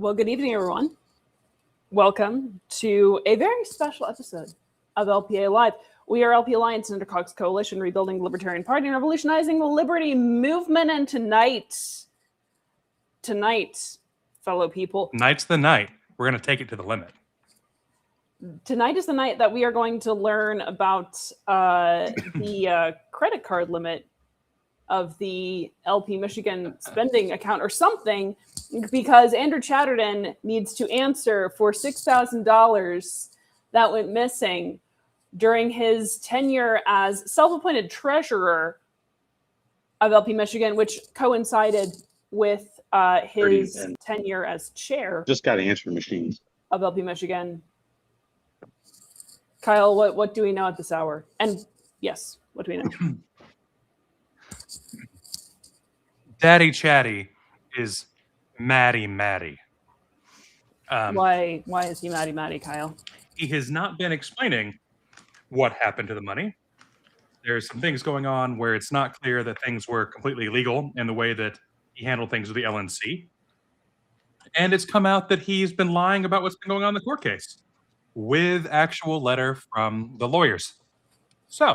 Well, good evening, everyone. Welcome to a very special episode of LPALive. We are LP Alliance and Intercox Coalition, rebuilding the Libertarian Party and revolutionizing the liberty movement. And tonight, fellow people. Night's the night. We're going to take it to the limit. Tonight is the night that we are going to learn about the credit card limit of the LP Michigan spending account or something, because Andrew Chatterton needs to answer for $6,000 that went missing during his tenure as self-appointed treasurer of LP Michigan, which coincided with his tenure as chair. Just got answering machines of LP Michigan. Kyle, what do we know at this hour? And yes, what do we know? Daddy Chatty is Maddie. Why is he Maddie, Kyle? He has not been explaining what happened to the money. There's some things going on where it's not clear that things were completely legal in the way that he handled things with the LNC. And it's come out that he's been lying about what's been going on in the court case with actual letter from the lawyers. So,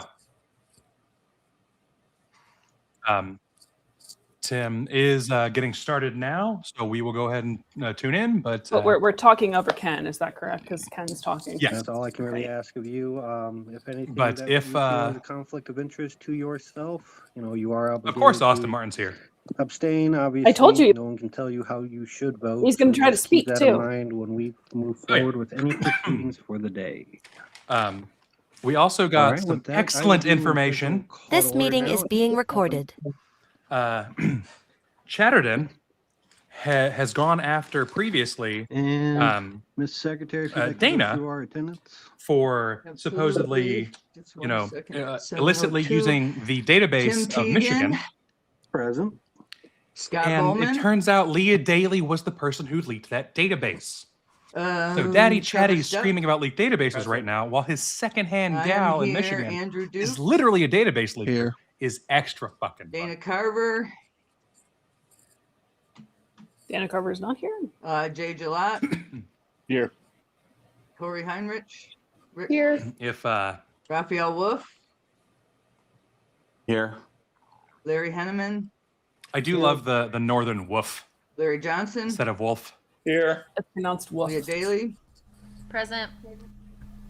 Tim is getting started now, so we will go ahead and tune in. But we're talking over Ken, is that correct? Because Ken's talking. Yes, that's all I can really ask of you. If anything, but that if you feel is a conflict of interest to yourself, you are obligated. Of course, Austin Martin's here. Abstain. Obviously, I told you. No one can tell you how you should vote. He's going to try to speak keep that too. in mind when we move forward with any proceedings for the day. We also got some excellent information. This meeting is being recorded. Chatterton has gone after previously and Ms. Secretary, Dana our attendance for supposedly, illicitly using the database of Michigan. Present. Scott and Bowman. It turns out Leah Daly was the person who leaked that database. So Daddy Chatty's screaming about leaked databases right now, while his secondhand gal in Michigan Andrew Duke. is literally a database leaker. Is extra fucking Dana funny. Carver. Dana Carver is not here. Jay Gillette. here. Corey Heinrich. Here. If Raphael Wolf. Here. Larry Henneman. I do love the northern woof Larry Johnson. instead of wolf. Here. It's pronounced wolf. Leah Daly. Present.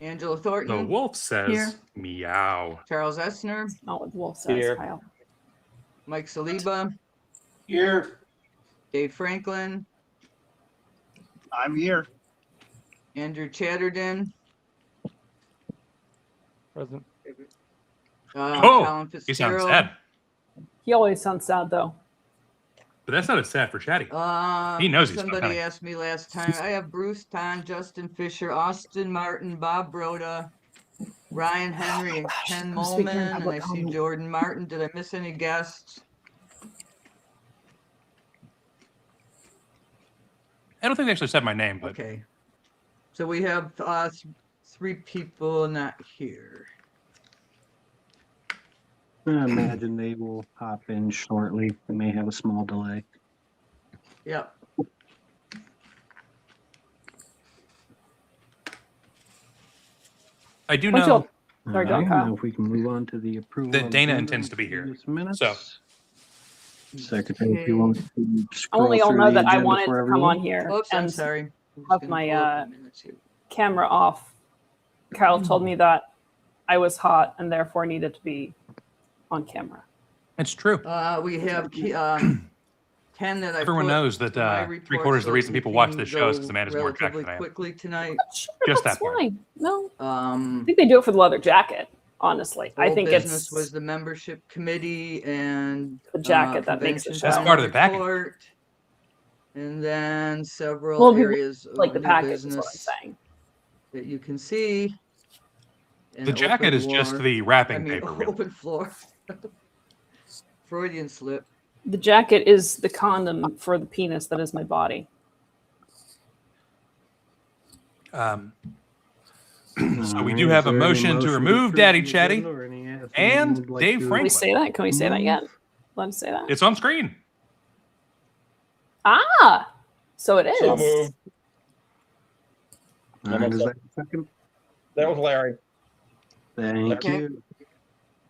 Angela Thornton. The wolf says Here. meow. Charles Essner. Not what the wolf says, Here. Kyle. Mike Saliba. Here. Dave Franklin. I'm here. Andrew Chatterton. Present. Colin He sounds Fitzgerald. sad. He always sounds sad, though. But that's not as sad for Chatty. He knows he's Somebody funny. asked me last time. I have Bruce Ton, Justin Fisher, Austin Martin, Bob Broda, Ryan Henry, and Ken I'm speaking Molman, and about I see Conley. Jordan Martin. Did I miss any guests? I don't think they actually said my name, but Okay. So we have three people not here. I imagine they will hop in shortly. We may have a small delay. Yep. I do Don't know feel- Sorry, go on, Alright, Kyle. now if we can move on to the approval that of Dana agenda intends to be here. previous minutes. So. Secretary, if you want to scroll Only all through know the that I agenda wanted to for come everyone. on here Oops, I'm and sorry. I'm just have gonna my, pull up the minutes here. camera off. Kyle told me that I was hot and therefore needed to be on camera. it's true. We have 10 that I Everyone put knows that in my 3/4 report, of the so reason we people watch can this show is go because Amanda's more attractive relatively than I am. quickly tonight. Sure, Just that's that part. fine. No, I Um, think they do it for the leather jacket. Honestly, I Old think business it's was the membership committee and the jacket that makes it convention shine. That's part of the package. report, and then several Well, we areas of like the new package is what I'm business saying. that you can see. and The jacket open is just war- the I wrapping mean, paper. Really. open floor. Freudian slip. The jacket is the condom for the penis that is my body. So we do have a motion to remove Daddy Chatty and Dave Can we Franklin. say that? Can we say that yet? Let us say that. It's on screen. Ah, So it is. So moved. All right, is that a second? That was Larry. Thank Okay. you.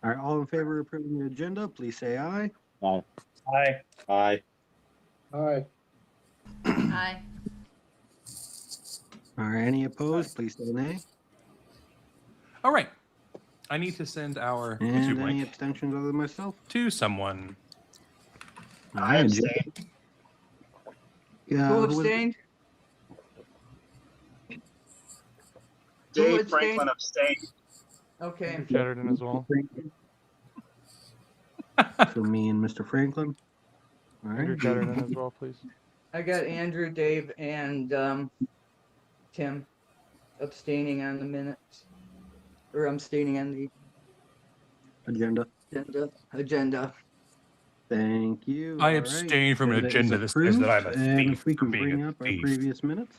All right, all in favor of approving the agenda, please say aye. Aye. Aye. Aye. Aye. Aye. All right, any opposed, please say nay. All right. I need to send our And YouTube any link abstentions other than myself? to someone. All I right, abstain. yeah, Who was it? abstained? Dave abstained? Franklin abstained. Okay. Andrew Chatterton as well. So me and Mr. Franklin. All Andrew right. Chatterton as well, please. I got Andrew, Dave, and Tim abstaining on the minutes. Or I'm abstaining on the Agenda. agenda. Thank you. I All right. abstain from an Is agenda that says that I'm a approved. And thief if we for can being bring a up our thief. previous minutes.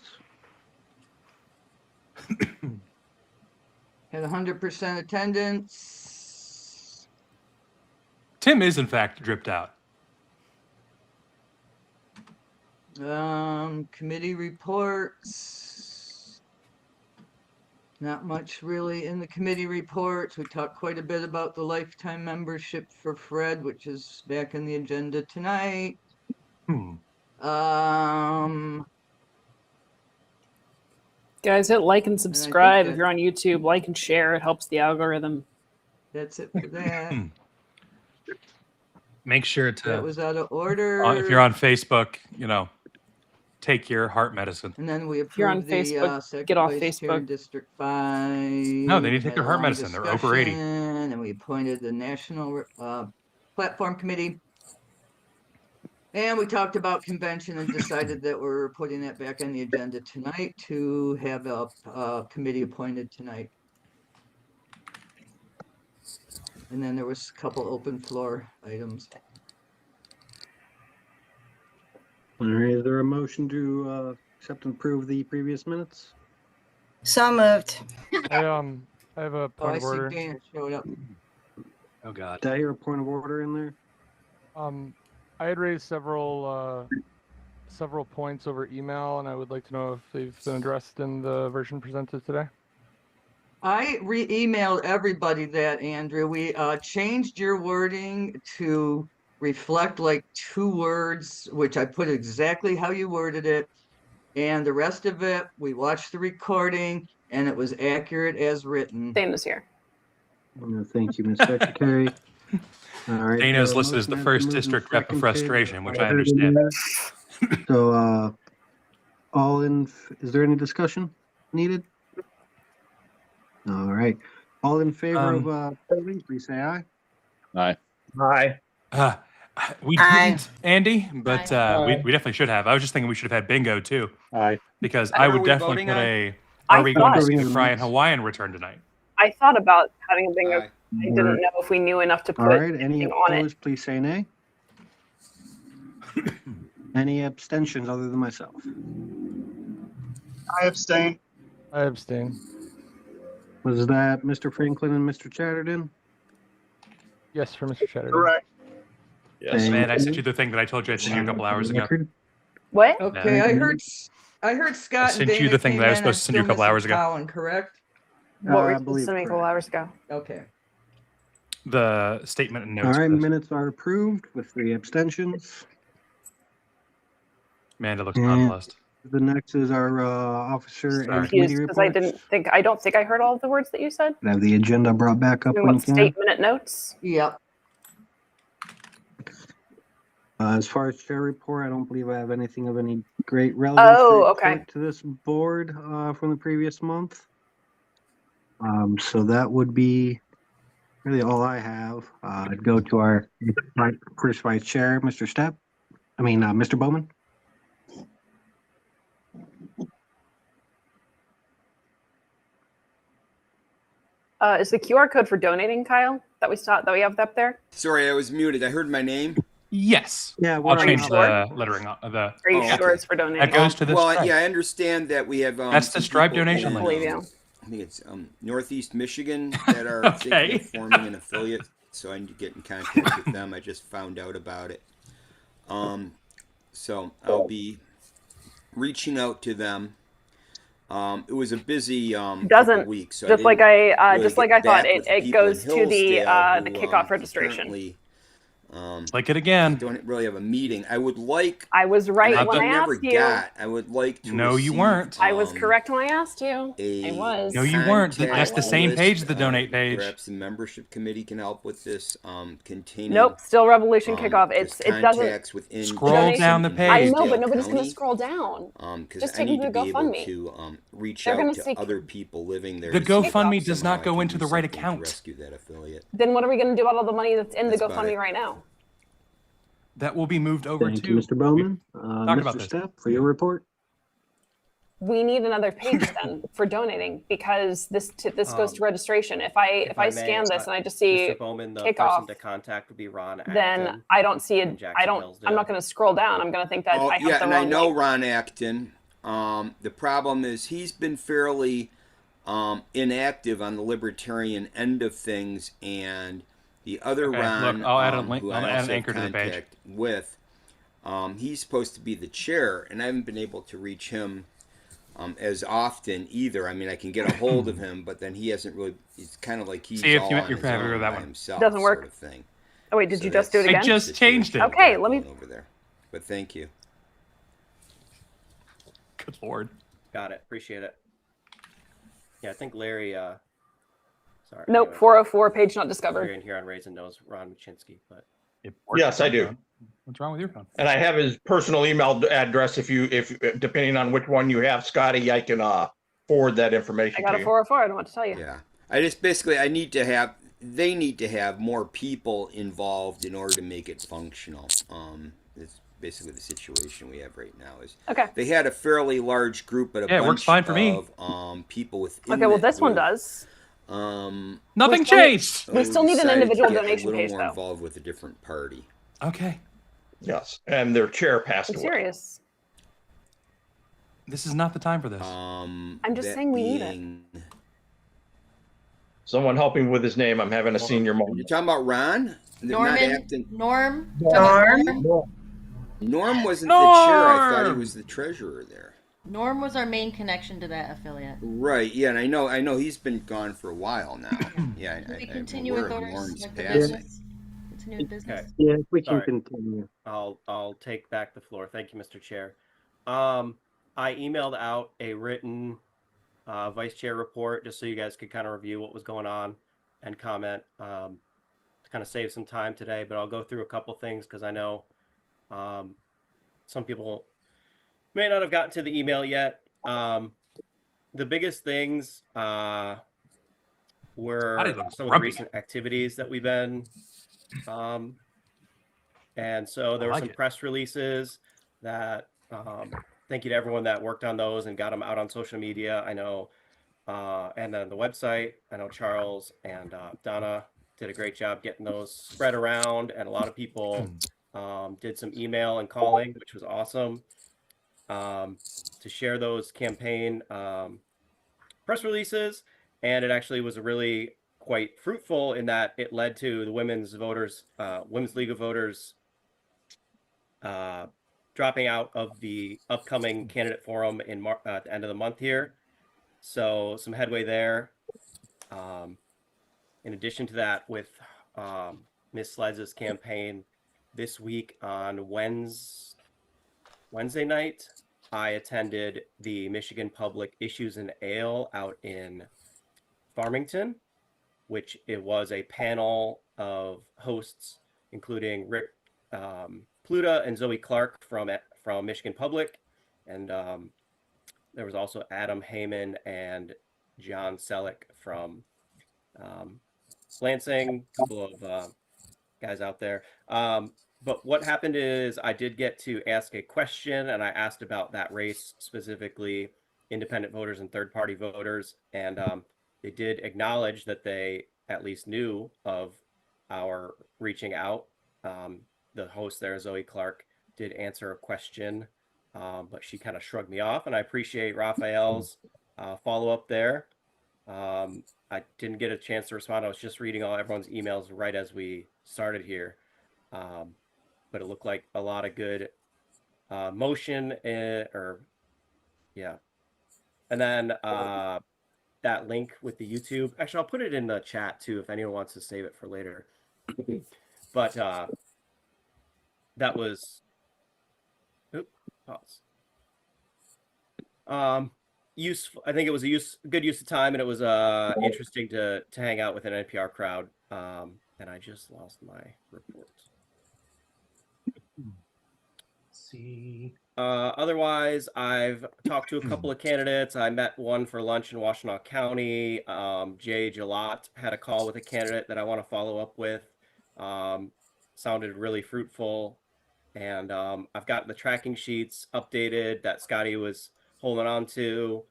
Had 100% attendance. Tim is, in fact, dripped out. Committee reports. Not much really in the committee reports. We talked quite a bit about the lifetime membership for Fred, which is back in the agenda tonight. Guys, hit like and think subscribe if that- you're on YouTube. Like and share. It helps the algorithm. That's it for that. Make sure That to, was out of order. if you're on Facebook, take your heart medicine. And then we you're on approved the Facebook, second get off vice chair Facebook. District 5. No, they need to take Had their a heart long medicine. They're over 80. discussion, and we appointed the National Platform Committee. And we talked about convention and decided that we're putting that back on the agenda tonight to have a committee appointed tonight. And then there was a couple open floor items. All right, is there a motion to accept and approve the previous minutes? So moved. I have a Oh, point I of see order. Dana showed up. Oh, God. Did I hear a point of order in there? I had raised several points over email, and I would like to know if they've been addressed in the version presented today. I emailed everybody that, Andrew. We changed your wording to reflect like 2 words, which I put exactly how you worded it. And the rest of it, we watched the recording and it was accurate as written. Dana's here. Thank you, Ms. Secretary. All right. Dana is so a listed as the motion has first been moved and district rep of seconded. frustration, which I heard in understand. there. So, is there any discussion needed? All right. All in favor of voting, please say aye. Aye. Aye. We Aye. didn't, Andy, but Aye. we definitely should have. I was just thinking we should have had bingo, too, Aye. because And I are would we definitely voting put on? a, I are we going to thought- see the Fry and Hawaiian return tonight? I thought about having a bingo. Aye. I didn't know if we knew enough to All put right. Any anything on it. opposed, please say nay. Any abstentions other than myself? I abstain. I abstain. Was that Mr. Franklin and Mr. Chatterton? Yes, for Mr. Chatterton. Correct. Yes. Thank Man, I you. sent you the thing that I told you I'd send you a couple hours ago. Record. What? Okay, I heard Scott and sent you Dana the thing came that I was in. supposed to send you a I'm couple still hours ago. missing Colin, correct? What were I you supposed believe to make a couple correct. hours ago? Okay. The statement and All notes. right, for this. minutes are approved with 3 abstentions. Amanda looks And- nonplussed. The next is our officer Sorry. and committee Because reports. I don't think I heard all of the words that you said. Can I have the agenda brought back up Doing when you what, can. state minute notes? Yep. As far as chair report, I don't believe I have anything of any great relevance Oh, to okay. report to this board from the previous month. So that would be really all I have. I'd go to our first vice chair, Mr. Mr. Bowman. Is the QR code for donating, Kyle, that we have up there? Sorry, I was muted. I heard my name. Yes. Yeah, I'll we're on change our- the lettering. The Are you Oh, sure okay. it's for donating? that goes to this. Well, tribe. yeah, I understand that we have. That's the some Stripe people donation in, link. Believe you. I think it's Northeast Michigan that are thinking Okay. of forming an affiliate. So I need to get in contact with them. I just found out about it. So I'll be reaching out to them. It was a busy couple Doesn't weeks. So just I like didn't I really just like get I thought back it, with the it people in goes to the Hillsdale who, kickoff registration. apparently, Click it again. don't really have a meeting. I would like. I was right and when I never asked you. got. I would like to. No, you receive, weren't. I was correct when I asked you. I was. No, you weren't. That's the contact same list, page, the donate page. Perhaps the membership committee can help with this. Containing. Nope, still Revolution kickoff. just It doesn't. contacts within Scroll donation- down the in page. I know, Hillsdale but nobody's going to County. scroll down. Because Just I take need them to to be able GoFundMe. to reach They're out gonna to see- other people living there. The to see if GoFundMe does somehow not I go can into do the right something to account. rescue that affiliate. Then what are we going to do about all the money that's in the That's about GoFundMe it. right now? That will be moved over Thank to. you, Mr. Bowman. talked about Mr. this. Stepp, for your report. We need another page then for donating because this goes to registration. If I scan this and I just see Mr. Bowman, the kickoff, person to contact would be Ron Acton. then I don't see it. in Jackson I'm Hillsdale. not going to scroll down. I'm going to think that I have yeah, the and wrong I know link. Ron Acton. The problem is he's been fairly inactive on the libertarian end of things, and the other Okay, Ron, look, I'll add a link. who I'll I add an also have anchor to the page. contact with, he's supposed to be the chair, and I haven't been able to reach him as often either. I mean, I can get a hold of him, but then he hasn't really. It's kind of like he's See if all you- on you're his happy own with that by one. himself, Doesn't work. sort of thing. Oh wait, did So you just do it that's again? I just changed it. Okay, let me- over there. But thank you. Good lord. Got it. Appreciate it. Yeah, I think Larry. Sorry. Nope, anyway, 404 page not Larry discovered. in here on Raisin knows Ron Machinsky, but It works Yes, on I your do. phone. What's wrong with your phone? And I have his personal email address. If depending on which one you have, Scotty, I can forward that I information got to a you. 404. I don't know what to tell you. Yeah. I just basically they need to have more people involved in order to make it functional. It's basically the situation we have right now is Okay. they had a fairly large group, but a Yeah, it bunch works fine for me. of people within Okay, well that this one group, does. Nothing We still need- changed. We still need an decided to individual get donation a little page more though. involved with a different party. Okay. Yes, and their chair passed I'm away. serious. This is not the time for this. I'm just that saying we need it. being- Someone helping with his name. I'm having a senior You're moment. talking about Ron? Not Norman. acting. Norm. Norm wasn't the chair. I thought he Norm! was the treasurer there. Norm was our main connection to that affiliate. Right, yeah, and I know he's been gone for a while now. Yeah, Should we I'm continue aware with of orders Norm's like the passing. business? Continue with business. Okay. Yeah, we can Sorry. continue. I'll take back the floor. Thank you, Mr. Chair. I emailed out a written vice chair report just so you guys could kind of review what was going on and comment to kind of save some time today. But I'll go through a couple things because I know some people may not have gotten to the email yet. The biggest things were Body looks some of the grumpy. recent activities that we've been and so there were like some it. press releases that thank you to everyone that worked on those and got them out on social media. I know and then the website, I know Charles and Donna did a great job getting those spread around, and a lot of people did some email and calling, which was awesome, to share those campaign press releases. And it actually was really quite fruitful in that it led to the Women's League of Voters dropping out of the upcoming candidate forum at the end of the month here. So some headway there. In addition to that, with Ms. Sledge's campaign this week on Wednesday night, I attended the Michigan Public Issues and Ale out in Farmington, which it was a panel of hosts, including Rick Pluta and Zoe Clark from Michigan Public, and there was also Adam Heyman and John Selleck from Lansing, a couple of guys out there. But what happened is I did get to ask a question, and I asked about that race, specifically independent voters and third-party voters, and they did acknowledge that they at least knew of our reaching out. The host there, Zoe Clark, did answer a question, but she kind of shrugged me off, and I appreciate Raphael's follow-up there. I didn't get a chance to respond. I was just reading everyone's emails right as we started here. But it looked like a lot of good motion or Yeah. And then that link with the YouTube. Actually, I'll put it in the chat too if anyone wants to save it for later. But that was pause. Useful. I think it was a good use of time, and it was interesting to hang out with an NPR crowd. And I just lost my report. See. Otherwise, I've talked to a couple of candidates. I met one for lunch in Washtenaw County. Jay Jalot had a call with a candidate that I want to follow up with. Sounded really fruitful. And I've got the tracking sheets updated that Scotty was holding on to.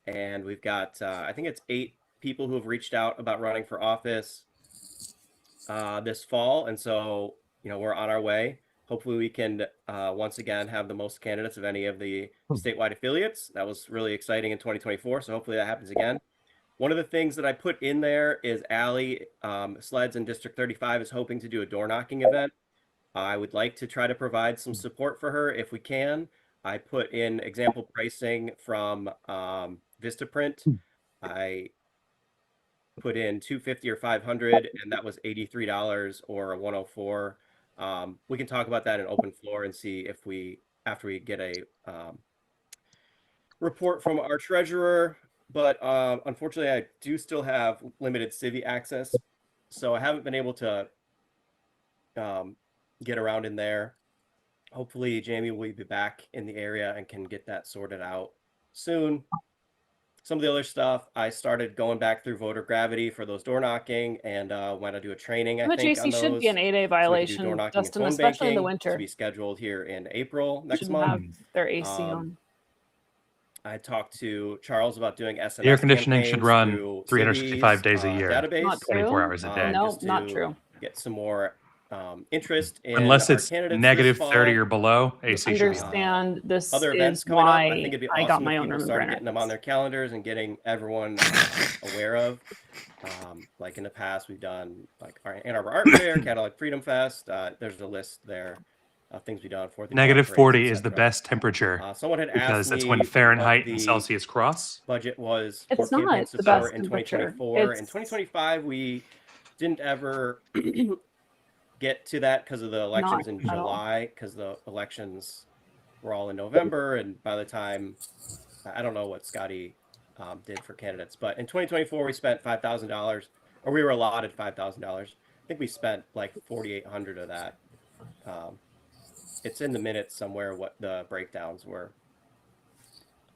And we've got, I think it's 8 people who have reached out about running for office this fall. And so, we're on our way. Hopefully we can once again have the most candidates of any of the statewide affiliates. That was really exciting in 2024. So hopefully that happens again. One of the things that I put in there is Allie Sleds in District 35 is hoping to do a door knocking event. I would like to try to provide some support for her if we can. I put in example pricing from Vistaprint. I put in $250 or $500, and that was $83 or a 104. We can talk about that in open floor and see if after we get a report from our treasurer. But unfortunately, I do still have limited Civi access, so I haven't been able to get around in there. Hopefully Jamie will be back in the area and can get that sorted out soon. Some of the other stuff, I started going back through voter gravity for those door knocking, and want to do a training, I The think, on JC should be those. an 8A So violation, we can do door knocking and Dustin, phone especially in the banking, winter. to be scheduled here in April next Shouldn't month. have their AC on. I talked to Charles about doing SMS The air conditioning should campaigns run through 365 Civi's, days a year, database. Not 24 true. hours a day. No, Just not to true. get some more interest in Unless our it's candidates negative this 30 fall. or below, AC should be on. Understand this Other events is coming up. I why think it'd be I got awesome my if own people room started and getting them on their calendars and getting everyone aware of. Like in the past, we've done like our Ann Arbor Art Fair, Cadillac Freedom Fest. There's a list there of things we've done. 4th of July Negative parades, 40 is the etc. best temperature Someone had asked because that's me when what Fahrenheit and the Celsius cross. budget was for It's campaign not the support best in temperature. 2024. In It's 2025, we didn't ever get to that because of the elections in at all. July, because the elections were all in November, and by the time, I don't know what Scotty did for candidates, but in 2024 we spent $5,000, or we were allotted $5,000. I think we spent like 4,800 of that. It's in the minutes somewhere what the breakdowns were.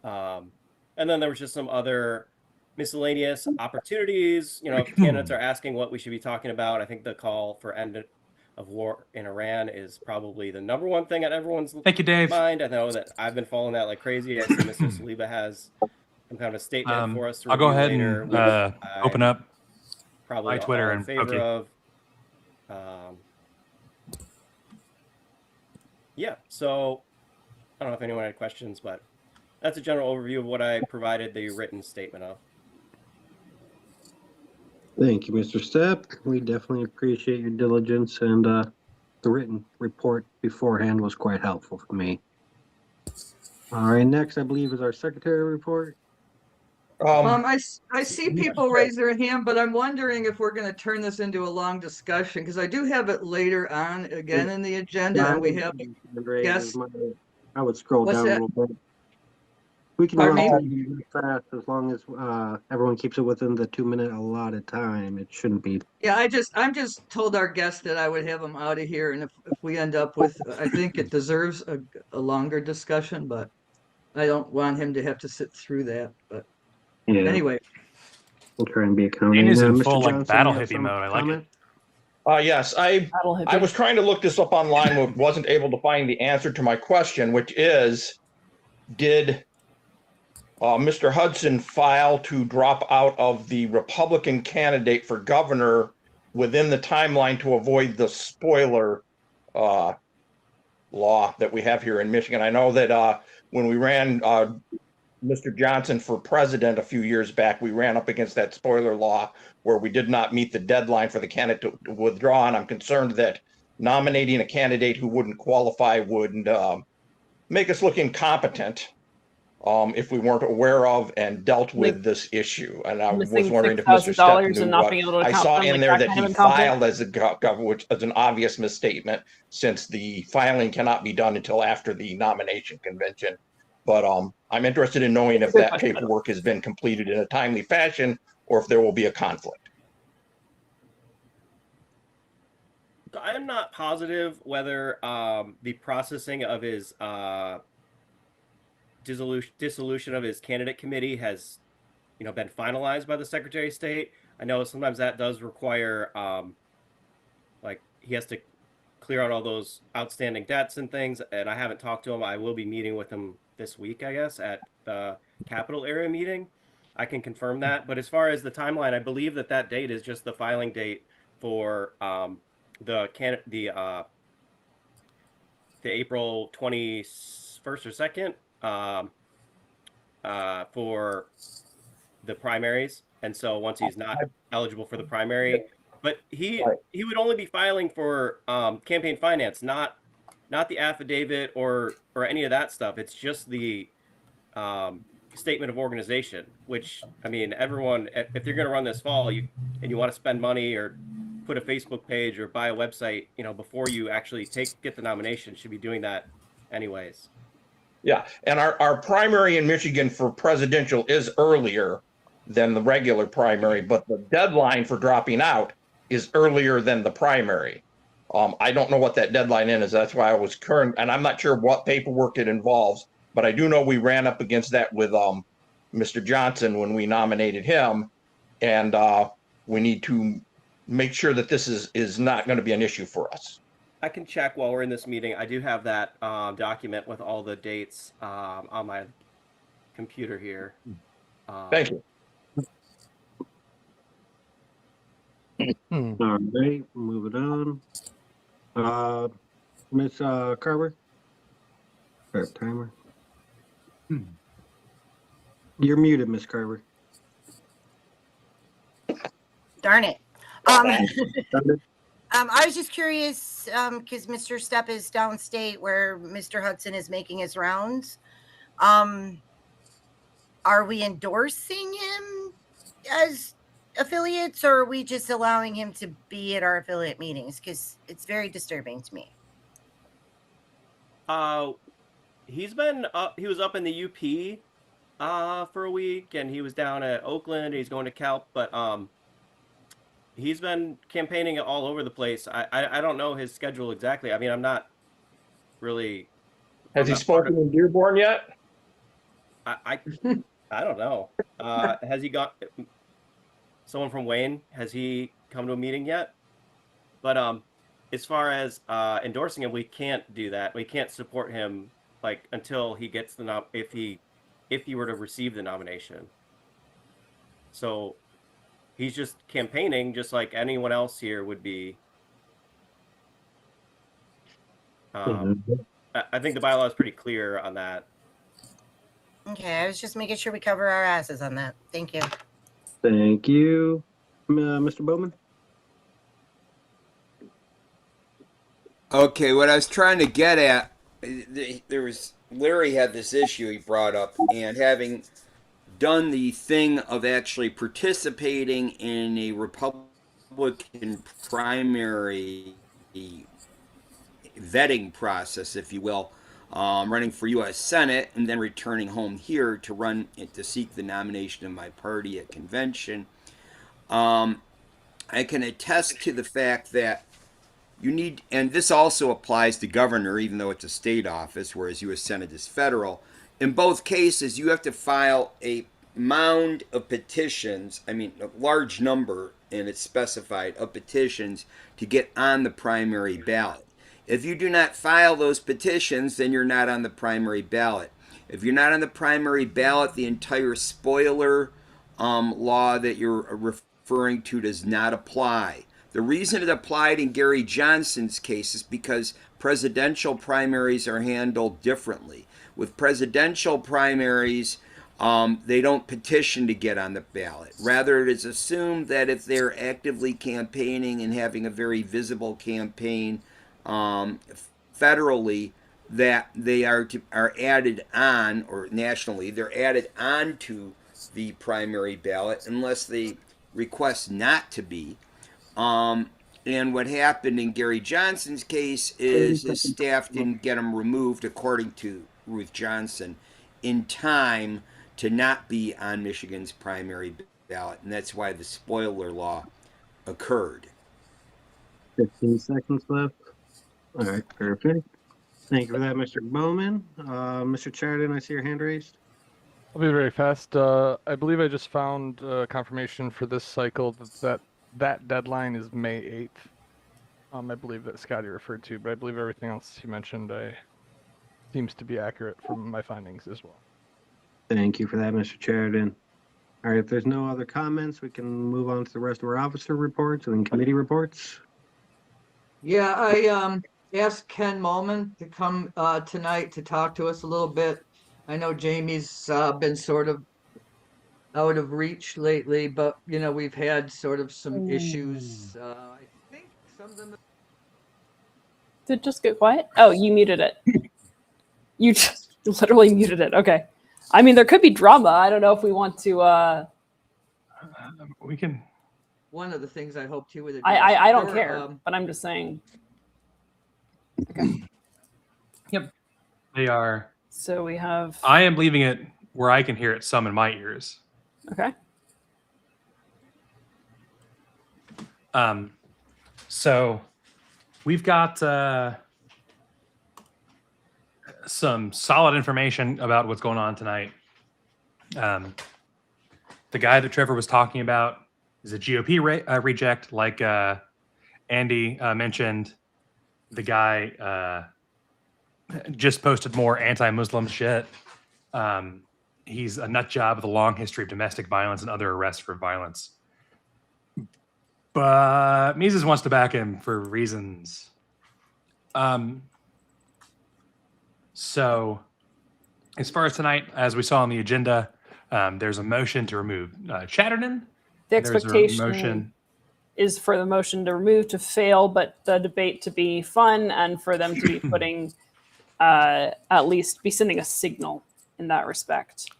And then there was just some other miscellaneous opportunities. If candidates are asking what we should be talking about, I think the call for end of war in Iran is probably the number one thing on everyone's Thank you, Dave. mind. I know that I've been following that like crazy. I see Mr. Saliba has some kind of a statement for us to I'll go review ahead later, and which open I'm up probably my Twitter all in and favor okay. of. Yeah, so I don't know if anyone had questions, but that's a general overview of what I provided the written statement of. Thank you, Mr. Stepp. We definitely appreciate your diligence, and the written report beforehand was quite helpful for me. All right, next I believe is our secretary report. I see people raise their hand, but I'm wondering if we're going to turn this into a long discussion, because I do have it later on again in the agenda, and we have guests. I would scroll What's down that? a little bit. We can Pardon run me? through fast as long as everyone keeps it within the 2-minute allotted time. It shouldn't be. Yeah, I'm just told our guests that I would have them out of here, and if we end up with, I think it deserves a longer discussion, but I don't want him to have to sit through that. But Yeah. anyway, We'll try and be accounting. Dean is in Mr. full like Johnson, battle you have hippie some mode. I like comment? it. Yes, I was trying to look this up online, but wasn't able to find the answer to my question, which is, did Mr. Hudson file to drop out of the Republican candidate for governor within the timeline to avoid the spoiler law that we have here in Michigan? I know that when we ran Mr. Johnson for president a few years back, we ran up against that spoiler law where we did not meet the deadline for the candidate to withdraw. And I'm concerned that nominating a candidate who wouldn't qualify would make us look incompetent. if we weren't aware of and dealt with this issue. And I was Missing wondering if Mr. Stepp $6,000 knew and not what. being able to I account saw for them, in like there that that kind of he incompetence? filed as a which is an obvious misstatement, since the filing cannot be done until after the nomination convention. But I'm interested in knowing if Good that question. paperwork has been completed in a timely fashion, or if there will be a conflict. So I'm not positive whether the processing of his dissolution of his candidate committee has, been finalized by the Secretary of State. I know sometimes that does require, like, he has to clear out all those outstanding debts and things. And I haven't talked to him. I will be meeting with him this week, I guess, at the Capital Area meeting. I can confirm that. But as far as the timeline, I believe that date is just the filing date for the April 21st or 2nd for the primaries. And so once he's not eligible for the primary, but he would only be filing for campaign finance, not the affidavit or any of that stuff. It's just the statement of organization, which, I mean, everyone, if you're going to run this fall, and you want to spend money or put a Facebook page or buy a website, before you actually get the nomination, should be doing that anyways. Yeah, and our primary in Michigan for presidential is earlier than the regular primary, but the deadline for dropping out is earlier than the primary. I don't know what that deadline is. That's why I was current, and I'm not sure what paperwork it involves, but I do know we ran up against that with Mr. Johnson when we nominated him, and we need to make sure that this is not going to be an issue for us. I can check while we're in this meeting. I do have that document with all the dates on my computer here. Thank you. All right, moving on. Miss Carver? Start timer. You're muted, Miss Carver. Darn it. I was just curious because Mr. Stepp is downstate where Mr. Hudson is making his rounds. Are we endorsing him as affiliates, or are we just allowing him to be at our affiliate meetings? Because it's very disturbing to me. He's been he was up in the UP for a week, and he was down at Oakland. He's going to Calp, but he's been campaigning all over the place. I don't know his schedule exactly. I mean, I'm not really. Has he spoken in Dearborn yet? I don't know. Has he got someone from Wayne? Has he come to a meeting yet? But as far as endorsing him, we can't do that. We can't support him until he gets the if he were to receive the nomination. So he's just campaigning just like anyone else here would be. I think the bylaw is pretty clear on that. Okay, I was just making sure we cover our asses on that. Thank you. Thank you. Mr. Bowman? Okay, what I was trying to get at, Larry had this issue he brought up, and having done the thing of actually participating in a Republican primary vetting process, if you will, running for U.S. Senate and then returning home here to seek the nomination of my party at convention. I can attest to the fact that you need, and this also applies to governor, even though it's a state office, whereas U.S. Senate is federal. In both cases, you have to file a mound of petitions, a large number, and it's specified, of petitions to get on the primary ballot. If you do not file those petitions, then you're not on the primary ballot. If you're not on the primary ballot, the entire spoiler law that you're referring to does not apply. The reason it applied in Gary Johnson's case is because presidential primaries are handled differently. With presidential primaries, they don't petition to get on the ballot. Rather, it is assumed that if they're actively campaigning and having a very visible campaign federally, that they are added on, or nationally they're added on to the primary ballot unless they request not to be. And what happened in Gary Johnson's case is his staff didn't get him removed, according to Ruth Johnson, in time to not be on Michigan's primary ballot, and that's why the spoiler law occurred. 15 seconds left. All right, perfect. Thank you for that, Mr. Bowman. Mr. Chariton, I see your hand raised. I'll be very fast. I believe I just found confirmation for this cycle that deadline is May 8th. I believe that Scotty referred to, but I believe everything else he mentioned seems to be accurate from my findings as well. Thank you for that, Mr. Chariton. All right, if there's no other comments, we can move on to the rest of our officer reports and then committee reports. Yeah, I asked Ken Mulman to come tonight to talk to us a little bit. I know Jamie's been sort of out of reach lately, but you know, we've had sort of some issues. I think some of them. Did it just get quiet? Oh, you muted it. You just literally muted it. Okay. I mean, there could be drama. I don't know if we want to. We can. One of the things I hoped he would. I don't care, but I'm just saying. Okay. Yep. They are. So we have. I am leaving it where I can hear it some in my ears. Okay. So we've got some solid information about what's going on tonight. The guy that Trevor was talking about is a GOP reject, like Andy mentioned. The guy just posted more anti-Muslim shit. He's a nut job with a long history of domestic violence and other arrests for violence. But Mises wants to back him for reasons. So as far as tonight, as we saw on the agenda, there's a motion to remove Chatterton. The expectation is for the motion to remove to fail, but the debate to be fun and for them to be putting, at least be sending a signal in that respect.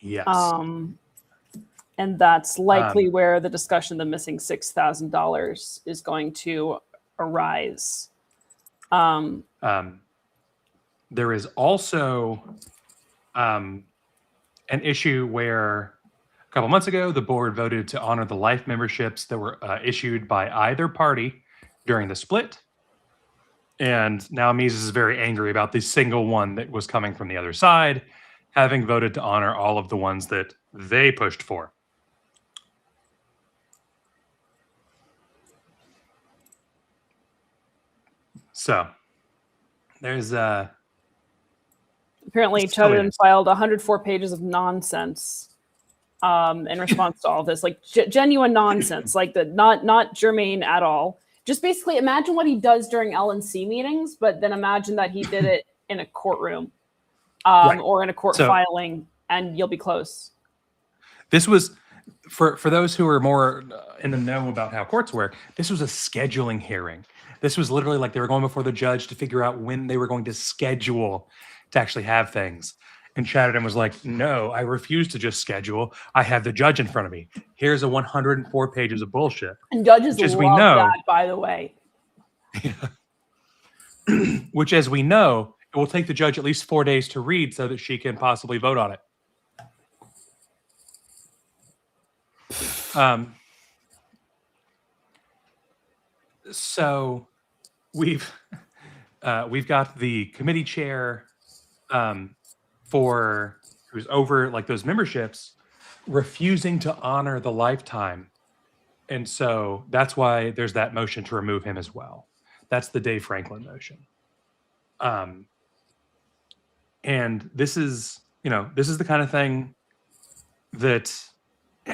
Yes. And that's likely where the discussion, the missing $6,000 is going to arise. There is also an issue where a couple months ago, the board voted to honor the life memberships that were issued by either party during the split. And now Mises is very angry about the single one that was coming from the other side, having voted to honor all of the ones that they pushed for. So there's apparently Chatterton filed 104 pages of nonsense in response to all this, like genuine nonsense, like the not germane at all. Just basically imagine what he does during LNC meetings, but then imagine that he did it in a courtroom right. or in a court filing, and you'll be close. This was, for those who are more in the know about how courts work, this was a scheduling hearing. This was literally like they were going before the judge to figure out when they were going to schedule to actually have things. And Chatterton was like, no, I refuse to just schedule. I have the judge in front of me. Here's a 104 pages of bullshit. And judges love that, by the way. Which, as we know, it will take the judge at least 4 days to read so that she can possibly vote on it. So we've got the committee chair for who's over like those memberships refusing to honor the lifetime, and so that's why there's that motion to remove him as well. That's the Dave Franklin motion. And this is the kind of thing that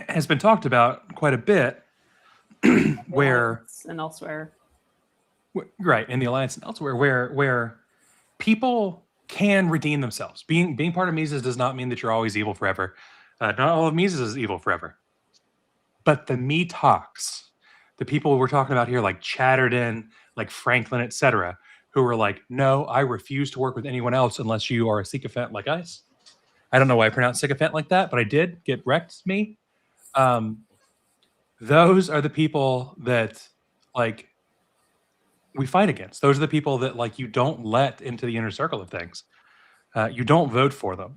has been talked about quite a bit where and elsewhere, right, in the Alliance and elsewhere, where people can redeem themselves. Being part of Mises does not mean that you're always evil forever. Not all of Mises is evil forever. But the me talks, the people we're talking about here, like Chatterton, like Franklin, etc., who were like, no, I refuse to work with anyone else unless you are a sycophant like us. I don't know why I pronounced sycophant like that, but I did get wrecked me. Those are the people that like we fight against. Those are the people that like you don't let into the inner circle of things. You don't vote for them.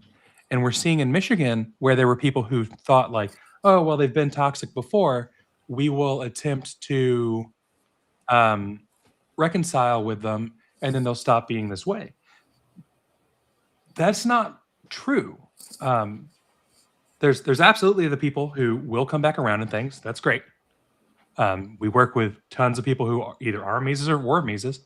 And we're seeing in Michigan where there were people who thought like, oh, well, they've been toxic before. We will attempt to reconcile with them and then they'll stop being this way. That's not true. There's absolutely the people who will come back around and things. That's great. We work with tons of people who either are Mises or were Mises.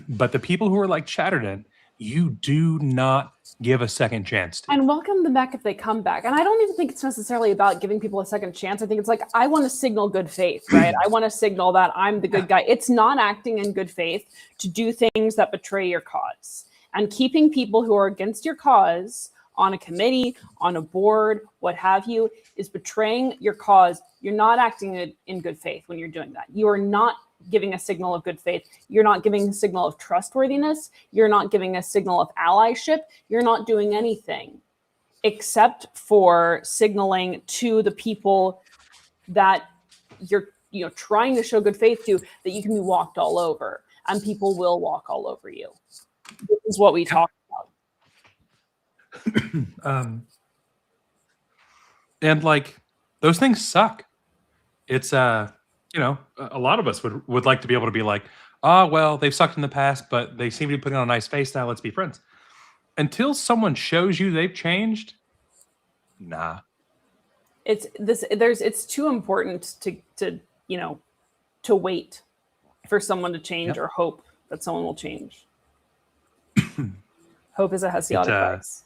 But the people who are like Chatterton, you do not give a second chance to. And welcome them back if they come back. And I don't even think it's necessarily about giving people a second chance. I think it's like, I want to signal good faith, right? I want to signal that I'm the good guy. It's not acting in good faith to do things that betray your cause. And keeping people who are against your cause on a committee, on a board, what have you, is betraying your cause. You're not acting in good faith when you're doing that. You are not giving a signal of good faith. You're not giving a signal of trustworthiness. You're not giving a signal of allyship. You're not doing anything except for signaling to the people that you're trying to show good faith to that you can be walked all over, and people will walk all over you. This is what we talk about. And like those things suck. It's a lot of us would like to be able to be like, oh, well, they've sucked in the past, but they seem to be putting on a nice face now. Let's be friends. Until someone shows you they've changed, nah. It's too important to wait for someone to change or hope that someone will change. Hope is a Hesiodic vice.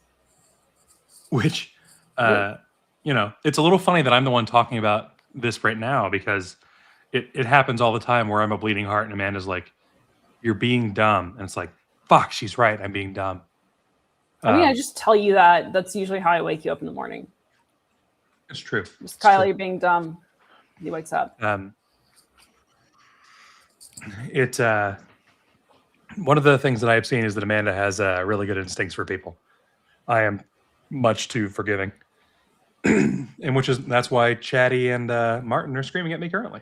Which, it's a little funny that I'm the one talking about this right now because it happens all the time where I'm a bleeding heart and Amanda's like, you're being dumb. And it's like, fuck, she's right. I'm being dumb. I just tell you that. That's usually how I wake you up in the morning. It's true. Just Kyle, you're being dumb. He wakes up. One of the things that I've seen is that Amanda has really good instincts for people. I am much too forgiving. And that's why Chatty and Martin are screaming at me currently.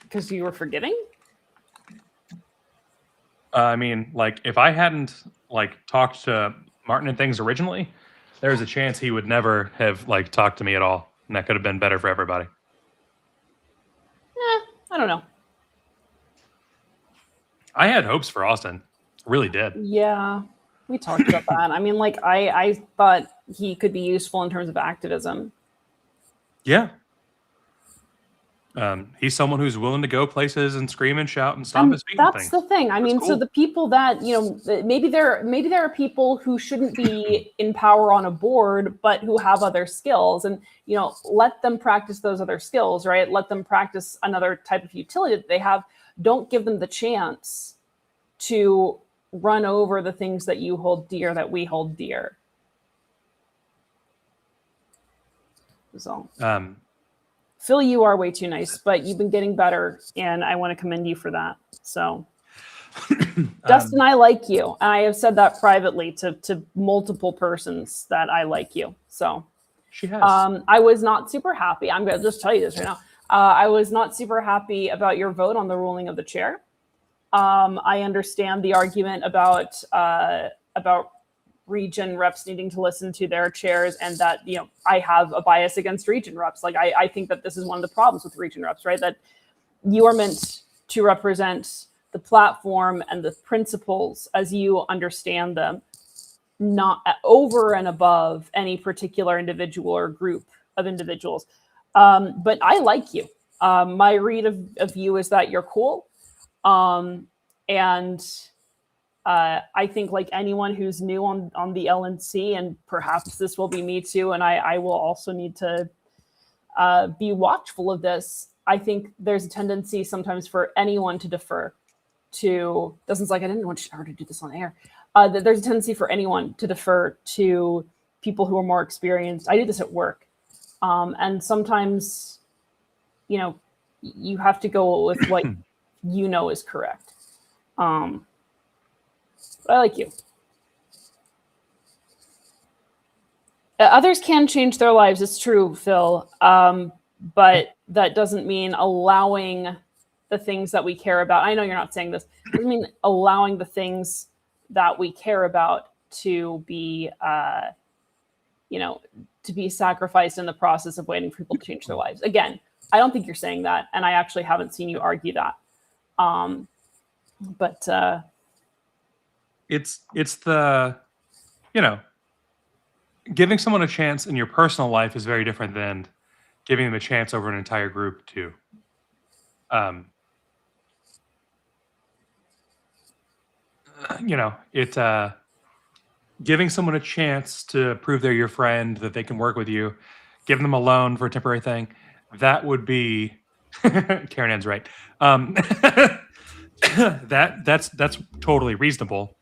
Because you were forgiving? I mean, like, if I hadn't, like, talked to Martin and things originally, there's a chance he would never have, like, talked to me at all. And that could have been better for everybody. I don't know. I had hopes for Austin. Really did. Yeah, we talked about that. I mean, like, I thought he could be useful in terms of activism. Yeah. He's someone who's willing to go places and scream and shout and stomp his feet. That's the thing. I mean, cool. So the people that, maybe there are people who shouldn't be in power on a board, but who have other skills, and, let them practice those other skills, right? Let them practice another type of utility that they have. Don't give them the chance to run over the things that you hold dear, that we hold dear. So, Phil, you are way too nice, but you've been getting better, and I want to commend you for that. So, Dustin, I like you. And I have said that privately to multiple persons that I like you. So, she has. I was not super happy. I'm going to just tell you this right now. I was not super happy about your vote on the ruling of the chair. I understand the argument about region reps needing to listen to their chairs, and that, I have a bias against region reps. Like, I think that this is one of the problems with region reps, right? That you are meant to represent the platform and the principles as you understand them, not over and above any particular individual or group of individuals. But I like you. My read of you is that you're cool. And I think, like anyone who's new on the LNC, and perhaps this will be me too, and I will also need to be watchful of this. I think there's a tendency sometimes for anyone to defer to, Dustin's like, I didn't want her to do this on air. There's a tendency for anyone to defer to people who are more experienced. I do this at work. And sometimes, you have to go with what you know is correct. But I like you. Others can change their lives. It's true, Phil. But that doesn't mean allowing the things that we care about. I know you're not saying this. It doesn't mean allowing the things that we care about to be, to be sacrificed in the process of waiting for people to change their lives. Again, I don't think you're saying that, and I actually haven't seen you argue that. But it's the, giving someone a chance in your personal life is very different than giving them a chance over an entire group too. Giving someone a chance to prove they're your friend, that they can work with you, giving them a loan for a temporary thing, that would be Karen Ann's right. That's totally reasonable.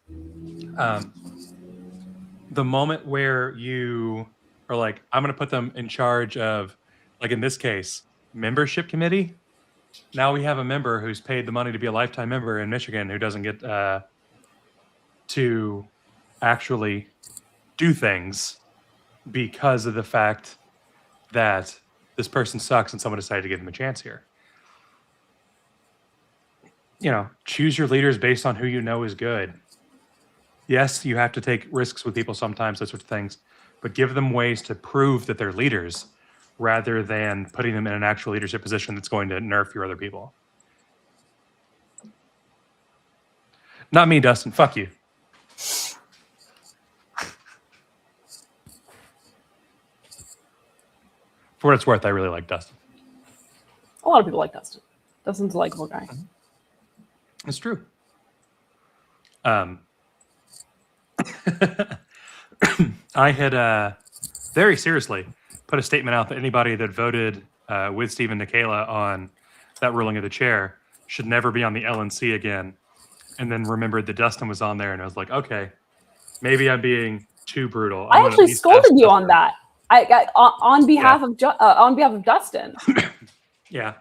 The moment where you are like, I'm going to put them in charge of, like in this case, membership committee. Now we have a member who's paid the money to be a lifetime member in Michigan who doesn't get to actually do things because of the fact that this person sucks and someone decided to give them a chance here. Choose your leaders based on who you know is good. Yes, you have to take risks with people sometimes, those sorts of things, but give them ways to prove that they're leaders rather than putting them in an actual leadership position that's going to nerf your other people. Not me, Dustin. Fuck you. For what it's worth, I really like Dustin. a lot of people like Dustin. Dustin's a likable guy. It's true. I had very seriously put a statement out that anybody that voted with Stephen Nikela on that ruling of the chair should never be on the LNC again. And then remembered that Dustin was on there, and I was like, okay, maybe I'm being too brutal. I actually scolded you on that. I got on behalf of Dustin. Yeah.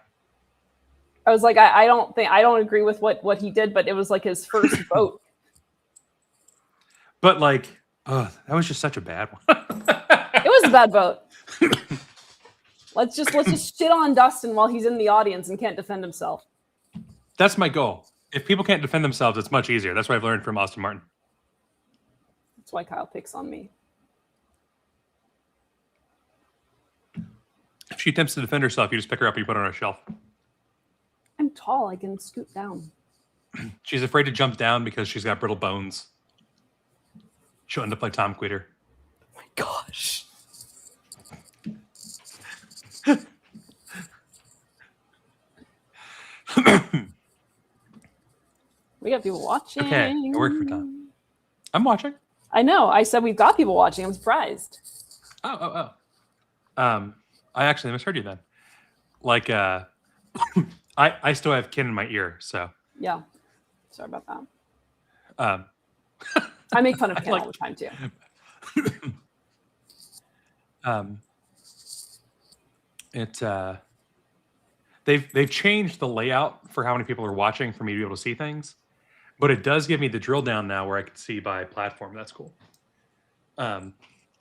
I was like, I don't agree with what he did, but it was like his first vote. But like, that was just such a bad one. It was a bad vote. Let's just shit on Dustin while he's in the audience and can't defend himself. That's my goal. If people can't defend themselves, it's much easier. That's what I've learned from Austin Martin. That's why Kyle picks on me. If she attempts to defend herself, you just pick her up and you put her on a shelf. I'm tall. I can scoot down. She's afraid to jump down because she's got brittle bones. She'll end up like Tom Queter. Oh my gosh. We got people watching. Okay, I work for Tom. I'm watching. I know. I said we've got people watching. I'm surprised. Oh. I actually misheard you then. Like, I still have kin in my ear, so. Yeah. Sorry about that. I make fun of Ken all the time too. They've changed the layout for how many people are watching for me to be able to see things, but it does give me the drill down now where I can see by platform. That's cool.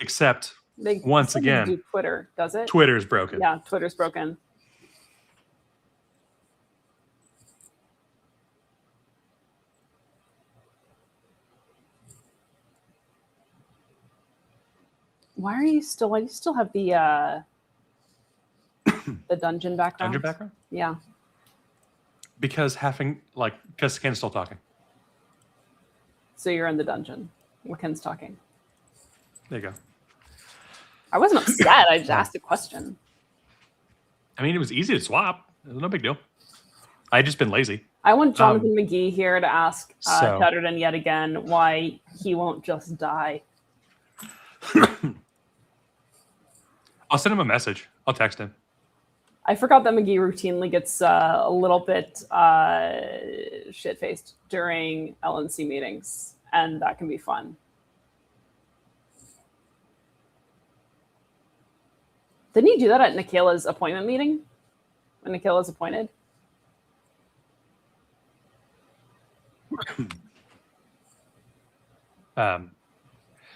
Except once again, do Twitter, does it? Twitter's broken. Yeah, Twitter's broken. Why do you still have the dungeon background? Dungeon background? Yeah. Because Ken's still talking. So you're in the dungeon. Ken's talking. There you go. I wasn't upset. I just asked a question. I mean, it was easy to swap. It was no big deal. I just been lazy. I want Jonathan McGee here to ask Chatterton yet again why he won't just die. I'll send him a message. I'll text him. I forgot that McGee routinely gets a little bit shit-faced during LNC meetings, and that can be fun. Didn't he do that at Nikela's appointment meeting? and Nikhil is appointed.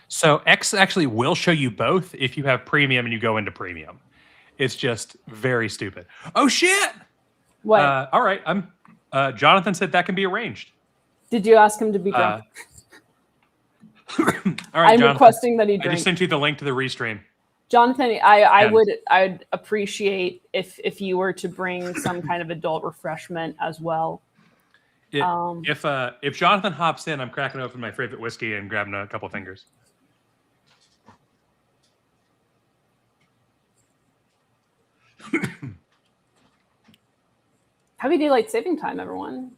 So X actually will show you both if you have premium and you go into premium. It's just very stupid. Oh shit! What? All right, Jonathan said that can be arranged. Did you ask him to be drunk? All right, I'm Jonathan, requesting that he I drink. just sent you the link to the restream. Jonathan, I'd appreciate if you were to bring some kind of adult refreshment as well. If Jonathan hops in, I'm cracking open my favorite whiskey and grabbing a couple fingers. Happy daylight saving time, everyone.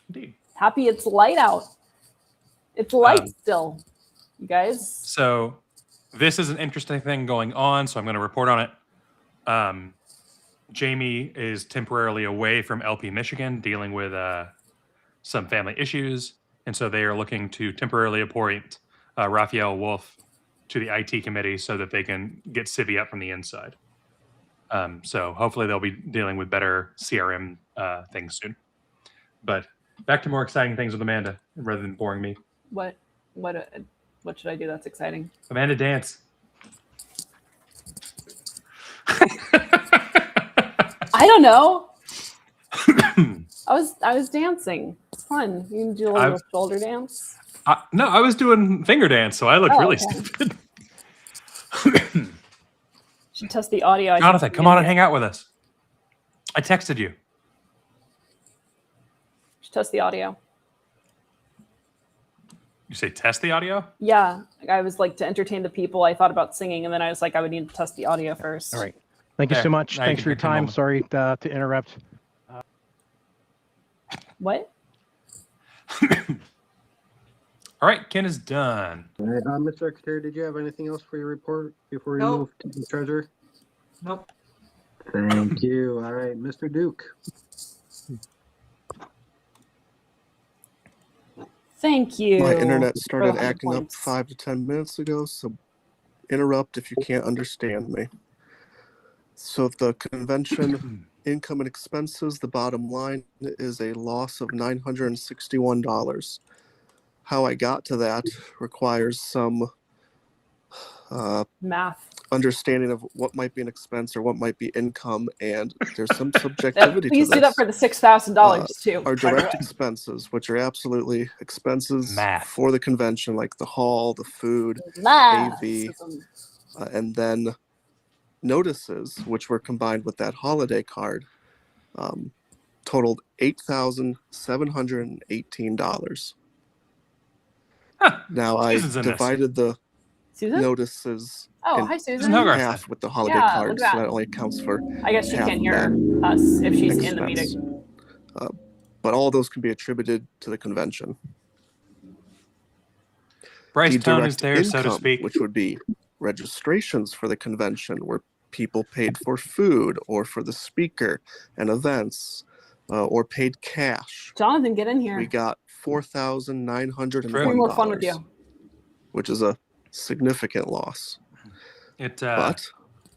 Indeed. Happy it's light out. It's light still, you guys. So this is an interesting thing going on, so I'm going to report on it. Jamie is temporarily away from LP Michigan, dealing with some family issues, and so they are looking to temporarily appoint Raphael Wolf to the IT committee so that they can get Civi up from the inside. So hopefully they'll be dealing with better CRM things soon. But back to more exciting things with Amanda rather than boring me. What should I do that's exciting? Amanda, dance. I don't know. I was dancing. It's fun. You can do a little shoulder dance. No, I was doing finger dance, so I looked really okay. stupid. Should test the audio. Jonathan, come on and hang out with us. I texted you. Should test the audio. You say test the audio? Yeah, I was like to entertain the people. I thought about singing, and then I was like, I would need to test the audio first. All right. Thank you so much. Now Thanks you for your can take a time. moment. Sorry to interrupt. What? All right, Ken is done. All right, Mr. Secretary, did you have anything else for your report before we Nope. move to the treasurer? Nope. Thank you. All right, Mr. Duke. Thank you. My internet for started the acting up points. 5 to 10 minutes ago, so interrupt if you can't understand me. So the convention income and expenses, the bottom line is a loss of $961. How I got to that requires some Math. understanding of what might be an expense or what might be income, and there's some subjectivity Please to do that this. for the $6,000 too. Our by the direct way. expenses, which are absolutely expenses Math. for the convention, like the hall, the food, Math. AV, and then notices, which were combined with that holiday card, totaled $8,718. Now I Susan's in this. divided the Susan? notices Oh, in hi, Susan. half with the holiday Yeah, card, look so at that. that only accounts for I guess she half can't of hear that us if she's in the expense. meeting. But all those can be attributed to the convention. Bryce The Tone is direct there, so to income, speak. which would be registrations for the convention, where people paid for food or for the speaker and events, or paid cash. Jonathan, get in here. We got Three more $4,901, fun with you. which is a significant loss. It. But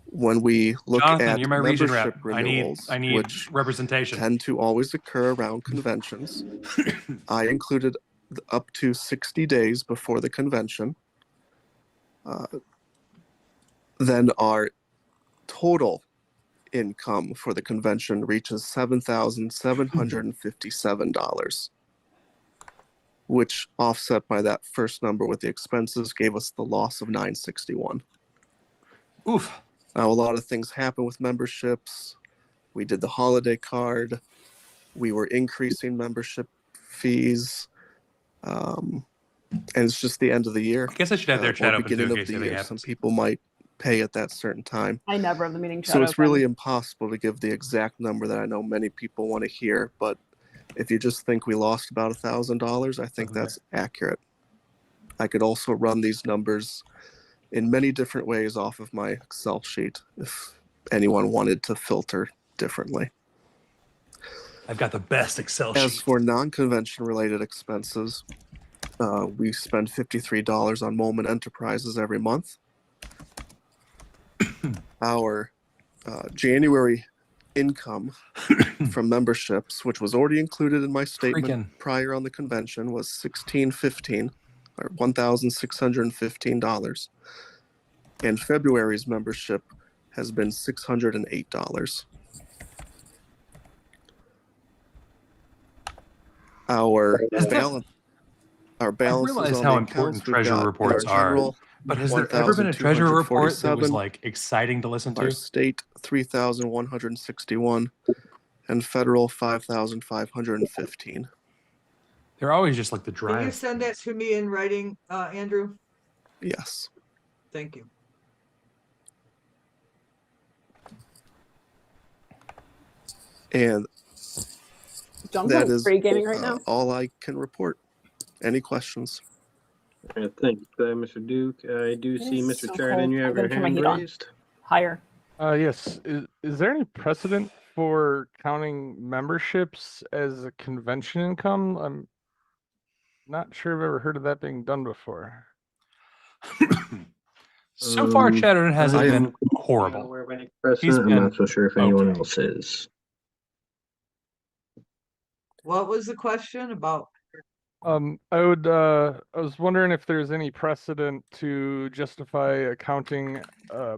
when we look Jonathan, at you're my region membership rep. I need renewals, which representation. tend to always occur around conventions, I included up to 60 days before the convention. Then our total income for the convention reaches $7,757, which, offset by that first number with the expenses, gave us the loss of $961. Oof. Now, a lot of things happen with memberships. We did the holiday card. We were increasing membership fees. And it's just the end of the year. I guess I should have their chat or open too beginning in of case the anything year. Some happens. people might pay at that certain time. I never have the meeting chat So it's open. really impossible to give the exact number that I know many people want to hear. But if you just think we lost about $1,000, I think that's accurate. I could also run these numbers in many different ways off of my Excel sheet if anyone wanted to filter differently. I've got the best Excel As sheet. for non-convention related expenses, we spend $53 on Moment Enterprises every month. Our January income from memberships, which was already included in my statement Freaking. prior on the convention, was $1,615 or $1,615. And February's membership has been $608. Our balance. Our I balances realize on how the important accounts, we've treasurer got reports our general, are, but has there ever been a treasurer report that was 1,247, like exciting to listen our to? state 3,161, and federal 5,515. They're always just like the Can you drive. send that to me in writing, Andrew? Yes. Thank you. And Jonathan, that is free gaming right now. all I can report. Any questions? Thank you, Mr. Duke. I do It see, is Mr. so Sheridan, cold. you I'm have gonna your turn my hand heat on. raised. Higher. Yes. Is there any precedent for counting memberships as a convention income? I'm not sure I've ever heard of that being done before. So far, Sheridan hasn't I been am horrible. not aware of any He's precedent. I'm been not so sure if anyone okay. else is. What was the question about? I was wondering if there's any precedent to justify accounting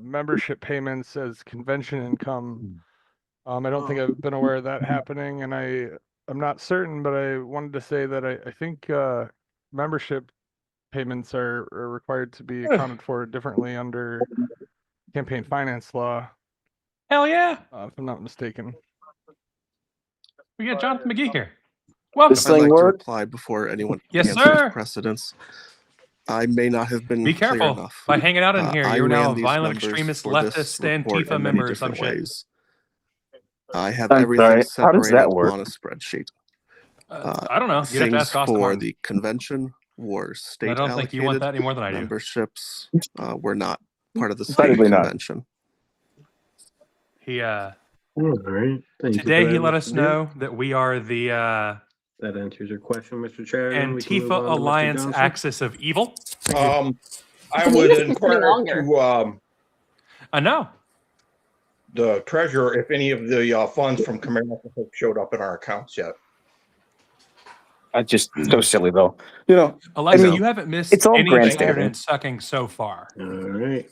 membership payments as convention income. I don't think I've been aware of that happening, and I'm not certain, but I wanted to say that I think membership payments are required to be accounted for differently under campaign finance law. Hell yeah! If I'm not mistaken. We got Jonathan McGee here. Welcome. I'd like to reply before anyone Yes, answers sir. precedents. I may not have been Be clear careful. enough. By hanging out in here, I you're now ran a these violent numbers extremist, for this leftist, report Antifa in many member or some different shit. ways. I have I'm everything sorry, how does that separated work? on a spreadsheet. I don't know. You'd have to Things ask Austin for Martin. the convention were state I don't allocated. think you want that any more than I do. Memberships were not part of the state Decidedly not. convention. He All right. Thank today you for he that, let Mr. us Duke. know that we are the That answers your question, Mr. Sheridan. We can move Antifa on to Mr. Alliance Johnson. Axis of Evil. I The name would is getting inquire longer. to I know. the treasurer if any of the funds from Comerica have showed up in our accounts yet. That's just so silly, though. You know, Alexa, I mean, you haven't missed it's all any grandstanding. Sheridan sucking so far. All right.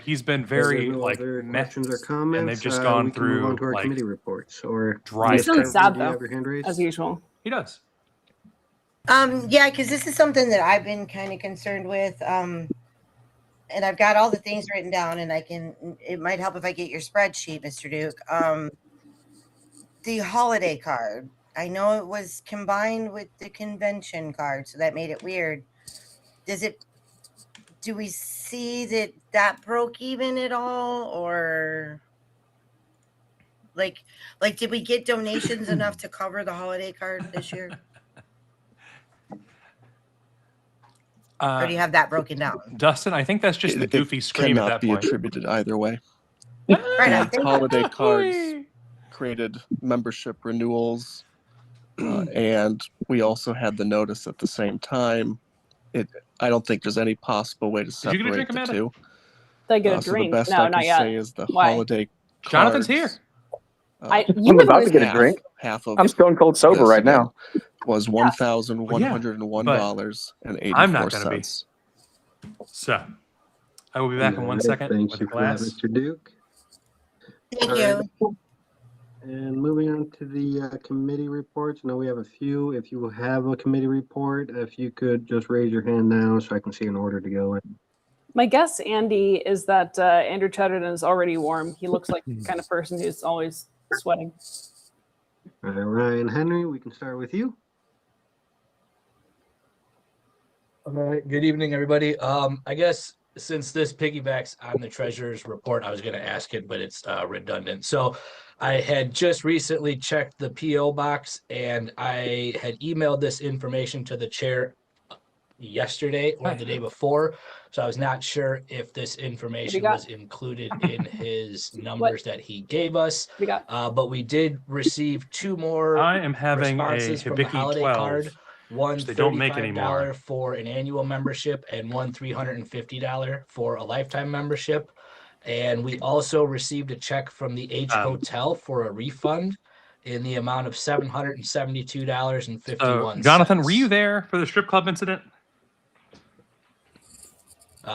He's been If there's very no like other meth, questions or comments, and they've just gone we can move on through to our like committee reports. Or dry. He Ms. sounds Kemper, sad do you though, have your hand raised? as usual. He does. Yeah, because this is something that I've been kind of concerned with. And I've got all the things written down, and it might help if I get your spreadsheet, Mr. Duke. The holiday card. I know it was combined with the convention card, so that made it weird. Do we see that broke even at all, or like did we get donations enough to cover the holiday card this year? Or do you have that broken down? Dustin, I think that's just the goofy scream at Cannot that be point. attributed either way. Right, I The think holiday cards created membership renewals, and we also had the notice at the same time. I don't think there's any possible way to Did you get a drink, separate the Amanda? two. Did I get a So the drink? best No, I can not yet. say is the Why? holiday Jonathan's cards, here. You I'm were about the to get a drink. half of I'm stone cold sober this right now. was $1,101.84. I'm not going to be. So, I will be back in 1 second Thank with you a for that, glass. Mr. Duke. Thank All you. right. And moving on to the committee reports. Now we have a few. If you have a committee report, if you could just raise your hand now so I can see an order to go in. My guess, Andy, is that Andrew Chatterton is already warm. He looks like the kind of person who's always sweating. All right, Ryan Henry, we can start with you. All right. Good evening, everybody. I guess since this piggybacks on the treasurer's report, I was going to ask it, but it's redundant. So I had just recently checked the PO box, and I had emailed this information to the chair yesterday or the day before. So I was not sure if this information was included in his numbers that he gave us. But we did receive two more I am having a responses from the Hibiki holiday 12, card. One which they don't make anymore. $35 for an annual membership and one $350 for a lifetime membership. And we also received a check from the H Hotel for a refund in the amount of $772.51. Jonathan, were you there for the strip club incident?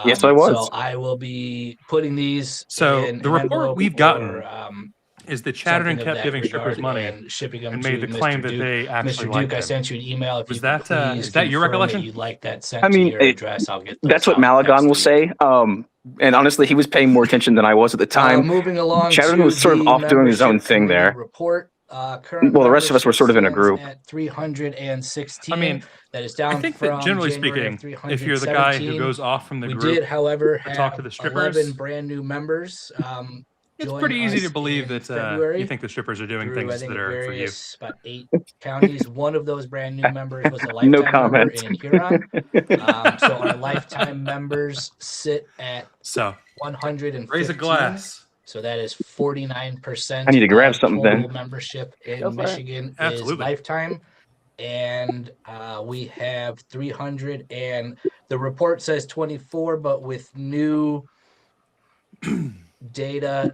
Yes, I was. So I will be putting these So in the an report envelope we've or, gotten is that Chatterton something of kept that giving strippers regard money and shipping them and to made the claim Mr. that Duke. they actually Mr. liked Duke, I him. sent you an email. If Was you could that please is that your confirm recollection? that you'd like that sent I to mean, your address, I'll get those that's what out Malagon will next week. say. And honestly, he was paying more attention than I was at the time. Moving along Chatterton to was sort of the off doing his own membership thing committee there. report. Current Well, the rest of us were membership sort of in a stands group. at 316. I mean, that is I down think that from generally January of speaking, if you're the guy who 317. goes off from the We group did, however, to talk to have the strippers, 11 brand new members it's join pretty easy to us believe in that February you think the strippers are doing through, I things think, that are for you. various about 8 counties. One of those brand new members was a No lifetime member comment. in Huron. So our lifetime members sit at So 115. raise a glass. So that is 49% I need to grab of something total then. membership Go in for it. Michigan is Absolutely. lifetime. And we have 300, and the report says 24, but with new data,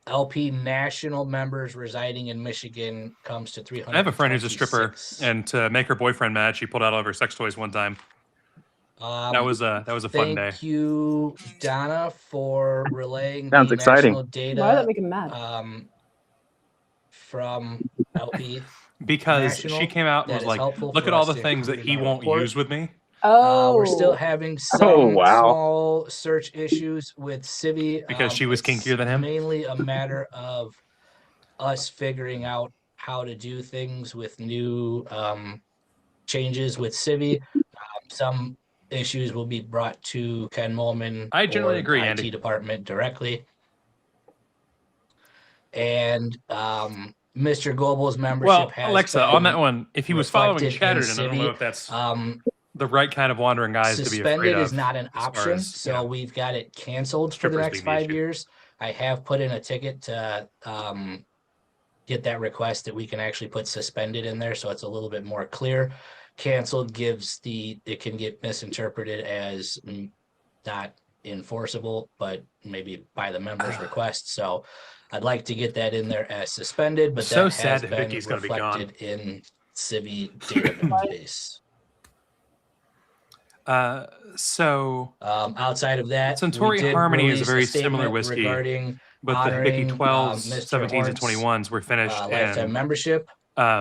LP national members residing in Michigan comes to 326. I have a friend who's a stripper, and to make her boyfriend mad, she pulled out all of her sex toys one time. That was a fun day. Thank you, Donna, for relaying Sounds the exciting. national data. Why did that make him mad? From LP Because National. she came out and That was is like, helpful look for at all us the to things that include he in our won't report. use with me. Oh, We're still having some Oh, wow. small search issues with Civi. Because she was It's kinkier than him? Mainly a matter of us figuring out how to do things with new changes with Civi. Some issues will be brought to Ken Molman I generally or agree, the IT Andy. department directly. And Mr. Goebel's membership Well, has Alexa, been on that one, if he was following reflected in Chatterton, I don't know Civi. if that's the right kind of wandering guys to be afraid Suspended of. is not an as far option, as, so we've got it canceled for the strippers next being the 5 issue. years. I have put in a ticket to get that request that we can actually put suspended in there, so it's a little bit more clear. Canceled gives it can get misinterpreted as not enforceable, but maybe by the member's request. So I'd like to get that in there as suspended, but So that sad has that been Vicky's gonna be gone. reflected in Civi database. So outside of that, Centauri we did Harmony is a release very statement similar whiskey, regarding but the Hickey honoring 12s, Mr. 17s, and Horn's 21s were finished lifetime in membership.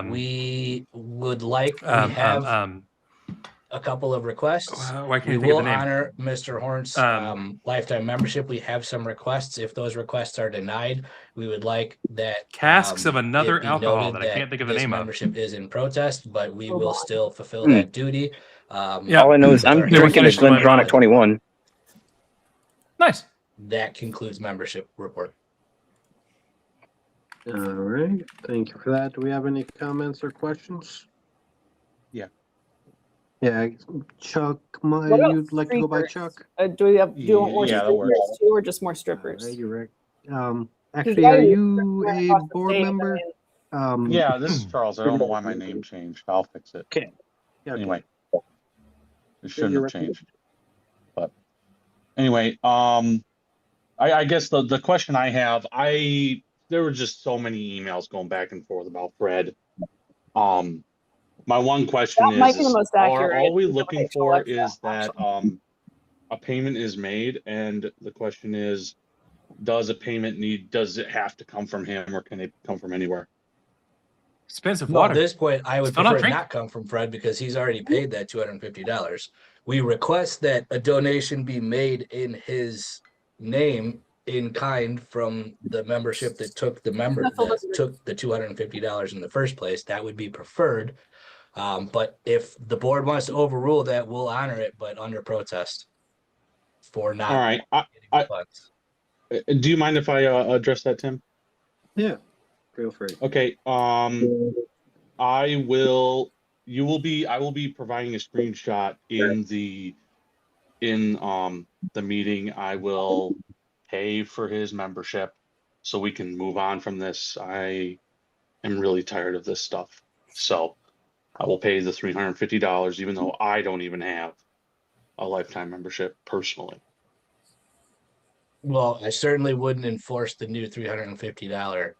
We would like, we have a couple of requests. why can't We you think of will the name? honor Mr. Horn's lifetime membership. We have some requests. If those requests are denied, we would like that Casks of it another be alcohol noted that I can't think of the this name of. membership is in protest, but we Hold will on. still fulfill Hmm. that duty. Yeah. All I know is with I'm our drinking a finished in my Glendronach mouth. 21. Nice. That concludes membership report. All right, thank you for that. Do we have any comments or questions? Yeah. Yeah, Chuck, What about you'd like to go by strippers? Chuck? Do you want more Yeah, that works. strippers too, or just more strippers? All right, you're right. 'Cause Actually, yeah, are you you ran a across the board state, I member? mean, Yeah, this is Charles. I don't know why my name changed. I'll fix it. Okay. Yeah, okay. Anyway, it Yeah, shouldn't you're have right. changed. But anyway, I guess the question I have, there were just so many emails going back and forth about Fred. My one question that might be the is most accurate. all we looking for Alexa, is that a payment is made, and the question is, does it have to come from him, or can it come from anywhere? Expensive Well, water. at this point, I would Still not prefer it drink? not come from Fred because he's already paid that $250. We request that a donation be made in his name in kind from the membership that took the $250 in the first place. That would be preferred. But if the board wants to overrule that, we'll honor it, but under protest for not All right. getting funds. Do you mind if I address that, Tim? Yeah, feel free. Okay. I will be providing a screenshot in the meeting. I will pay for his membership so we can move on from this. I am really tired of this stuff. So I will pay the $350, even though I don't even have a lifetime membership personally. Well, I certainly wouldn't enforce the new $350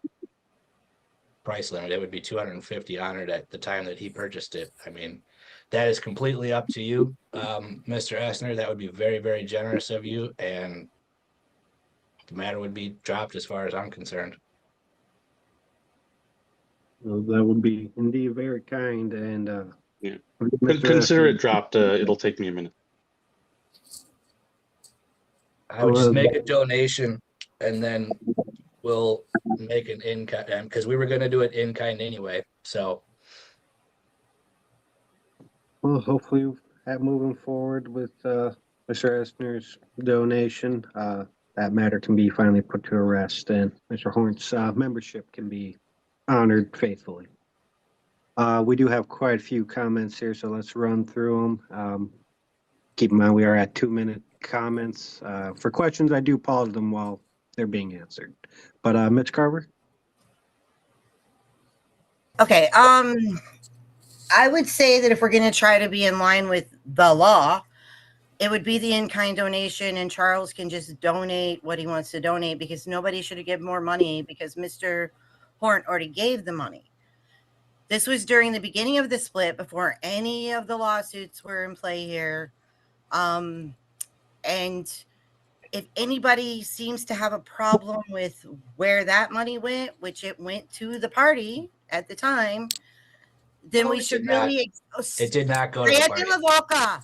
price limit. It would be 250 honored at the time that he purchased it. I mean, that is completely up to you, Mr. Essner. That would be very, very generous of you, and the matter would be dropped as far as I'm concerned. Well, that would be indeed very kind. And Yeah. Mr. Consider Essner, it dropped. It'll take me a minute. I would just make a donation, and then we'll make an in-kind, because we were going to do it in-kind anyway. So well, hopefully, moving forward with Mr. Essner's donation, that matter can be finally put to rest, and Mr. Horn's membership can be honored faithfully. We do have quite a few comments here, so let's run through them. Keep in mind we are at 2-minute comments. For questions, I do pause them while they're being answered. But Mitch Carver? Okay, I would say that if we're going to try to be in line with the law, it would be the in-kind donation, and Charles can just donate what he wants to donate, because nobody should have given more money because Mr. Horn already gave the money. This was during the beginning of the split, before any of the lawsuits were in play here. And if anybody seems to have a problem with where that money went, which it went to the party at the time, then No, we it should did not. really. It did not go to the party.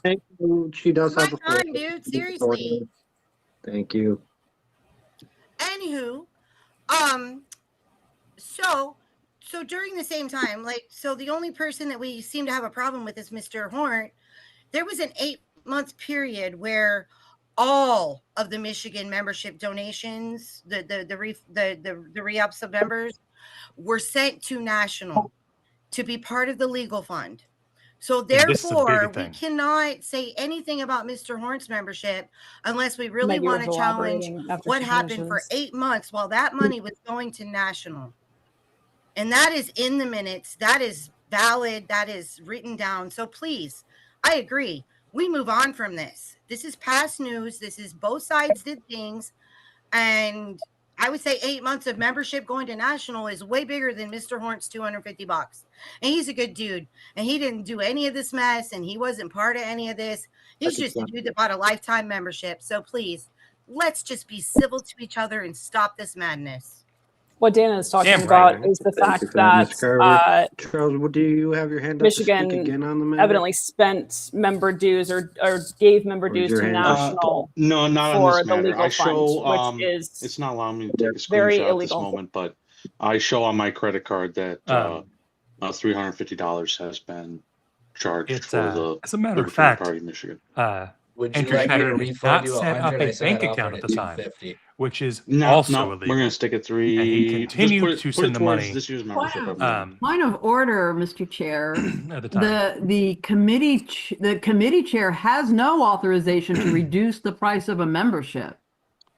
Thank you. She does have the floor. Come on, dude. Seriously. Thank you. Anywho, so during the same time, so the only person that we seem to have a problem with is Mr. Horn. There was an 8-month period where all of the Michigan membership donations, the re-ups of members, were sent to national to be part of the legal fund. So therefore, we cannot say anything about Mr. Horn's membership unless we really Maggie want to was challenge elaborating after what she happened for finishes. 8 months while that money was going to national. And that is in the minutes. That is valid. That is written down. So please, I agree. We move on from this. This is past news. This is both sides did things. And I would say 8 months of membership going to national is way bigger than Mr. Horn's $250. And he's a good dude. And he didn't do any of this mess. And he wasn't part of any of this. He's just a dude that bought a lifetime membership. So please, let's just be civil to each other and stop this madness. What Dana is talking about is the fact that Charles, do you have your hand up Michigan to speak again on the matter? evidently spent member dues or gave member dues to national no, not for on this the matter. legal I show, fund, which is it's not allowing me to take a very screenshot at this illegal. moment, but I show on my credit card that $350 has been charged for the as a matter of Libertarian fact, Party of Michigan. Would you Andrew like me to Shatter did refund not you set up 100? I a said I'd bank offer account it at at the time, 250. which is No, also we're illegal. going to stick at three. And he Just continued to send the towards money. this year's membership. every month. Point of order, Mr. Chair. At the time. The committee chair has no authorization to reduce the price of a membership.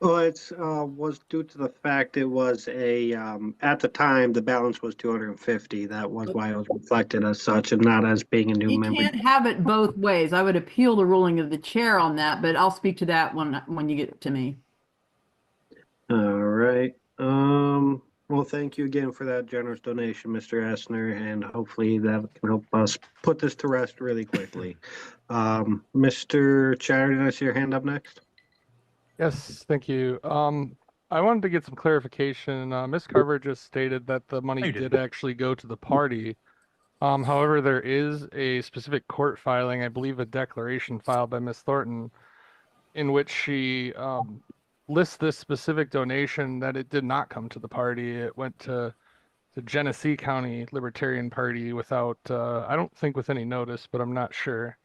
Well, it was due to the fact it was at the time, the balance was 250. That was why it was reflected as such and not as being a new You member. can't have it both ways. I would appeal the ruling of the chair on that, but I'll speak to that when you get to me. All right. Well, thank you again for that generous donation, Mr. Essner, and hopefully that can help us put this to rest really quickly. Mr. Chatter, did I see your hand up next? Yes, thank you. I wanted to get some clarification. Ms. Carver just stated that the money did actually go to the party. However, there is a specific court filing, I believe a declaration filed by Ms. Thornton, in which she lists this specific donation that it did not come to the party. It went to the Genesee County Libertarian Party without, I don't think with any notice, but I'm not sure.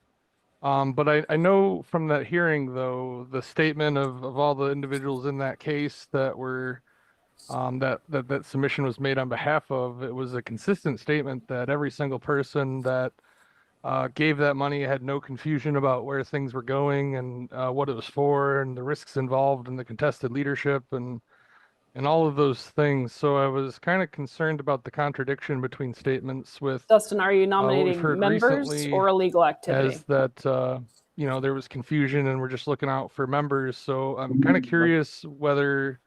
But I know from that hearing, though, the statement of all the individuals in that case that were that submission was made on behalf of, it was a consistent statement that every single person that gave that money had no confusion about where things were going and what it was for and the risks involved in the contested leadership and all of those things. So I was kind of concerned about the contradiction between statements with Dustin, are you what we've nominating heard members recently or illegal activity? as that you know, there was confusion and we're just looking out for members. So I'm kind of curious whether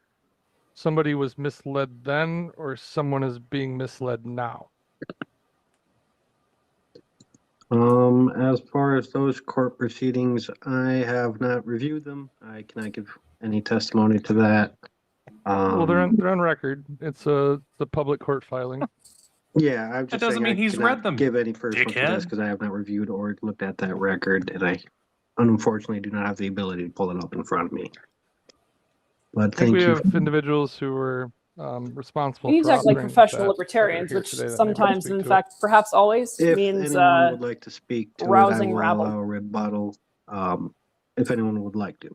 somebody was misled then or someone is being misled now. As far as those court proceedings, I have not reviewed them. I cannot give any testimony to that. Well, they're on record. It's the public court filing. Yeah, I'm just That doesn't saying mean I he's cannot read them, give any first look at this dickhead. because I have not reviewed or looked at that record, and I unfortunately do not have the ability to pull it up in front of me. But I think we thank you. have individuals who were responsible We need for to act like authoring professional that libertarians, here which today that may be able to sometimes, speak in to it. fact, perhaps always If means anyone would like to speak to it, I rousing will rabble. allow a rebuttal. If anyone would like to.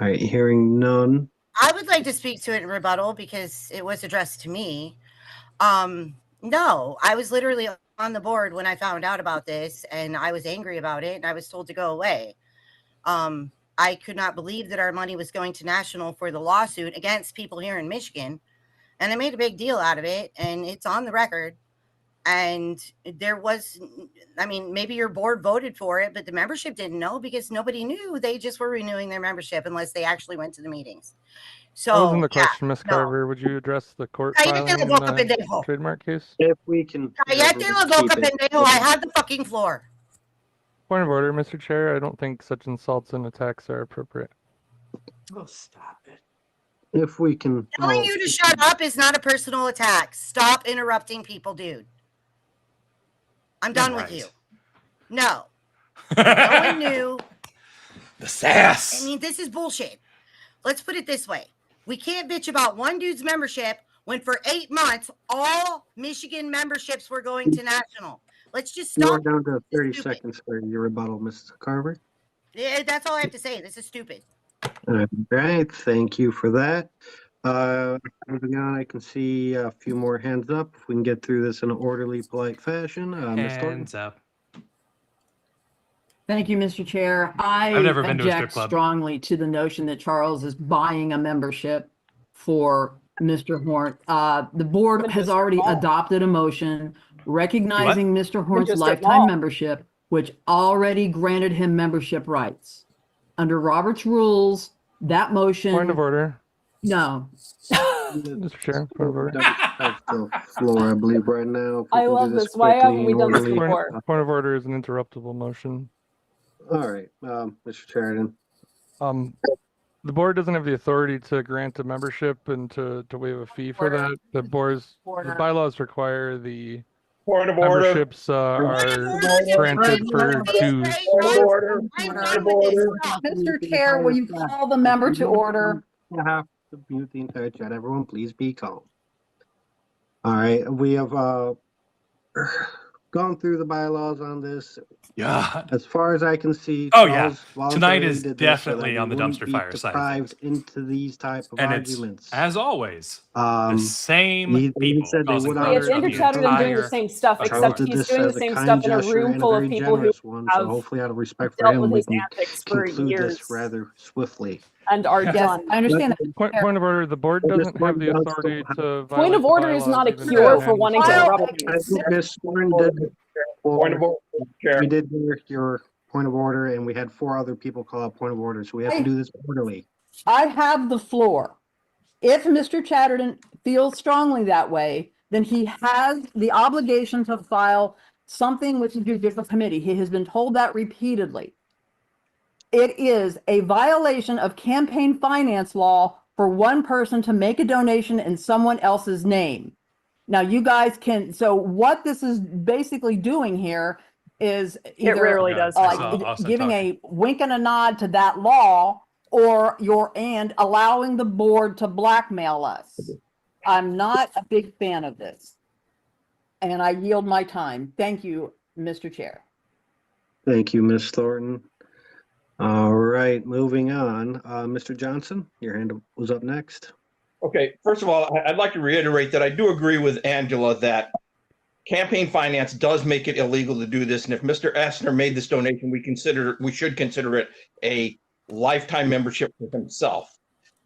All right, hearing none. I would like to speak to it in rebuttal because it was addressed to me. No, I was literally on the board when I found out about this, and I was angry about it, and I was told to go away. I could not believe that our money was going to national for the lawsuit against people here in Michigan, and I made a big deal out of it, and it's on the record. And there was, I mean, maybe your board voted for it, but the membership didn't know because nobody knew. They just were renewing their membership unless they actually went to the meetings. So That wasn't the yeah, question, Ms. Carver. Would you address the court Cállate filing la in boca, the pendejo. trademark case? If we can. Cállate la boca, pendejo. I have the fucking floor. Point of order, Mr. Chair. I don't think such insults and attacks are appropriate. Oh, stop it. If we can. Telling you to shut up is not a personal attack. Stop interrupting people, dude. I'm done with you. No. No one knew. The sass. I mean, this is bullshit. Let's put it this way. We can't bitch about one dude's membership when for 8 months, all Michigan memberships were going to national. Let's just You are stop. down to 30 seconds for your rebuttal, Mrs. Carver. Yeah, that's all I have to say. This is stupid. All right, thank you for that. Moving on, I can see a few more hands up. If we can get through this in an orderly, polite fashion. Ms. Thornton. Hands up. Thank you, Mr. Chair. I I've never been to a strip object club. strongly to the notion that Charles is buying a membership for Mr. Horn. The board has already adopted a motion recognizing Mr. Horn's Into a strip lifetime mall. membership, which already granted him membership rights. Under Robert's rules, that motion. Point of order. No. Mr. Chair, point of order. Have the floor, I believe, right now. If we I can do love this this. Why haven't quickly we and done this orderly. before? Point of order is an interruptible motion. All right, Mr. Sheridan. The board doesn't have the authority to grant a membership and to waive a fee for that. The bylaws require the Point of order. memberships are granted for dues. Mr. Chair, will you call the member to order? You have to mute the entire chat. Everyone, please be calm. All right, we have gone through the bylaws on this. Yeah. As far as I can see. Oh, yeah. Charles Tonight voluntarily is did this so that definitely we on the wouldn't dumpster be fire side of deprived into these type of And it's, arguments. as always, the same he people said they causing would He problems is for the Andrew Chatterton doing the entire same stuff, Charles except did he's this doing the as a same kind stuff in a gesture room and full of very people who generous one, so have hopefully out of respect for dealt him, with we his can antics for conclude years this rather swiftly. and are Yes, done. I understand that. Point of order, the board But Ms. doesn't have the Thornton does authority still to Point violate of the order is bylaws not a even cure if for it's wanting to mandated. interrupt I me. think Ms. Thornton did. Point of order, Chair. We did hear your point of order, and we had 4 other people call out point of order, so we have to do this orderly. I have the floor. If Mr. Chatterton feels strongly that way, then he has the obligation to file something with the judicial committee. He has been told that repeatedly. It is a violation of campaign finance law for one person to make a donation in someone else's name. Now you guys can, so what this is basically doing here is either rarely does. giving a wink and a nod to that law or allowing the board to blackmail us. I'm not a big fan of this. And I yield my time. Thank you, Mr. Chair. Thank you, Ms. Thornton. All right, moving on. Mr. Johnson, your hand was up next. Okay, first of all, I'd like to reiterate that I do agree with Angela that campaign finance does make it illegal to do this. And if Mr. Essner made this donation, we should consider it a lifetime membership for himself.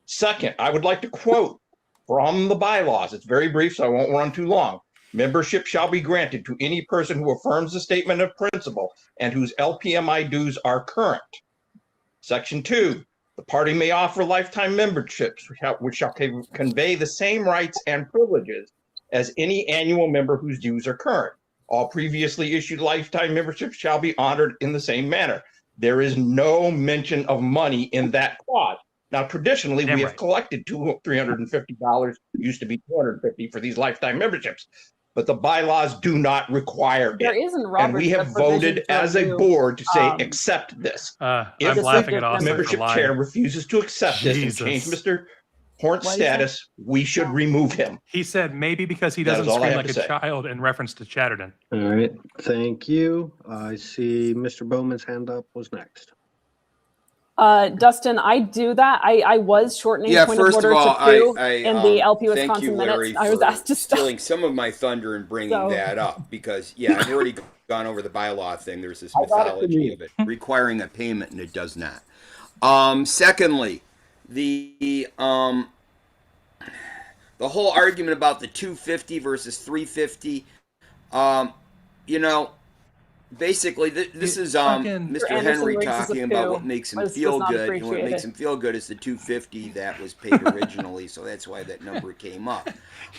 Second, I would like to quote from the bylaws. It's very brief, so I won't run too long. Membership shall be granted to any person who affirms the statement of principle and whose LPMI dues are current. Section 2, the party may offer lifetime memberships, which shall convey the same rights and privileges as any annual member whose dues are current. All previously issued lifetime memberships shall be honored in the same manner. There is no mention of money in that clause. Now, traditionally, we have collected $350, used to be $250 for these lifetime memberships, but the bylaws do not require There it. isn't, And Robert, we have a provision voted for as a new, board to say, accept this. I'm If laughing at the Austin for membership lying. chair refuses to accept this and change Jesus. Mr. Horn's Why is that? status, we should remove him. He said maybe because he That doesn't is all I scream have like to a say. child in reference to Chatterton. All right, thank you. I see Mr. Bowman's hand up was next. Dustin, I do that. I was shortening Yeah, point of first order of all, to 2 I in the LP thank Wisconsin you, minutes. Larry, I was for asked to stop. stealing some of my thunder and bringing So- that up because, yeah, I've already gone over the bylaw thing. There's this I got it from mythology you. of it requiring a payment, and it does not. Secondly, the whole argument about the 250 versus 350, you know, basically this is Mr. Anderson Henry raises a talking about coup. what makes him Does feel not good, and what appreciate makes it. him feel good is the 250 that was paid originally, so that's why that number came up.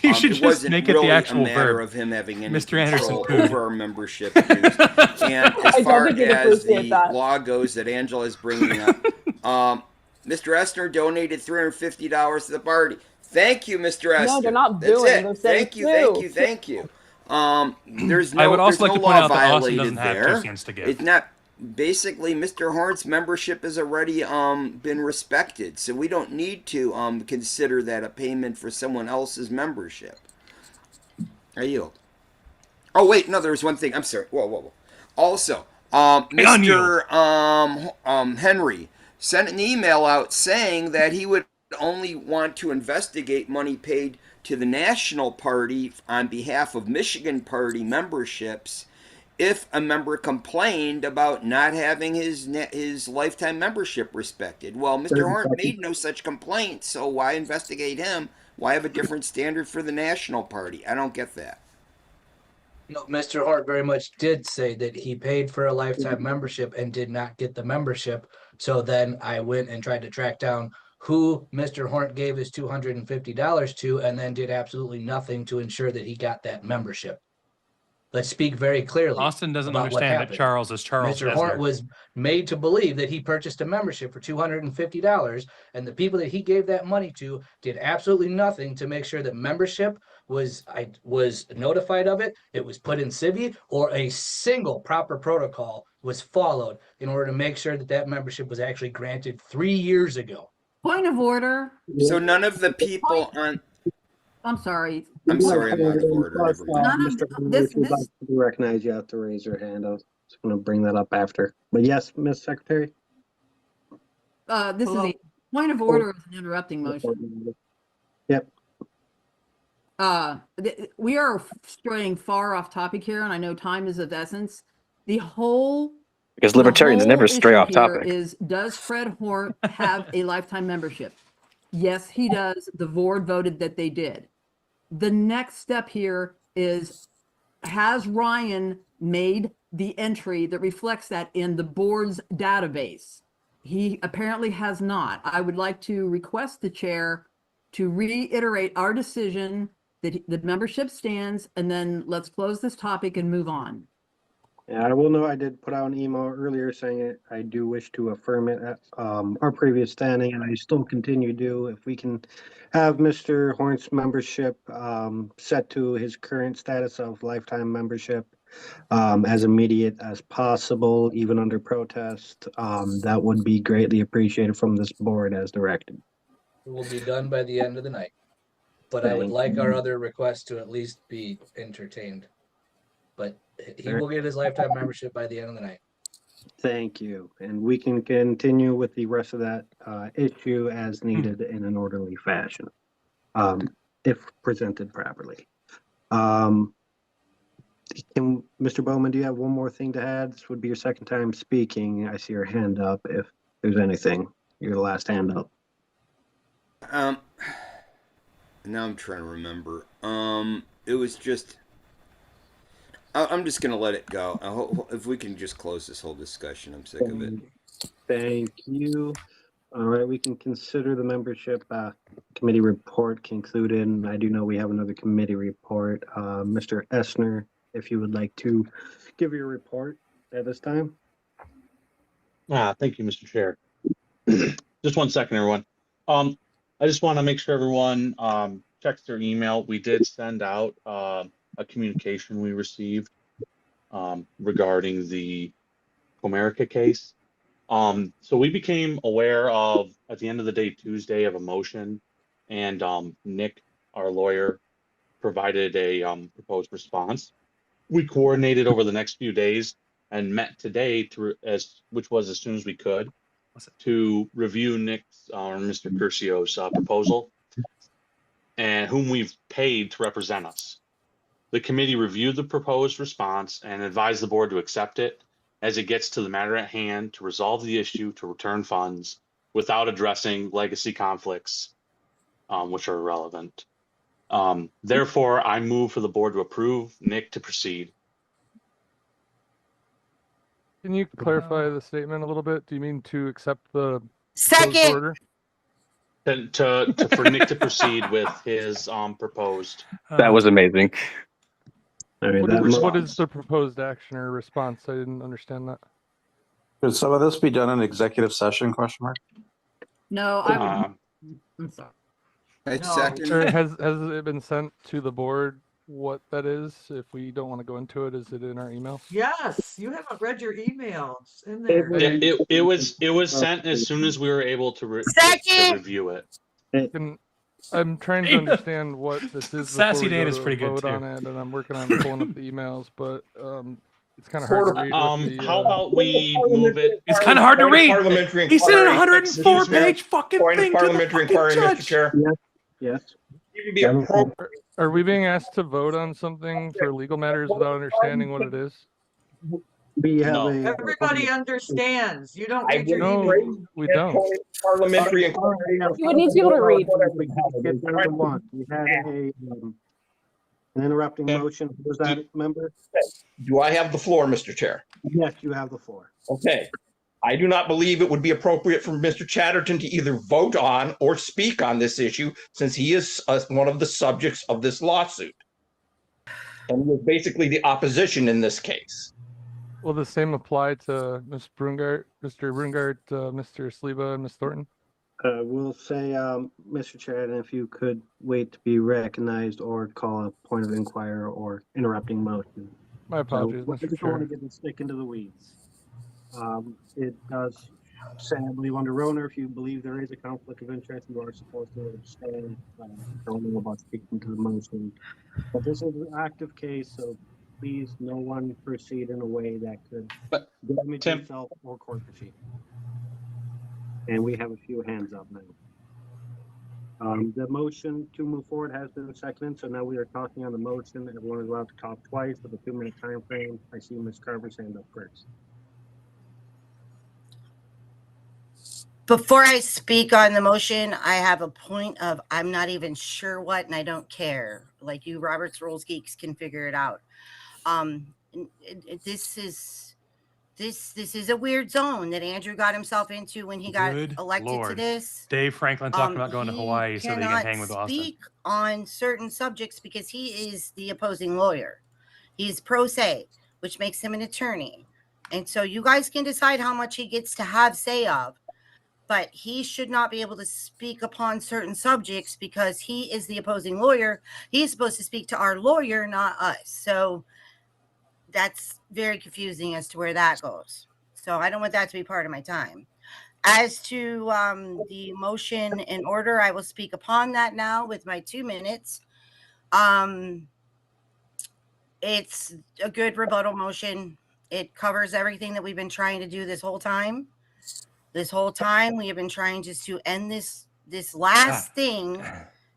You should It just wasn't make it really the actual a matter verb. of him having any Mr. Anderson control cooed. over our membership dues. And as I don't far think you'd as appreciate the that. law goes that Angela is bringing up, Mr. Estner donated $350 to the party. Thank you, Mr. Estner. No, they're not That's doing. it. They're saying Thank you, thank sue. you, thank you. There's no, I would also there's like no to point law out that Austin violated doesn't have 2 there. cents to give. It's not. Basically, Mr. Horn's membership has already been respected, so we don't need to consider that a payment for someone else's membership. I yield. Oh wait, no, there was one thing. I'm sorry. Whoa. Also, Mr. Henry sent an email out saying that he would only want to investigate money paid to the National Party on behalf of Michigan Party memberships if a member complained about not having his lifetime membership respected. Well, Mr. Horn made no such complaint, so why investigate him? Why have a different standard for the National Party? I don't get that. No, Mr. Hart very much did say that he paid for a lifetime membership and did not get the membership. So then I went and tried to track down who Mr. Hart gave his $250 to and then did absolutely nothing to ensure that he got that membership. Let's speak very clearly. Austin doesn't about what understand that happened. Charles is Charles Mr. Hart Esner. was made to believe that he purchased a membership for $250, and the people that he gave that money to did absolutely nothing to make sure that membership was notified of it, it was put in Civi, or a single proper protocol was followed in order to make sure that that membership was actually granted 3 years ago. Point of order. So none of the people on. I'm sorry. I'm sorry, I'm out of order. Never mind. None of Mr. this- If you'd like to be recognized, you have to raise your hand. I was going to bring that up after. But yes, Ms. Secretary? This is a point of order is an interrupting motion. Yep. We are straying far off topic here, and I know time is of essence. The whole Because libertarians never stray off issue here topic. is, does Fred Hort have a lifetime membership? Yes, he does. The board voted that they did. The next step here is, has Ryan made the entry that reflects that in the board's database? He apparently has not. I would like to request the chair to reiterate our decision that the membership stands, and then let's close this topic and move on. Yeah, I will know I did put out an email earlier saying it. I do wish to affirm it at our previous standing, and I still continue to. If we can have Mr. Horn's membership set to his current status of lifetime membership as immediate as possible, even under protest, that would be greatly appreciated from this board as directed. It will be done by the end of the night. But I would Thank like you. our other requests to at least be entertained. But he will get his lifetime membership by the end of the night. Thank you. And we can continue with the rest of that issue as needed in an orderly fashion, if presented properly. Mr. Bowman, do you have one more thing to add? This would be your second time speaking. I see your hand up. If there's anything, your last hand up. Now I'm trying to remember. It was just I'm just gonna let it go. If we can just close this whole discussion, I'm sick of it. Thank you. All right, we can consider the membership committee report concluded. And I do know we have another committee report. Mr. Essner, if you would like to give your report at this time. Thank you, Mr. Chair. Just 1 second, everyone. I just want to make sure everyone checks their email. We did send out a communication we received regarding the Comerica case. So we became aware of, at the end of the day, Tuesday, of a motion, and Nick, our lawyer, provided a proposed response. We coordinated over the next few days and met today which was as soon as we could, to review Nick's or Mr. Curcio's proposal, and whom we've paid to represent us. The committee reviewed the proposed response and advised the board to accept it as it gets to the matter at hand to resolve the issue to return funds without addressing legacy conflicts, which are irrelevant. Therefore, I move for the board to approve Nick to proceed. Can you clarify the statement a little bit? Do you mean to accept the proposed Second. order? For Nick to proceed with his proposed. That was amazing. All right, What is the proposed action or response? I didn't understand that. Could some of this be done in executive session? Question mark. No, I'm sorry. Or has it been sent to the board what that is? If we don't want to go into it, is it in our email? Yes, you haven't read your emails in there. It was sent as soon as we were able to review it. I'm trying to understand what this is. Sassy before we Dane go is to pretty good, vote too. on it, and I'm working on pulling up the emails, but it's kind of hard to read. With the, How about we move it? It's kind of hard to read. Parliamentary He sent a inquiry. 104-page fucking Point of thing to the parliamentary fucking inquiry, Mr. judge. Chair. Yes. It would be appropriate. Are we being asked to vote on something for legal matters without understanding what it is? We have No. Everybody understands. You don't I read your No, email. we don't. Parliamentary inquiry. You would need to be able to read. We had an interrupting motion. Was that member? Do I have the floor, Mr. Chair? Yes, you have the floor. Okay. I do not believe it would be appropriate for Mr. Chatterton to either vote on or speak on this issue, since he is one of the subjects of this lawsuit. And was basically the opposition in this case. Will the same apply to Ms. Brungart, Mr. Brungart, Mr. Sliba, and Ms. Thornton? We'll say, Mr. Chairman, if you could wait to be recognized or call a point of inquiry or interrupting motion. My apologies, I Mr. just don't want to Chair. get the stick into the weeds. It does say, I believe, under Roner, if you believe there is a conflict of interest, you are supposed to abstain. I don't know about speaking to the motion, but this is an active case, so please, no one proceed in a way that could damage yourself or court proceeding. And we have a few hands up now. The motion to move forward has been seconded, so now we are talking on the motion. Everyone is allowed to talk twice with a 2-minute time frame. I see Ms. Carver's hand up first. Before I speak on the motion, I have a point of I'm not even sure what, and I don't care. Like you Robert's Rules geeks can figure it out. This is a weird zone that Andrew got himself into when he got Good elected to Lord. this. Dave Franklin talking about going to Hawaii so that he can hang with Austin. Speak on certain subjects because he is the opposing lawyer. He's pro se, which makes him an attorney. And so you guys can decide how much he gets to have say of, but he should not be able to speak upon certain subjects because he is the opposing lawyer. He's supposed to speak to our lawyer, not us. So that's very confusing as to where that goes. So I don't want that to be part of my time. As to the motion in order, I will speak upon that now with my 2 minutes. It's a good rebuttal motion. It covers everything that we've been trying to do this whole time. This whole time we have been trying just to end this last thing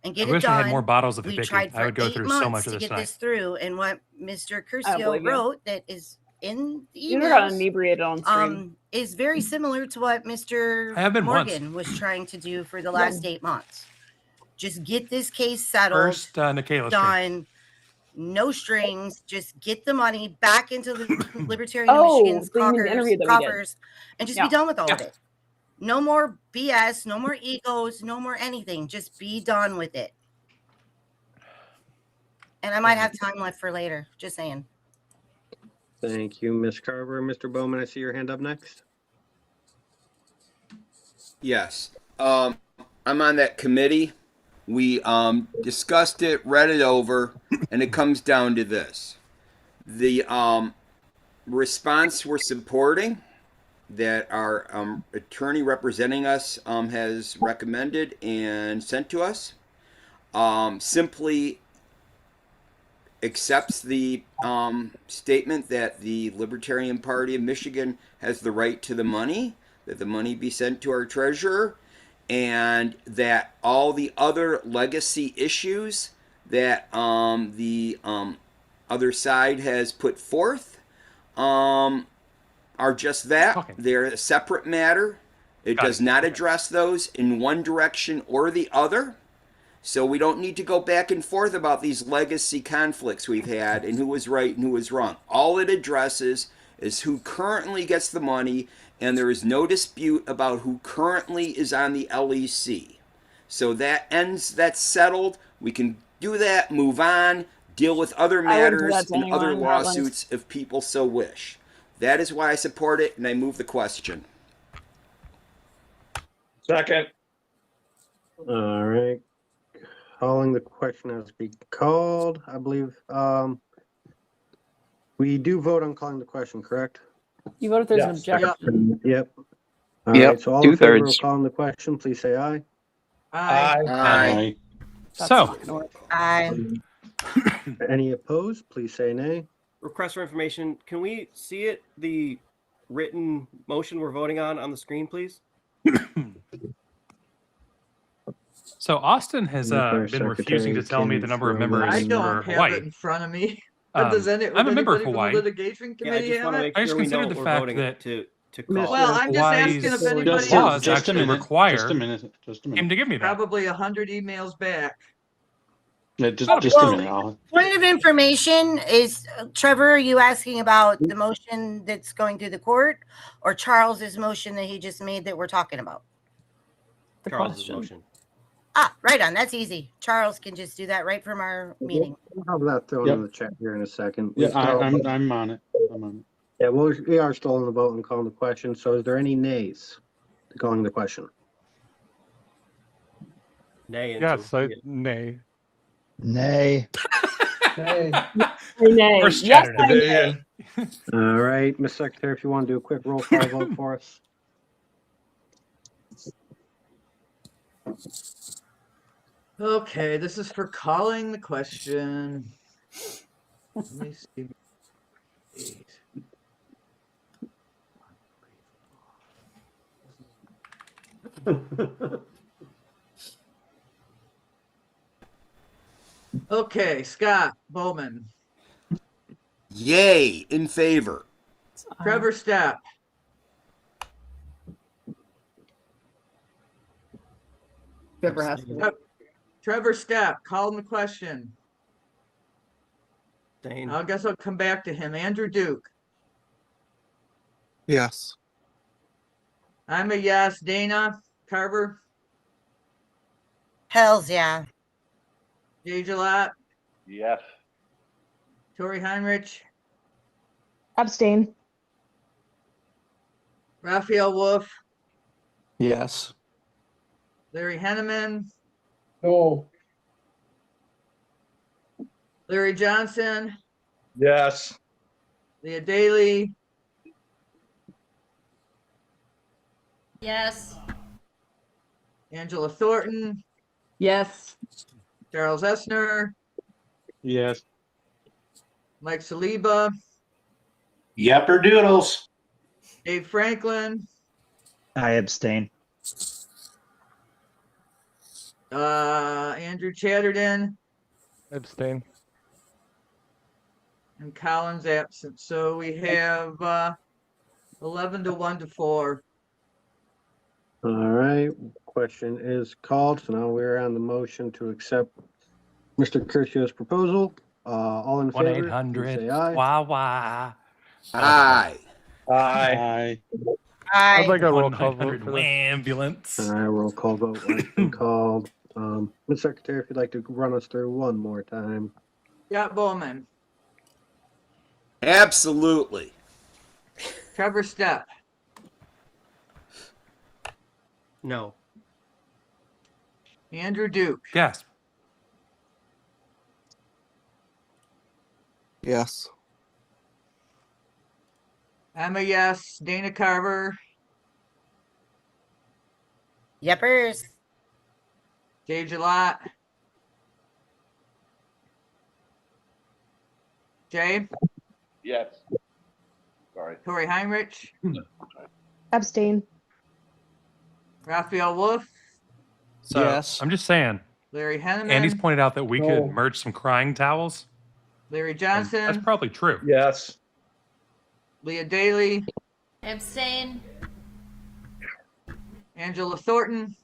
and get I it wish done. I had more bottles of We Hibiki. tried for I would go 8 through so months much of to this get tonight. this through, and what Mr. I don't Curcio believe you. wrote that is in the You never got emails inebriated on stream. is very similar to what Mr. I have been once. Morgan was trying to do for the last 8 months. Just get this case settled, First, Nikayla stream. done. no strings, just get the money back into the Libertarian Oh, Michigan's so you mean the interview that we did. coffers, and just Yeah. be done with all of Yeah. it. No more BS, no more egos, no more anything. Just be done with it. And I might have time left for later. Just saying. Thank you, Ms. Carver. Mr. Bowman, I see your hand up next. Yes. I'm on that committee. We discussed it, read it over, and it comes down to this. The response we're supporting that our attorney representing us has recommended and sent to us simply accepts the statement that the Libertarian Party of Michigan has the right to the money, that the money be sent to our treasurer, and that all the other legacy issues that the other side has put forth are just that. Okay. They're a separate matter. It does not address those in one direction or the other. So we don't need to go back and forth about these legacy conflicts we've had and who was right and who was wrong. All it addresses is who currently gets the money, and there is no dispute about who currently is on the LEC. So that ends, that's settled. We can do that, move on, deal with other I wouldn't do matters that to and anyone other in Rutland. lawsuits if people so wish. That is why I support it, and I move the question. Second. All right. Calling the question as be called, I believe. We do vote on calling the question, correct? You vote if there's an Yes. objection. Yep. All Yep, right, so all in favor of 2/3. calling the question, please say aye. Aye. Aye. That's So, not gonna work. Any opposed, please say nay. Request for information. Can we see it, the written motion we're voting on the screen, please? so Austin has Our been refusing to secretary tell me the can number of throw members I in don't for have Hawaii. it in front of me. Does I'm a member of anybody from the Hawaii. litigation Yeah, I committee just have want to it? make I just sure we know considered what the we're fact voting that to call. Well, I'm just asking if Hawaii's anybody laws Just a actually minute. require Just a minute. Just a him minute. to give me that. probably 100 emails back. Yeah, just That'll be just a Well, minute. I'll, point of information is, Trevor, are you asking about the motion that's going through the court, or Charles's motion that he just made that we're talking about? The Charles's question. motion. Ah, right on. That's easy. Charles can just do that right from our meeting. We'll have that thrown in the chat here in a second. yeah, We still- I'm on it. I'm on it. Yeah, we are still in the vote and calling the question. So is there any nays to calling the question? Nay. Yes, nay. Nay. Nay. First Yes, chatted I it. nay. All right, Ms. Secretary, if you want to do a quick roll call vote for us. Okay, this is for calling the question. Let me see. Okay, Scott Bowman, Yay, in favor. Trevor Stepp, Trevor has to. Trevor Stepp, calling the question. Dane. I guess I'll come back to him. Andrew Duke, Yes. I'm a yes. Dana Carver, Hells yeah. Jay Gillette, Yes. Tori Heinrich, Abstain. Raphael Wolf, Yes. Larry Henneman, No. Larry Johnson, Yes. Leah Daly, Yes. Angela Thornton, Yes. Charles Essner, Yes. Mike Saliba, Yepper doodles. Dave Franklin, I abstain. Andrew Chatterton, Abstain. and Collins absent. So we have 11 to 1 to 4. All right, question is called. So now we're on the motion to accept Mr. Curcio's proposal. All in favor, please say aye. Wah wah. Aye. Aye. I'd like a roll call vote 1-800 for this. ambulance. All right, roll call vote has been called. Ms. Secretary, if you'd like to run us through one more time. Scott Bowman, Absolutely. Trevor Stepp, No. Andrew Duke, Yes. Yes. Emma, yes, Dana Carver, Yepers. Dave Gillott, Jay, Yes. Sorry. Corey Heinrich, Abstain. Raphael Wolf, So Yes. I'm just saying. Larry Henneman, Andy's pointed out that we No. could merge some crying towels. Larry And Johnson, that's probably true. Yes. Leah Daly, Abstain. Angela Thornton,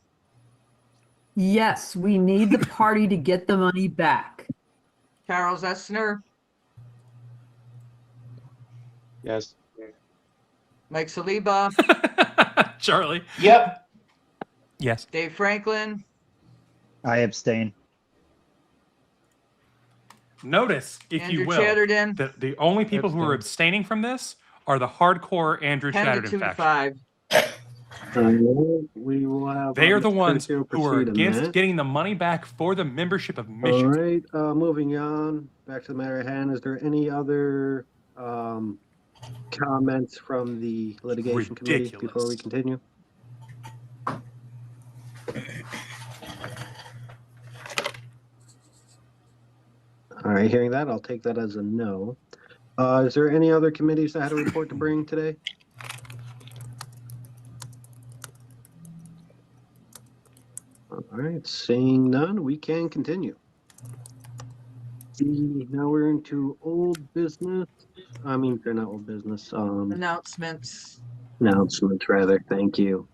Yes, we need the party to get the money back. Charles Essner, Yes. Mike Saliba, Charlie. Yep. Yes. Dave Franklin, I abstain. Notice, if Andrew you will, Chatterton, that the only people who are abstaining from this are the hardcore Andrew 10 to Chatterton 2 to faction. 5. We will have. They are the Mr. ones Curcio who are proceed in against that. getting the money back for the membership of All Michigan. right, moving on, back to the matter at hand. Is there any other comments from the litigation committee before we continue? All right, hearing that, I'll take that as a no. Is there any other committees that had a report to bring today? All right, seeing none, we can continue. Now we're into old business. I mean, they're not old business. Announcements. Announcements, rather. Thank you.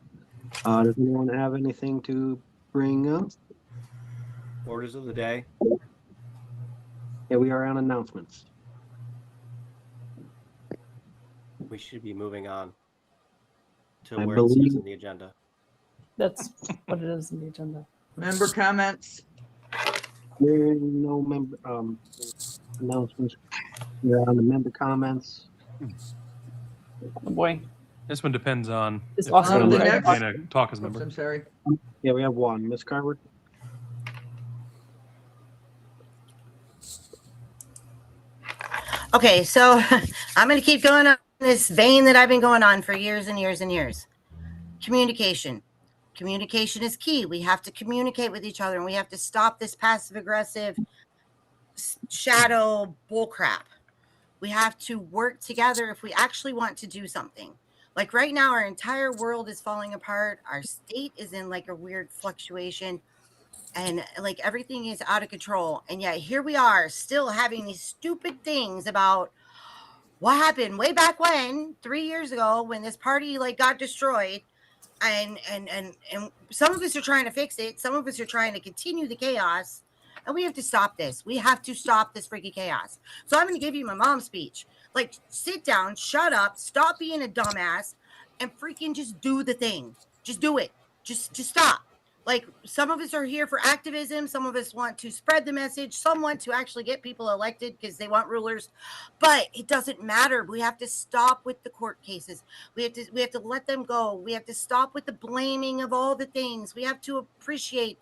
Does anyone have anything to bring up? Orders of the day. Yeah, we are on announcements. We should be moving on to I where it says believe- in the agenda. That's what it is in the agenda. Member comments. Hearing no member announcements. We're on the member comments. Oh boy. This one depends on It's if awesome. we're The gonna next- let Dana talk as a Oops, member. I'm sorry. Yeah, we have one. Ms. Carver? Okay, so I'm going to keep going on this vein that I've been going on for years and years and years. Communication. Communication is key. We have to communicate with each other, and we have to stop this passive aggressive shadow bullcrap. We have to work together if we actually want to do something. Like right now, our entire world is falling apart. Our state is in like a weird fluctuation, and like everything is out of control. And yet here we are still having these stupid things about what happened way back when, 3 years ago, when this party like got destroyed. And some of us are trying to fix it. Some of us are trying to continue the chaos. And we have to stop this. We have to stop this freaky chaos. So I'm going to give you my mom's speech. Like, sit down, shut up, stop being a dumbass, and freaking just do the thing. Just do it. Just stop. Like, some of us are here for activism. Some of us want to spread the message. Some want to actually get people elected because they want rulers. But it doesn't matter. We have to stop with the court cases. We have to let them go. We have to stop with the blaming of all the things. We have to appreciate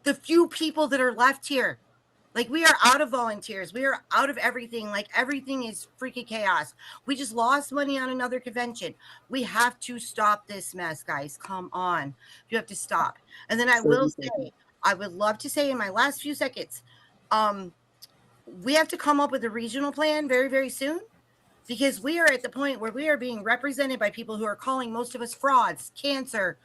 the few people that are left here. Like, we are out of volunteers. We are out of everything. Like, everything is freaking chaos. We just lost money on another convention. We have to stop this mess, guys. Come on. You have to stop. And then I will say, I would love to say in my last few seconds, we have to come up with a regional plan very, very soon, because we are at the point where we are being represented by people who are calling most of us frauds, cancer,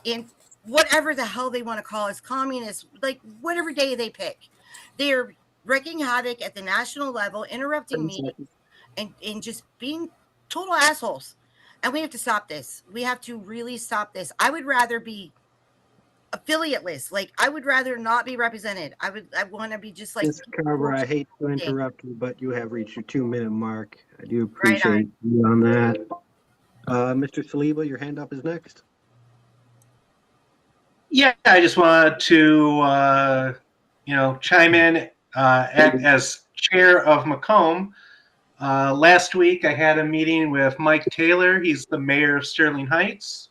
and whatever the hell they want to call us, communists, like whatever day they pick. They're wreaking havoc at the national level, interrupting meetings, and just being total assholes. And we have to stop this. We have to really stop this. I would rather be affiliate list. Like, I would rather not be represented. I want to be just like. Ms. Carver, I hate to interrupt you, but you have reached your 2-minute mark. I do Right appreciate you on that. Mr. Saliba, your hand up is next. Yeah, I just wanted to, chime in, act as chair of Macomb. Last week, I had a meeting with Mike Taylor. He's the mayor of Sterling Heights.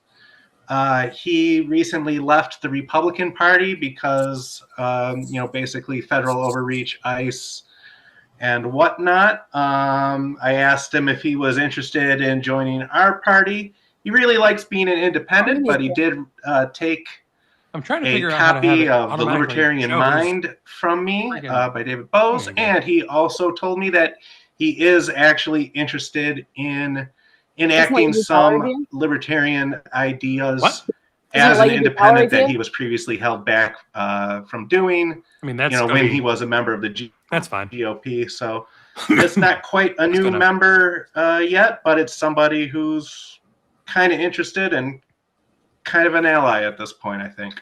He recently left the Republican Party because, basically federal overreach, ICE, and whatnot. I asked him if he was interested in joining our party. He really likes being an independent, but he did take I'm trying to a figure out how to have copy it of The automatically Libertarian show who's Mind from me friggin' by David Bose, doing it. and he also told me that he is actually interested in enacting some libertarian ideas as an independent that he was previously held back from doing. I mean, that's when gonna he be- was a member of the That's fine. GOP. So it's not quite a new member yet, but it's somebody who's kind of interested and kind of an ally at this point, I think.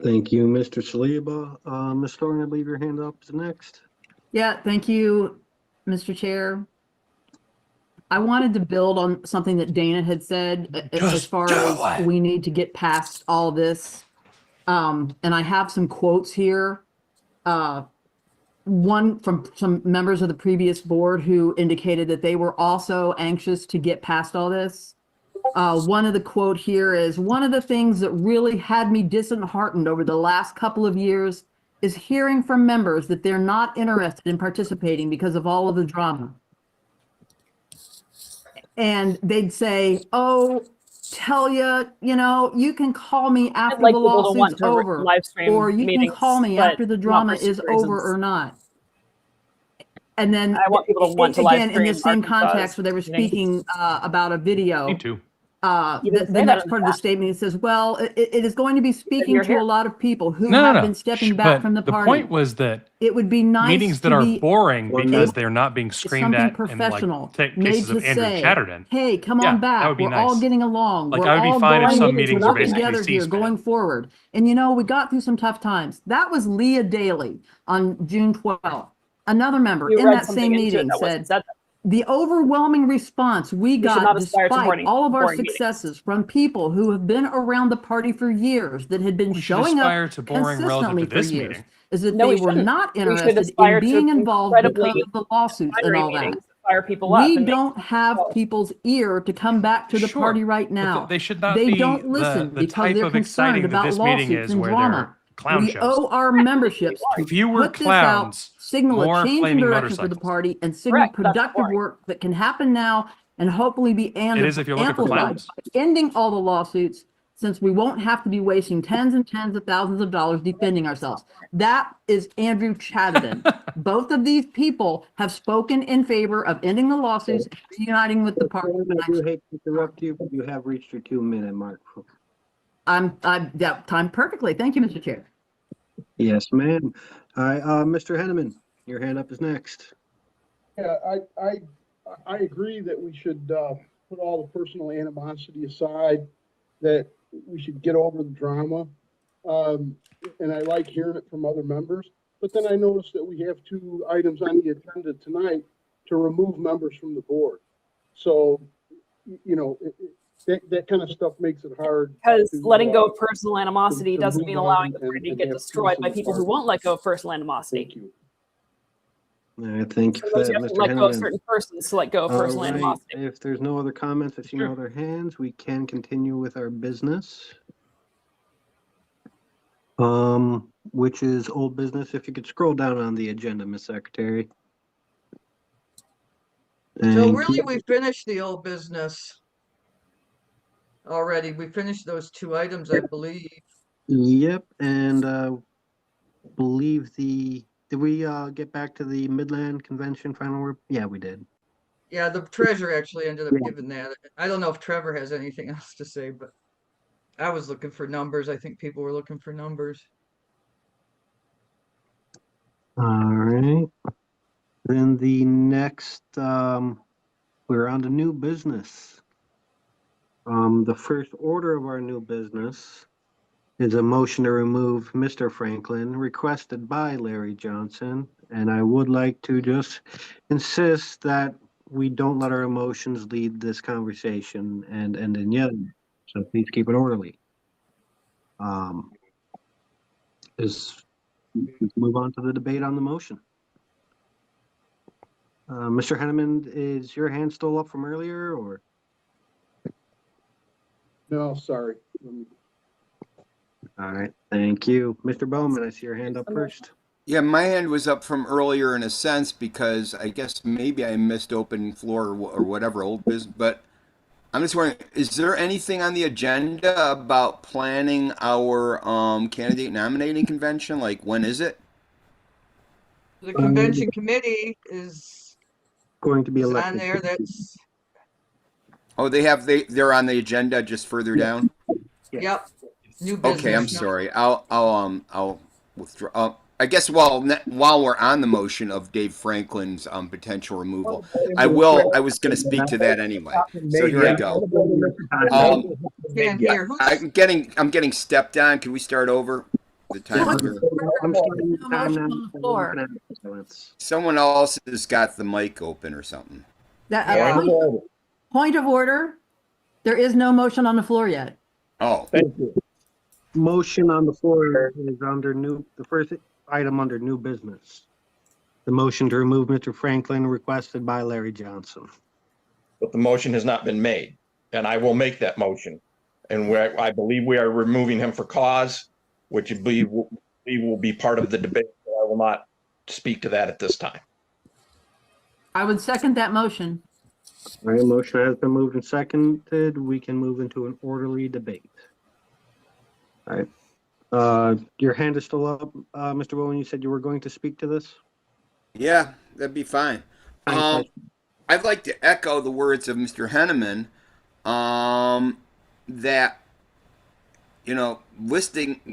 Thank you, Mr. Saliba. Ms. Thorne, I believe your hand up is next. Yeah, thank you, Mr. Chair. I wanted to build on something that Dana had said as far as we need to get past all this. And I have some quotes here. One from some members of the previous board who indicated that they were also anxious to get past all this. One of the quote here is, one of the things that really had me disheartened over the last couple of years is hearing from members that they're not interested in participating because of all of the drama. And they'd say, oh, tell you, you can call me after like the people to want lawsuit's to over, live stream or you can meetings, call me but after the not drama for is stupid over reasons. or not. And then I want people to want to live again, in the stream same context where they were meetings. speaking about a video. Me too. You didn't The say that next in part of the the statement, it says, well, it is going to be speaking you're to here. a lot of people who No, have no, been no. stepping back from the But the party. point was that It would be nice meetings that to are be boring because able they're not being screamed something at in like professional cases made of to Andrew say, Chatterton. hey, come Yeah, on that back. would be We're nice. all getting along. Like, We're I would be all fine if going some to meetings are work basically together here C-SPAN. going forward. And we got through some tough times. That was Leah Daly on June 12th. Another member You in read that something same into it meeting that wasn't said, said. the overwhelming response we should got, not aspire to despite all of our boring meetings. successes from people who have been around the party for years, that had been We should showing aspire up to boring relative consistently to for this years, meeting. is that No, they we were shouldn't. not We should interested aspire in to being involved incredibly because of the lawsuits and primary all that. meetings that fire people up. We and make don't have people's ear to come back to the Sure, party right but now. they should not They be don't listen the because type they're of concerned exciting that about this meeting lawsuits is and where drama. they're clown We shows. owe our memberships to Fewer put this out, clowns, signal a more change in flaming direction for the motorcycles. party, and signal Correct, that's productive boring. work that can happen now and hopefully be It is if you're looking for amplified clowns. by ending all the lawsuits, since we won't have to be wasting tens and tens of thousands of dollars defending ourselves. That is Andrew Chatterton. Both of these people have spoken in favor of ending the lawsuits and reuniting with the party. I do hate to interrupt you, but you have reached your 2-minute mark. I'm that timed perfectly. Thank you, Mr. Chair. Yes, ma'am. All right, Mr. Henneman, your hand up is next. Yeah, I agree that we should put all the personal animosity aside, that we should get over the drama. And I like hearing it from other members. But then I noticed that we have 2 items on the agenda tonight to remove members from the board. So, that kind of stuff makes it hard. Because to, letting go of personal animosity to doesn't move mean on allowing the and- party to and get have destroyed peace by in the people who party. won't let go of personal animosity. Thank you. All right, thank you for Sometimes that, you have to Mr. let go of Henneman. certain persons to let go of All personal right, animosity. if there's no other comments, I see no other hands, we can continue with our business. Which is old business. If you could scroll down on the agenda, Ms. Secretary. So Thank really, you. we finished the old business already. We finished those 2 items, I believe. Yep, and believe did we get back to the Midland Convention final report? Yeah, we did. Yeah, the treasurer actually ended up Yeah. giving that. I don't know if Trevor has anything else to say, but I was looking for numbers. I think people were looking for numbers. All right. Then the next, we're on to new business. The first order of our new business is a motion to remove Mr. Franklin, requested by Larry Johnson. And I would like to just insist that we don't let our emotions lead this conversation and end in yelling. So please keep it orderly. Let's move on to the debate on the motion. Mr. Henneman, is your hand still up from earlier, or? No, sorry. All right, thank you. Mr. Bowman, I see your hand up first. Yeah, my hand was up from earlier in a sense because I guess maybe I missed open floor or whatever old business. But I'm just wondering, is there anything on the agenda about planning our candidate nominating convention? Like, when is it? The convention committee is Going to be on elected. there. That's Oh, they're on the agenda just further down. yep. New business. Okay, I'm sorry. I'll withdraw. I guess while we're on the motion of Dave Franklin's potential removal, I was going to speak to that anyway. So here I go. I'm getting stepped on. Can we start over? The time. I'm starting the time now. On the floor. Someone else has got the mic open or something. Point of order. There is no motion on the floor yet. Oh, thank you. Motion on the floor is under the first item under new business. The motion to remove Mr. Franklin requested by Larry Johnson. But the motion has not been made, and I will make that motion. And I believe we are removing him for cause, which will be part of the debate. I will not speak to that at this time. I would second that motion. All right, motion has been moved and seconded. We can move into an orderly debate. All right. Your hand is still up, Mr. Bowen. You said you were going to speak to this? Yeah, that'd be fine. I'd like to echo the words of Mr. Henneman, that,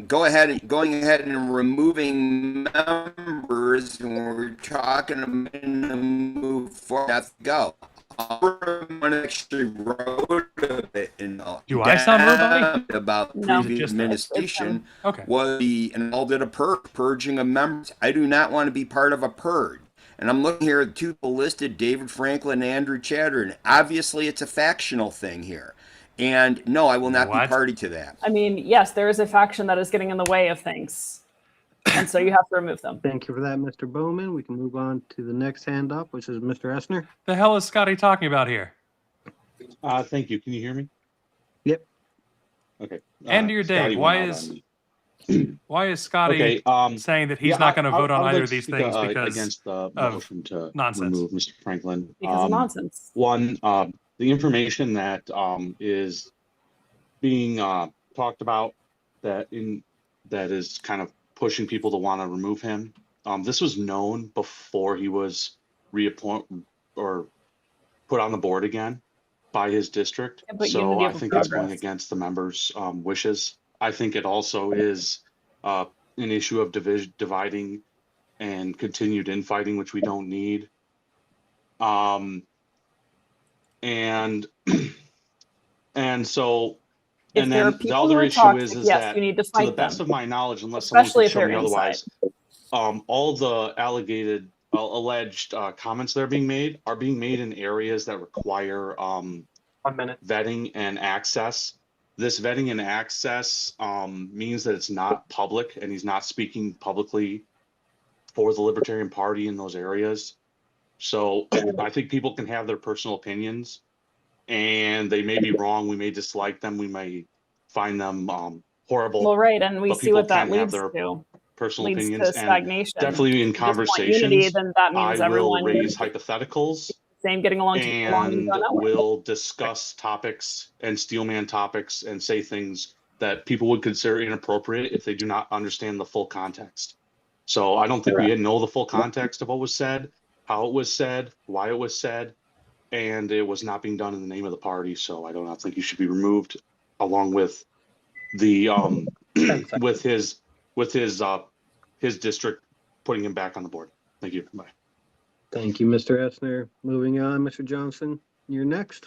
going ahead and removing members when we're talking about to move forward, have to go. Someone actually wrote a bit Do I sound robotic? about No. previous administration Okay. was and all did a purging of members. I do not want to be part of a purge. And I'm looking here at the two people listed, David Franklin and Andrew Chatterton. Obviously, it's a factional thing here. And no, I will not be party to that. I mean, yes, there is a faction that is getting in the way of things. And so you have to remove them. Thank you for that, Mr. Bowman. We can move on to the next hand up, which is Mr. Essner. The hell is Scotty talking about here? Thank you. Can you hear me? Yep. Okay. End of your day. Scotty Why went out is on me. why is Scotty saying that he's not going to vote on either of these things because against the of motion to nonsense? remove Mr. Franklin? Because of nonsense. One, the information that is being talked about that is kind of pushing people to want to remove him. This was known before he was reappointed or put on the board again by his district. Yeah, so I think it's going against the members' wishes. I think it also is an issue of dividing and continued infighting, which we don't need. And so. If And there are then the people other who are issue toxic, is yes, that, you need to to fight the best them. of my knowledge, unless Especially someone if can show they're me inside. otherwise, all the alleged comments that are being made in areas that require 1 minute vetting and access. This vetting and access means that it's not public, and he's not speaking publicly for the Libertarian Party in those areas. So I think people can have their personal opinions, and they may be wrong. We may dislike them. We may find them horrible. Well, right, and we but see people what that can have leads their to. personal Leads opinions, to and stagnation. definitely in If you just want unity, conversations, then that means I will everyone raise hypotheticals same getting along to get along and and go nowhere. will discuss topics and steelman topics and say things that people would consider inappropriate if they do not understand the full context. So I don't think we know the full context of what was said, how it was said, why it was said, and it was not being done in the name of the party. So I do not think he should be removed, along with the with his district putting him back on the board. Thank you. Bye. Thank you, Mr. Essner. Moving on, Mr. Johnson, you're next.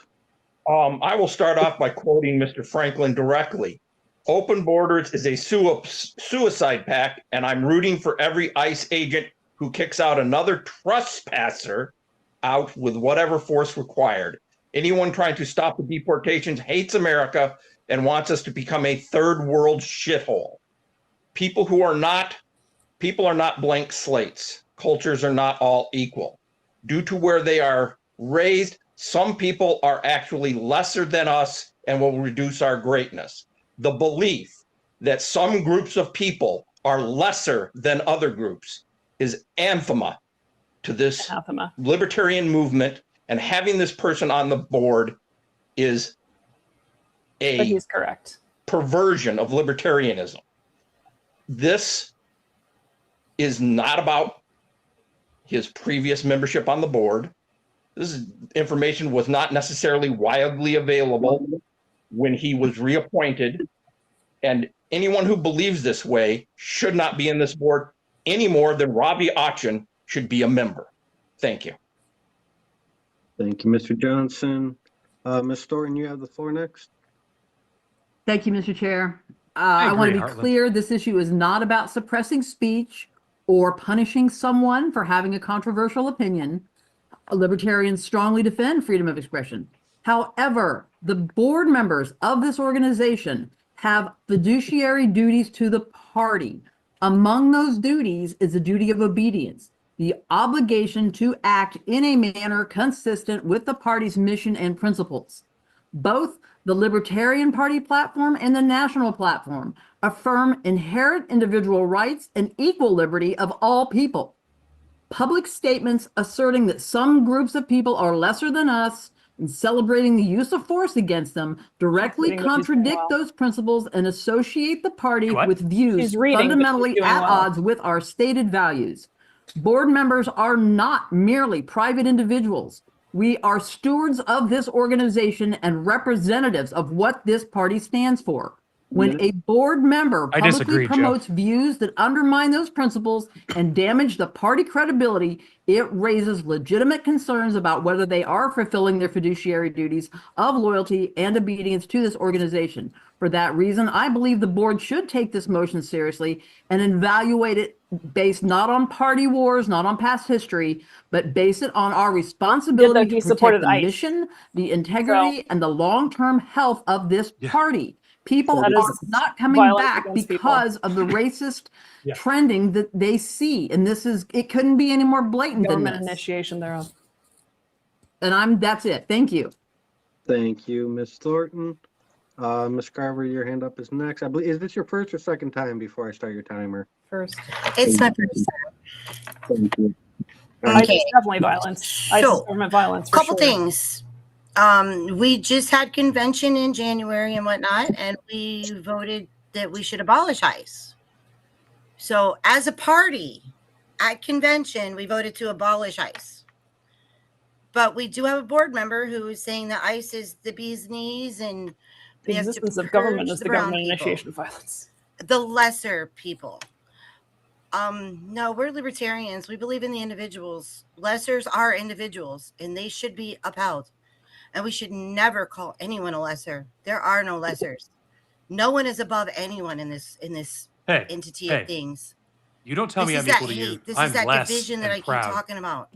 I will start off by quoting Mr. Franklin directly. Open borders is a suicide pact, and I'm rooting for every ICE agent who kicks out another trespasser out with whatever force required. Anyone trying to stop the deportations hates America and wants us to become a third world shithole. People are not blank slates. Cultures are not all equal. Due to where they are raised, some people are actually lesser than us and will reduce our greatness. The belief that some groups of people are lesser than other groups is anathema to this libertarian movement, and having this person on the board is But he's correct. perversion of libertarianism. This is not about his previous membership on the board. This information was not necessarily widely available when he was reappointed. And anyone who believes this way should not be in this board any more than Robbie Auction should be a member. Thank you. Thank you, Mr. Johnson. Ms. Thornton, you have the floor next. Thank you, Mr. Chair. I want to be clear, this issue is not about suppressing speech or punishing someone for having a controversial opinion. Libertarians strongly defend freedom of expression. However, the board members of this organization have fiduciary duties to the party. Among those duties is the duty of obedience, the obligation to act in a manner consistent with the party's mission and principles. Both the Libertarian Party platform and the national platform affirm inherent individual rights and equal liberty of all people. Public statements asserting that some groups of people are lesser than us and celebrating the use of force against them directly contradict those principles and associate the party with views fundamentally at odds with our stated values. Board members are not merely private individuals. We are stewards of this organization and representatives of what this party stands for. When a board member publicly promotes views that undermine those principles and damage the party credibility, it raises legitimate concerns about whether they are fulfilling their fiduciary duties of loyalty and obedience to this organization. For that reason, I believe the board should take this motion seriously and evaluate it based not on party wars, not on past history, but base it on our responsibility to protect the mission, the integrity, and the long-term health of this party. People are not coming back because of the racist trending that they see. And it couldn't be any more blatant than this. Initiation thereof. And that's it. Thank you. Thank you, Ms. Thornton. Ms. Carver, your hand up is next. I believe, is this your first or second time before I start your timer? First. It's my first time. Thank you. ICE is definitely violence. ICE is government violence. Couple things. We just had convention in January and whatnot, and we voted that we should abolish ICE. So as a party at convention, we voted to abolish ICE. But we do have a board member who is saying that ICE is the bee's knees and the existence of government is the government initiation of violence. The lesser people. No, we're libertarians. We believe in the individuals. Lessers are individuals, and they should be upheld. And we should never call anyone a lesser. There are no lessers. No one is above anyone in this entity of things. You don't tell me I'm equal to you. This I'm is that less division that and I keep proud. talking about.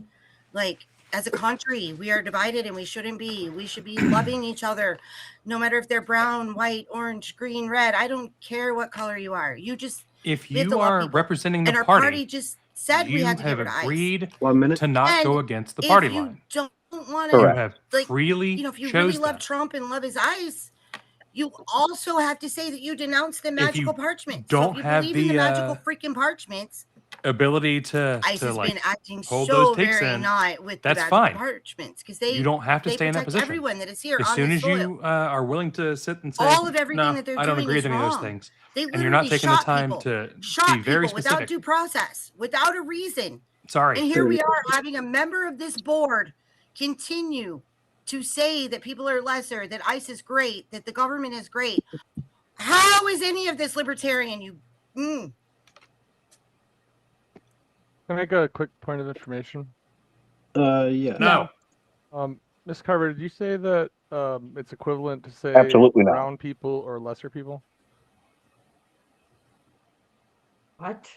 Like, as a country, we are divided and we shouldn't be. We should be loving each other, no matter if they're brown, white, orange, green, red. I don't care what color you are. If we have to you love are people. representing the And our party, party just said we you had to have get rid of ICE. agreed 1 minute to not And go against the party if you line. don't want You to, have freely if you chose really love that. Trump and love his ICE, you also have to say that you denounce the magical parchment. So don't if you have believe in the the, magical freaking parchments, ability to ICE has like been acting hold so those takes very in, not with that's the magical fine. parchments because You don't have to they stay in that protect position. everyone that is here As on soon this as soil. you are willing to sit and say, All of everything no, that they're I don't doing agree is with any of those wrong. things, They and you're not literally taking the shot time people, to shot be very people without specific. due process, without a reason. Sorry. And here we are having a member of this board continue to say that people are lesser, that ICE is great, that the government is great. How is any of this libertarian? Can I make a quick point of information? Yeah. No. Ms. Carver, did you say that it's equivalent to say Absolutely not. brown people or lesser people? What?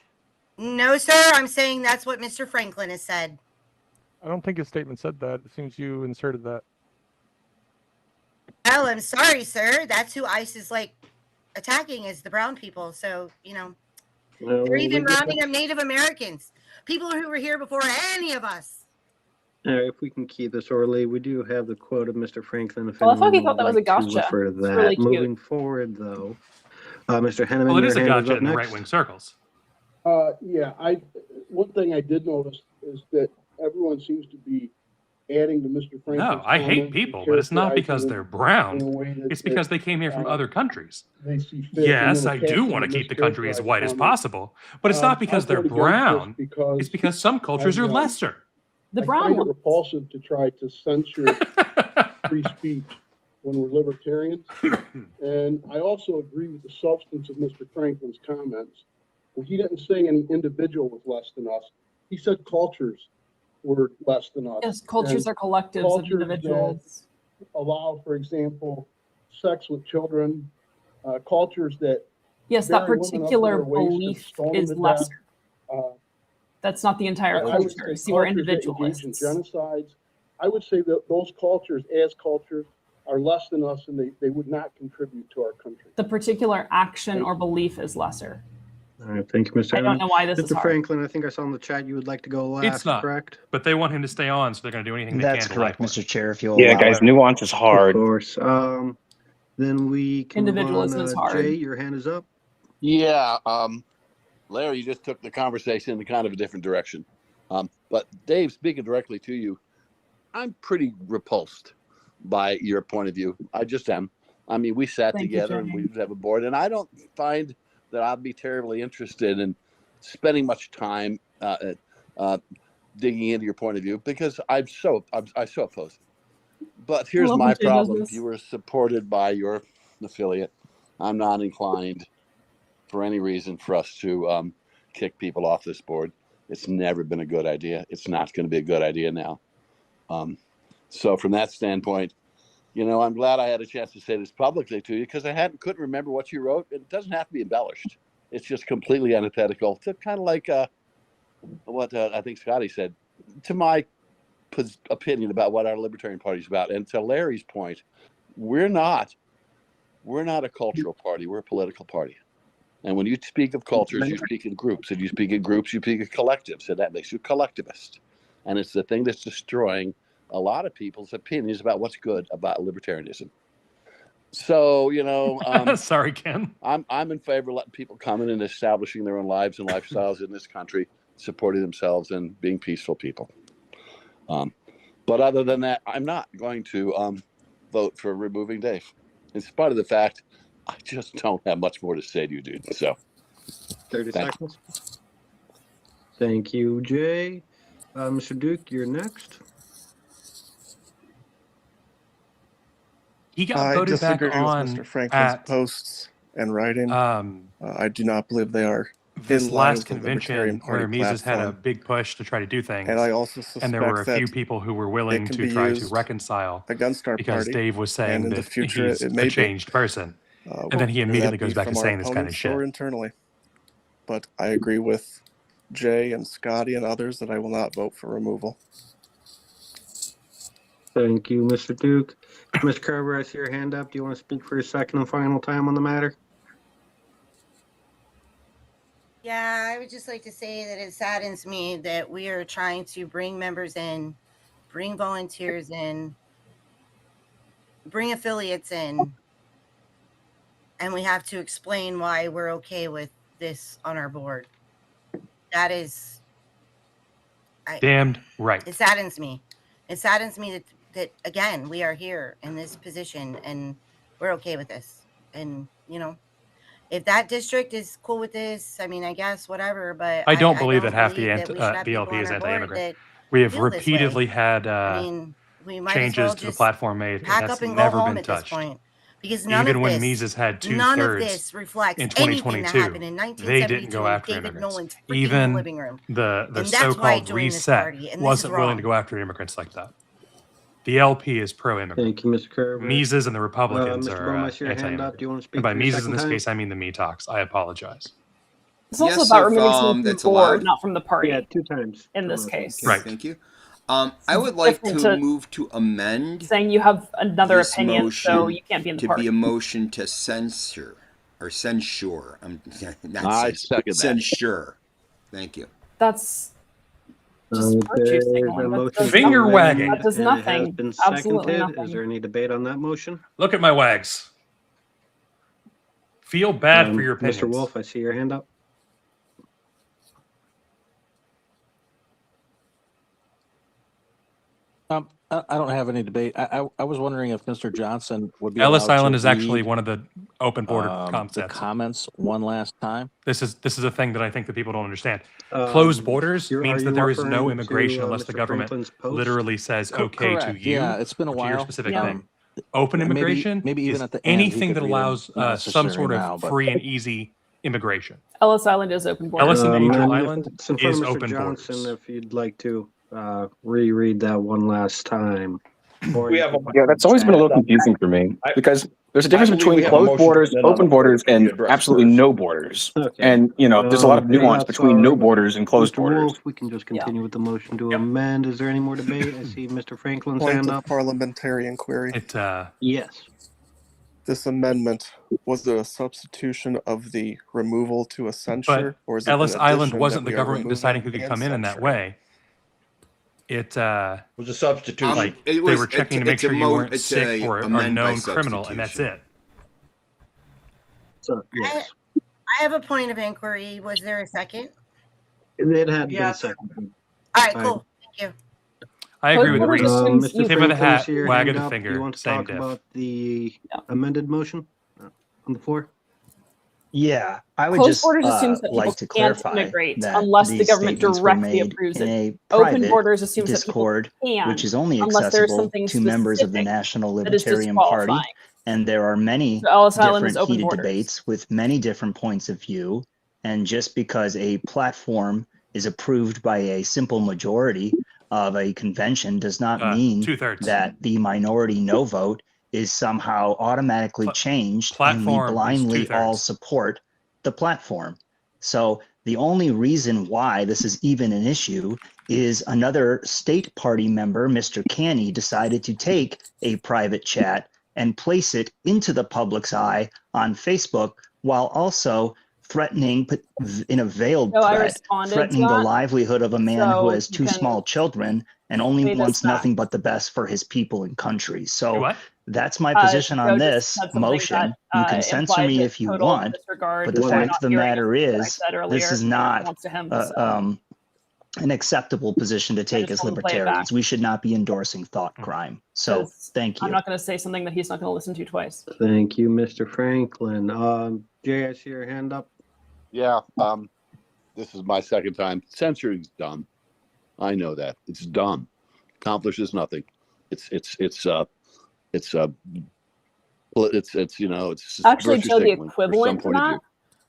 No, sir. I'm saying that's what Mr. Franklin has said. I don't think his statement said that. It seems you inserted that. Well, I'm sorry, sir. That's who ICE is like attacking is the brown people. So, they're even rounding up Native Americans, people who were here before any of us. If we can keep this orderly, we do have the quote of Mr. Franklin. If Well, I thought he anyone thought that would was a like to gotcha. refer to It's that. really cute. Moving forward, though, Mr. Henneman, Well, it your is a hand gotcha up in the next. right-wing circles. Yeah, one thing I did notice is that everyone seems to be adding to Mr. Franklin's No, I hate comments and people, but it's not because characterizing they're them brown. in a way that- It's because that, they came here from other countries. they see fit, and Yes, then I do attaching want to the keep the country as mischaracterized white as comments. possible, but it's not because I they're vote against this brown. because It's because some cultures are lesser. The I brown find it one. repulsive to try to censure free speech when we're libertarians. And I also agree with the substance of Mr. Franklin's comments. Well, he didn't say any individual was less than us. He said cultures were less than us. Yes, cultures And are collectives of cultures individuals. that allow, for example, sex with children, cultures that Yes, that bury women up to particular their waist and belief stone them is to death. lesser. That's not the entire I would culture. say See, we're cultures that engage in individualists. genocides. I would say that those cultures, as cultures, are less than us, and they would not contribute to our country. The particular action or belief is lesser. All right, thank you, Mr. I don't Henneman. know why this is Mr. hard. Franklin, I think I saw in the chat you would like to go last, It's not, correct? but they want him to stay on, so they're going to do anything they That's can to correct, lie. Mr. Chair, if you'll Yeah, allow guys, it. nuance is Of hard. course. Then we can move on. Individualism is hard. Jay, your hand is up. Yeah, Larry, you just took the conversation in kind of a different direction. But Dave, speaking directly to you, I'm pretty repulsed by your point of view. I just am. I mean, we sat Thank you, together and Jay. we have a board, and I don't find that I'd be terribly interested in spending much time digging into your point of view because I so oppose. But here's love my when Jay does problem: this. if you were supported by your affiliate, I'm not inclined for any reason for us to kick people off this board. It's never been a good idea. It's not going to be a good idea now. So from that standpoint, I'm glad I had a chance to say this publicly to you because couldn't remember what you wrote. It doesn't have to be embellished. It's just completely antithetical to kind of like what I think Scotty said, to my opinion about what our Libertarian Party is about. And to Larry's point, we're not a cultural party. We're a political party. And when you speak of cultures, you speak in groups. And you speak in groups, you speak in collectives. And that makes you a collectivist. And it's the thing that's destroying a lot of people's opinions about what's good about libertarianism. So, Sorry, Ken. I'm in favor of letting people come in and establishing their own lives and lifestyles in this country, supporting themselves and being peaceful people. But other than that, I'm not going to vote for removing Dave, in spite of the fact I just don't have much more to say to you, dude. So 30 seconds. Thank you, Jay. Mr. Duke, you're next. He got I voted back disagree on with Mr. Franklin's at posts and writing. I do not believe they are this in line last with the Libertarian convention Party where Mises had a platform. big push to try to do things. And I also and there were a suspect few that people who were willing it can to be try to used reconcile against our because party, Dave was and saying in the that future he's it may a be. changed person. And then he Whether immediately that be goes back to from our saying this kind of opponents shit. or internally. But I agree with Jay and Scotty and others that I will not vote for removal. Thank you, Mr. Duke. Mr. Carver, I see your hand up. Do you want to speak for a second and final time on the matter? Yeah, I would just like to say that it saddens me that we are trying to bring members in, bring volunteers in, bring affiliates in, and we have to explain why we're okay with this on our board. That is... Damned right. It saddens me. It saddens me that again, we are here in this position and we're okay with this. And, if that district is cool with this, I mean, I guess whatever, but I don't believe that half believe the that we should have people LP on is our board anti-immigrant. that We have feel this way. repeatedly had I mean, we might as changes well to the just platform made. pack That's up and go never home been at this touched. point. Because none Even of when this, Mises had none of 2/3 this reflects in anything that 2022, happened in they didn't 1972 go in after David immigrants. Nolan's freaking Even living room. the And that's why I so-called joined this reset party, and this is wasn't willing to wrong. go after immigrants like that. The LP is pro-immigrant. Thank you, Mr. Kerr. Mises and the Republicans Mr. are Bowman, I see your hand anti-immigrant. up. Do you want to speak And by for your Mises in second this time? case, I mean the Me Talks. I apologize. It's also Yes, about if, removing someone from the that's board, allowed. not from the party. Yeah, 2 times. In this Come on. case, Okay, thank you. I would like different to to move to amend saying you have another this opinion, motion so you can't be in the to party. be a motion to censure or censure. I'm not I censure, second that. censure. Thank you. That's just virtue There's a signaling. That motion does to Finger nothing. wagging. That does and it has nothing. been Absolutely seconded. Is nothing. there any debate on that motion? Look at my wags. Feel bad for your opinions. Mr. Wolf, I see your hand up. I don't have any debate. I was wondering if Mr. Johnson would be Ellis allowed to Island is actually read, one of the open border the concepts. comments one last time. This is a thing that I think that people don't understand. Closed borders means that there is no immigration unless the government literally says okay to Correct. you, Yeah, it's been a or to your while. specific Yeah. thing. Open Maybe- immigration maybe even is at the end, he anything could that read allows them, not some sort necessarily of now, but- free and easy immigration. Ellis Island is open border. Ellis and Angel and Island it's in front is of Mr. open Johnson, borders. if you'd like to reread that one last time. Or We you have a can- Yeah, that's always been a little confusing for me because there's a difference I believe we between have a closed motion borders, and then open on the borders, floor to be and addressed absolutely first. no borders. Okay. And there's a lot of If nuance that's between all no right, borders and closed Mr. borders. Wolf, we can just continue with the motion to amend. Is there any more debate? I see Mr. Franklin's Point hand of up. parliamentary inquiry. It Yes. This amendment, was it a substitution of the removal to a censure? But Or is it Ellis an Island addition wasn't that the we are government deciding who removing could and come in that censuring? way. It was a substitution. Like It they was- were checking to it's make a sure you mo- weren't it's sick a or a amend by known criminal, and that's it. So, yes. I have a point of inquiry. Was there a second? It had been Yes. seconded. All right, Aye. cool. Thank you. I agree with Closed Reese. borders assumes Mr. you- Tip of the Franklin, I hat, see your wag hand of the up. Do finger, you want to same talk diff. about the amended motion on the floor? Yeah, I would Closed just borders assumes that like to people can't clarify immigrate that unless the these government statements were directly made approves in it. a Open private borders assumes Discord, that people can, which is only unless there's accessible something to members of the specific National that is Libertarian Party. disqualifying. And there are many So Ellis Island is different open heated borders. debates with many different points of view. And just because a platform is approved by a simple majority of a convention does not mean 2/3. that the minority no vote is somehow automatically changed and we platform is blindly all 2/3. support the platform. So the only reason why this is even an issue is another state party member, Mr. Canny, decided to take a private chat and place it into the public's eye on Facebook while also threatening in a veiled So I threat, responded to threatening the that. livelihood of a man who So has you two can small children and only say this wants back. nothing but the best for his people and country. So What? that's my Uh, position Joe on just this said something motion. that, You can censor implied me that if you total want, disregard but the for fact not of the hearing matter what I is, said this earlier is in not response to him, so an acceptable position to take as just want to play it back. libertarians. We should not be endorsing thought crime. So 'cause thank you. I'm not going to say something that he's not going to listen to twice. Thank you, Mr. Franklin. Jay, I see your hand up. Yeah, this is my second time. Censoring's dumb. I know that. It's dumb. Accomplishes nothing. It's Actually, virtue Joe, the signaling from some equivalent to point of that view.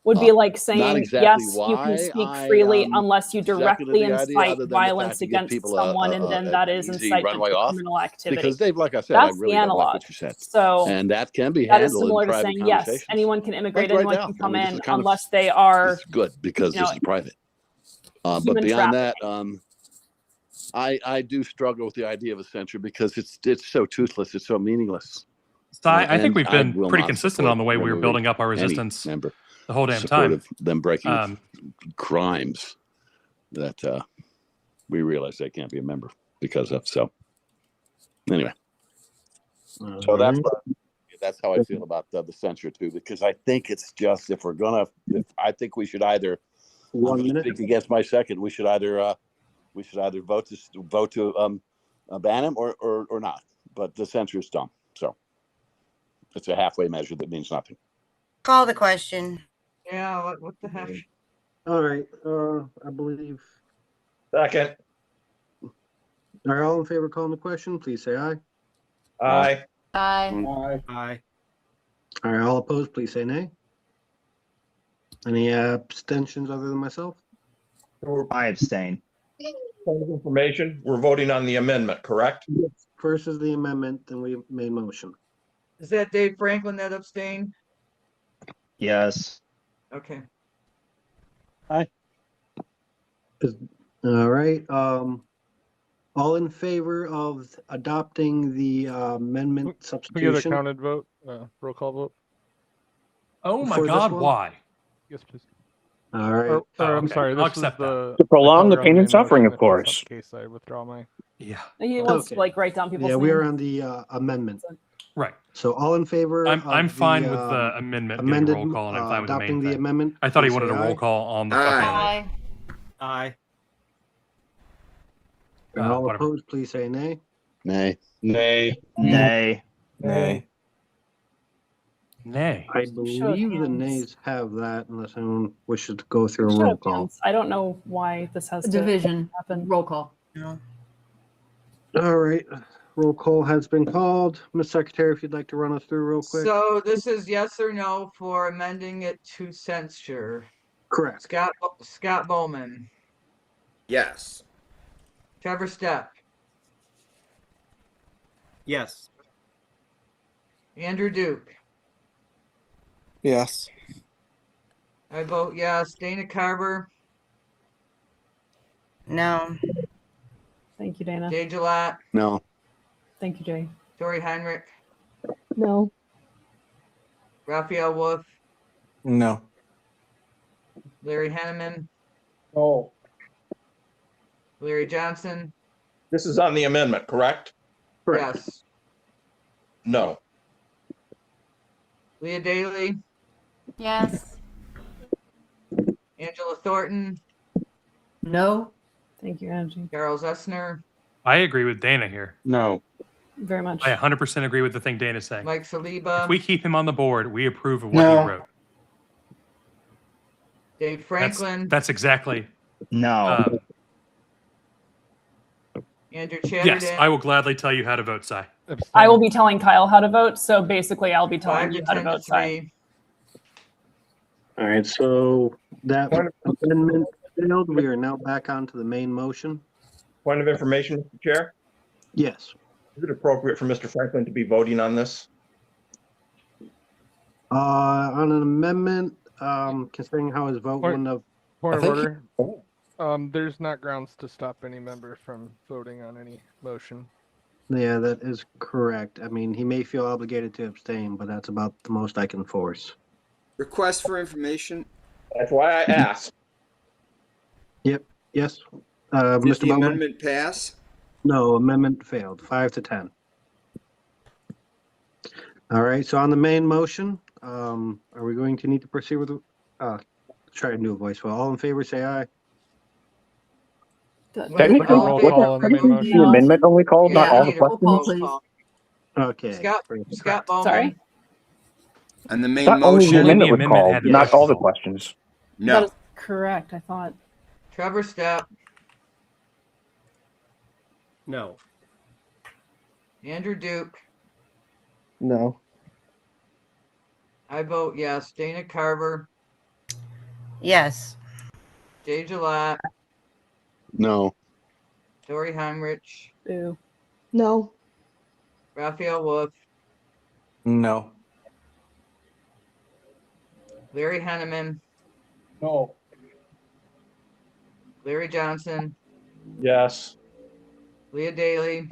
would be like saying, Not exactly yes, you can why speak I, freely unless you seconded directly the idea, incite other than the violence fact to give against people someone, and then an that is easy incitement runway to off. criminal activity. Because Dave, like I said, That's I really the don't like analog. what you said. So And that can be that is handled in similar to private saying, yes, conversations. anyone can immigrate, Like right anyone now. can come I mean, this in is kind of- unless they are It's good because you know, this is private. But human beyond that, I do struggle with the idea of a censure because it's so toothless, it's so meaningless. So I think we've been will pretty not consistent support on the way we were removing building up our any resistance member the whole damn support time. of them breaking crimes that we realize they can't be a member because of. So anyway, so that's how I feel about the censure too, because I think it's just if I think we should either speak against my second. We should either vote to ban him or not. But the censure is dumb. So it's a halfway measure that means nothing. Call the question. Yeah, what the heck? All right, I believe. Second. Are all in favor of calling the question? Please say aye. Aye. Aye. Aye. All right, all opposed, please say nay. Any abstentions other than myself? I abstain. Point of information, we're voting on the amendment, correct? first is the amendment, then we made motion. Is that Dave Franklin that abstained? Yes. Okay. All right, all in favor of adopting the amendment We get a substitution? counted vote, roll call vote. Oh my For this God, one? why? Yes, please. All right. Or I'm okay. sorry, I'll this was accept that. the. To prolong I the thought we pain were on and the main suffering, motion. of If that's not course. the case, I withdraw my. Yeah. He wants Okay. to like write down people's Yeah, names. we are on the amendment. Right. So all in favor I'm of fine the with the amendment getting a amended, roll call, and I'm fine with the adopting main the thing. amendment? I thought he please wanted say a roll aye. call on the Aye. fucking. Aye. Aye. And all whatever. opposed, please say nay. Nay. Nay. Nay. Nay. Nay. I Show of believe the hands. nays have that unless anyone wishes to go through a Show roll of call. hands. I don't know why this has to Division, happen. roll call. All right, roll call has been called. Ms. Secretary, if you'd like to run us through real quick. So this is yes or no for amending it to censure. Correct. Scott Bowman, Yes. Trevor Stepp, Yes. Andrew Duke. Yes. I vote yes. Dana Carver, No. Thank you, Dana. Jay Gillette, No. Thank you, Jay. Tori Heinrich, No. Raphael Wolf, No. Larry Henneman, No. Larry Johnson. This is on the amendment, correct? Correct. Yes. No. Leah Daly, Yes. Angela Thornton, No. Thank you, Angie. Charles Essner, I agree with Dana here. No. Very much. I 100% agree with the thing Dana's saying. Mike Saliba, If we keep him on the board, we approve of what No. he wrote. Dave Franklin, That's exactly. No. Andrew Chatterton. Yes, I will gladly tell you how to vote, Si. I will be telling Kyle how to vote, so basically I'll be telling 5 you to how to 10 to vote, Si. 3. All right, so that amendment failed. We are now back onto the main motion. Point of information, Mr. Chair. Yes. Is it appropriate for Mr. Franklin to be voting on this? On an amendment, considering how his vote Point- wouldn't have. Point I of think order. There's not grounds to stop any member from voting on any motion. Yeah, that is correct. I mean, he may feel obligated to abstain, but that's about the most I can force. Request for information. That's why I asked. Yep. Yes. Did Mr. the Bowman? amendment pass? No, amendment failed. 5 to 10. All right. So on the main motion, are we going to need to proceed with? Try to do a voice vote. All in favor, say aye. Technically, roll call on the main technically, motion. the amendment only called, not Yeah, all I the need a roll questions. call. Okay. Scott Bowman. Sorry? And the main Not only the motion? amendment was amendment called, had not all the questions. questions. That No. is correct, I thought. Trevor Stepp, No. Andrew Duke. No. I vote yes. Dana Carver, Yes. Jay Gillette, No. Tori Heinrich, Boo. No. Raphael Wolf, No. Larry Henneman, No. Larry Johnson, Yes. Leah Daly,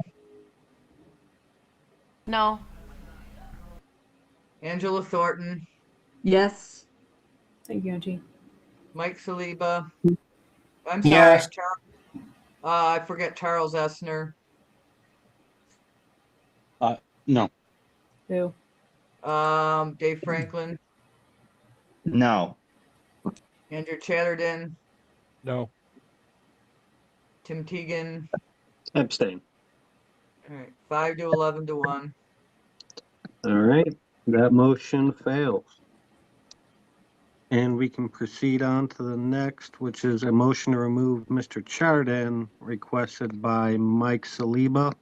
No. Angela Thornton, Yes. Thank you, Angie. Mike Saliba. I'm sorry. Yes. I forget Charles Essner, No. Boo. Dave Franklin, No. Andrew Chatterton, No. Tim Teagan. Abstain. All right, 5 to 11 to 1. All right. That motion fails. And we can proceed on to the next, which is a motion to remove Mr. Chardin, requested by Mike Saliba.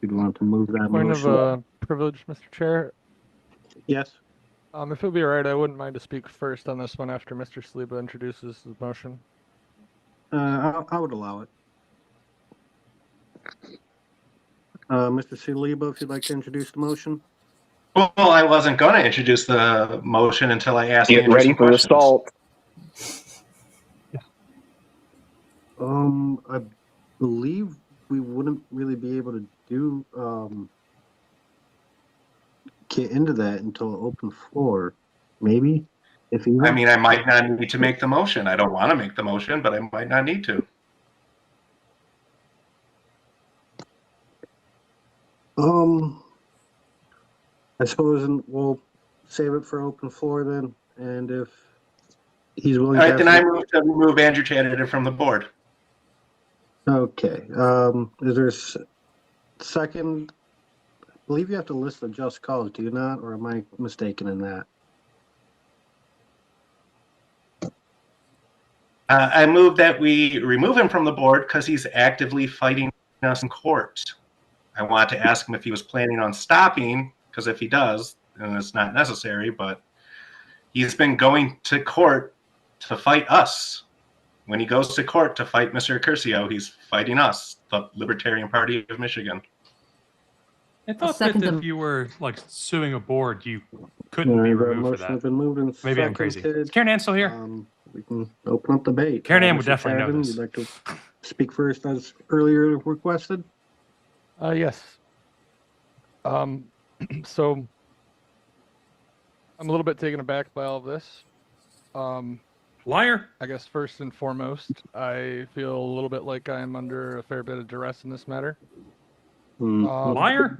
You'd want to move that Point motion. of privilege, Mr. Chair. Yes. If it'll be all right, I wouldn't mind to speak first on this one after Mr. Saliba introduces his motion. I would allow it. Mr. Saliba, if you'd like to introduce the motion. Well, I wasn't going to introduce the motion until I asked Get Andrew ready some for the questions. salt. I believe we wouldn't really be able to do get into that until open floor, maybe. If even. I mean, I might not need to make the motion. I don't want to make the motion, but I might not need to. I suppose we'll save it for open floor then, and if he's willing All to. right, then I move to remove Andrew Chatterton from the board. Okay. Is there a second? I believe you have to list the just cause, do you not, or am I mistaken in that? I move that we remove him from the board because he's actively fighting us in court. I want to ask him if he was planning on stopping, because if he does, then it's not necessary, but he's been going to court to fight us. When he goes to court to fight Mr. Curcio, he's fighting us, the Libertarian Party of Michigan. I thought that if you were like suing a board, you couldn't All be right, that removed for motion that. has been moved and Maybe I'm crazy. seconded. Is Karen Ann still here? We can open up debate. Karen Ann would Mr. definitely know Chatterton, this. You'd like to speak first as earlier requested? Yes. So I'm a little bit taken aback by all of this. Liar. I guess first and foremost, I feel a little bit like I'm under a fair bit of duress in this matter. Liar.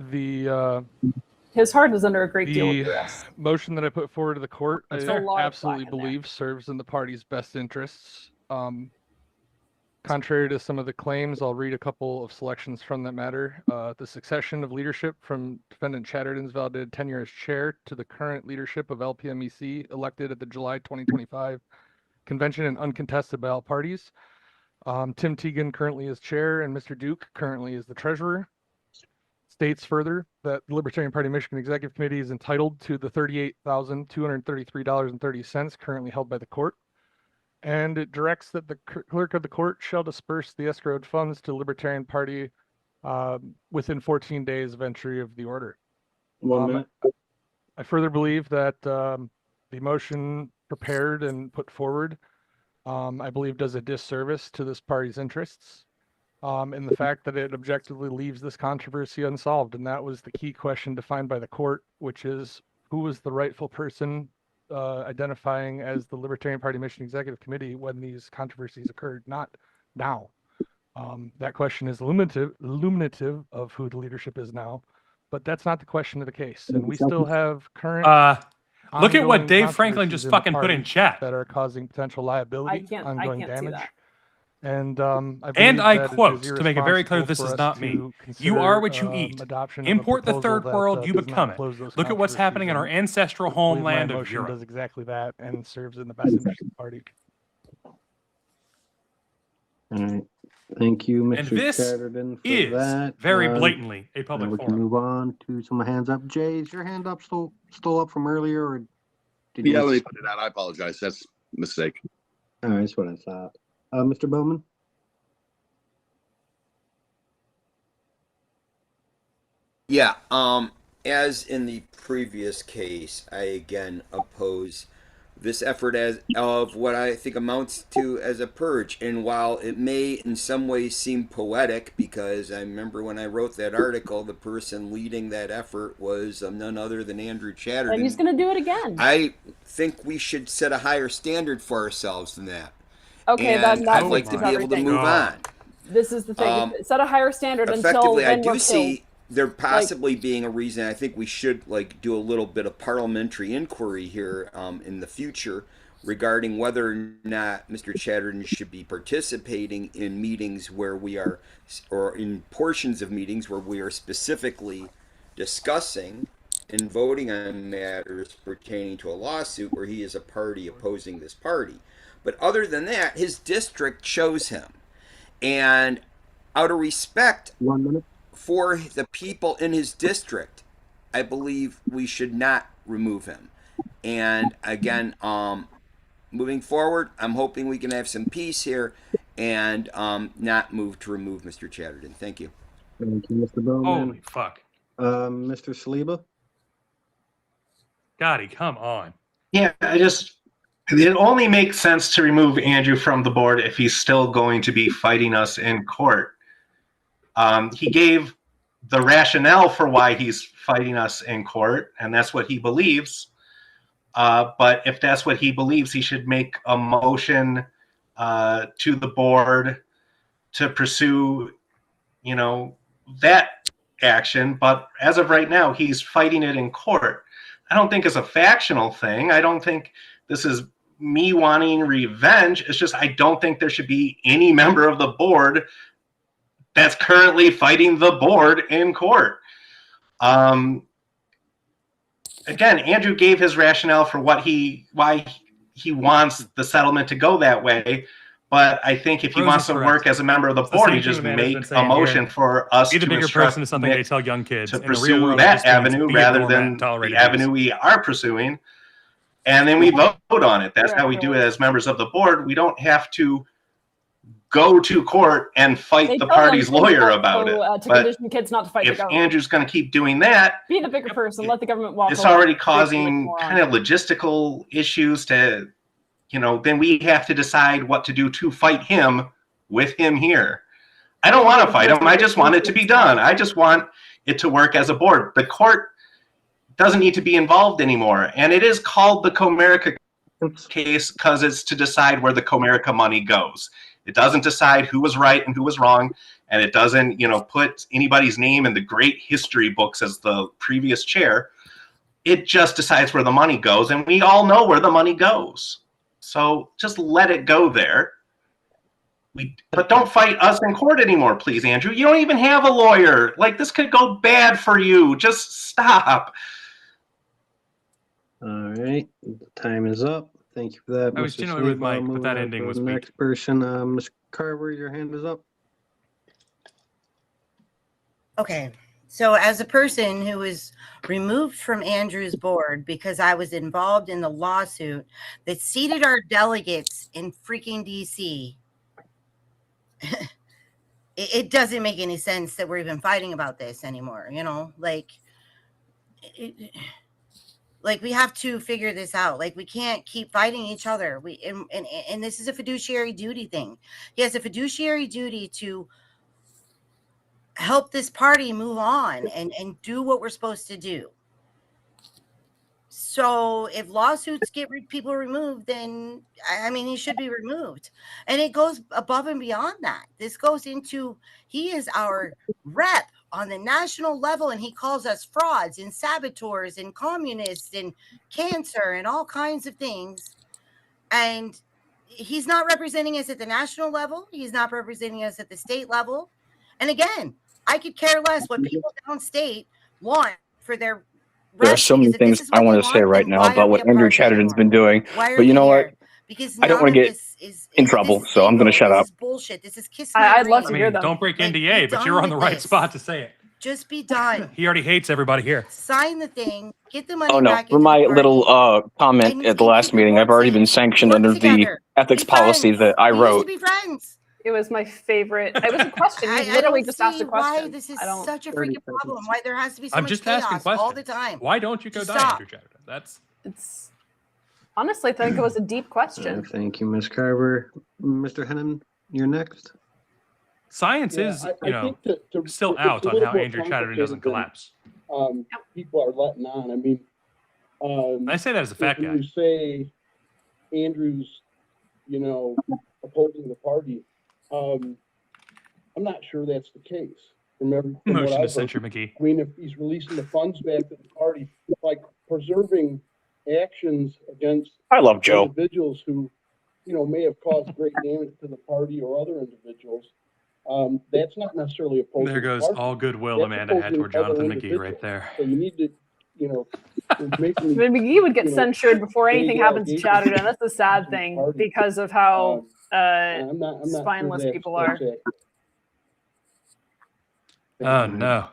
His heart is under a great deal of The duress. motion that I put forward to the court, That's I fair. A lot of absolutely plaque in there. believe serves in the party's best interests. Contrary to some of the claims, I'll read a couple of selections from that matter. The succession of leadership from Defendant Chatterton's validated tenure as chair to the current leadership of LPMEC elected at the July 2025 convention and uncontested by all parties. Tim Teagan currently is chair and Mr. Duke currently is the treasurer. States further that the Libertarian Party of Michigan Executive Committee is entitled to the $38,233.30 currently held by the court. And it directs that the clerk of the court shall disperse the escrowed funds to Libertarian Party within 14 days of entry of the order. 1 minute. I further believe that the motion prepared and put forward, I believe, does a disservice to this party's interests in the fact that it objectively leaves this controversy unsolved. And that was the key question defined by the court, which is who was the rightful person identifying as the Libertarian Party Michigan Executive Committee when these controversies occurred, not now. That question is illuminative of who the leadership is now, but that's not the question of the case. And we still have current. Look at what ongoing Dave Franklin controversies just in the fucking put in party chat. that are causing potential liability, ongoing I can't damage. see that. And And I believe that it quote, is to make it very clear, irresponsible this for is us not me. to You are what consider, you eat. adoption of a Import the proposal third that, world, you does not become it. close those Look at what's happening in our controversies, and ancestral I believe my homeland of motion Europe. does exactly that and serves in the best interest of the party. All right. Thank you, Mr. And this Chatterton, for is that. very blatantly a public we can forum. move on to some hands up. Jay, is your hand up still up from earlier, or did Yeah, you? let me put it out. I apologize. That's a mistake. All right, that's what I thought. Mr. Bowman. Yeah, as in the previous case, I again oppose this effort as of what I think amounts to as a purge. And while it may in some ways seem poetic, because I remember when I wrote that article, the person leading that effort was none other than Andrew Chatterton. And he's going to do it again. I think we should set a higher standard for ourselves than that. Okay, and that I'd like to fixes be able to everything. move on. This is the thing. Set a higher standard until Effectively, I then do we're see killed. there possibly being a reason. I think we should do a little bit of parliamentary inquiry here in the future regarding whether or not Mr. Chatterton should be participating in meetings where we are, or in portions of meetings where we are specifically discussing and voting on matters pertaining to a lawsuit where he is a party opposing this party. But other than that, his district chose him. And out of respect for the people in his district, I believe we should not remove him. And again, moving forward, I'm hoping we can have some peace here and not move to remove Mr. Chatterton. Thank you. Thank you, Mr. Bowman. Holy fuck. Mr. Saliba? Gotti, come on. Yeah, it only makes sense to remove Andrew from the board if he's still going to be fighting us in court. He gave the rationale for why he's fighting us in court, and that's what he believes. But if that's what he believes, he should make a motion to the board to pursue, that action. But as of right now, he's fighting it in court. I don't think it's a factional thing. I don't think this is me wanting revenge. It's just I don't think there should be any member of the board that's currently fighting the board in court. Again, Andrew gave his rationale for why he wants the settlement to go that way. But I think if he wants to work as a member of the board, he just make a motion for us to be the bigger person is something they tell young kids. to In the real pursue world, it that just means avenue be a rather doormat than and tolerate the abuse. avenue we are pursuing. And then we vote on it. That's how we do it as members of the board. We don't have to go to court and fight They the tell young party's kids lawyer not about to, it. to But condition kids not to fight the if government. Andrew's going to keep doing that, Be the bigger person. Let the government walk it's away. already Treat them like causing morons. kind of logistical issues to, then we have to decide what to do to fight him with him here. I don't want to fight him. I just want it to be done. I just want it to work as a board. The court doesn't need to be involved anymore. And it is called the Comerica case because it's to decide where the Comerica money goes. It doesn't decide who was right and who was wrong. And it doesn't, put anybody's name in the great history books as the previous chair. It just decides where the money goes. And we all know where the money goes. So just let it go there. But don't fight us in court anymore, please, Andrew. You don't even have a lawyer. Like, this could go bad for you. Just stop. All right, time is up. Thank you for that. I was Mr. genuinely with Saliba. Mike, but Moving that on ending to was the weak. next person. Ms. Carver, your hand is up. Okay. So as a person who was removed from Andrew's board because I was involved in the lawsuit that seated our delegates in freaking DC, it doesn't make any sense that we're even fighting about this anymore. Like we have to figure this out. Like, we can't keep fighting each other. And this is a fiduciary duty thing. He has a fiduciary duty to help this party move on and do what we're supposed to do. So if lawsuits get people removed, then he should be removed. And it goes above and beyond that. This goes into, he is our rep on the national level, and he calls us frauds and saboteurs and communists and cancer and all kinds of things. And he's not representing us at the national level. He's not representing us at the state level. And again, I could care less what people downstate want for their There are so many things I want to say right now about what Andrew Chatterton's been doing, but you know what? Because I don't want to get in trouble, so I'm going to shut up. This is bullshit. This is kiss my I'd love to I hear mean, them. don't break Like, NDA, be but done you're on the with right this. spot to say it. Just be done. He already hates everybody here. Sign the thing. Get the money Oh no, back for into my the party. little comment at the last meeting, I've already been sanctioned under the together. ethics Be policy friends. that I We used to wrote. be friends. It was my favorite. It was a question. He I literally don't just asked see a question. why this is I don't. such a freaking problem. Why there has to be so I'm much just asking chaos all the questions. time. Why don't you go Just die, stop. Andrew Chatterton? That's It's honestly, I think it was a deep question. Thank you, Ms. Carver. Mr. Hennon, you're next. science Yeah, is, I think still it's out a on little how more Andrew Chatterton doesn't complicated collapse. People are letting on. I say that as a fat when guy. you say Andrew's, opposing the party, I'm not sure that's the case. From what Motion to I've heard. censure McGee. I mean, if he's releasing the funds back to the party, like preserving actions against I love Joe. individuals who, may have caused great damage to the party or other individuals, that's not necessarily opposing. There goes the party. all goodwill That's Amanda had opposing toward other Jonathan McGee individuals. right there. So you need to, making. McGee would get censured before anything vague happens to allegations Chatterton. That's the sad against the thing party. because of how I'm not spineless sure people that's are. accurate. Oh no.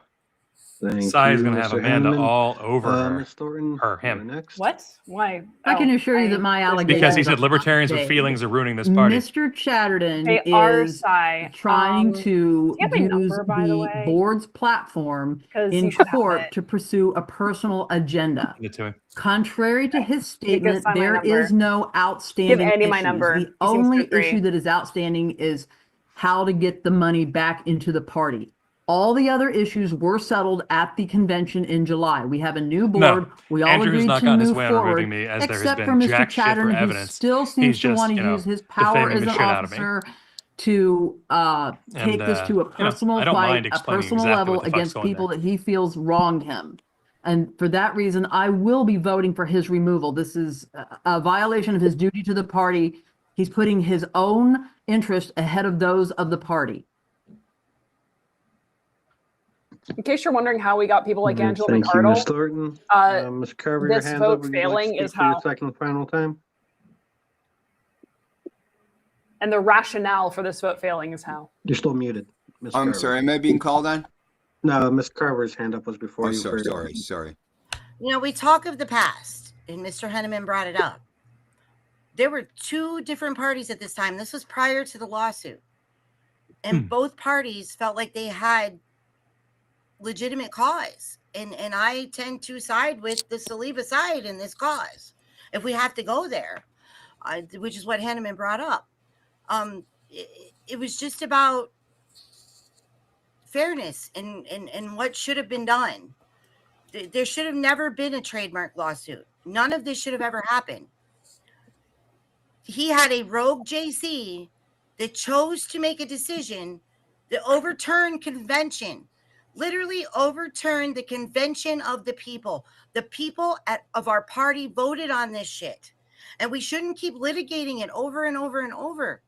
Thank Sai is you, going to have Mr. Amanda Henneman. all over her. Ms. Thornton, him. next. What? Why? I can Oh, assure you that my allegations Because he said are libertarians with vague. feelings are ruining this party. Mr. Chatterton They are, is Sai. trying Do to you have my use number, by the the way? board's platform 'Cause in you should have court it. to pursue a personal agenda. Give it to him. Contrary to his You can statement, sign my there number. is no outstanding Give Andy my issues. number. The He seems to only agree. issue that is outstanding is how to get the money back into the party. All the other issues were settled at the convention in July. We have a new board. We all Andrew's agreed not to gotten his move way on removing forward, me, as there has except for been Mr. jack shit for Chatterton, who evidence. still seems He's to just, want to you know, use his power defaming as the an shit out of me. officer to take this to a personal I don't mind fight, a explaining personal exactly level what the fuck's against going people there. that he feels wronged him. And for that reason, I will be voting for his removal. This is a violation of his duty to the party. He's putting his own interest ahead of those of the party. In case you're wondering how we got people like Angela Thank you, Ms. McArdle, Thornton. Ms. Carver, your this hand's vote up. Would you like to failing speak is for your how, second and final time? and the rationale for this vote failing is how. You're still muted, Ms. I'm Carver. sorry, am I being called on? No, Ms. Carver's hand up was before Oh, you. sorry. You know, we talk of the past, and Mr. Henneman brought it up. There were two different parties at this time. This was prior to the lawsuit. And both parties felt like they had legitimate cause. And I tend to side with the Saliva side in this cause, if we have to go there, which is what Henneman brought up. It was just about fairness and what should have been done. There should have never been a trademark lawsuit. None of this should have ever happened. He had a rogue JC that chose to make a decision that overturned convention, literally overturned the convention of the people. The people of our party voted on this shit. And we shouldn't keep litigating it over and over and over.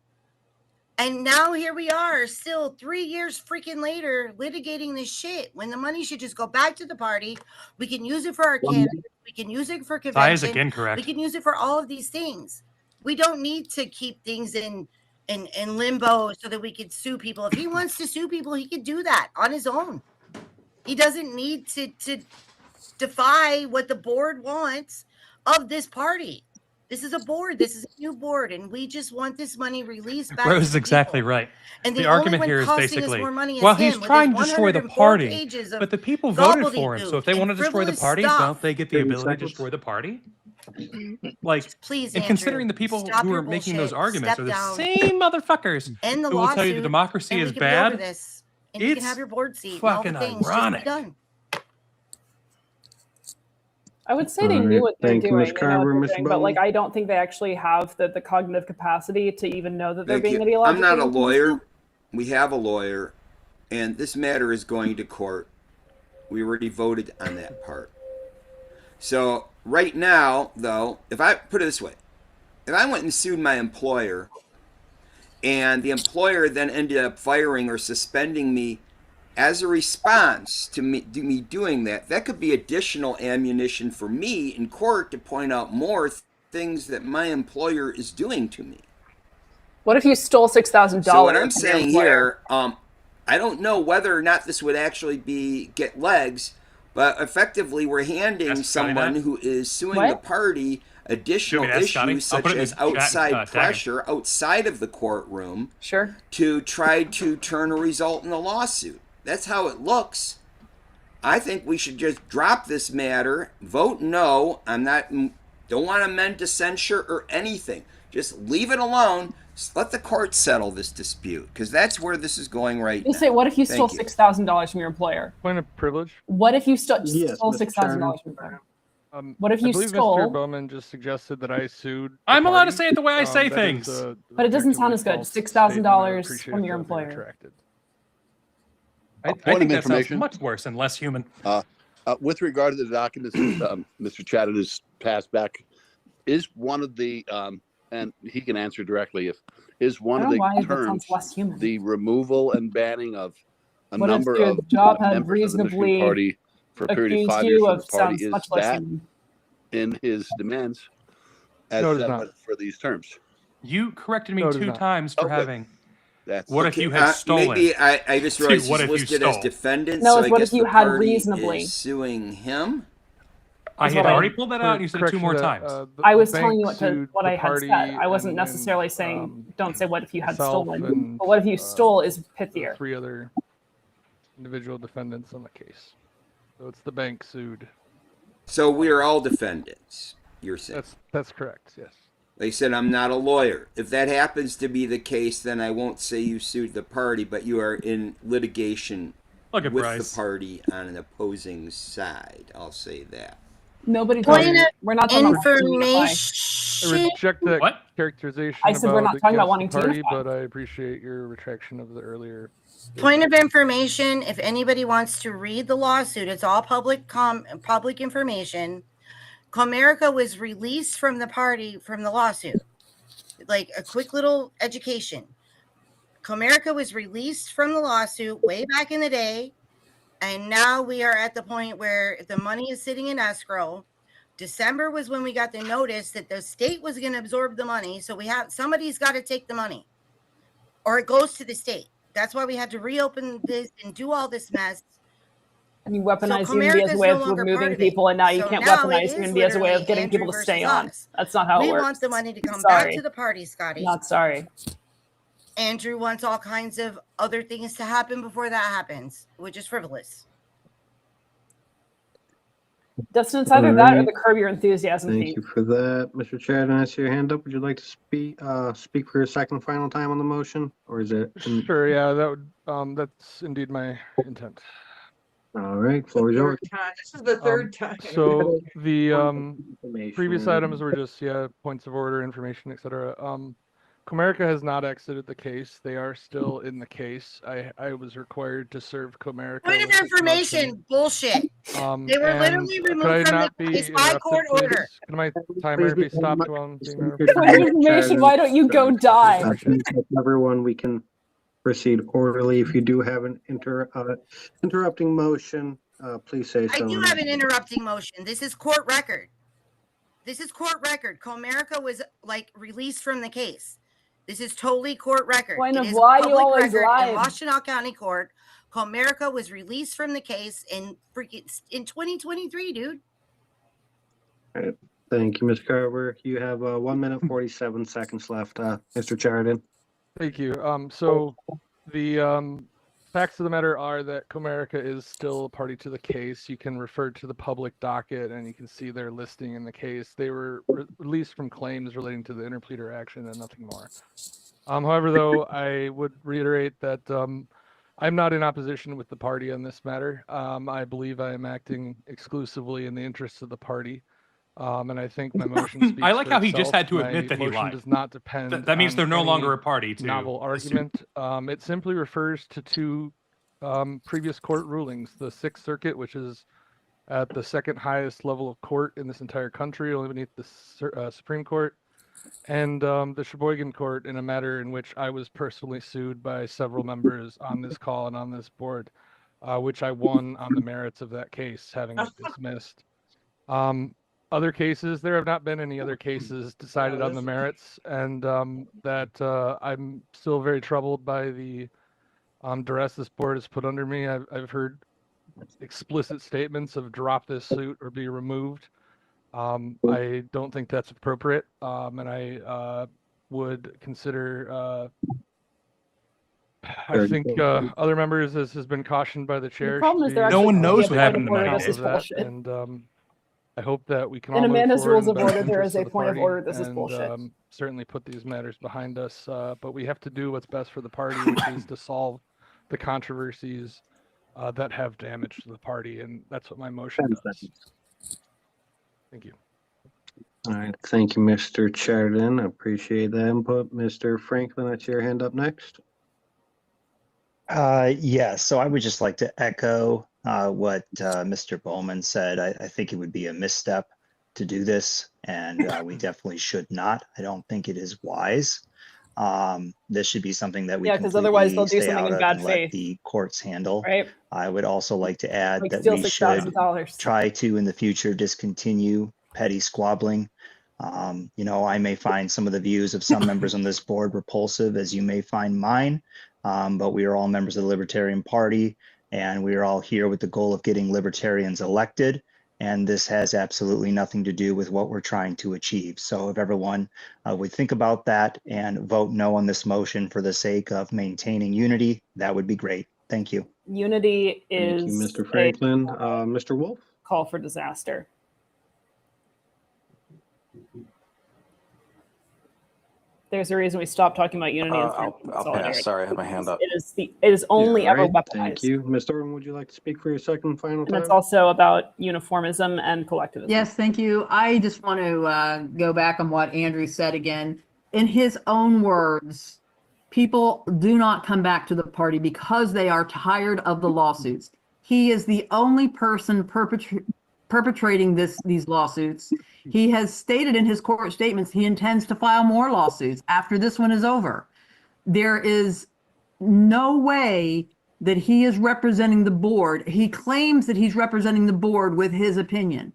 And now here we are, still 3 years freaking later, litigating this shit when the money should just go back to the party. We can use it for our candidates. We can use it for convention. Sai is again correct. We can use it for all of these things. We don't need to keep things in limbo so that we could sue people. If he wants to sue people, he could do that on his own. He doesn't need to defy what the board wants of this party. This is a board. This is a new board, and we just want this money released back. Rose is exactly right. And the the argument only here one is costing us basically, more money is well, he's him with trying his to destroy the 104 party, pages of but the people voted for him. So if they gobbledygook want to destroy the and party, frivolous don't they get the 30 ability to seconds. destroy the party? Like, Please, and Andrew, considering the people stop who your are making those bullshit. arguments Step are the down. same motherfuckers End the who will tell you the lawsuit, democracy and is we can be over bad. this, and you can have your board seat and all the fucking things. Just ironic. be done. I would say they All knew right. what they're Thank you, doing. Ms. They know what Carver. they're Ms. doing, but like Bowman? I don't think they actually have the cognitive capacity to even know that they're Thank being you. ideologically I'm not a inconsistent. lawyer. We have a lawyer, and this matter is going to court. We already voted on that part. So right now, though, if I put it this way, if I went and sued my employer, and the employer then ended up firing or suspending me as a response to me doing that, that could be additional ammunition for me in court to point out more things that my employer is doing to me. What if you stole $6,000? So what I'm from your saying employer? here, I don't know whether or not this would actually get legs, but effectively we're handing Ask Scotty someone that. who is suing What? the party additional Should we ask Scotty? issues I'll such put it in as the chat, outside tag him. pressure outside of the courtroom Sure. to try to turn a result in a lawsuit. That's how it looks. I think we should just drop this matter, vote no. Don't want to amend to censure or anything. Just leave it alone. Let the court settle this dispute, because that's where this is going right You now. say, what if you stole Thank you. $6,000 from your employer? Point of privilege. What if you stole Yes, stole Mr. $6,000 from your employer? What if I you believe stole? Mr. Bowman just suggested that I sued. the I'm allowed to party. say it the way I say That things. is a But it doesn't sound objectively as good. false $6,000 statement. I appreciate from it your that being employer. retracted. I Point think of that sounds information. much worse and less human. With regard to the documents Mr. Chatterton has passed back, is one of the and he can answer directly is one I of don't know why the that terms sounds less human. the removal and banning of a What if number your of job had members of the Michigan reasonably Party for a period of accused 5 years you from of the party? sounds Is much less that human. in his demands as No, it is set not. for these terms? You corrected me No, it is 2 not. times for Okay. having That's What if you had stolen? Maybe I just realized What he's if you listed as stole? defendant, No, so it's I what guess if you the had party reasonably. is suing him. I Is had what I- already pulled that out, and you said it 2 more times. I was the telling you bank what sued I the had said. party I wasn't and necessarily saying don't say what if you had myself stolen. and, But what if you stole is the pithier. 3 other individual defendants on the case. So it's the bank sued. So we are all defendants. You're saying that's correct. Yes. They said I'm not a lawyer. If that happens to be the case, then I won't say you sued the party, but you are in litigation Look at with Bryce. the party on an opposing side. I'll say that. Nobody Point told me. of We're not talking about wanting to buy. I reject that characterization I said we're not talking about wanting against the to party, unify. but I appreciate your retraction of the earlier. Point of information, if anybody wants to read the lawsuit, it's all public information. Comerica was released from the party from the lawsuit. Like a quick little education. Comerica was released from the lawsuit way back in the day, and now we are at the point where the money is sitting in escrow. December was when we got the notice that the state was going to absorb the money, so somebody's got to take the money, or it goes to the state. That's why we had to reopen this and do all this mess. You weaponized So Unity as a Comerica's way no of longer removing part of it. people, and now you So can't now it weaponize is Unity as a way of literally getting Andrew people to stay versus on. us. That's not how we it works. want the money to come Sorry. back to the party, Scotty. Not sorry. Andrew wants all kinds of other things to happen before that happens, which is frivolous. Dustin, it's either that or Alright. the Curb Your Enthusiasm Thank theme. you for that. Mr. Chad, I see your hand up. Would you like to speak for your second final time on the motion? Or is it? Sure, yeah, that would that's indeed my intent. All right, floor is yours. This is the third time. So the previous Information. items were just points of order, information, etc. Comerica has not exited the case. They are still in the case. I was required to serve Comerica. Point of with this information, motion. bullshit. They were And literally could I removed from the not be case by court interrupted, order. please? Can my timer be stopped while I'm being Point of information, why don't you go die? Everyone, we can proceed orderly. If you do have an interrupting motion, please say I so. do have an interrupting motion. This is court record. This is court record. Comerica was like released from the case. This is totally court record. Point It of is why you public always record lie. in Washtenaw County Court. Comerica was released from the case in 2023, dude. All right. Thank you, Ms. Carver. You have 1 minute 47 seconds left, Mr. Chardon. Thank you. So the facts of the matter are that Comerica is still a party to the case. You can refer to the public docket and you can see their listing in the case. They were released from claims relating to the interpleader action and nothing more. However, though, I would reiterate that I'm not in opposition with the party on this matter. I believe I am acting exclusively in the interests of the party. And I think my motion speaks I like for how he just itself. had to My admit that he motion lied. does not depend That means on they're no any longer a party to novel the suit. argument. It simply refers to 2 previous court rulings. The Sixth Circuit, which is at the second highest level of court in this entire country, only beneath the Supreme Court, and the Sheboygan Court in a matter in which I was personally sued by several members on this call and on this board, which I won on the merits of that case, having it dismissed. Other cases, there have not been any other cases decided on the merits, and that I'm still very troubled by the duress this board has put under me. I've heard explicit statements of drop this suit or be removed. I don't think that's appropriate, and I would consider. I think other members, as has been cautioned by the chair, The problem is there No one actually knows should be what a happened to point of Monday. order. This is bullshit. and I hope that we can In all move Amanda's forward rules in of the best order, there interests is a of the point of party, order. This is and, bullshit. Certainly put these matters behind us, but we have to do what's best for the party, which is to solve the controversies that have damaged the party, and that's what my motion does. Thank you. All right, thank you, Mr. Chardon. I appreciate that input. Mr. Franklin, I see your hand up next. Yeah, so I would just like to echo what Mr. Bowman said. I think it would be a misstep to do this, and we definitely should not. I don't think it is wise. This should be something that we because otherwise they'll do stay something out in of bad and faith. let the courts handle. Right. I would also like to add Like that steal we should $6,000. try to, in the future, discontinue petty squabbling. I may find some of the views of some members on this board repulsive, as you may find mine, but we are all members of the Libertarian Party, and we are all here with the goal of getting libertarians elected. And this has absolutely nothing to do with what we're trying to achieve. So if everyone would think about that and vote no on this motion for the sake of maintaining unity, that would be great. Thank you. Unity Thank you, is Mr. Franklin. Mr. Wolf? call for disaster. There's a reason we stopped talking about unity. I'll pass. Sorry, I had my hand up. It is only Yeah, ever right. weaponized. Thank you. Ms. Thornton, would you like to speak for your second and final And time? it's also about uniformism and collectivism. Yes, thank you. I just want to go back on what Andrew said again. In his own words, people do not come back to the party because they are tired of the lawsuits. He is the only person perpetrating these lawsuits. He has stated in his court statements he intends to file more lawsuits after this one is over. There is no way that he is representing the board. He claims that he's representing the board with his opinion.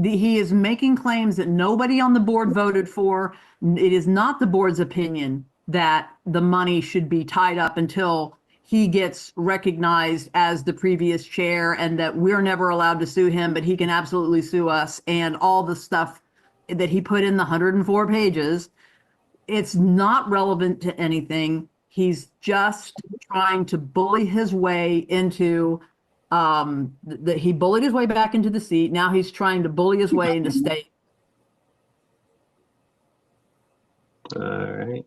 He is making claims that nobody on the board voted for. It is not the board's opinion that the money should be tied up until he gets recognized as the previous chair, and that we're never allowed to sue him, but he can absolutely sue us, and all the stuff that he put in the 104 pages. It's not relevant to anything. He's just trying to bully his way into he bullied his way back into the seat. Now he's trying to bully his way into state. All right.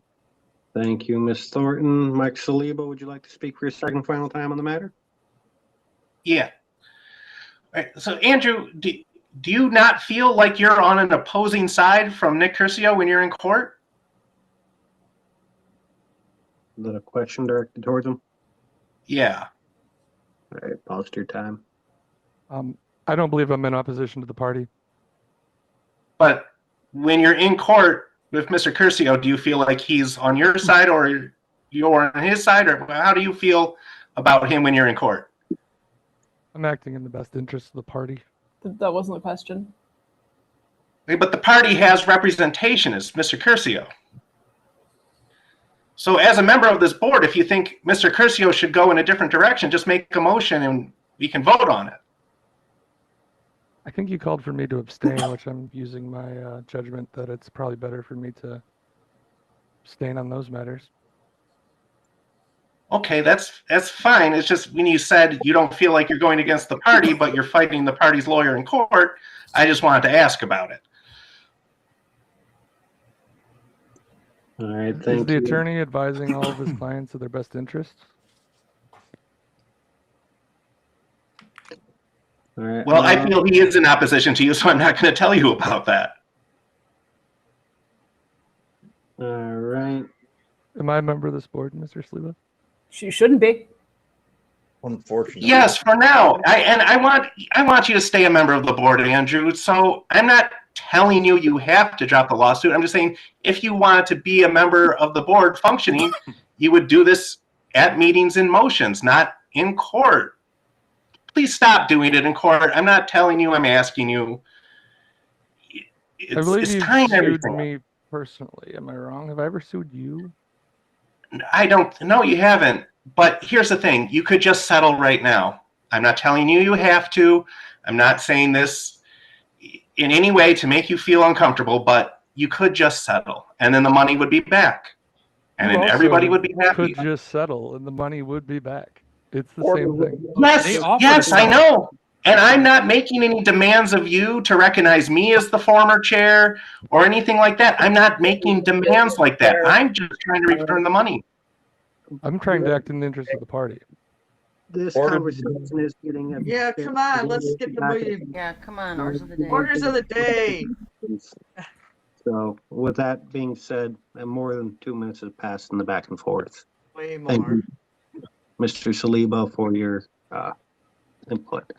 Thank you, Ms. Thornton. Mike Saliba, would you like to speak for your second and final time on the matter? Yeah. All right. So, Andrew, do you not feel like you're on an opposing side from Nick Curcio when you're in court? Is that a question directed towards him? Yeah. All right, pause your time. I don't believe I'm in opposition to the party. But when you're in court with Mr. Curcio, do you feel like he's on your side or you're on his side? Or how do you feel about him when you're in court? I'm acting in the best interest of the party. That wasn't the question. But the party has representation as Mr. Curcio. So as a member of this board, if you think Mr. Curcio should go in a different direction, just make a motion and we can vote on it. I think you called for me to abstain, which I'm using my judgment that it's probably better for me to abstain on those matters. Okay, that's fine. It's just when you said you don't feel like you're going against the party, but you're fighting the party's lawyer in court, I just wanted to ask about it. All right, Is thank the you. attorney advising all of his clients of their best interests? All right, Well, I feel he is in opposition to you, so I'm not going to tell you about that. all right. Am I a member of this board, Mr. Sliva? She shouldn't be. Unfortunately. Yes, for now. I want you to stay a member of the board, Andrew. So I'm not telling you you have to drop the lawsuit. I'm just saying if you wanted to be a member of the board functioning, you would do this at meetings and motions, not in court. Please stop doing it in court. I'm not telling you, I'm asking you. I believe It's you've tying sued everything. me personally. Am I wrong? Have I ever sued you? I don't know, you haven't. But here's the thing, you could just settle right now. I'm not telling you you have to. I'm not saying this in any way to make you feel uncomfortable, but you could just settle and then the money would be back. And You then everybody also would be happy. could just settle and the money would be back. It's the same thing. Yes, I know. And I'm not making any demands of you to recognize me as the former chair or anything like that. I'm not making demands like that. I'm just trying to return the money. I'm trying to act in the interest of the party. This Order. conversation is getting a Yeah, bit- come on, let's get the meeting. Yeah, come on, orders of the day. Orders of the day. So with that being said, and more than 2 minutes has passed in the back and forth. Way Thank more. you, Mr. Saliba, for your input.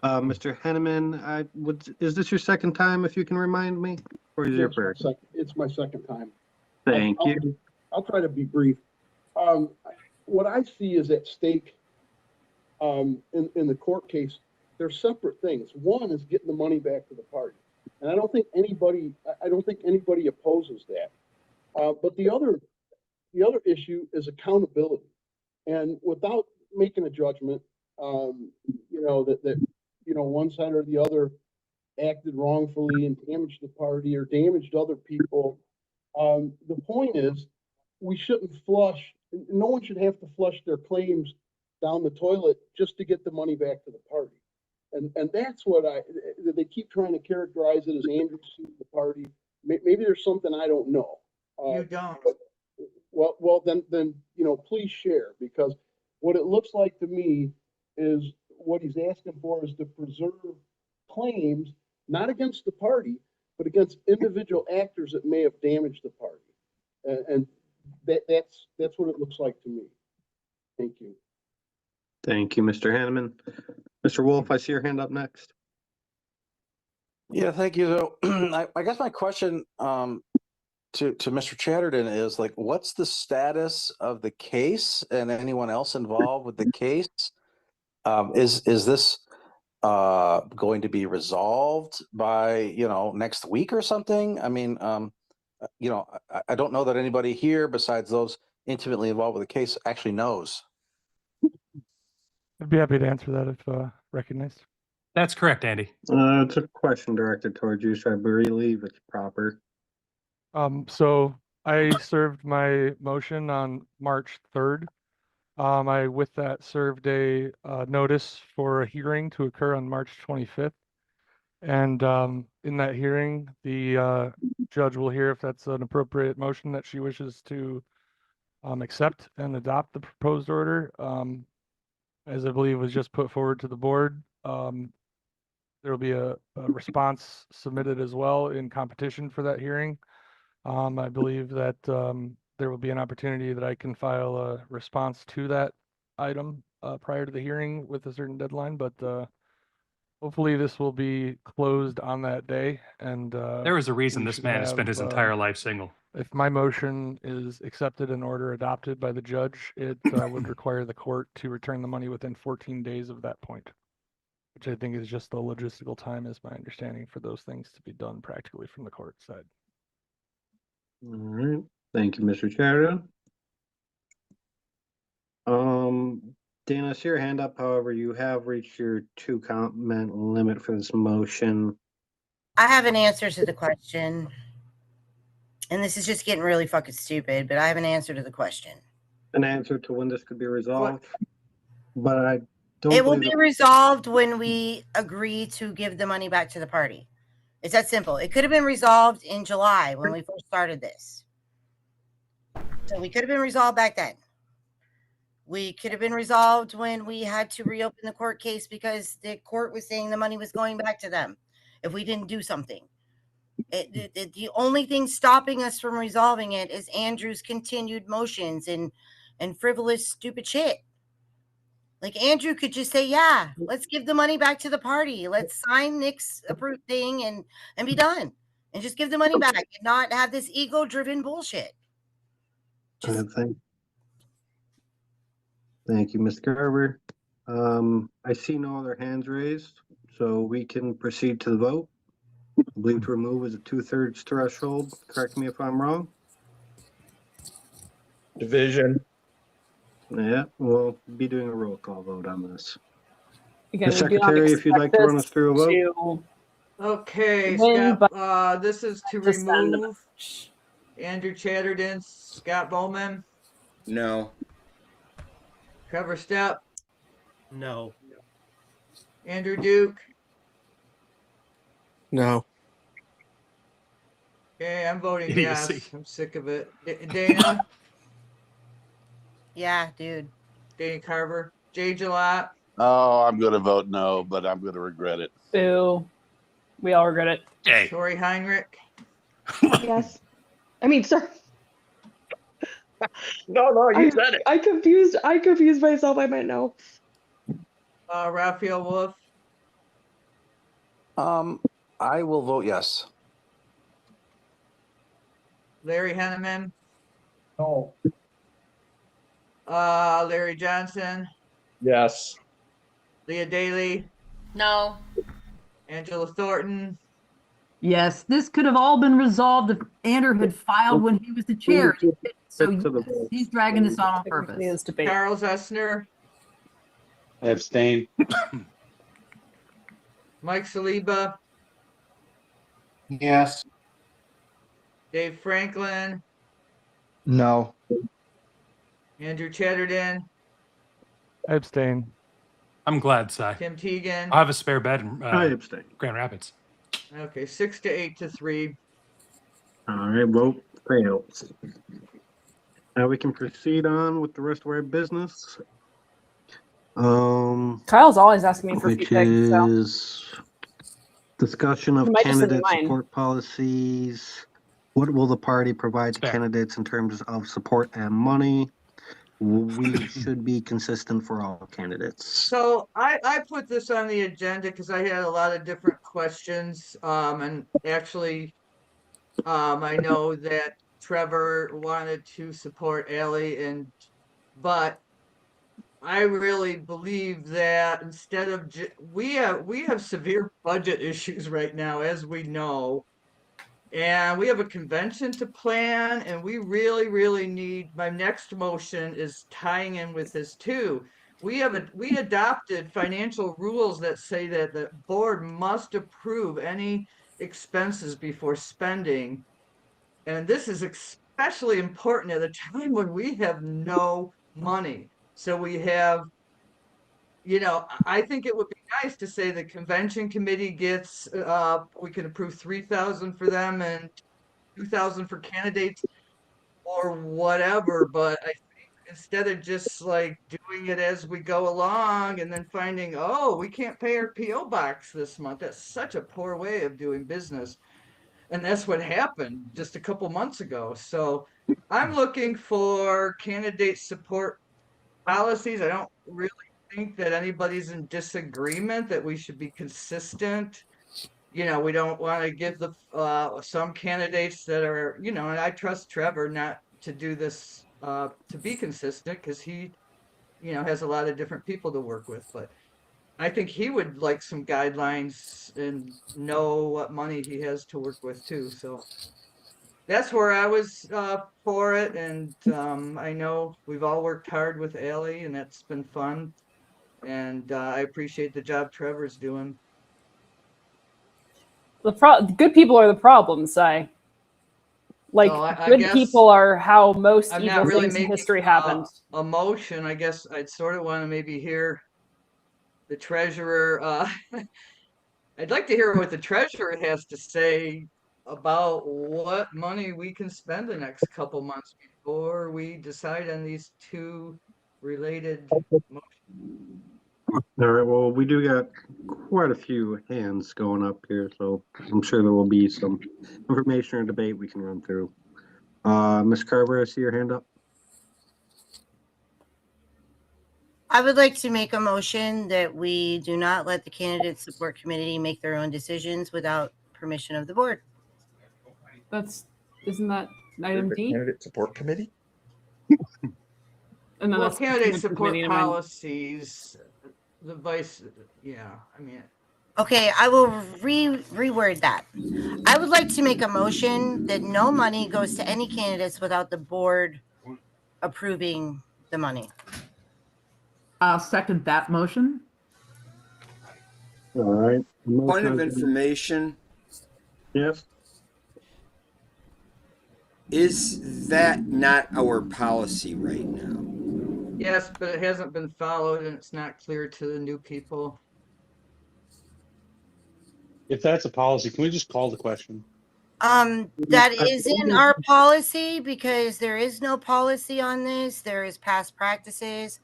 Mr. Henneman, is this your second time, if you can remind me? Or is it your first? It's my second time. Thank you. I'll try to be brief. What I see is at stake in the court case, they're separate things. One is getting the money back to the party. And I don't think anybody opposes that. But the other issue is accountability. And without making a judgment, that one side or the other acted wrongfully and damaged the party or damaged other people. The point is, we shouldn't flush. No one should have to flush their claims down the toilet just to get the money back to the party. And that's what they keep trying to characterize it as Andrew sued the party. Maybe there's something I don't know. You don't. Well, then, please share, because what it looks like to me is what he's asking for is to preserve claims, not against the party, but against individual actors that may have damaged the party. And that's what it looks like to me. Thank you. Thank you, Mr. Hanneman. Mr. Wolf, I see your hand up next. Yeah, thank you. So I guess my question to Mr. Chatterton is like, what's the status of the case and anyone else involved with the case? Is this going to be resolved by next week or something? I mean, I don't know that anybody here besides those intimately involved with the case actually knows. I'd be happy to answer that if recognized. That's correct, Andy. It's a question directed towards you, so I believe it's proper. So I served my motion on March 3rd. I, with that, served a notice for a hearing to occur on March 25th. And in that hearing, the judge will hear if that's an appropriate motion that she wishes to accept and adopt the proposed order. As I believe was just put forward to the board, there will be a response submitted as well in competition for that hearing. I believe that there will be an opportunity that I can file a response to that item prior to the hearing with a certain deadline, but hopefully this will be closed on that day. And There is a reason this man has spent his entire life single. If my motion is accepted and order adopted by the judge, it would require the court to return the money within 14 days of that point, which I think is just the logistical time, is my understanding, for those things to be done practically from the court side. All right. Thank you, Mr. Chatterton. Dana, I see your hand up. However, you have reached your 2-comment limit for this motion. I have an answer to the question. And this is just getting really fucking stupid, but I have an answer to the question. An answer to when this could be resolved, but I don't. It will be resolved when we agree to give the money back to the party. It's that simple. It could have been resolved in July when we first started this. So we could have been resolved back then. We could have been resolved when we had to reopen the court case because the court was saying the money was going back to them if we didn't do something. The only thing stopping us from resolving it is Andrew's continued motions and frivolous, stupid shit. Like, Andrew could just say, yeah, let's give the money back to the party. Let's sign Nick's approved thing and be done. And just give the money back and not have this ego-driven bullshit. Thank you, Ms. Garber. I see no other hands raised, so we can proceed to the vote. I believe to remove is a 2/3 threshold. Correct me if I'm wrong. Division. Yeah, we'll be doing a roll call vote on this. Again, The Secretary, if you'd like to run us through a vote. Okay, Win Scott, this is to to send remove Andrew Chatterton, Scott Bowman, No. Trevor Stepp, No. Andrew Duke. No. Okay, I'm voting Idiocy. yes. I'm sick of it. Dana, Yeah, dude. Dana Carver, Jay Gillette, Oh, I'm going to vote no, but I'm going to regret it. Boo. We all regret it. Hey. Tori Heinrich. Yes. I mean, sorry. No, you said it. I confused myself. I meant no. Raphael Wolf, I will vote yes. Larry Henneman, No. Larry Johnson, Yes. Leah Daly, No. Angela Thornton, Yes, this could have all been resolved if Andrew had filed when he was the chair. So To the yes, vote. he's dragging this on Technically purpose. is debate. Charles Essner, I abstain. Mike Saliba, Yes. Dave Franklin, No. Andrew Chatterton, I abstain. I'm glad, Si. Tim Teagan. I'll have a spare bed in I abstain. Grand Rapids. Okay, 6 to 8 to 3. All right, vote fails. Now we can proceed on with the rest of our business. Kyle's always asking me for Which feedback. So is discussion he of might just send me candidate mine. support policies. What will the party provide to Fair. candidates in terms of support and money? We should be consistent for all candidates. So I put this on the agenda because I had a lot of different questions. And actually, I know that Trevor wanted to support Ally, but I really believe that instead of we have severe budget issues right now, as we know, and we have a convention to plan, and we really need. My next motion is tying in with this too. We adopted financial rules that say that the board must approve any expenses before spending, and this is especially important at a time when we have no money. So we have, I think it would be nice to say the convention committee gets, we can approve 3,000 for them and 2,000 for candidates or whatever. But I think instead of just like doing it as we go along and then finding, oh, we can't pay our PO box this month. That's such a poor way of doing business. And that's what happened just a couple months ago. So I'm looking for candidate support policies. I don't really think that anybody's in disagreement that we should be consistent. We don't want to give the some candidates that are, and I trust Trevor not to do this to be consistent because he, has a lot of different people to work with. But I think he would like some guidelines and know what money he has to work with too. So that's where I was for it. And I know we've all worked hard with Ally, and that's been fun. And I appreciate the job Trevor's doing. Good people are the problem, Si. Like, So I good guess people are how most I'm evil not really things in making history happened. a motion. I guess I'd sort of want to maybe hear the treasurer. I'd like to hear what the treasurer has to say about what money we can spend the next couple months before we decide on these two related motions. All right, well, we do got quite a few hands going up here, so I'm sure there will be some information or debate we can run through. Ms. Carver, I see your hand up. I would like to make a motion that we do not let the candidate support committee make their own decisions without permission of the board. Isn't that item D? Candidate support committee? And then Well, that's candidate the support committee, never mind. policies, the vice, yeah, I mean. Okay, I will reword that. I would like to make a motion that no money goes to any candidates without the board approving the money. I'll second that motion. All right. Point of information. Yes. Is that not our policy right now? Yes, but it hasn't been followed and it's not clear to the new people. If that's a policy, can we just call the question? That is in our policy because there is no policy on this. There is past practices.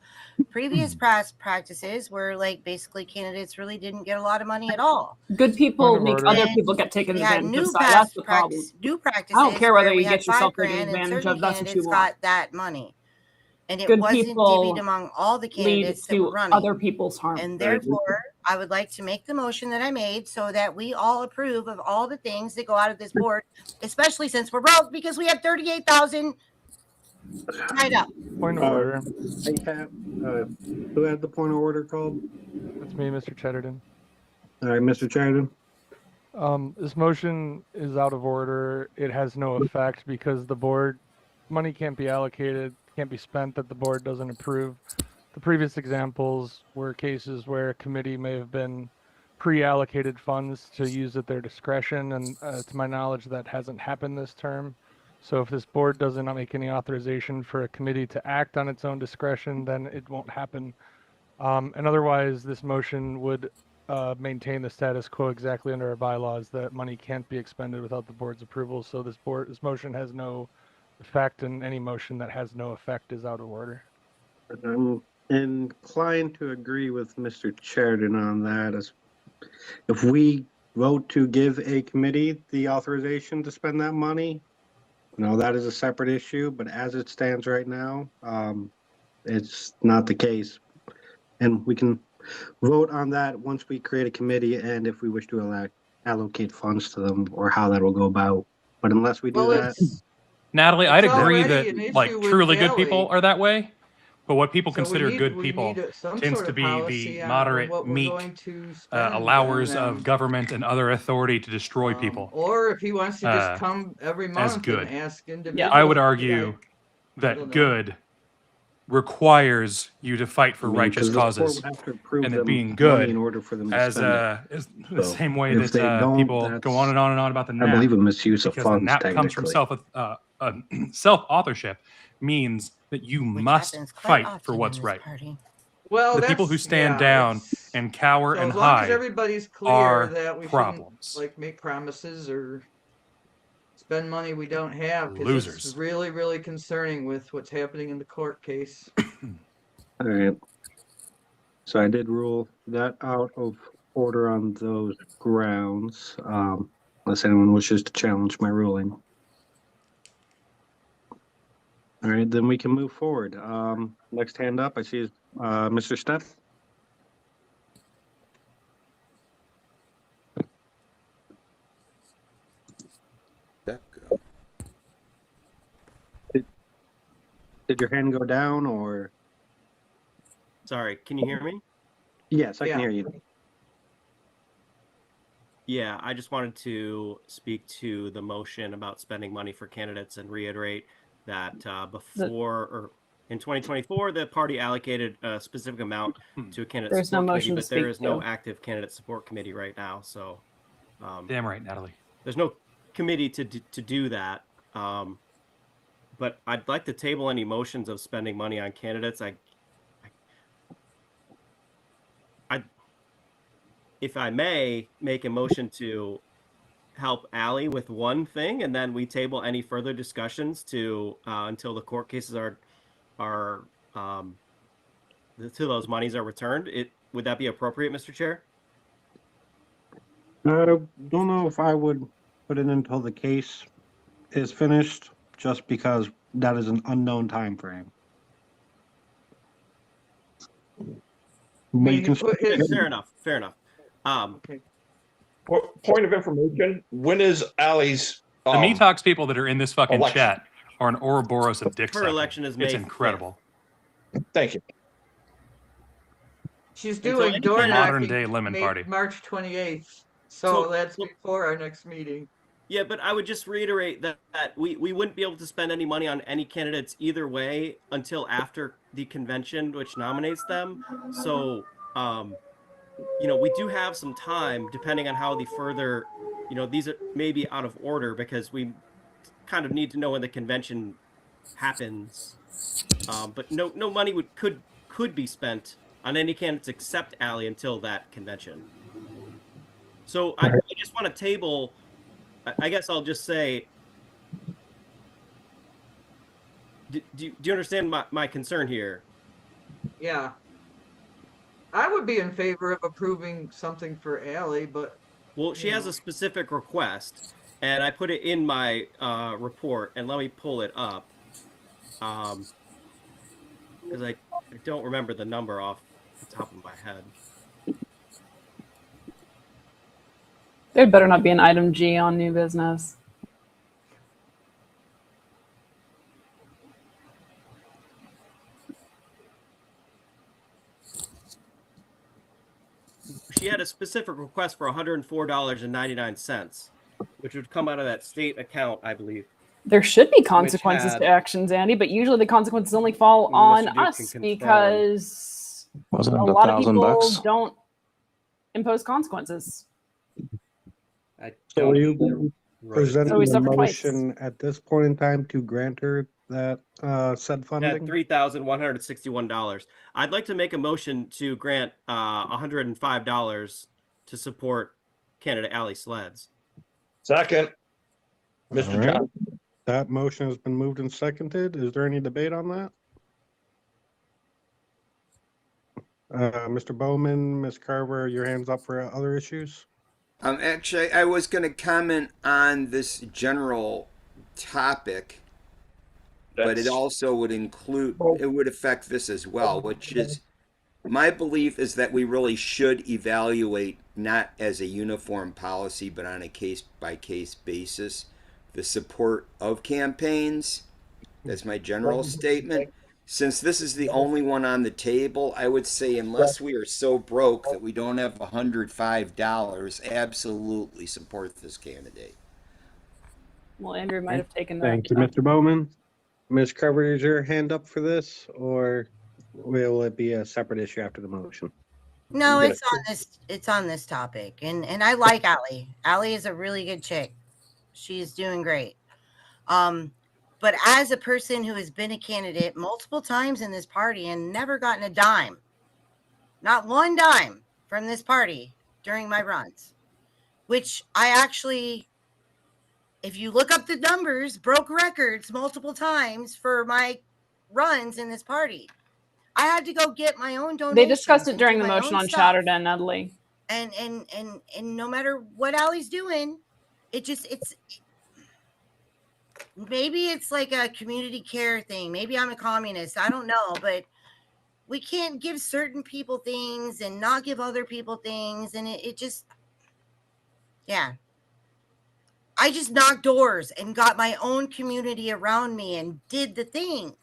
Previous past practices where like basically candidates really didn't get a lot of money at all. Good people make other people get taken We had advantage new of. That's the problem. new practices. I don't care whether where we you had get yourself $5,000 taken and advantage certain of. That's what you candidates want. got that money. And it Good wasn't people divvied among all the lead candidates that to were running. other people's harm. And therefore, I would like to make the motion that I made so that we all approve of all the things that go out of this board, especially since we're broke because we have 38,000 tied up. Point of order. Who had the point of order called? That's me, Mr. Chatterton. All right, Mr. Chatterton. This motion is out of order. It has no effect because the board money can't be allocated, can't be spent that the board doesn't approve. The previous examples were cases where a committee may have been pre-allocated funds to use at their discretion, and to my knowledge, that hasn't happened this term. So if this board doesn't make any authorization for a committee to act on its own discretion, then it won't happen. And otherwise, this motion would maintain the status quo exactly under our bylaws that money can't be expended without the board's approval. So this motion has no effect, and any motion that has no effect is out of order. I'm inclined to agree with Mr. Sheridan on that. As if we vote to give a committee the authorization to spend that money, that is a separate issue. But as it stands right now, it's not the case, and we can vote on that once we create a committee and if we wish to allocate funds to them or how that will go about. But unless we do that, Natalie, I'd agree already an that issue like with truly good Kelly. people are that way, but what people So consider good we people need some tends sort to of be policy the on moderate, what we're meek going to spend on allowers them. of government and other authority to destroy people. Or if he wants to just come every as month good. and ask individuals. I would argue I that don't know. good requires you to fight for righteous 'cause the board causes, would have to approve and that them being money good in order for them to as spend it. is the So, same way if they that don't, people go on and on about the I NAP. believe a misuse of because the funds, NAP comes from technically. self-authorship means that you must happens quite fight for often what's in this right. party. Well, The people who that's- stand yeah, down it's- and cower So and as long as hide everybody's clear are that we problems. shouldn't like make promises or spend money we don't have, because it's Losers. really, really concerning with what's happening in the court case. All right. So I did rule that out of order on those grounds, unless anyone wishes to challenge my ruling. All right, then we can move forward. Next hand up, I see is Mr. Stepp. Did your hand go down or? Sorry, can you hear me? Yes, I can hear you. Yeah, I just wanted to speak to the motion about spending money for candidates and reiterate that in 2024, the party allocated a specific amount to a candidate There's no support motion committee, to but there speak is no to. active candidate support committee right now. So, damn right, Natalie. There's no committee to do that. But I'd like to table any motions of spending money on candidates. If I may, make a motion to help Allie with one thing, and then we table any further discussions to until the court cases are till those monies are returned. Would that be appropriate, Mr. Chair? I don't know if I would put it until the case is finished, just because that is an unknown time frame. But you can Fair enough. Fair enough. Point of information: when is Allie's? The Metox people that are in this fucking election. chat are an Ouroboros of dick Her sucking. election is May It's 5th. incredible. Thank you. She's Until doing any door modern knocking day lemon party. March 28th. So that's before our next meeting. Yeah, but I would just reiterate that we wouldn't be able to spend any money on any candidates either way until after the convention, which nominates them. So, we do have some time, depending on how the further, these are maybe out of order because we kind of need to know when the convention happens. But no money could be spent on any candidates except Allie until that convention. So I just want to table. I guess I'll just say, do you understand my concern here? Yeah. I would be in favor of approving something for Allie, but. Well, she has a specific request, and I put it in my report, and let me pull it up. Because I don't remember the number off the top of my head. There'd better not be an item G on new business. she had a specific request for $104.99, which would come out of that state account, I believe. There should be consequences had- to actions, Andy, but usually the consequences only fall on Mr. Duke can us confirm. because Wasn't a it lot of people $1,000? don't impose consequences. I So don't are you wrote it presenting So we a suffer twice. motion at this point in time to grant her that said at funding? $3,161. I'd like to make a motion to grant $105 to support Canada Alley sleds. Second, All Mr. right. John. That motion has been moved and seconded. Is there any debate on that? Mr. Bowman, Ms. Carver, your hands up for other issues? Actually, I was going to comment on this general topic, but it also would include, it would affect this as well, which is my belief is that we really should evaluate not as a uniform policy, but on a case-by-case basis, the support of campaigns. That's my general statement. Since this is the only one on the table, I would say unless we are so broke that we don't have $105, absolutely support this candidate. Well, Andrew might have taken that. Thank you, Mr. Bowman. Ms. Carver, is your hand up for this, or will it be a separate issue after the motion? No, Good. it's on this topic. And I like Allie. Allie is a really good chick. She's doing great. But as a person who has been a candidate multiple times in this party and never gotten a dime, not one dime from this party during my runs, which I actually, if you look up the numbers, broke records multiple times for my runs in this party. I had to go get my own donations. They discussed it and during do the my motion own on stuff. Chatterton, Natalie. And no matter what Allie's doing, it's maybe it's like a community care thing. Maybe I'm a communist. I don't know, but we can't give certain people things and not give other people things. And it just, yeah. I just knocked doors and got my own community around me and did the thing.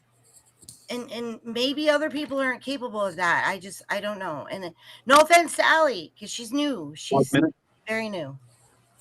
And maybe other people aren't capable of that. I don't know. And no offense to Allie, because she's new. She's very new.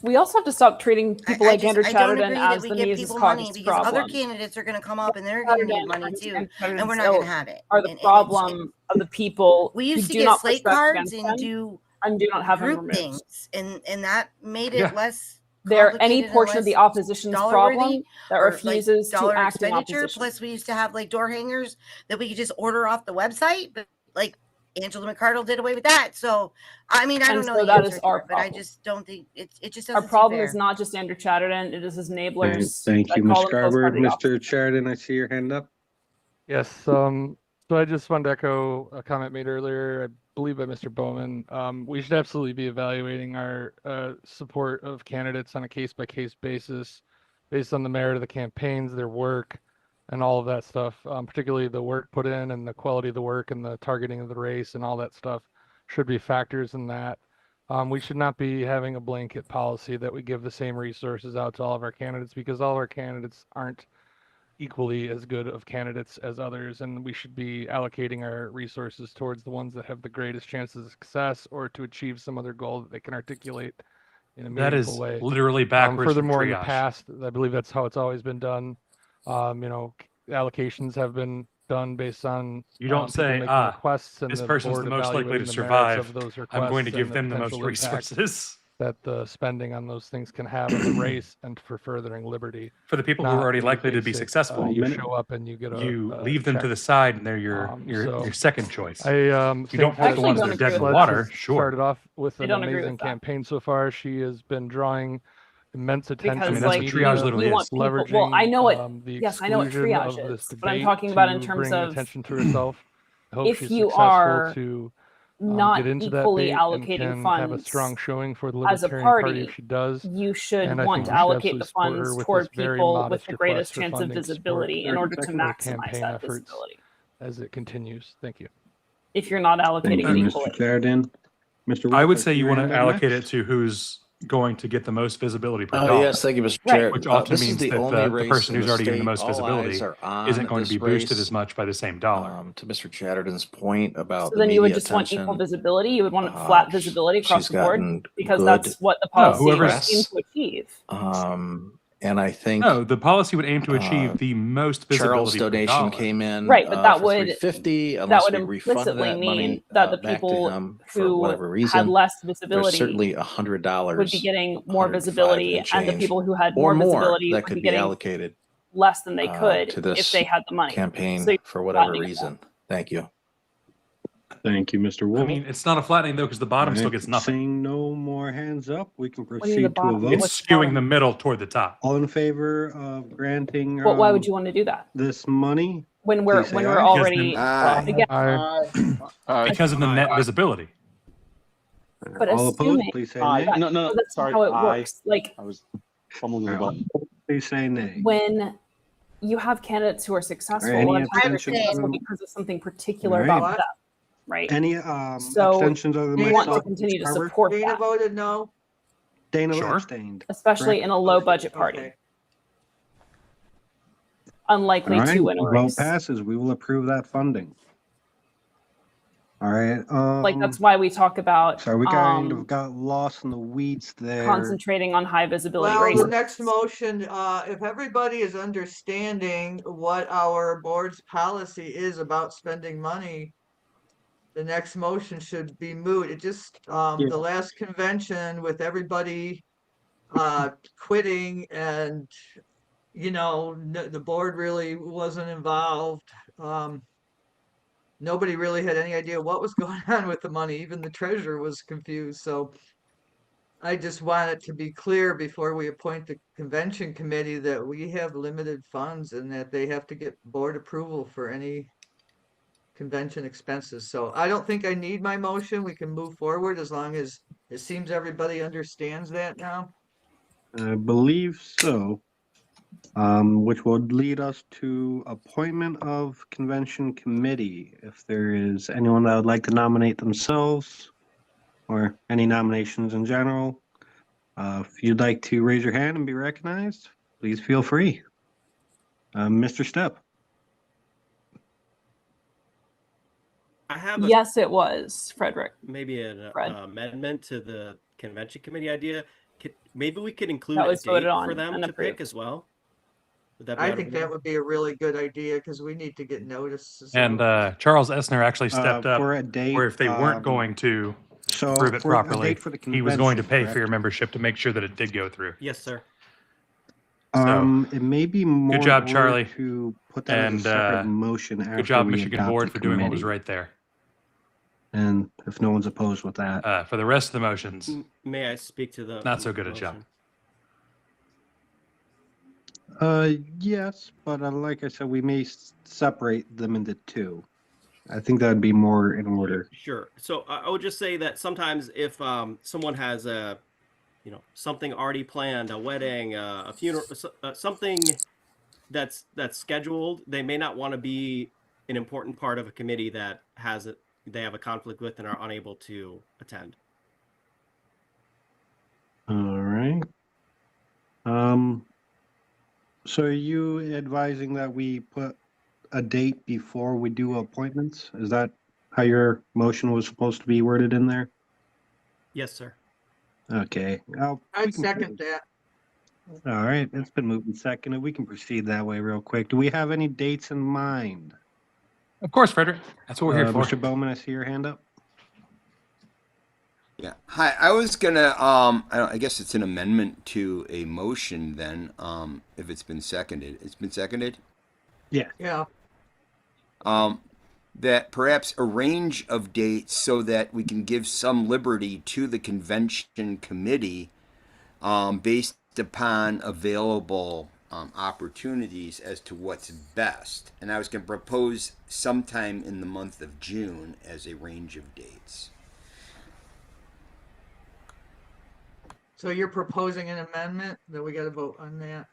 We also have to stop treating people like Andrew I don't Chatterton agree that as we the give Mises people money Caucus because other problem. candidates are going to come up and they're going to need money too, and we're not going to have it. Are the And problem of the people we used who to do get not slate push back cards against and them do not have them group removed. things, and that made it less. They're any complicated and portion of the less opposition's dollar-worthy problem that or, refuses like, to dollar act in expenditure. opposition. Plus, we used to have like door hangers that we could just order off the website, but like Angela McCardle did away with that. So, I mean, I don't know the that answer is to our it, but I problem. just don't think it just doesn't. Our problem seem is fair. not just Andrew Chatterton; it is his enablers. Thank that you, call Ms. themselves Carver. part of the opposition. Mr. Sheridan, I see your hand up. Yes. So I just wanted to echo a comment made earlier, I believe by Mr. Bowman. We should absolutely be evaluating our support of candidates on a case-by-case basis, based on the merit of the campaigns, their work, and all of that stuff. Particularly the work put in and the quality of the work and the targeting of the race and all that stuff should be factors in that. We should not be having a blanket policy that we give the same resources out to all of our candidates, because all of our candidates aren't equally as good of candidates as others, and we should be allocating our resources towards the ones that have the greatest chances of success or to achieve some other goal that they can articulate in a That meaningful is way. literally backwards from Furthermore, in the triage. past, I believe that's how it's always been done. Allocations have been done based on You don't people say, making requests and this the person's board the most likely to evaluating the merits survive. of those requests. I'm going to give and them the most potential impact resources. that the spending on those things can have on the race and for furthering liberty. For the people who are Not already when you likely to face be it, successful, you show up and you get you a leave them to check. the side, and they're your second choice. You don't put the ones that are dead in the water. Sure. Started off with I an don't agree amazing with that. campaign so far. She has been drawing immense attention. Because that's what like triage we literally want is. people. Leveraging Well, I know it. the Yes, I know what exclusion triage of this is, but I'm debate talking about in to terms bring of attention to herself. I hope if she's you successful are to not get into that equally bait and allocating can funds have a strong showing for the as a Libertarian party, if she does. you should And I want think to we should allocate the absolutely support her funds with toward this very people with modest the request greatest for chance of funding to support visibility in order to her maximize campaign that efforts visibility. as it continues. Thank you. If you're not Thank allocating you, it equally. Mr. Sheridan. Mr. I Wolf, would I say see you your want hand to up allocate next. it to who's going to get the most visibility per dollar. Yes, thank you, Mr. Chair. Which often This is means the that only the race person in who's the already getting the state. most All visibility eyes are on isn't going to be this boosted race. as much by the same dollar. To Mr. Chatterton's point about So the then you would media just want equal attention, visibility. You would want flat visibility across she's the board gotten because good that's what the No, policy whoever's aims to achieve. and I think No, the policy would aim to achieve the most Charles' visibility per donation dollar. came in Right, but that for would $350 that unless would we refunded implicitly that mean money that the back to people him for who whatever had reason. less There's visibility certainly would be $100, getting more 105 visibility, and and the change, people who had or more more visibility that would could be be getting allocated less than they to could if this they had the money. campaign So you're for whatever flattening it. reason. Thank you. Thank you, Mr. Wolf. I mean, it's not a flattening though, because the bottom still Alright, gets nothing. Seeing no more hands up, we can What do you mean the proceed to a bottom? vote. It's What's the skewing bottom? the middle toward the top. All in favor of granting But why would you want to do that this money? when we're Please say when we're aye. already again? Because of the net visibility. But All opposed, assuming please say that, nay. so that's not how it works. Like I was fumbling the All button. opposed, please say nay. when you have candidates who are successful, All right, a lot any of times they're abstentions? successful because of something particular All right. about them, right? Any So abstentions other than we want to myself? continue to Carver? support Dana that, voted no. Dana Sure. abstained. especially correct? in a low budget party. Okay. Unlikely All right, to win a vote race. passes. We will approve that funding. All right. Like that's why we talk about So we kind of got lost in the weeds there. concentrating on high visibility Well, races. the next motion, if everybody is understanding what our board's policy is about spending money, the next motion should be moot. It just, the last convention with everybody quitting and, you know, the board really wasn't involved. Nobody really had any idea what was going on with the money. Even the treasurer was confused. So I just want it to be clear before we appoint the convention committee that we have limited funds and that they have to get board approval for any convention expenses. So I don't think I need my motion. We can move forward as long as it seems everybody understands that now. I believe so. Which would lead us to appointment of convention committee. If there is anyone that would like to nominate themselves or any nominations in general, if you'd like to raise your hand and be recognized, please feel free. Mr. Stepp. I have Yes, it was Frederick. maybe an Fred. amendment to the convention committee idea. Maybe we could include That a was date voted on for them and to approved. pick as well. Would that be I out think of that order? would be a really good idea because we need to get notices. And Charles Essner actually stepped up For a date, where if they weren't going to approve it for a properly, date for the he was going to convention, pay for your correct? membership to make sure that it did go through. Yes, sir. It may be more Good job, in order Charlie. to put that And as a separate motion after good job, we Michigan adopt Board, the for doing what was committee. right there. And if no one's opposed with that. For the rest of the motions, May I speak to the not so good a job. Yes, but like I said, we may separate them into two. I think that would be more in order. Sure. So I would just say that sometimes if someone has a, something already planned, a wedding, a funeral, something that's scheduled, they may not want to be an important part of a committee that they have a conflict with and are unable to attend. All right. So are you advising that we put a date before we do appointments? Is that how your motion was supposed to be worded in there? Yes, sir. Okay. I'd second that. All right. It's been moved and seconded. We can proceed that way real quick. Do we have any dates in mind? Of course, Frederick. That's what we're here for. Mr. Bowman, I see your hand up. Yeah. Hi. I was gonna. I guess it's an amendment to a motion. Then, if it's been seconded, it's been seconded. Yeah. Yeah. That perhaps a range of dates so that we can give some liberty to the convention committee, based upon available opportunities as to what's best. And I was going to propose sometime in the month of June as a range of dates. So you're proposing an amendment that we got to vote on that?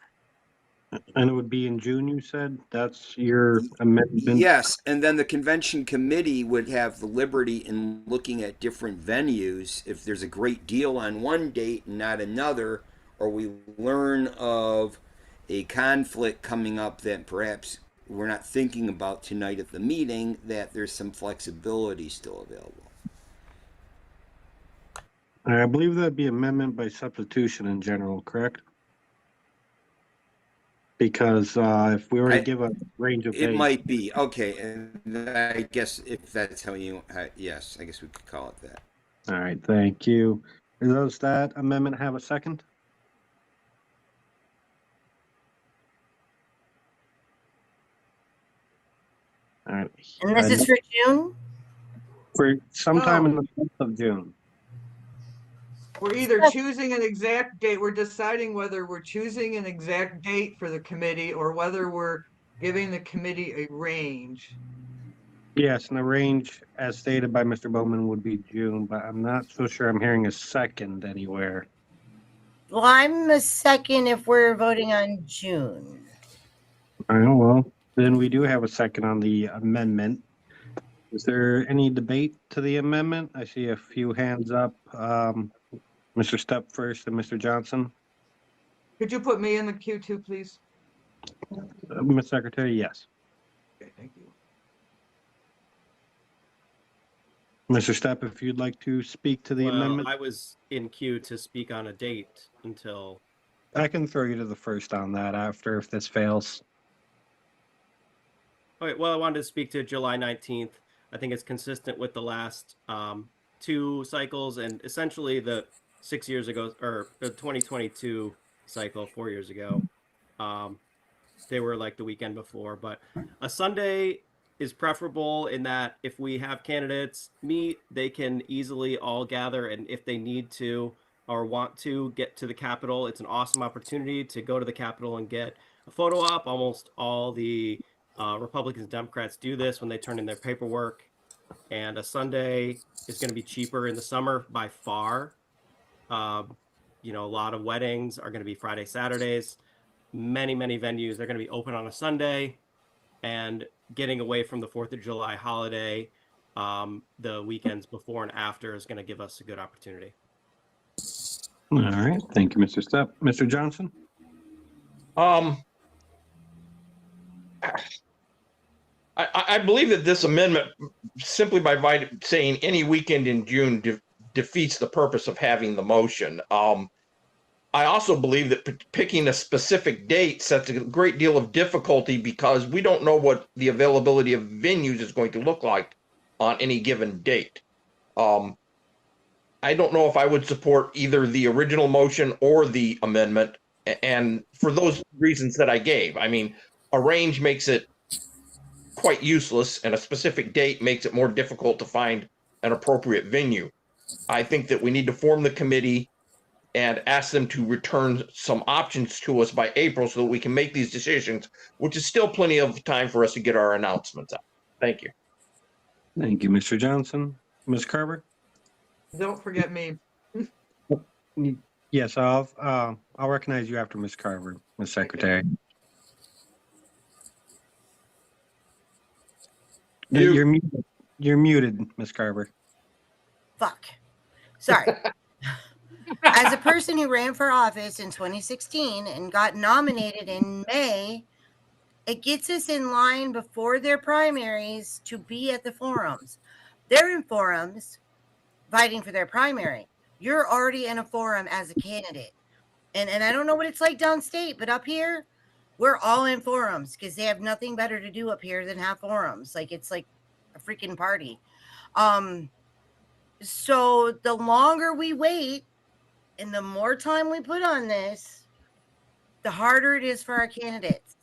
And it would be in June, you said? That's your amendment? Yes, and then the convention committee would have the liberty in looking at different venues. If there's a great deal on one date and not another, or we learn of a conflict coming up that perhaps we're not thinking about tonight at the meeting, that there's some flexibility still available. I believe that'd be amendment by substitution in general, correct? Because if we already give a range of It dates. might be. Okay, and I guess if that's how you, yes, I guess we could call it that. All right, thank you. Does that amendment have a second? All right. And this is for June? For sometime No. in the month of June. We're either choosing an exact date, we're deciding whether we're choosing an exact date for the committee or whether we're giving the committee a range. Yes, and the range as stated by Mr. Bowman would be June, but I'm not so sure I'm hearing a second anywhere. Well, I'm a second if we're voting on June. All right, well, then we do have a second on the amendment. Is there any debate to the amendment? I see a few hands up. Mr. Stepp first and Mr. Johnson. Could you put me in the queue too, please? Ms. Secretary, yes. Okay, thank you. Mr. Stepp, if you'd like to speak to the amendment. I was in queue to speak on a date until. I can throw you to the first on that after if this fails. Okay, well, I wanted to speak to July 19th. I think it's consistent with the last two cycles and essentially the 6 years ago, or the 2022 cycle 4 years ago. They were like the weekend before, but a Sunday is preferable in that if we have candidates meet, they can easily all gather, and if they need to or want to get to the Capitol, it's an awesome opportunity to go to the Capitol and get a photo op. Almost all the Republicans and Democrats do this when they turn in their paperwork, and a Sunday is going to be cheaper in the summer by far. You know, a lot of weddings are going to be Friday, Saturdays. Many venues are going to be open on a Sunday, and getting away from the 4th of July holiday the weekends before and after is going to give us a good opportunity. All right, thank you, Mr. Stepp. Mr. Johnson? I believe that this amendment, simply by saying any weekend in June, defeats the purpose of having the motion. I also believe that picking a specific date sets a great deal of difficulty because we don't know what the availability of venues is going to look like on any given date. I don't know if I would support either the original motion or the amendment, and for those reasons that I gave. I mean, a range makes it quite useless, and a specific date makes it more difficult to find an appropriate venue. I think that we need to form the committee and ask them to return some options to us by April so that we can make these decisions, which is still plenty of time for us to get our announcements out. Thank you. Thank you, Mr. Johnson. Ms. Carver? Don't forget me. Yes, I'll recognize you after Ms. Carver, Ms. Secretary. You're muted. You're muted, Ms. Carver. Fuck. Sorry. As a person who ran for office in 2016 and got nominated in May, it gets us in line before their primaries to be at the forums. They're in forums fighting for their primary. You're already in a forum as a candidate. And I don't know what it's like downstate, but up here, we're all in forums because they have nothing better to do up here than have forums. Like, it's like a freaking party. So the longer we wait and the more time we put on this, the harder it is for our candidates.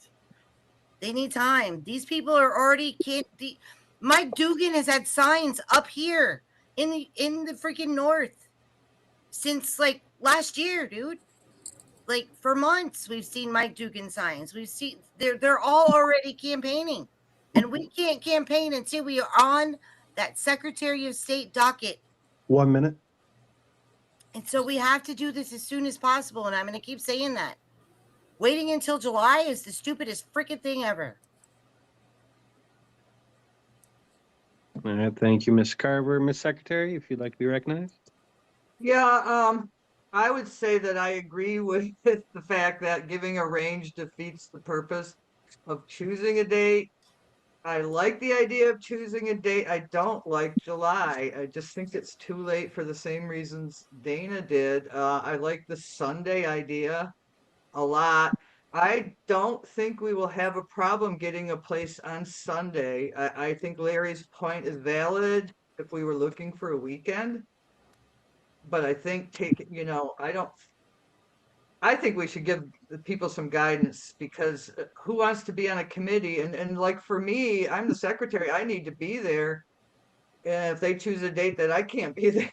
They need time. These people are already Mike Dugan has had signs up here in the freaking north since like last year, dude. Like for months, we've seen Mike Dugan signs. We've seen they're all already campaigning, and we can't campaign until we are on that Secretary of State docket. 1 minute. And so we have to do this as soon as possible, and I'm going to keep saying that. Waiting until July is the stupidest freaking thing ever. All right, thank you, Ms. Carver. Ms. Secretary, if you'd like to be recognized. Yeah, I would say that I agree with the fact that giving a range defeats the purpose of choosing a date. I like the idea of choosing a date. I don't like July. I just think it's too late for the same reasons Dana did. I like the Sunday idea a lot. I don't think we will have a problem getting a place on Sunday. I think Larry's point is valid if we were looking for a weekend. But I think I think we should give the people some guidance because who wants to be on a committee? And like for me, I'm the secretary. I need to be there. And if they choose a date that I can't be there,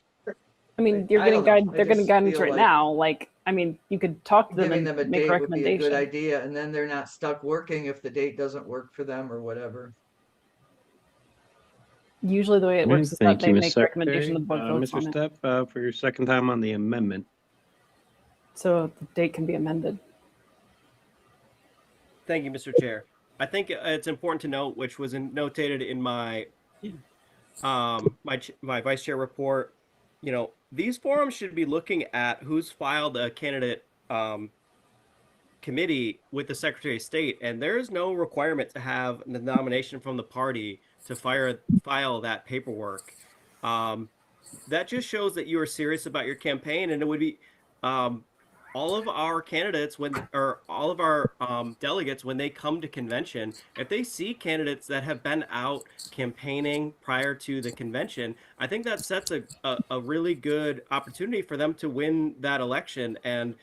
I mean, you're I getting don't know. guide. I They're getting just guidance feel right like now. Like, I mean, you could talk to them giving and them a make a date would be a good recommendation. idea, and then they're not stuck working if the date doesn't work for them or whatever. Usually, the way it All right, works is that thank they you, Ms. make recommendation, the Secretary. board votes Mr. on it, Stepp, for your second time on the amendment. so the date can be amended. Thank you, Mr. Chair. I think it's important to note, which was notated in my my vice chair report. You know, these forums should be looking at who's filed a candidate committee with the Secretary of State, and there is no requirement to have the nomination from the party to file that paperwork. That just shows that you are serious about your campaign, and it would be all of our candidates all of our delegates when they come to convention, if they see candidates that have been out campaigning prior to the convention, I think that sets a really good opportunity for them to win that election. And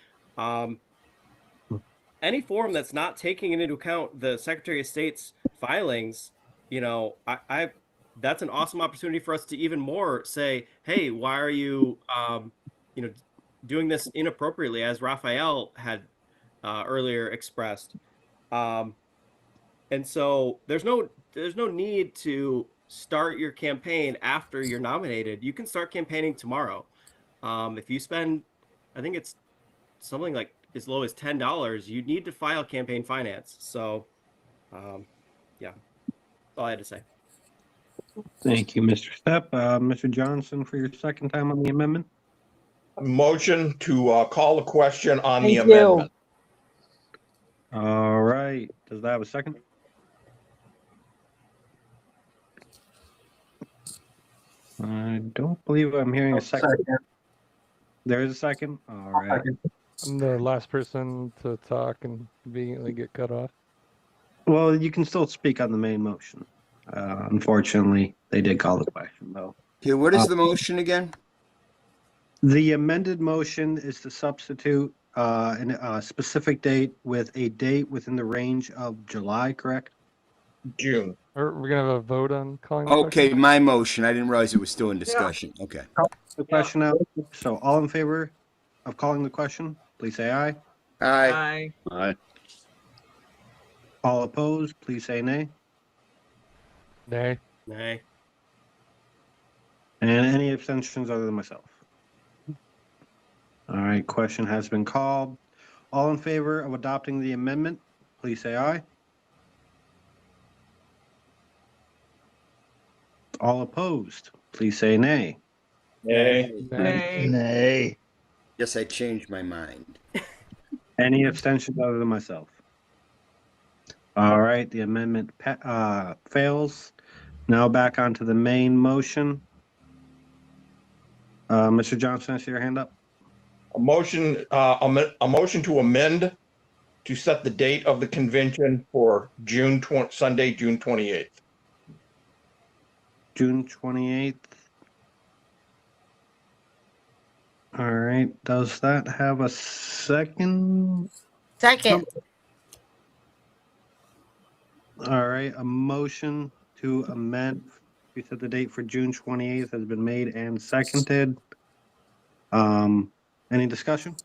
any forum that's not taking into account the Secretary of State's filings, you know, I that's an awesome opportunity for us to even more say, hey, why are you, you know, doing this inappropriately, as Raphael had earlier expressed. And so there's no need to start your campaign after you're nominated. You can start campaigning tomorrow. If you spend, I think it's something like as low as $10, you need to file campaign finance. So, yeah, that's all I had to say. Thank you, Mr. Stepp. Mr. Johnson, for your second time on the amendment. Motion to call the question on the Thank you. amendment. All right. Does that have a second? I don't believe I'm hearing a second. There is a second? All right. I'm the last person to talk and conveniently get cut off. Well, you can still speak on the main motion. Unfortunately, they did call the question, though. Okay, what is the motion again? The amended motion is to substitute a specific date with a date within the range of July, correct? June. We're gonna have a vote on calling the Okay, question? my motion. I didn't realize it was still in discussion. Okay. The question out. So all in favor of calling the question, please say aye. Aye. Aye. All opposed, please say nay. Nay. Nay. And any abstentions other than myself? All right, question has been called. All in favor of adopting the amendment, please say aye. All opposed, please say nay. Nay. Nay. Yes, I changed my mind. Any abstentions other than myself? All right, the amendment fails. Now back onto the main motion. Mr. Johnson, I see your hand up. A motion to amend to set the date of the convention for Sunday, June 28th. June 28th. All right, does that have a second? Second. All right, a motion to amend. We said the date for June 28th has been made and seconded. Any discussion?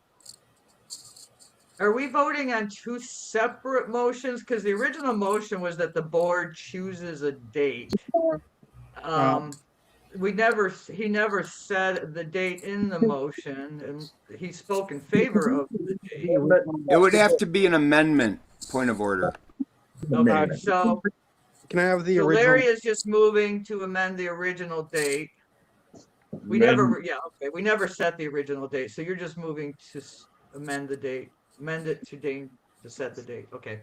Are we voting on two separate motions? Because the original motion was that the board chooses a date. he never said the date in the motion, and he spoke in favor of the date. It would have to be an amendment. Point of order. Okay, so Can I have the so original? Larry is just moving to amend the original date. We never set the original date, so you're just moving to amend the date, amend it to set the date. Okay.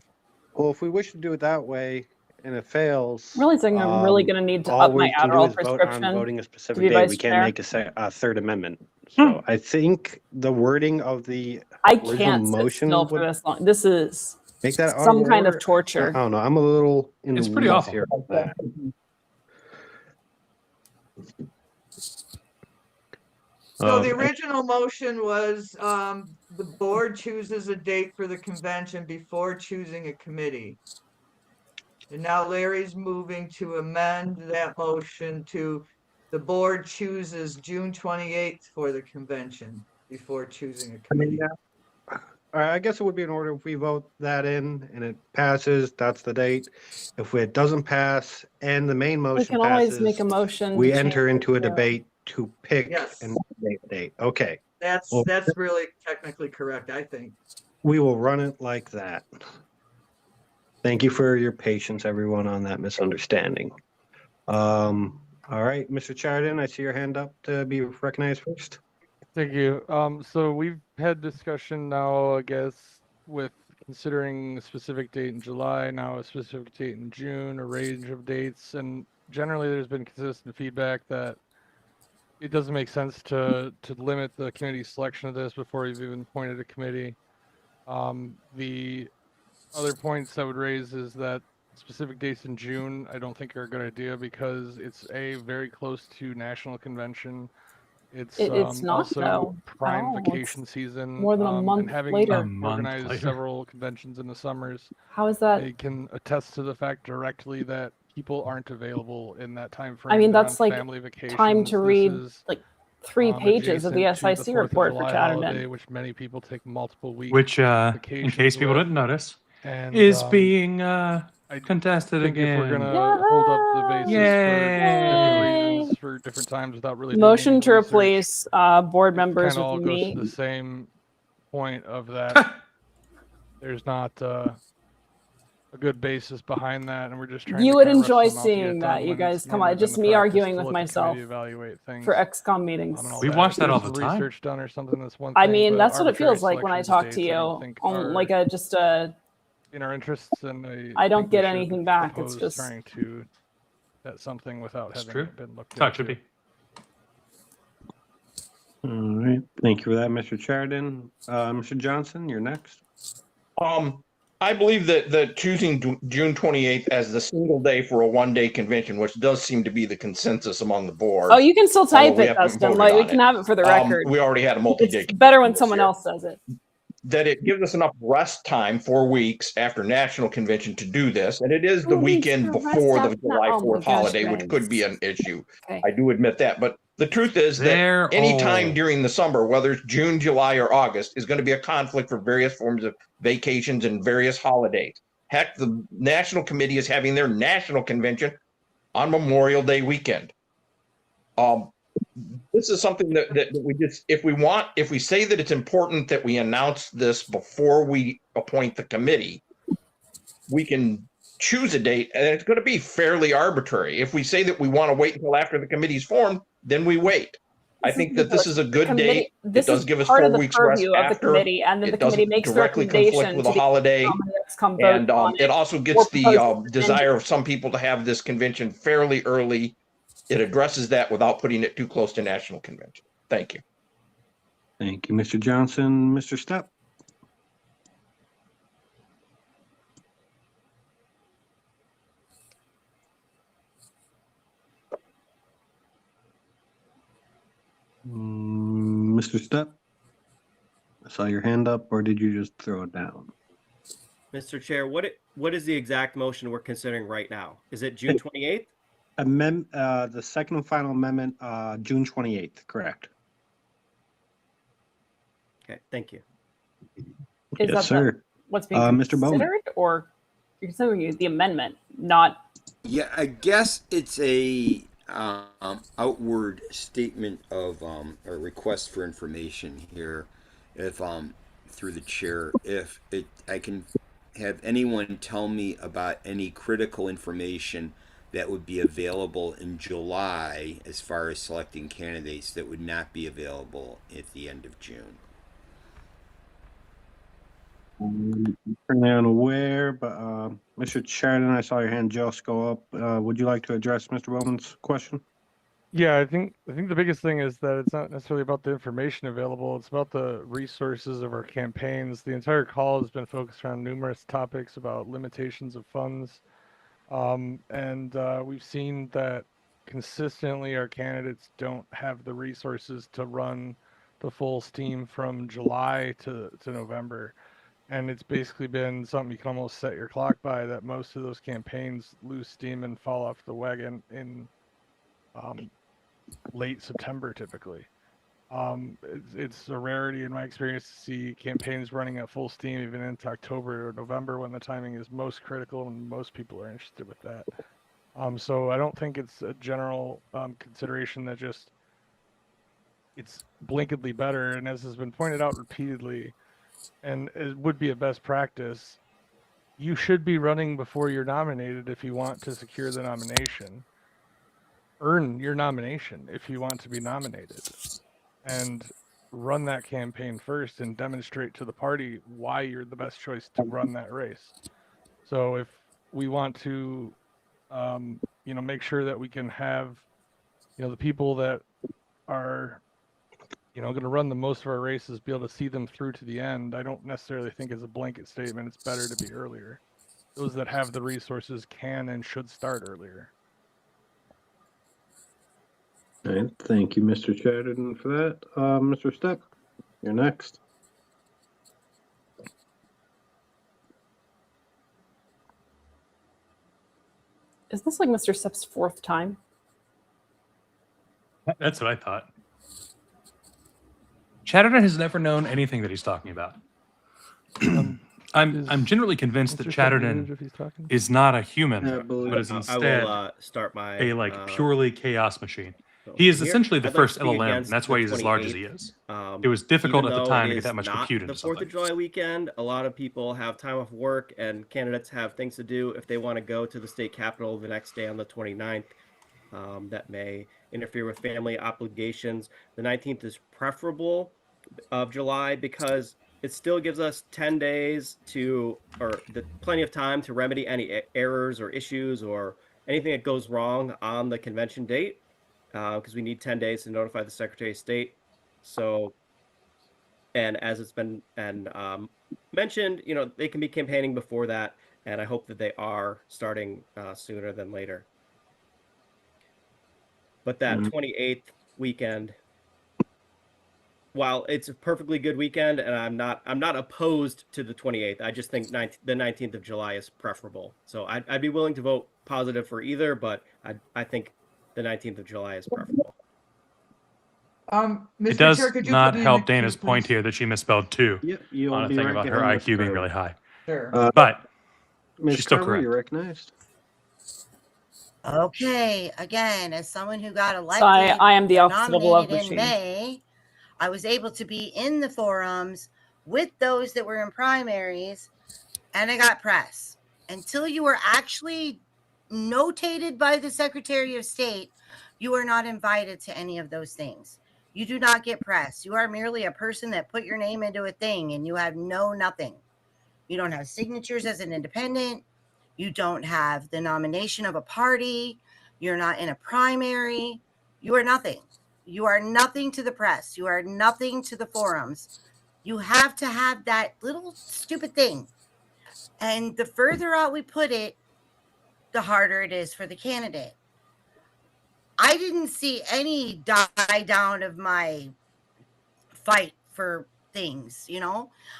Well, if we wish to do it that way and it fails, I'm realizing I'm really going to need to all up my we can do Adderall is vote on prescription voting a to specific be date. vice We can't chair. make a third amendment. So I think the wording of the I original can't sit motion still for would this long. This is make that out some of kind of order. I torture. don't know. I'm a little in It's the pretty weeds awful. here with that. So the original motion was the board chooses a date for the convention before choosing a committee. And now Larry's moving to amend that motion to the board chooses June 28th for the convention before choosing a committee. I guess it would be in order if we vote that in and it passes, that's the date. If it doesn't pass and the main We motion can always passes, make a motion. we to enter change into a the chair. debate to pick Yes. and date the date. Okay, That's Well- really technically correct, I think. we will run it like that. Thank you for your patience, everyone, on that misunderstanding. All right, Mr. Chardon, I see your hand up to be recognized first. Thank you. So we've had discussion now, I guess, with considering a specific date in July, now a specific date in June, a range of dates, and generally there's been consistent feedback that it doesn't make sense to limit the committee's selection of this before you've even appointed a committee. The other points I would raise is that specific dates in June I don't think are a good idea because it's very close to national convention. It's not, also though, prime at all. vacation It's season. more than a month and having later. organized several conventions in the summers. How is that? They can attest to the fact directly that people aren't available in that time frame. I mean, They're that's on like family vacations. time to read This is, like 3 pages of the adjacent to SIC 4th of report for July Chatterton. holiday, which many people take multiple weeks. Which, in vacations case people with. didn't notice, And, is being contested I think again. if we're gonna hold up the basis for different reasons for different times without really doing Motion any to research, replace board members kind of all with goes me. to the same point of that there's not a good basis behind that, and we're just trying You to would kinda rush enjoy them out to get seeing it that, done you when guys. it's Come normally on, just been the me practice arguing to with let the myself committee evaluate things. for XCOM meetings. and all We that. watch If that all there's the some time. research done or something, that's one I thing, mean, but that's what it arbitrary feels like when I selections of talk to dates, I you don't think on are like a just a. in our interests, and I don't think we get should anything back. It's oppose just trying to set something without It's having true. it been looked That's how it into. should be. All right, thank you for that, Mr. Chardon. Mr. Johnson, you're next. I believe that choosing June 28th as the single day for a one-day convention, which does seem to be the consensus among the board. Oh, you can still type although we it, haven't Dustin. voted Like we on can it. have it for the record. We already had a multi-day. It's better when convention this someone year. else says it. That it gives us enough rest time, 4 weeks after national convention, to do this, and it is the 4 weeks weekend for rest before the after- July oh my 4th gosh, holiday, which guys. could be an issue. Okay. I do admit that, but the truth is that They're any time old. during the summer, whether it's June, July, or August, is going to be a conflict for various forms of vacations and various holidays. Heck, the National Committee is having their national convention on Memorial Day weekend. This is something that we just, if we say that it's important that we announce this before we appoint the committee, we can choose a date, and it's going to be fairly arbitrary. If we say that we want to wait until after the committee's formed, then we wait. I think that this is a good date. It does give us 4 weeks rest of the after. committee, and then the It doesn't committee makes the directly conflict recommendation with to a the holiday. comments come vote And on it also gets or the propose it. desire of some people to have this convention fairly early. It addresses that without putting it too close to national convention. Thank you. Thank you, Mr. Johnson. Mr. Stepp. Mr. Stepp, I saw your hand up, or did you just throw it down? Mr. Chair, what is the exact motion we're considering right now? Is it June 28th? The second and final amendment, June 28th, correct? Okay, thank you. Is Yes, that sir. what's being Mr. Bowman. considered, or you're considering the amendment, not? Yeah, I guess it's a outward statement of or request for information here, if through the chair, if I can have anyone tell me about any critical information that would be available in July as far as selecting candidates that would not be available at the end of June. Currently unaware, but Mr. Sheridan, I saw your hand just go up. Would you like to address Mr. Bowman's question? Yeah, I think the biggest thing is that it's not necessarily about the information available. It's about the resources of our campaigns. The entire call has been focused around numerous topics about limitations of funds. And we've seen that consistently our candidates don't have the resources to run the full steam from July to November. And it's basically been something you can almost set your clock by, that most of those campaigns lose steam and fall off the wagon in late September typically. It's a rarity in my experience to see campaigns running at full steam even into October or November, when the timing is most critical and most people are interested with that. So I don't think it's a general consideration that just it's blinkedly better. And as has been pointed out repeatedly, and it would be a best practice, you should be running before you're nominated if you want to secure the nomination. Earn your nomination if you want to be nominated, and run that campaign first and demonstrate to the party why you're the best choice to run that race. So if we want to, make sure that we can have, the people that are, going to run the most of our races, be able to see them through to the end, I don't necessarily think it's a blanket statement. It's better to be earlier. Those that have the resources can and should start earlier. All right, thank you, Mr. Sheridan, for that. Mr. Stepp, you're next. Is this like Mr. Stepp's fourth time? That's what I thought. Chatterton has never known anything that he's talking about. I'm generally convinced that Chatterton is not a human, but is instead I will start my a purely chaos machine. He is essentially the first LLM, and that's why he's as large as he is. It was difficult at the time to get that much compute into the 4th something. of July weekend. A lot of people have time off work, and candidates have things to do if they want to go to the state capitol the next day on the 29th. That may interfere with family obligations. The 19th is preferable of July because it still gives us 10 days plenty of time to remedy any errors or issues or anything that goes wrong on the convention date, because we need 10 days to notify the Secretary of State. So, and as it's been mentioned, they can be campaigning before that, and I hope that they are starting sooner than later. But that 28th weekend, while it's a perfectly good weekend, and I'm not opposed to the 28th, I just think the 19th of July is preferable. So I'd be willing to vote positive for either, but I think the 19th of July is preferable. Mr. It does Chair, could you not put me in the help queue, Dana's point please? here that she misspelled two on a thing about her IQ being really high. Sure. But Ms. she's still Carver, correct. you're recognized. Okay, again, as someone who got elected, So I am the or opposite of love nominated in machine. May, I was able to be in the forums with those that were in primaries, and I got press. Until you were actually notated by the Secretary of State, you are not invited to any of those things. You do not get press. You are merely a person that put your name into a thing, and you have nothing. You don't have signatures as an independent. You don't have the nomination of a party. You're not in a primary. You are nothing. You are nothing to the press. You are nothing to the forums. You have to have that little stupid thing. And the further out we put it, the harder it is for the candidate. I didn't see any die down of my fight for things.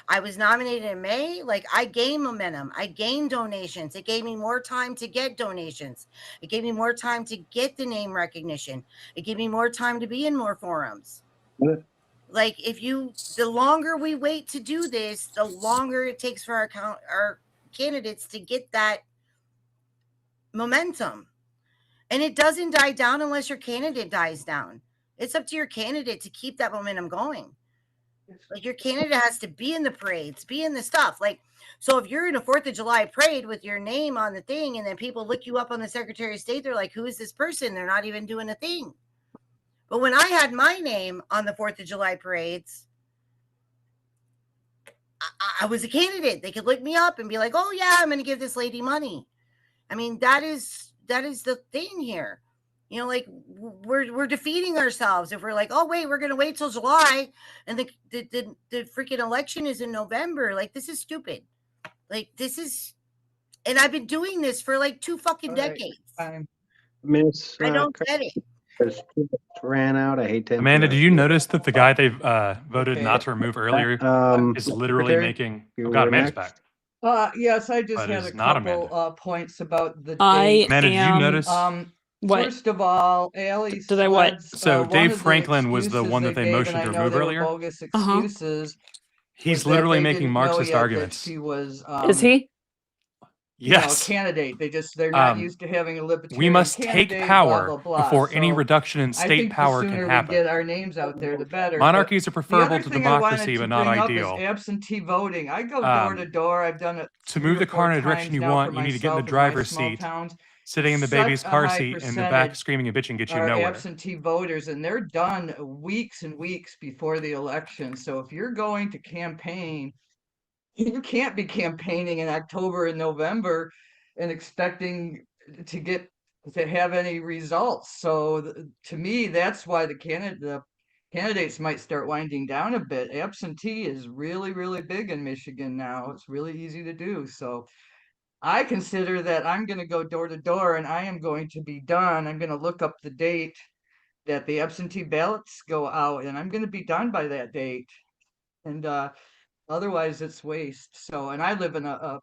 I was nominated in May. I gained momentum. I gained donations. It gave me more time to get donations. It gave me more time to get the name recognition. It gave me more time to be in more forums. Yeah. The longer we wait to do this, the longer it takes for our candidates to get that momentum. And it doesn't die down unless your candidate dies down. It's up to your candidate to keep that momentum going. Like your candidate has to be in the parades, be in the stuff. Like, so if you're in a 4th of July parade with your name on the thing and then people look you up on the Secretary of State, they're like, who is this person? They're not even doing a thing. But when I had my name on the 4th of July parades, I was a candidate. They could look me up and be like, oh yeah, I'm going to give this lady money. I mean, that is the thing here. You know, like we're defeating ourselves if we're like, oh wait, we're gonna wait till July, and the freaking election is in November. Like, this is stupid. Like, this is, and I've been doing this for like 2 fucking decades. Miss, I don't get it. Ran out. I hate to. Amanda, did you notice that the guy they voted Okay. not to remove earlier is literally Secretary, making? you Oh God, were Amanda's next. back. Yes, I just But had it's a not couple points about the I date. Amanda, did you am. notice? What? First of all, Allie Did I what? Sled's, So one Dave of the Franklin was the excuses one that they gave, and motioned I to know remove they were earlier. bogus excuses. He's was that literally they making didn't know Marxist yet that arguments. she was, Is he? Yes. a candidate. They're not used to having a libertarian We must candidate, take blah, power blah, blah. before any So reduction in I state think the power can sooner we happen. get our names out there, the better. Monarchies are But the preferable other to thing I wanted democracy, to but not bring up ideal. is absentee voting. I go door to door. I've done it To 3 move or the 4 car in a direction times you now want, for you need to get in the myself in my driver's small seat. towns. Sitting in the Such baby's a car high seat in the back percentage screaming and bitching gets you are nowhere. absentee voters, and they're done weeks and weeks before the election. So if you're going to campaign, you can't be campaigning in October and November and expecting to have any results. So to me, that's why the candidates might start winding down a bit. Absentee is really, really big in Michigan now. It's really easy to do. So I consider that I'm going to go door to door, and I am going to be done. I'm going to look up the date that the absentee ballots go out, and I'm going to be done by that date. And otherwise, it's waste. So, and I live in a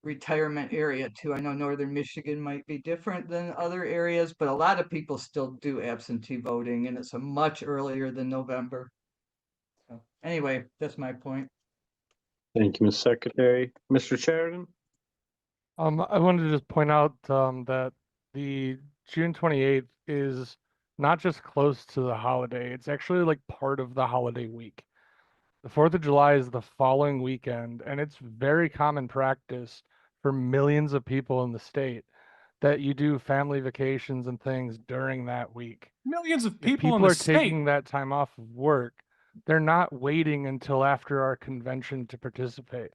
retirement area too. I know Northern Michigan might be different than other areas, but a lot of people still do absentee voting, and it's a much earlier than November. So anyway, that's my point. Thank you, Ms. Secretary. Mr. Sheridan? I wanted to just point out that the June 28th is not just close to the holiday, it's actually like part of the holiday week. The 4th of July is the following weekend, and it's very common practice for millions of people in the state that you do family vacations and things during that week. Millions of If people people in the are state. taking that time off of work, they're not waiting until after our convention to participate.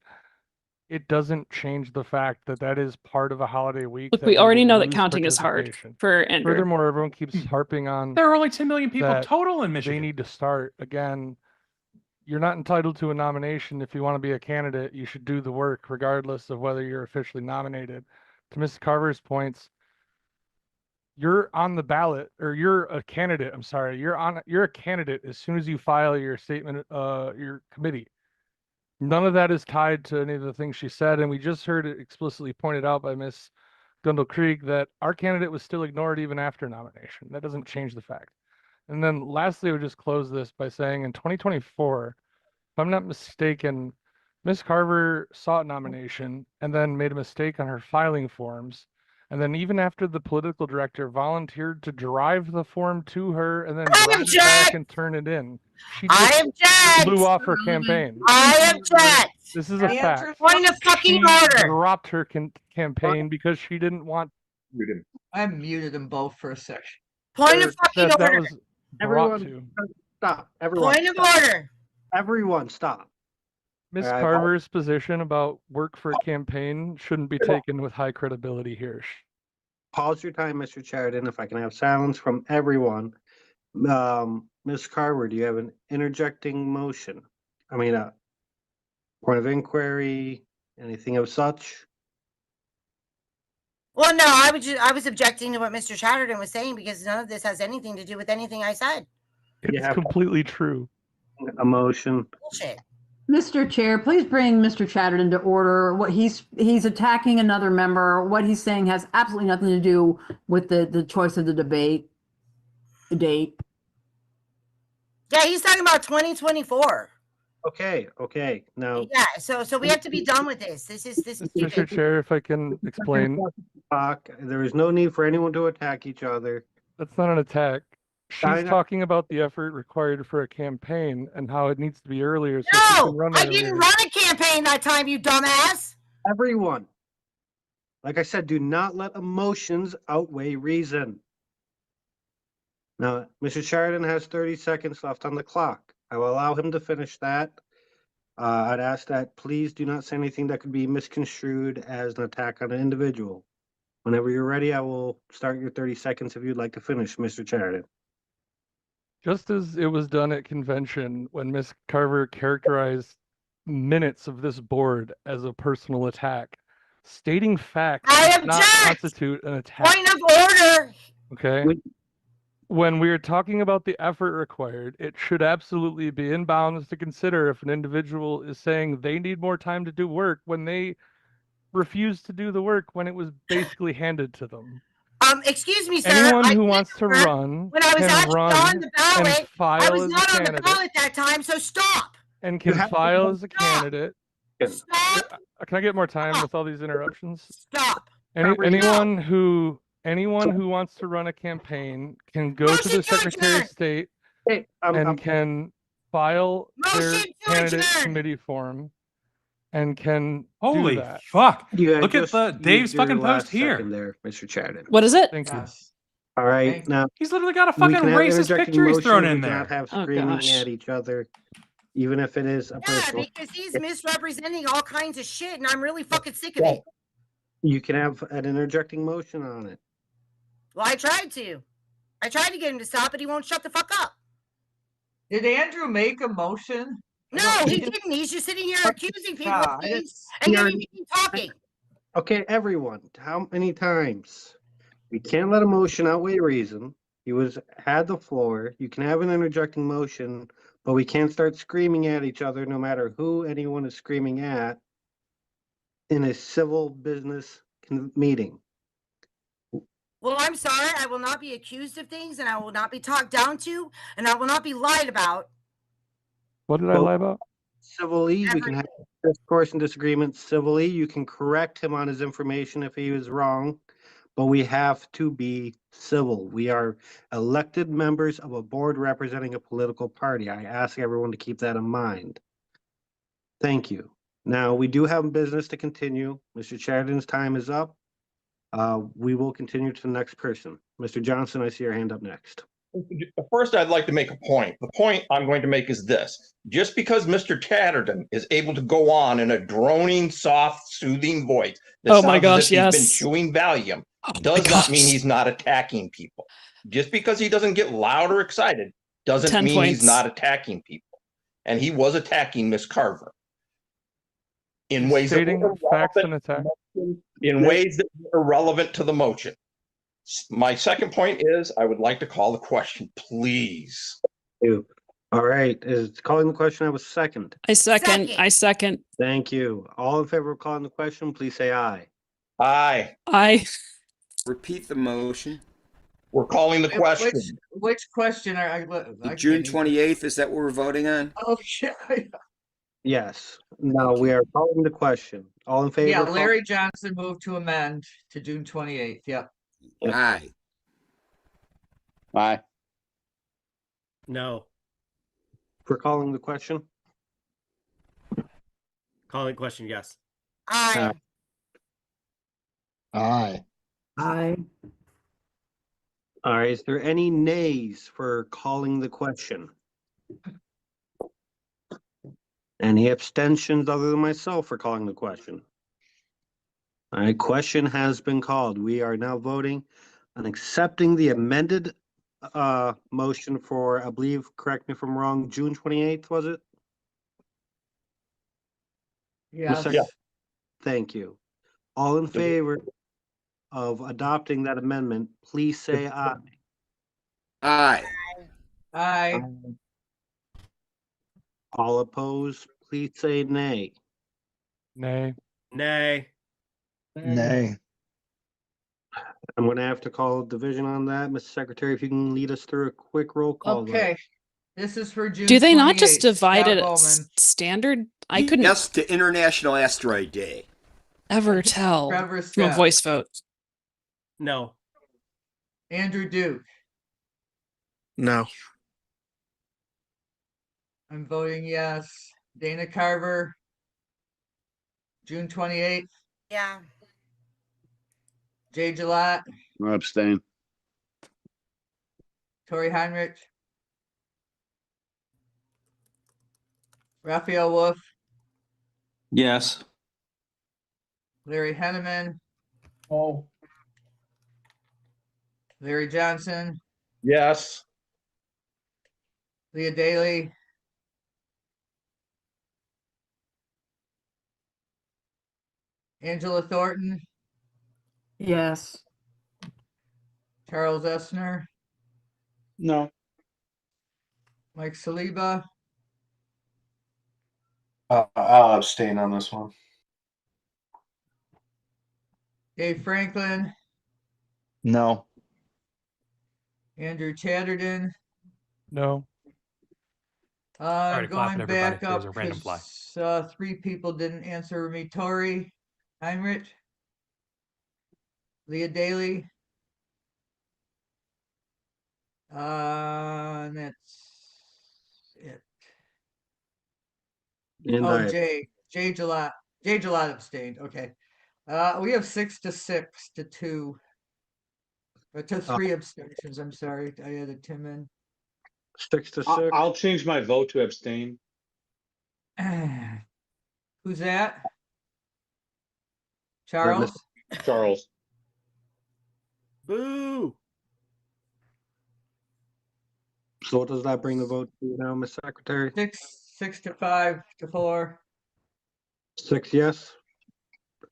It doesn't change the fact that that is part of a holiday week. Look, that we already will know that lose counting is hard participation. for Andrew. Furthermore, everyone keeps harping on There are only 10 million people that total in they Michigan. need to start. Again, you're not entitled to a nomination. If you want to be a candidate, you should do the work regardless of whether you're officially nominated. To Ms. Carver's points, you're on the ballot, or you're a candidate. I'm sorry, you're a candidate as soon as you file your statement, your committee. None of that is tied to any of the things she said, and we just heard it explicitly pointed out by Ms. Gundel Krieg that our candidate was still ignored even after nomination. That doesn't change the fact. And then lastly, I would just close this by saying in 2024, if I'm not mistaken, Ms. Carver sought nomination and then made a mistake on her filing forms. And then even after the political director volunteered to drive the form to her and then drive it back and turn it in, she just blew off her campaign. I object. This is a fact. Point of fucking She order. dropped her campaign because she didn't want. I muted them both for a second. Point of fucking that order. was brought Everyone, to. stop. Everyone, Point of stop. order. Everyone, stop. Ms. All right, Carver's position about work for a campaign shouldn't be taken with high credibility here. Pause your time, Mr. Sheridan, if I can have silence from everyone. Ms. Carver, do you have an interjecting motion? I mean, a point of inquiry, anything of such? Well, no, I was objecting to what Mr. Chatterton was saying because none of this has anything to do with anything I said. It's completely true. A motion. Bullshit. Mr. Chair, please bring Mr. Chatterton to order. What he's attacking another member. What he's saying has absolutely nothing to do with the choice of the date. Yeah, he's talking about 2024. Okay. Now, Yeah, so we have to be done with this. This is Mr. stupid. Chair, if I can explain, there is no need for anyone to attack each other. that's not an attack. I She's know. talking about the effort required for a campaign and how it needs to be earlier so she can No, run I earlier. didn't run a campaign that time, you dumbass. Everyone, like I said, do not let emotions outweigh reason. Now, Mr. Sheridan has 30 seconds left on the clock. I will allow him to finish that. I'd ask that please do not say anything that could be misconstrued as an attack on an individual. Whenever you're ready, I will start your 30 seconds if you'd like to finish, Mr. Sheridan. Just as it was done at convention when Miss Carver characterized minutes of this board as a personal attack, stating facts does not constitute an attack. Point of order. Okay. When we're talking about the effort required, it should absolutely be in bounds to consider if an individual is saying they need more time to do work when they refused to do the work when it was basically handed to them. Excuse me, sir. Anyone who wants to run when I was can actually run on the ballot, and file I was as a not on the candidate ballot that time, so stop. and can file as a candidate. Stop. Can I get more time with all these interruptions? Stop. Anyone who wants to run a campaign can go to the Secretary of State and can file their candidate committee form and can Holy do that. fuck. You had Look at just the Dave's used your fucking post last here. second there, Mr. Sheridan. What is it? Thank you. All right, now He's literally got a we fucking can have racist interjecting picture he's thrown motions, in we cannot there. have Oh, screaming gosh. at each other, even if it is a Yeah, personal. because he's misrepresenting all kinds of shit, and I'm really fucking sick of it. You can have an interjecting motion on it. Well, I tried to get him to stop, but he won't shut the fuck up. Did Andrew make a motion? No, he didn't. He's just sitting here accusing people Nah, of I things, and yet he keeps talking. Okay, everyone, how many times? We can't let emotion outweigh reason. He had the floor. You can have an interjecting motion, but we can't start screaming at each other no matter who anyone is screaming at in a civil business meeting. Well, I'm sorry. I will not be accused of things, and I will not be talked down to, and I will not be lied about. What did I lie about? Civilly, we can have discourse and disagreement civilly. You can correct him on his information if he was wrong, but we have to be civil. We are elected members of a board representing a political party. I ask everyone to keep that in mind. Thank you. Now, we do have business to continue. Mr. Sheridan's time is up. We will continue to the next person. Mr. Johnson, I see your hand up next. First, I'd like to make a point. The point I'm going to make is this. Just because Mr. Chatterton is able to go on in a droning, soft, soothing voice that Oh my sounds as gosh, if yes. he's been chewing Valium does not mean he's not attacking people. Just because he doesn't get loud or excited doesn't 10 mean points. he's not attacking people. And he was attacking Miss Carver in ways that Stating were facts and attack. in ways that were irrelevant to the motion. My second point is I would like to call the question, please. All right, is calling the question I was second. I second. Thank you. All in favor of calling the question, please say aye. Aye. Aye. Repeat the motion. We're calling the question. Which question are I? The June 28th, is that what we're voting on? Oh shit. Yes. Now we are calling the question. All in favor? Yeah, of call- Larry Johnson moved to amend to June 28th. Yep. Aye. Aye. No. For calling the question? Calling question, yes. Aye. Aye. Aye. All right, is there any nays for calling the question? Any abstentions other than myself for calling the question? All right, question has been called. We are now voting on accepting the amended motion for, I believe, correct me if I'm wrong, June 28th, was it? Yes. Yeah. Thank you. All in favor of adopting that amendment, please say aye. Aye. Aye. All opposed, please say nay. Nay. Nay. Nay. I'm going to have to call a division on that. Mr. Secretary, if you can lead us through a quick roll call. vote. Okay. This is for June. Do they not just 28th. divide Scott it Bowman. standard? I couldn't Yes to International Asteroid Day. ever tell Trevor from a Stepp. voice vote. No. Andrew Duke. No. I'm voting yes. Dana Carver. June 28th. Yeah. Jay Gillette. I abstain. Tori Heinrich. Raphael Wolf. Yes. Larry Henneman. Oh, Larry Johnson. Yes. Leah Daly. Angela Thornton. Yes. Charles Essner. No. Mike Saliba. I'll abstain on this one. Dave Franklin. No. Andrew Chatterton. No. Sorry to clap at Going everybody. back There was up a random fly. because 3 people didn't answer me. Tori Heinrich. Leah Daly. And that's it. And Jay Gillette. Jay Gillette abstained. Okay. We have 6 to 2. Or to 3 abstentions. I'm sorry. I added Tim in. 6 to 6. I'll change my vote to abstain. Who's that? Charles? Charles. Boo! So what does that bring the vote to now, Ms. Secretary? 6 to 5 to 4. 6 yes.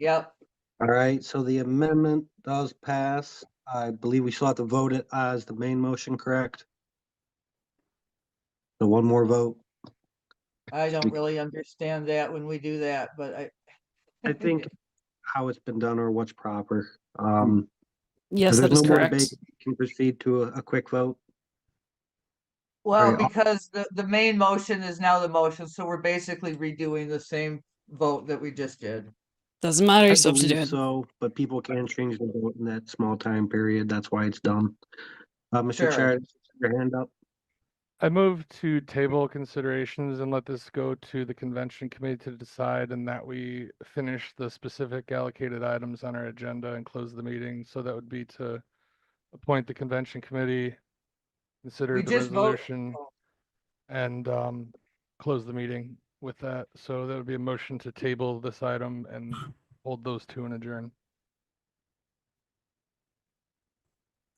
Yep. All right, so the amendment does pass. I believe we still have to vote it as the main motion, correct? So one more vote. I don't really understand that when we do that, but I think how it's been done or what's proper. Yes, if that there's is no more correct. debate, we can proceed to a quick vote. well, Right. because the main motion is now the motion, so we're basically redoing the same vote that we just did. Doesn't matter. You I still have to do believe it. so, but people can change the vote in that small time period. That's why it's done. Mr. Sure. Chair, your hand up. I move to table considerations and let this go to the convention committee to decide, and that we finish the specific allocated items on our agenda and close the meeting. So that would be to appoint the convention committee, consider We the just vote. resolution, and close the meeting with that. So that would be a motion to table this item and hold those two and adjourn.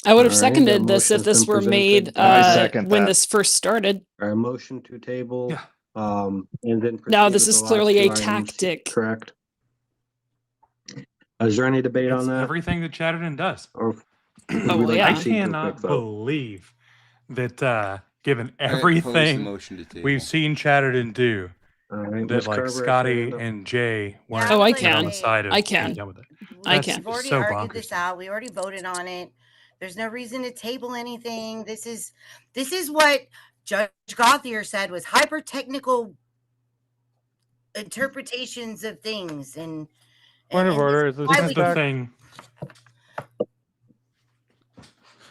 I would have All right, seconded that this if motion's this been were made presented. I second when that. this first started. Our motion to table, Yeah. and then. Now proceed this with is the last clearly 2 a items, tactic. Correct. Is there any debate It's on that? everything that Chatterton does. Or would Oh, we well, like yeah. to I proceed to a quick cannot vote? believe that given I oppose the everything motion to table. we've seen Chatterton do, All right, that Ms. like Carver has her Scotty hand up. and Jay weren't Oh, I would like on can. the to say, side of I being can. done with it. I That's can. we've already so argued bonkers. this out. We already voted on it. There's no reason to table anything. This is what Judge Gauthier said was hyper technical interpretations of things, and Point of and order, is this This why is we the back? thing.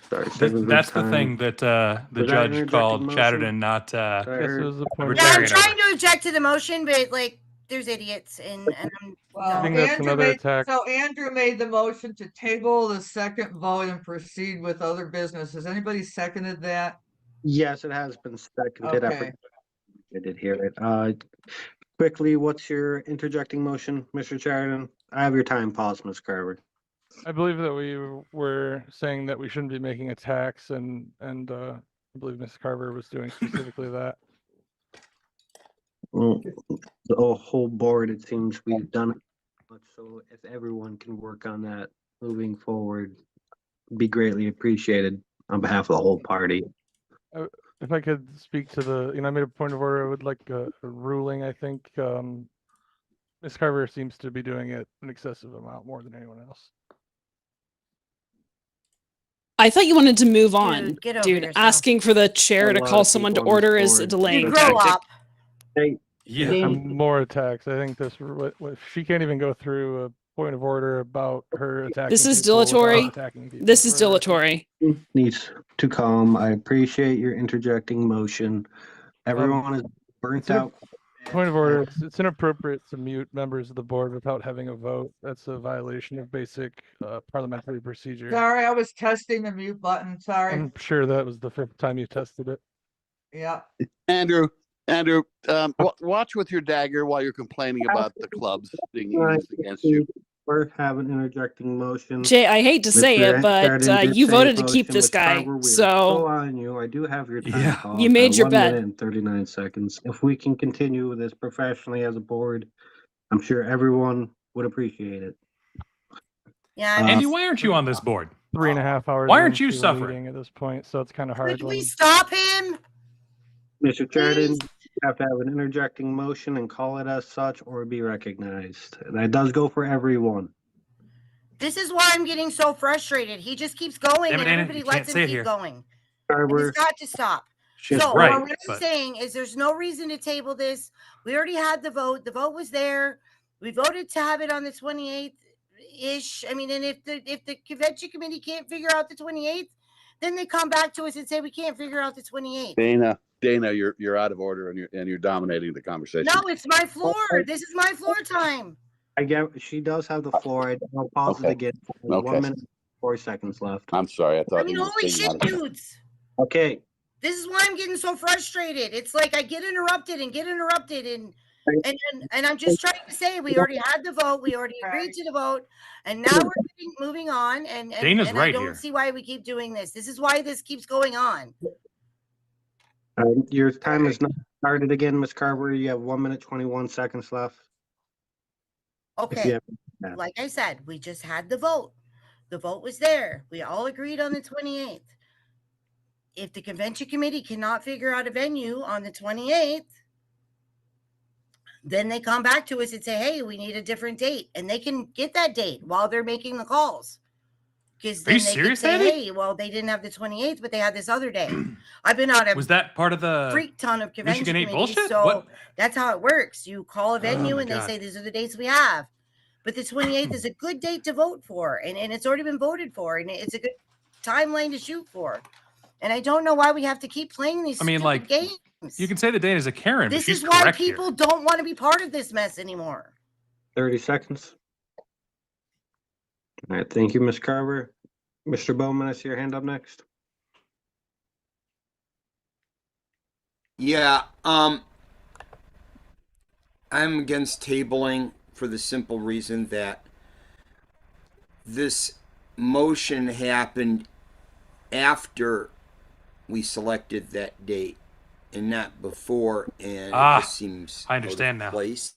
Sorry, saving good That's the time. thing that the Was that an judge interjecting called motion? Chatterton not Did I Yes, it hear? was a point of yeah, I'm libertarian trying over. to object to the motion, but like there's idiots, and I'm Well, I think done. that's another attack. Andrew made the motion to table the second vote and proceed with other business. Has anybody seconded that? Yes, it has been seconded. Okay. I did hear it. Quickly, what's your interjecting motion, Mr. Chatterton? I have your time paused, Ms. Carver. I believe that we were saying that we shouldn't be making attacks, and I believe Ms. Carver was doing specifically that. Well, the whole board, it seems we've done it. But so if everyone can work on that moving forward, be greatly appreciated on behalf of the whole party. If I could speak to the, I made a point of order. I would like a ruling. I think Ms. Carver seems to be doing it an excessive amount, more than anyone else. I thought you wanted to move on, get over dude. yourself. Asking for the chair A to lot call of someone to people on this order is a board. delaying You grow tactic. up. Hey, Yeah. Dane, More attacks. I think this she can't even go through a point of order about her attacking. This is people without dilatory. attacking people This is for her. dilatory. needs to calm. I appreciate your interjecting motion. Everyone is burnt it's an- out. Point of order. It's inappropriate to mute members of the board without having a vote. That's a violation of basic parliamentary procedure. Sorry, I was testing the mute button. Sorry. I'm sure that was the 5th time you tested it. Yeah. Andrew, watch with your dagger while you're complaining about the clubs being used against you. We're having interjecting motion. Jay, I hate to say Mr. it, but Sheridan did you say voted to motion. keep this Ms. guy. Carver, we are So still on you. I do have your time called. you made your 1 bed. minute and 39 seconds. If we can continue this professionally as a board, I'm sure everyone would appreciate it. Yeah. Andy, why aren't you on this board? 3.5 hours. Why aren't you into the suffering? meeting at this point? So it's kind of hard. Could we stop him? Mr. Sheridan, you have to have an interjecting motion and call it as such or be recognized. That does go for everyone. This is why I'm getting so frustrated. He just keeps going, Damn it, and Anna, everybody you can't lets say him it keep here. going. Carver, And it's got to stop. She's So right, what I'm but- saying is, there's no reason to table this. We already had the vote. The vote was there. We voted to have it on the 28th ish. I mean, and if the convention committee can't figure out the 28th, then they come back to us and say we can't figure out the 28th. Dana, you're out of order and you're dominating the conversation. No, it's my floor. This is my floor time. I get she does have the floor. I'll pause it again. Okay. 1 minute, 4 seconds left. I'm sorry. I thought I mean, you were holy saying shit, out of- dudes. Okay. This is why I'm getting so frustrated. It's like I get interrupted and I'm just trying to say we already had the vote, we already agreed to the vote, and now we're moving on. And Dana's I right don't here. see why we keep doing this. This is why this keeps going on. Your time is not started again, Ms. Carver. You have 1 minute, 21 seconds left. Okay. Yeah. Like I said, we just had the vote. The vote was there. We all agreed on the 28th. If the convention committee cannot figure out a venue on the 28th, then they come back to us and say, hey, we need a different date. And they can get that date while they're making the calls. Because then you they can serious, say, Andy? hey, well, they didn't have the 28th, but they had this other day. I've been on a Was that part of the freak ton of convention Michigan 8 committees, bullshit? so What? that's how it works. You call a venue my and they God. say these are the dates we have. But the 28th is a good date to vote for, and it's already been voted for, and it's a good timeline to shoot for. And I don't know why we have to keep playing these I mean, stupid like, games. you can say that Dana's a Karen, but This she's is why correct people here. don't want to be part of this mess anymore. 30 seconds. All right. Thank you, Ms. Carver. Mr. Bowman, I see your hand up next. Yeah, I'm against tabling for the simple reason that this motion happened after we selected that date and not before, and it just seems I understand out of now. place.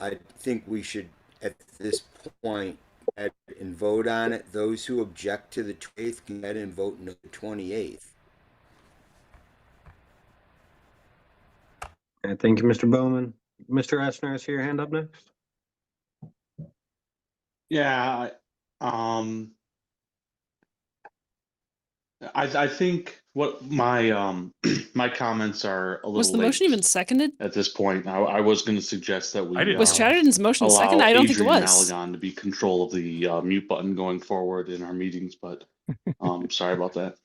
I think we should, at this point, go ahead and vote on it. Those who object to the 28th can go ahead and vote no the 28th. Okay, thank you, Mr. Bowman. Mr. Essner, I see your hand up next. Yeah, I think what my my comments are a little Was the late motion even seconded? at this point. I was going to suggest that we Was Chatterton's motion allow seconded? I don't think it Adrian was. Allegan to be control of the mute button going forward in our meetings, but sorry about that.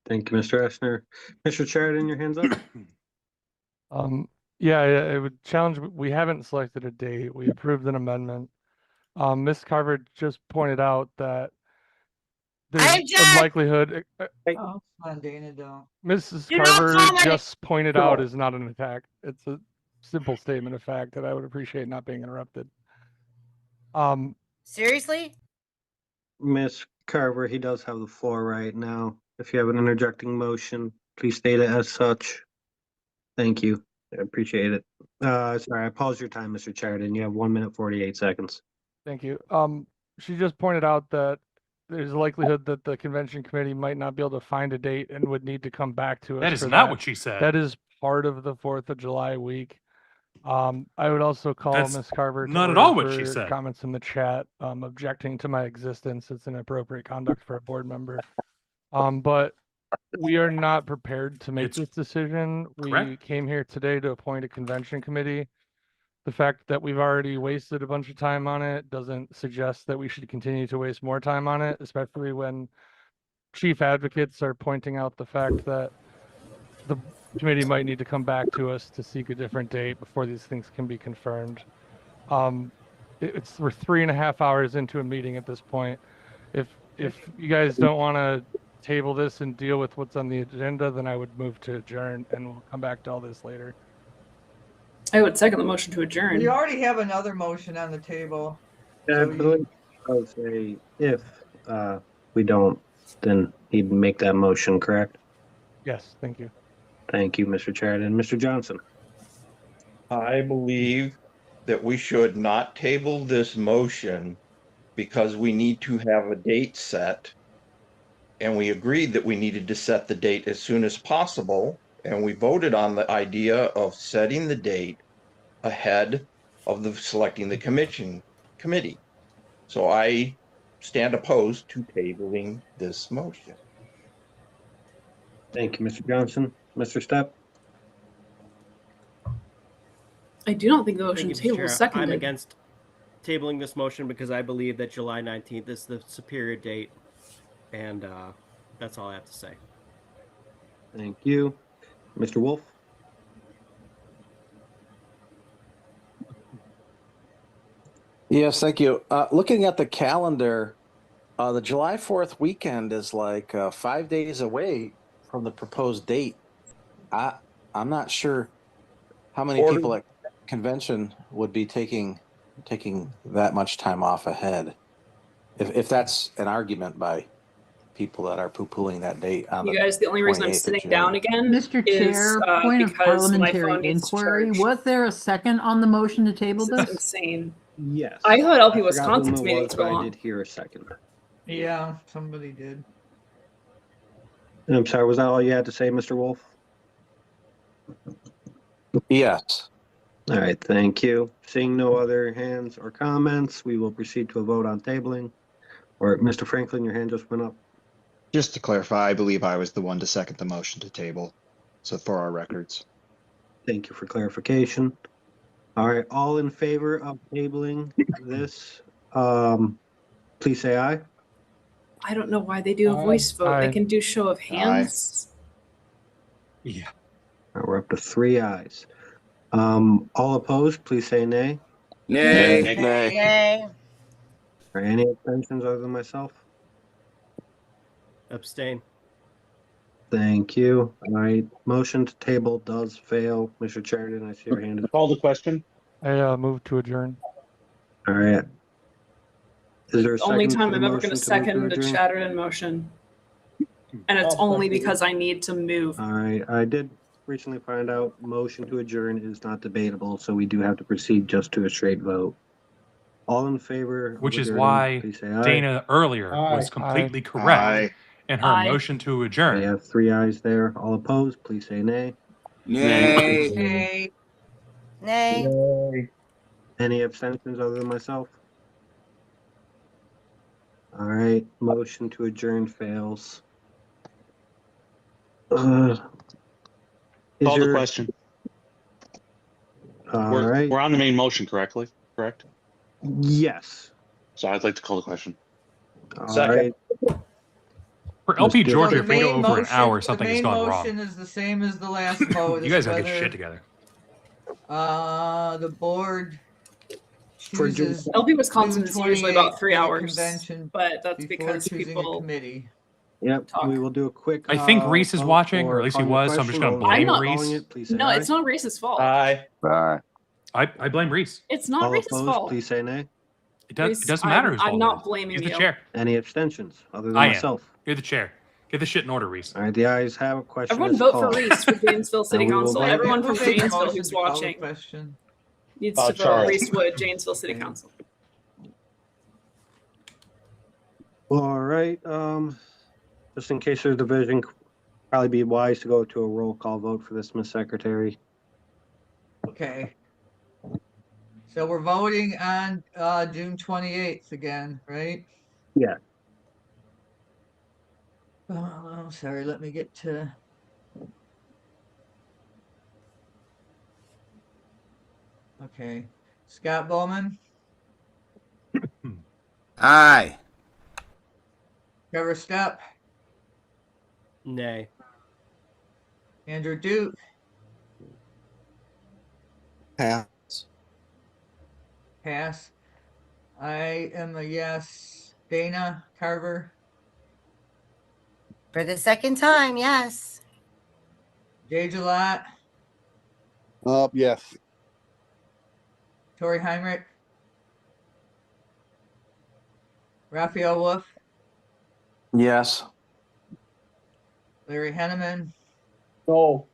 Thank you, Mr. Essner. Mr. Sheridan, your hand's up. Yeah, it would challenge. We haven't selected a date. We approved an amendment. Ms. Carver just pointed out that there's a likelihood. Oh, on Dana, don't. Mrs. You're not Carver commenting. just pointed out is not an attack. It's a simple statement of fact that I would appreciate not being interrupted. Seriously? Ms. Carver, he does have the floor right now. If you have an interjecting motion, please state it as such. Thank you. I appreciate it. Sorry, I paused your time, Mr. Sheridan. You have 1 minute, 48 seconds. Thank you. She just pointed out that there's a likelihood that the convention committee might not be able to find a date and would need to come back to us. That is for not what she said. That is part of the 4th of July week. I would also call That's Ms. Carver to not at order all what she for said. comments in the chat, objecting to my existence. It's inappropriate conduct for a board member. But we are not prepared to make this decision. We correct. came here today to appoint a convention committee. The fact that we've already wasted a bunch of time on it doesn't suggest that we should continue to waste more time on it, especially when chief advocates are pointing out the fact that the committee might need to come back to us to seek a different date before these things can be confirmed. We're 3.5 hours into a meeting at this point. If you guys don't want to table this and deal with what's on the agenda, then I would move to adjourn, and we'll come back to all this later. I would second the motion to adjourn. We already have another motion on the table. Yeah, I believe I would say if we don't, then he'd make that motion, correct? Yes, thank you. Thank you, Mr. Sheridan. Mr. Johnson? I believe that we should not table this motion because we need to have a date set. And we agreed that we needed to set the date as soon as possible. And we voted on the idea of setting the date ahead of selecting the committee. So I stand opposed to tabling this motion. Thank you, Mr. Johnson. Mr. Stepp? I do not think the Thank motion you, to Mr. table Chair. was seconded. I'm against tabling this motion because I believe that July 19th is the superior date. And that's all I have to say. Thank you. Mr. Wolf? Yes, thank you. Looking at the calendar, the July 4th weekend is like 5 days away from the proposed date. I'm not sure how many people at convention would be taking that much time off ahead. If that's an argument by people that are poo-pooing that date on You guys, the only reason I'm 28th of sitting June. down again Mr. is Chair, point of because my parliamentary phone needs to inquiry. charge. Was there a second on the motion to table This is this? insane. Yes. I thought LP I forgot whom Wisconsin's it meetings was, were but I long. did hear a second. Yeah, somebody did. I'm sorry, was that all you had to say, Mr. Wolf? Yes. All right, thank you. Seeing no other hands or comments, we will proceed to a vote on tabling. Or Mr. Franklin, your hand just went up. Just to clarify, I believe I was the one to second the motion to table. So for our records. Thank you for clarification. All right, all in favor of tabling this, please say aye. I don't know why they do a voice vote. They can do show of hands. Yeah. All right, we're up to 3 ayes. All opposed, please say nay. Nay. Nay. All right, any abstentions other than myself? Abstain. Thank you. All right, motion to table does fail. Mr. Sheridan, I see your hand is. Call the question. I move to adjourn. All right. Is there a The only second time to the I'm ever motion going to to move to second the adjourn? Chatterton motion. And it's only because I need to move. All right, I did recently find out motion to adjourn is not debatable, so we do have to proceed just to a straight vote. All in favor of Which is adjourning, why please say aye. Dana earlier was completely correct in her motion to adjourn. We have 3 ayes there. All opposed, please say nay. Nay. Nay. Nay. Any abstentions other than myself? All right, motion to adjourn fails. Is Call the there- question. All We're right. on the main motion, correct? Yes. So I'd like to call the question. All Second. right. For LP Let's Georgia, do it. if we go over an hour, something has gone The wrong. main motion is the same as the last vote. You guys gotta get your shit together. The board For chooses LP Wisconsin is June usually about 3 28th hours, convention but that's before because choosing a people. committee. Yep, we will do a quick. I think Reese is vote watching, for or at least he calling the was, so I'm just question. gonna All blame those Reese. calling it, please say No, aye. it's not Reese's fault. Aye. I blame Reese. It's not All Reese's opposed, fault. please say nay. It Reese, doesn't matter whose I'm fault not it is. blaming He's the you. chair. Any abstentions other than I am. myself? You're the chair. Get the shit in order, Reese. All right, the ayes have a question. Everyone is vote called. for Reese for Janesville City And we will Council. vote. Everyone Who from made the Janesville motion who's to call the watching question? needs to vote Charles. Reese Wood, Janesville City Council. All right, just in case there's division, probably be wise to go to a roll call vote for this, Ms. Secretary. Okay. So we're voting on June 28th again, right? Yeah. Oh, sorry, let me get to. Okay. Scott Bowman, Aye. Trevor Stepp, Nay. Andrew Duke, Pass. pass. I am a yes. Dana Carver, For the second time, yes. Jay Gillette, Yes. Tori Heinrich, Raphael Wolf, Yes. Larry Henneman, No.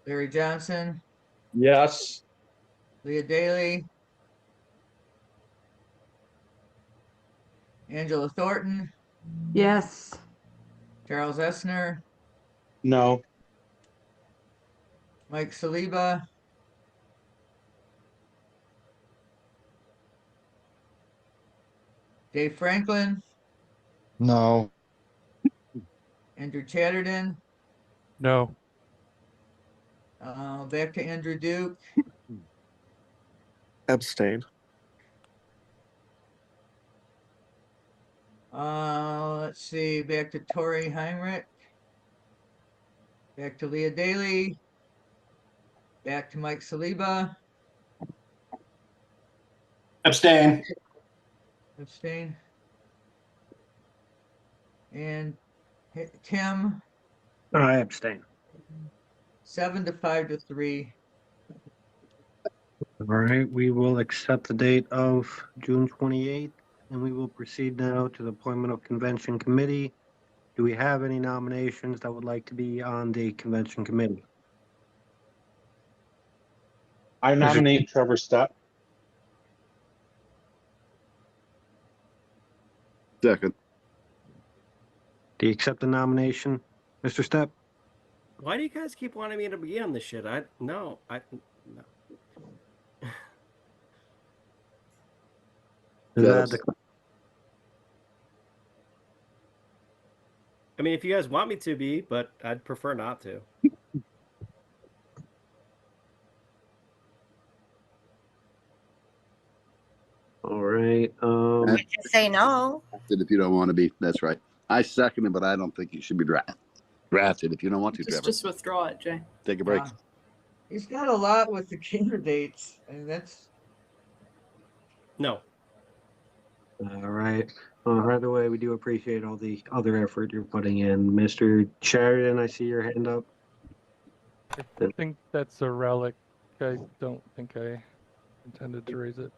Larry Johnson, Yes. Leah Daly, Angela Thornton, Yes. Charles Essner, No. Mike Saliba, Dave Franklin, No. Andrew Chatterton, No. back to Andrew Duke, Abstain. let's see, back to Tori Heinrich, back to Leah Daly, back to Mike Saliba, Abstain. abstain, and Tim, I abstain. 7 to 5 to 3. All right, we will accept the date of June 28th, and we will proceed now to the appointment of convention committee. Do we have any nominations that would like to be on the convention committee? I nominate Trevor Stepp. Second. Do you accept the nomination, Mr. Stepp? Why do you guys keep wanting me to be on this shit? No. Is that the I mean, if you guys want me to be, but I'd prefer not to. all right? I can say no. If you don't want to be, that's right. I second it, but I don't think you should be drafted if you don't want to, Trevor. Just withdraw it, Jay. Take a break. He's got a lot with the candidates, and that's No. All right. Either way, we do appreciate all the other effort you're putting in. Mr. Sheridan, I see your hand up. I think that's a relic. I don't think I intended to raise it.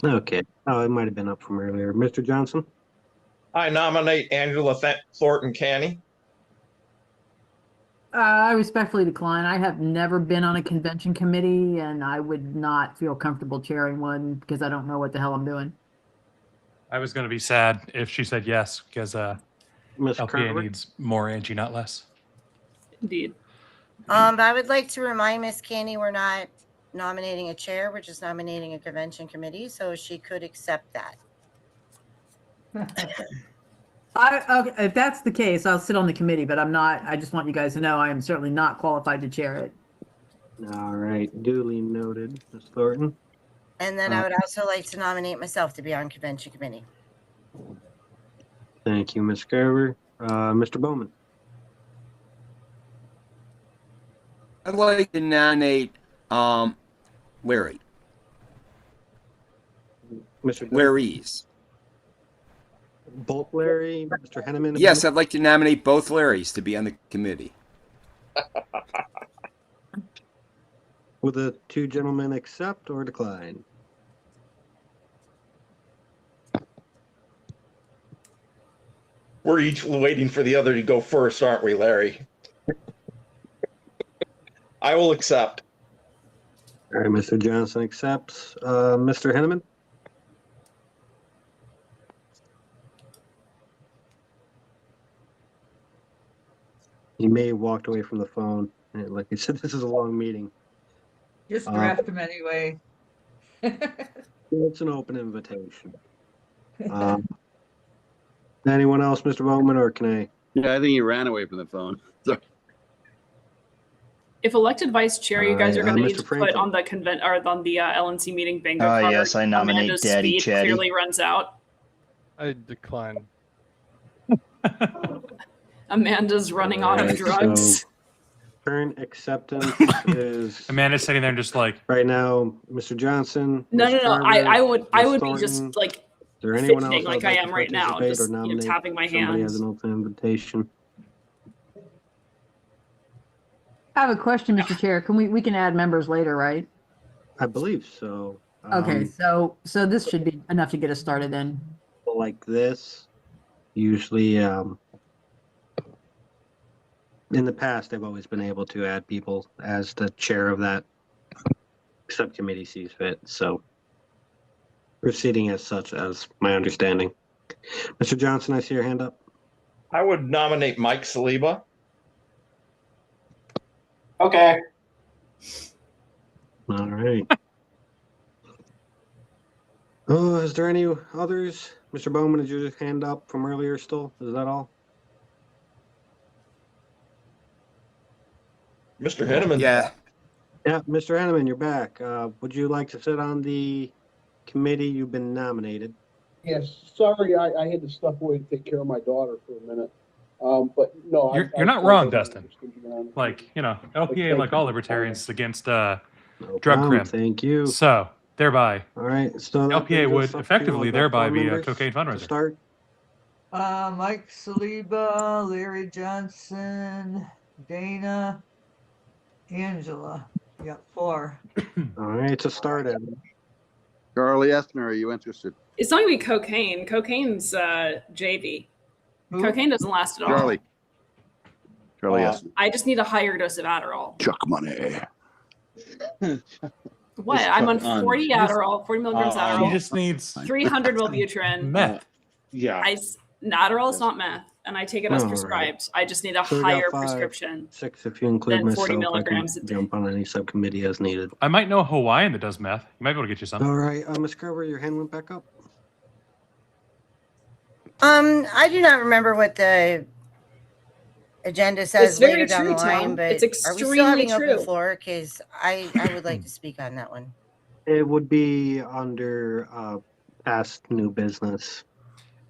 Okay. Oh, it might have been up from earlier. Mr. Johnson? I nominate Angela Thornton Canny. I respectfully decline. I have never been on a convention committee, and I would not feel comfortable chairing one because I don't know what the hell I'm doing. I was going to be sad if she said yes because Ms. LPA Carver? needs more Angie, not less. Indeed. But I would like to remind Miss Candy we're not nominating a chair, we're just nominating a convention committee, so she could accept that. Okay, if that's the case, I'll sit on the committee, but I'm not. I just want you guys to know I am certainly not qualified to chair it. All right. Duly noted, Ms. Thornton. And then I would also like to nominate myself to be on convention committee. Thank you, Ms. Carver. Mr. Bowman? I'd like to nominate Larry. Mr. Larry's. Both Larry, Mr. Henneman? Yes, I'd like to nominate both Larrys to be on the committee. Will the two gentlemen accept or decline? We're each waiting for the other to go first, aren't we, Larry? I will accept. All right, Mr. Johnson accepts. Mr. Henneman? He may have walked away from the phone. And like I said, this is a long meeting. just draft him anyway. It's an open invitation. Anyone else, Mr. Bowman, or can I? Yeah, I think he ran away from the phone. So, If elected vice chair, you guys are Alright, going to need Mr. to put Franklin. on the LNC meeting bingo card. Yes, I nominate Amanda's Daddy speed Chatty. clearly runs out. I decline. Amanda's running out of Alright, drugs. so current acceptance is Amanda's sitting there just like, right now, Mr. Johnson. No, Ms. no, no. Carter, I would Ms. be Thornton. just like Is there anyone else fidgeting that like would I like am to right now, participate just or nominate? tapping my Somebody has hands. an open invitation. I have a question, Mr. Chair. Can we can add members later, right? I believe so. Okay, so this should be enough to get us started then. Like this, usually, in the past, I've always been able to add people as the chair of that subcommittee sees fit. So proceeding as such, as my understanding. Mr. Johnson, I see your hand up. I would nominate Mike Saliba. Okay. All right. Oh, is there any others? Mr. Bowman, did your hand up from earlier still? Is that all? Mr. Henneman. Yeah. Yeah, Mr. Henneman, you're back. Would you like to sit on the committee? You've been nominated. Yes, sorry, I had to step away to take care of my daughter for a minute. But no, you're not wrong, Dustin. Like, LPA, like all libertarians, against drug crim. Thank you. So, thereby, all right. So that LPA brings would us up to effectively about thereby four be a members cocaine to fundraiser. Start. Mike Saliba, Larry Johnson, Dana, Angela. Yeah, 4. All right, to start at. Charlie Esner, are you interested? It's not going to be cocaine. Cocaine's JV. Cocaine doesn't last at all. Charlie Esner. I just need a higher dose of Adderall. Chuck money. What? I'm on 40 Adderall, 40 milligrams Adderall. He just needs 300 Wellbutrin. meth. Yeah. Adderall is not meth, and I take it as All prescribed. I just need a So we got higher 5, prescription. 6 if you include Then 40 myself. I milligrams a can day. jump on any subcommittee as needed. I might know a Hawaiian that does meth. You might be able to get you some. All right, Ms. Carver, your hand went back up. I do not remember what the agenda says It's very later down the true, line, Tom. but It's are we still extremely having true. open floor? Because I would like to speak on that one. It would be under past new business.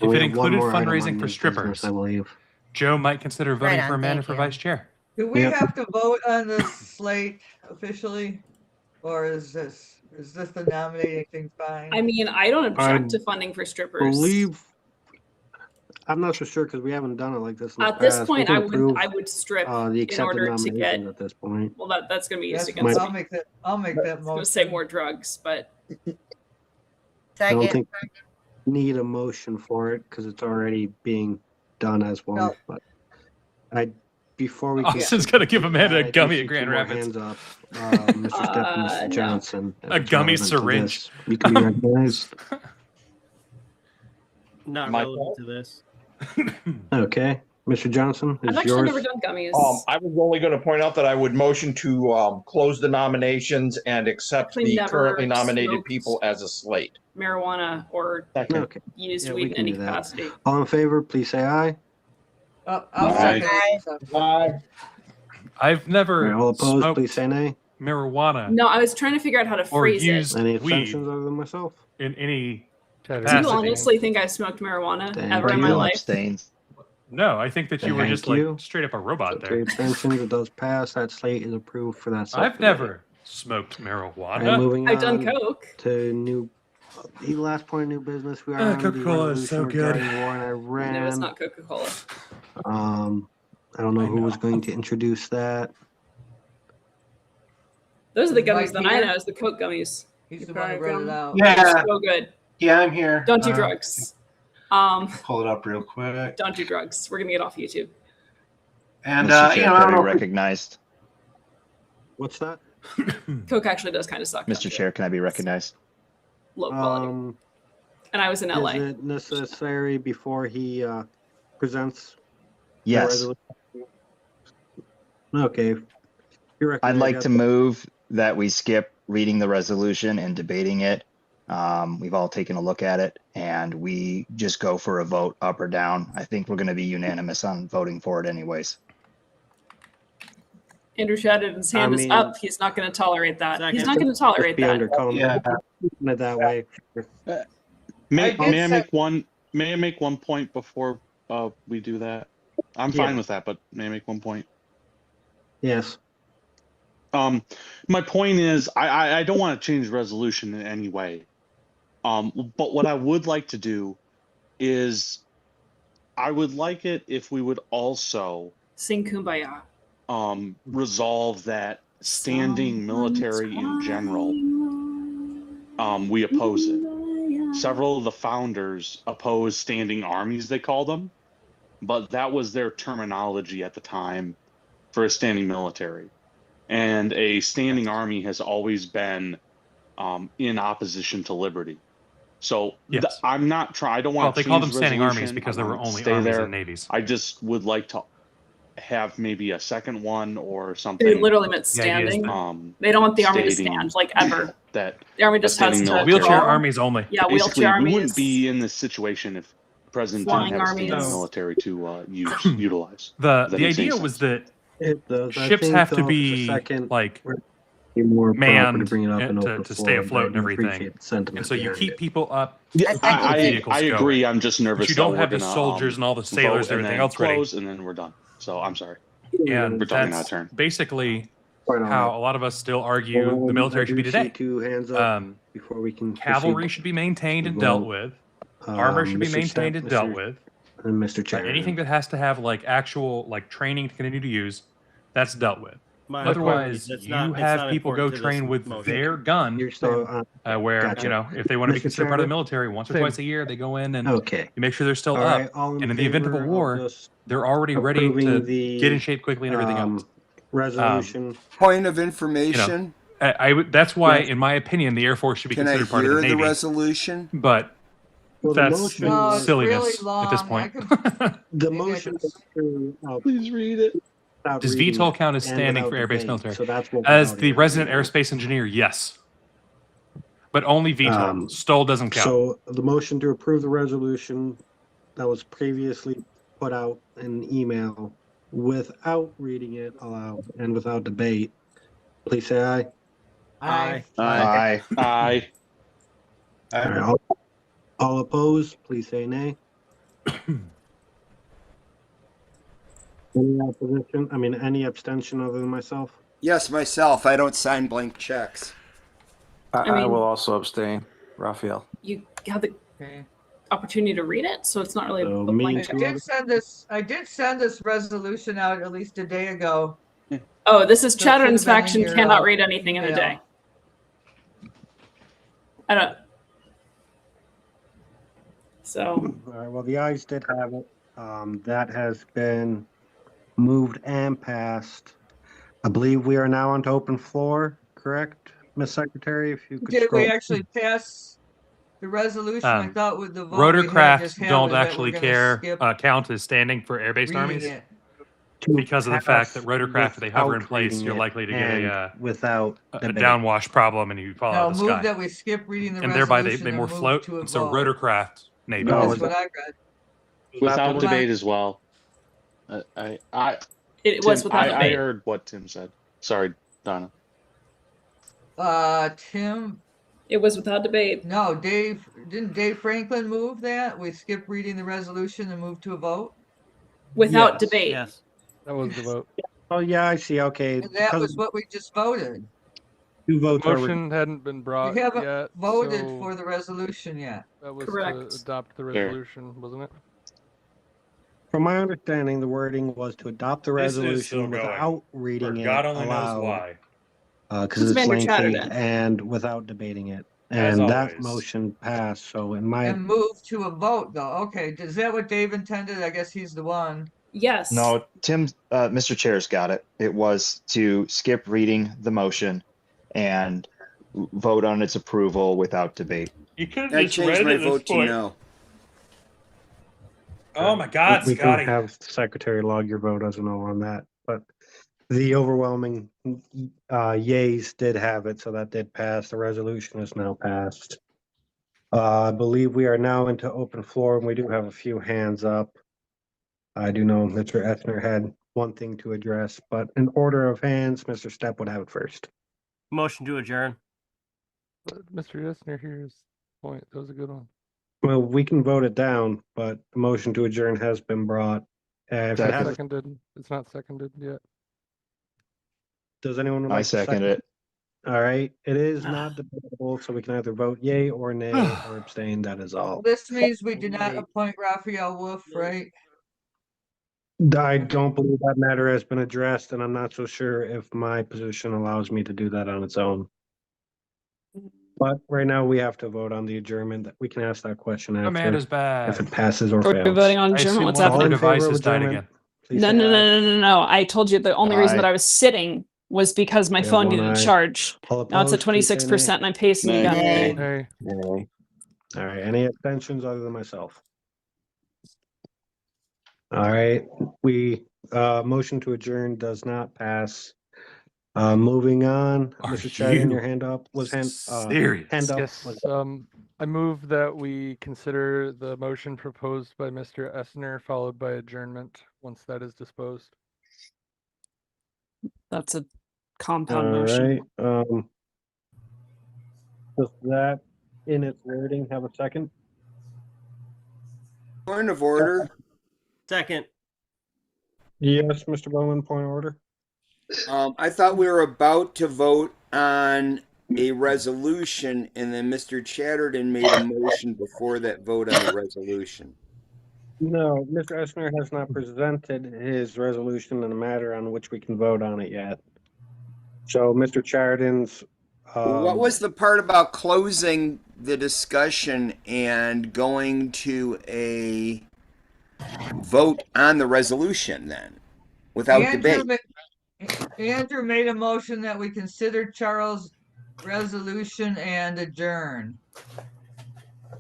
If We it have one included more item on fundraising new for business, strippers, I believe. Joe might consider voting Right on, for Amanda thank for you. vice chair. Do we Yep. have to vote on this slate officially? Or is this the nominating thing fine? I mean, I don't object I to funding for strippers. believe. I'm not so sure because we haven't done it like this in the At this past. We point, can I approve, would strip the in accepted order to nominations get. at this point. Well, that's going to be used That's against I'll me. make that I was going to say more drugs, but I don't Second. think we need a motion for it because it's already being done as one. No. But before we Austin's going to give Amanda I a do gummy see at Grand 2 more Rapids. Hands up, Mr. Stepp and Mr. no. Johnson. A It's gummy relevant to syringe. this. You can be recognized. Not My relevant fault? to this. Okay, Mr. Johnson, I've is actually yours. never done gummies. I was only going to point out that I would motion to close the nominations and accept Actually the never currently nominated smoked. people as a slate. Marijuana or Okay. used Yeah, weed we in can any do that. capacity. All in favor, please say aye. I'll Aye. second it. Aye. I've never All opposed, smoked please say nay. marijuana No, I was trying to figure out how to or phrase used it. Any weed abstentions other than myself? in any Do you capacity. honestly think I've smoked marijuana Thank ever in my you. life? Abstains. No, I think that you were Thank just you. like straight up a robot 3 there. abstentions, it does pass. That slate is approved for that. I've subcommittee. never smoked And marijuana. moving I've done on coke. to the last point of new business. We are on the Coca-Cola is so resolution good. regarding war in Iran. No, it's not Coca-Cola. I don't know who was going to introduce that. Those are the Mike gummies that I here? know. Is the coke gummies. He's the one who brought it out. Yeah. So good. Yeah, I'm here. Don't do drugs. Pull it up real quick. Don't do drugs. We're gonna get off YouTube. And Mr. you Chair, know, I can I don't be know. If, recognized? What's that? Coke actually does kind of suck. Mr. Chair, can I be recognized? Low quality. And I was in Is LA. it necessary before he presents? the Yes. resolution? Okay. You're I'd like to move that we skip reading the resolution and debating it. We've all taken a look at it, and we just go for a vote up or down. I think we're going to be unanimous on voting for it anyways. Andrew Shadid's hand is up. He's not going to tolerate that. He's not going to tolerate that. That way. May I make one point before we do that? I'm fine with that, but may I make one point? Yes. My point is, I don't want to change the resolution in any way. But what I would like to do is, I would like it if we would also sing Kumbaya. Resolve that standing military in general, we oppose it. Several of the founders opposed standing armies, they call them, but that was their terminology at the time for a standing military. And a standing army has always been in opposition to liberty. So Yes. I'm not trying. I don't want to. They call them standing armies because there were only armies and navies. I just would like to have maybe a second one or something. They literally meant standing. They don't want the army to stand like ever. That the army just has to wheelchair armies only. Yeah, wheelchair armies. We wouldn't be in this situation if the president didn't have a standing military to utilize. The idea was that ships have to be like manned to stay afloat and everything. And so you keep people up. Yeah, I agree. I'm just nervous. But you don't have the soldiers and all the sailors and everything else ready. And then we're done. So I'm sorry. And we're talking out of that's turn. basically how a lot of us still argue the military should be today. Before we can cavalry should be maintained and dealt with. Armor should be maintained and dealt with. And Mr. Chairman. Anything that has to have like actual like training to continue to use, that's dealt with. My Otherwise, point is you have people go train with their gun, where Gotcha. you know if they want to be Mr. considered part of the Chairman? military once or twice a year, they go in and Okay. you make sure they're still All up. right, all in And in the event of a favor war, just they're already ready to approving the, get in shape quickly and everything else. Resolution. Point of information. That's why, Yes. in my opinion, the Air Force should be Can I considered part of hear the the Navy. resolution? But Well, the that's motion- No, it's silliness really at this long. point. The motion is to, please read it. Does VTOL count as standing for airbase military? As the resident airspace engineer, yes. But only VTOL. STOL doesn't count. So the motion to approve the resolution that was previously put out in email without reading it aloud and without debate, please say aye. Aye. Aye. Aye. All right, all opposed, please say nay. Any opposition? I mean, any abstention other than myself? Yes, myself. I don't sign blank checks. I mean- will also abstain, Raphael. You have the opportunity to read it, so it's not really So a blank me check. I did send this resolution out at least a day ago. Oh, this is So it Chatterton's should have been in faction your, cannot read anything in a email. day. I don't. So All right, well, the ayes did have it. That has been moved and passed. I believe we are now on to open floor, correct, Ms. Secretary? If you could Did scroll. we actually pass the resolution? I thought with the vote we had Rotorcraft just had don't was that actually we're gonna care skip count as standing for airbase reading armies it. because of the fact that rotorcraft, if they hover in without place, reading you're it likely to get and a without debate. downwash problem and you fall No, out of the move sky. that we skip reading the And thereby resolution they and more move float. to a And so vote. rotorcraft Navy. That's what I read. Without Without debate as well. It was without I debate. heard what Tim said. Sorry, Donna. Tim? It was without debate. No, didn't Dave Franklin move that? We skip reading the resolution and move to a vote? Without debate. Yes. That was the vote. Oh, yeah, I see. Okay. And that was what we just voted. Two votes are Motion hadn't been brought We haven't yet. voted so for the resolution yet. that was Correct. to adopt the resolution, wasn't it? From my understanding, the wording was to adopt the This is resolution still going. without reading For it God only knows aloud. why. Because It's it's Vander lengthy Chatterton. and without debating it. As And that always. motion passed. So in my And move to a vote though. Okay, is that what Dave intended? I guess he's the one. Yes. No, Mr. Chair's got it. It was to skip reading the motion and vote on its approval without debate. You could have I just changed read my it at vote this to point. no. Oh my God, we can Scotty. have Secretary log your vote as a no on that. But The overwhelming yays did have it, so that did pass. The resolution is now passed. I believe we are now into open floor, and we do have a few hands up. I do know Mr. Essner had one thing to address, but in order of hands, Mr. Stepp would have it first. Motion to adjourn. But Mr. Yesner, here's the point. That was a good one. Well, we can vote it down, but a motion to adjourn has been brought. If it has, Seconded. It's not seconded yet. does anyone I like to second it. All right, it is not debatable, so we can either vote yay or nay or abstain. That is all. This means we do not appoint Raphael Wolf, right? I don't believe that matter has been addressed, and I'm not so sure if my position allows me to do that on its own. But right now, we have to vote on the adjournment. We can ask that question after. Amanda's back. If it passes or Are we fails. voting on adjournment? What's All happening? in favor of Devices died adjournment, again. please No, say no, no, aye. no, no, no. I told you the only reason that Aye. I was sitting was because my We have phone one didn't aye. charge. All Now it's at opposed, please say 26% and I'm pacing Nay. again. Nay. Nay. All right, any abstentions other than myself? All right, motion to adjourn does not pass. Moving on, Are Mr. Chadden, your you hand up was serious? hand up. Yes. Was, I move that we consider the motion proposed by Mr. Essner, followed by adjournment once that is disposed. That's a compound all motion. right. Does that in its wording have a second? Point of order. Second. Yes, Mr. Bowman, point of order. I thought we were about to vote on a resolution, and then Mr. Chatterton made a motion before that vote on the resolution. No, Mr. Essner has not presented his resolution in a matter on which we can vote on it yet. So, Mr. Chardon's. What was the part about closing the discussion and going to a vote on the resolution then, without debate? Andrew made a motion that we consider Charles' resolution and adjourn.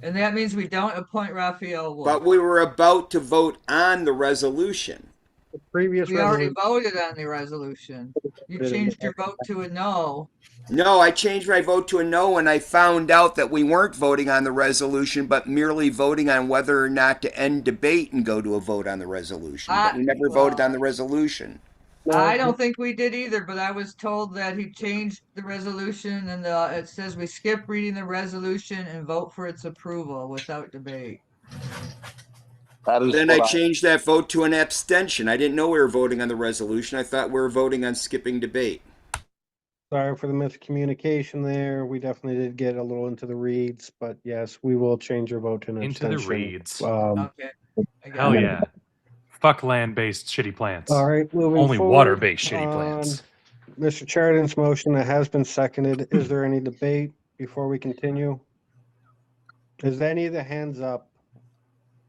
And that means we don't appoint Raphael Wolf. But we were about to vote on the resolution. The previous We already voted on the resolution. You changed your vote to a no. No, I changed my vote to a no when I found out that we weren't voting on the resolution, but merely voting on whether or not to end debate and go to a vote on the resolution. But we never voted on the resolution. I don't think we did either, but I was told that he changed the resolution and it says we skip reading the resolution and vote for its approval without debate. Then I changed that vote to an abstention. I didn't know we were voting on the resolution. I thought we were voting on skipping debate. Sorry for the miscommunication there. We definitely did get a little into the reads, but yes, we will change your vote to an Into abstention. the reeds. Okay. Hell yeah. Fuck land-based shitty plants. All right, moving Only forward water-based shitty on plants. Mr. Chardon's motion that has been seconded. Is there any debate before we continue? Is any of the hands up?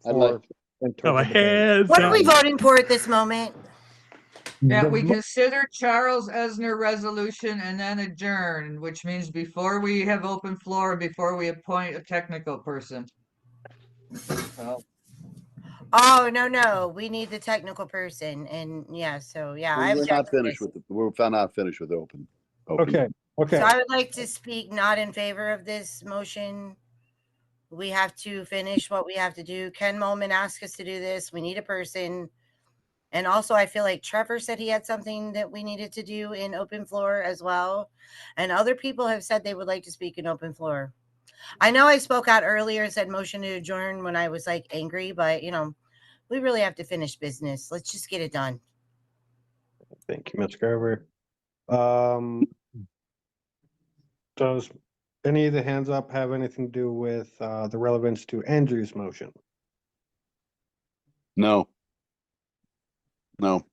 I'd What are we voting for at this moment? That we consider Charles Esner resolution and then adjourn, which means before we have open floor, before we appoint a technical person. So. Oh, no, we need the technical person. And yeah, so yeah, I We're object not to finished this. with we're not finished with open. Okay. So I would like to speak not in favor of this motion. We have to finish what we have to do. Ken Molman asked us to do this. We need a person. And also, I feel like Trevor said he had something that we needed to do in open floor as well. And other people have said they would like to speak in open floor. I know I spoke out earlier and said motion to adjourn when I was like angry, but you know, we really have to finish business. Let's just get it done. Thank you, Ms. Garber. Does any of the hands up have anything to do with the relevance to Andrew's motion? No. No.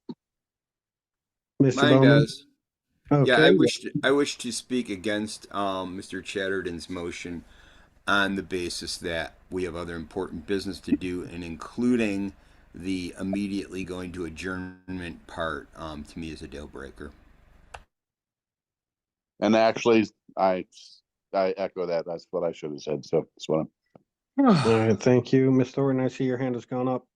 Mr. Mine Bowman? does. Okay. Yeah, I wish to speak against Mr. Chatterton's motion on the basis that we have other important business to do, and including the immediately going to adjournment part to me is a deal breaker. And actually, I echo that. That's what I should have said. So that's what I'm. All right, thank you, Ms. Thornton. I see your hand has gone up.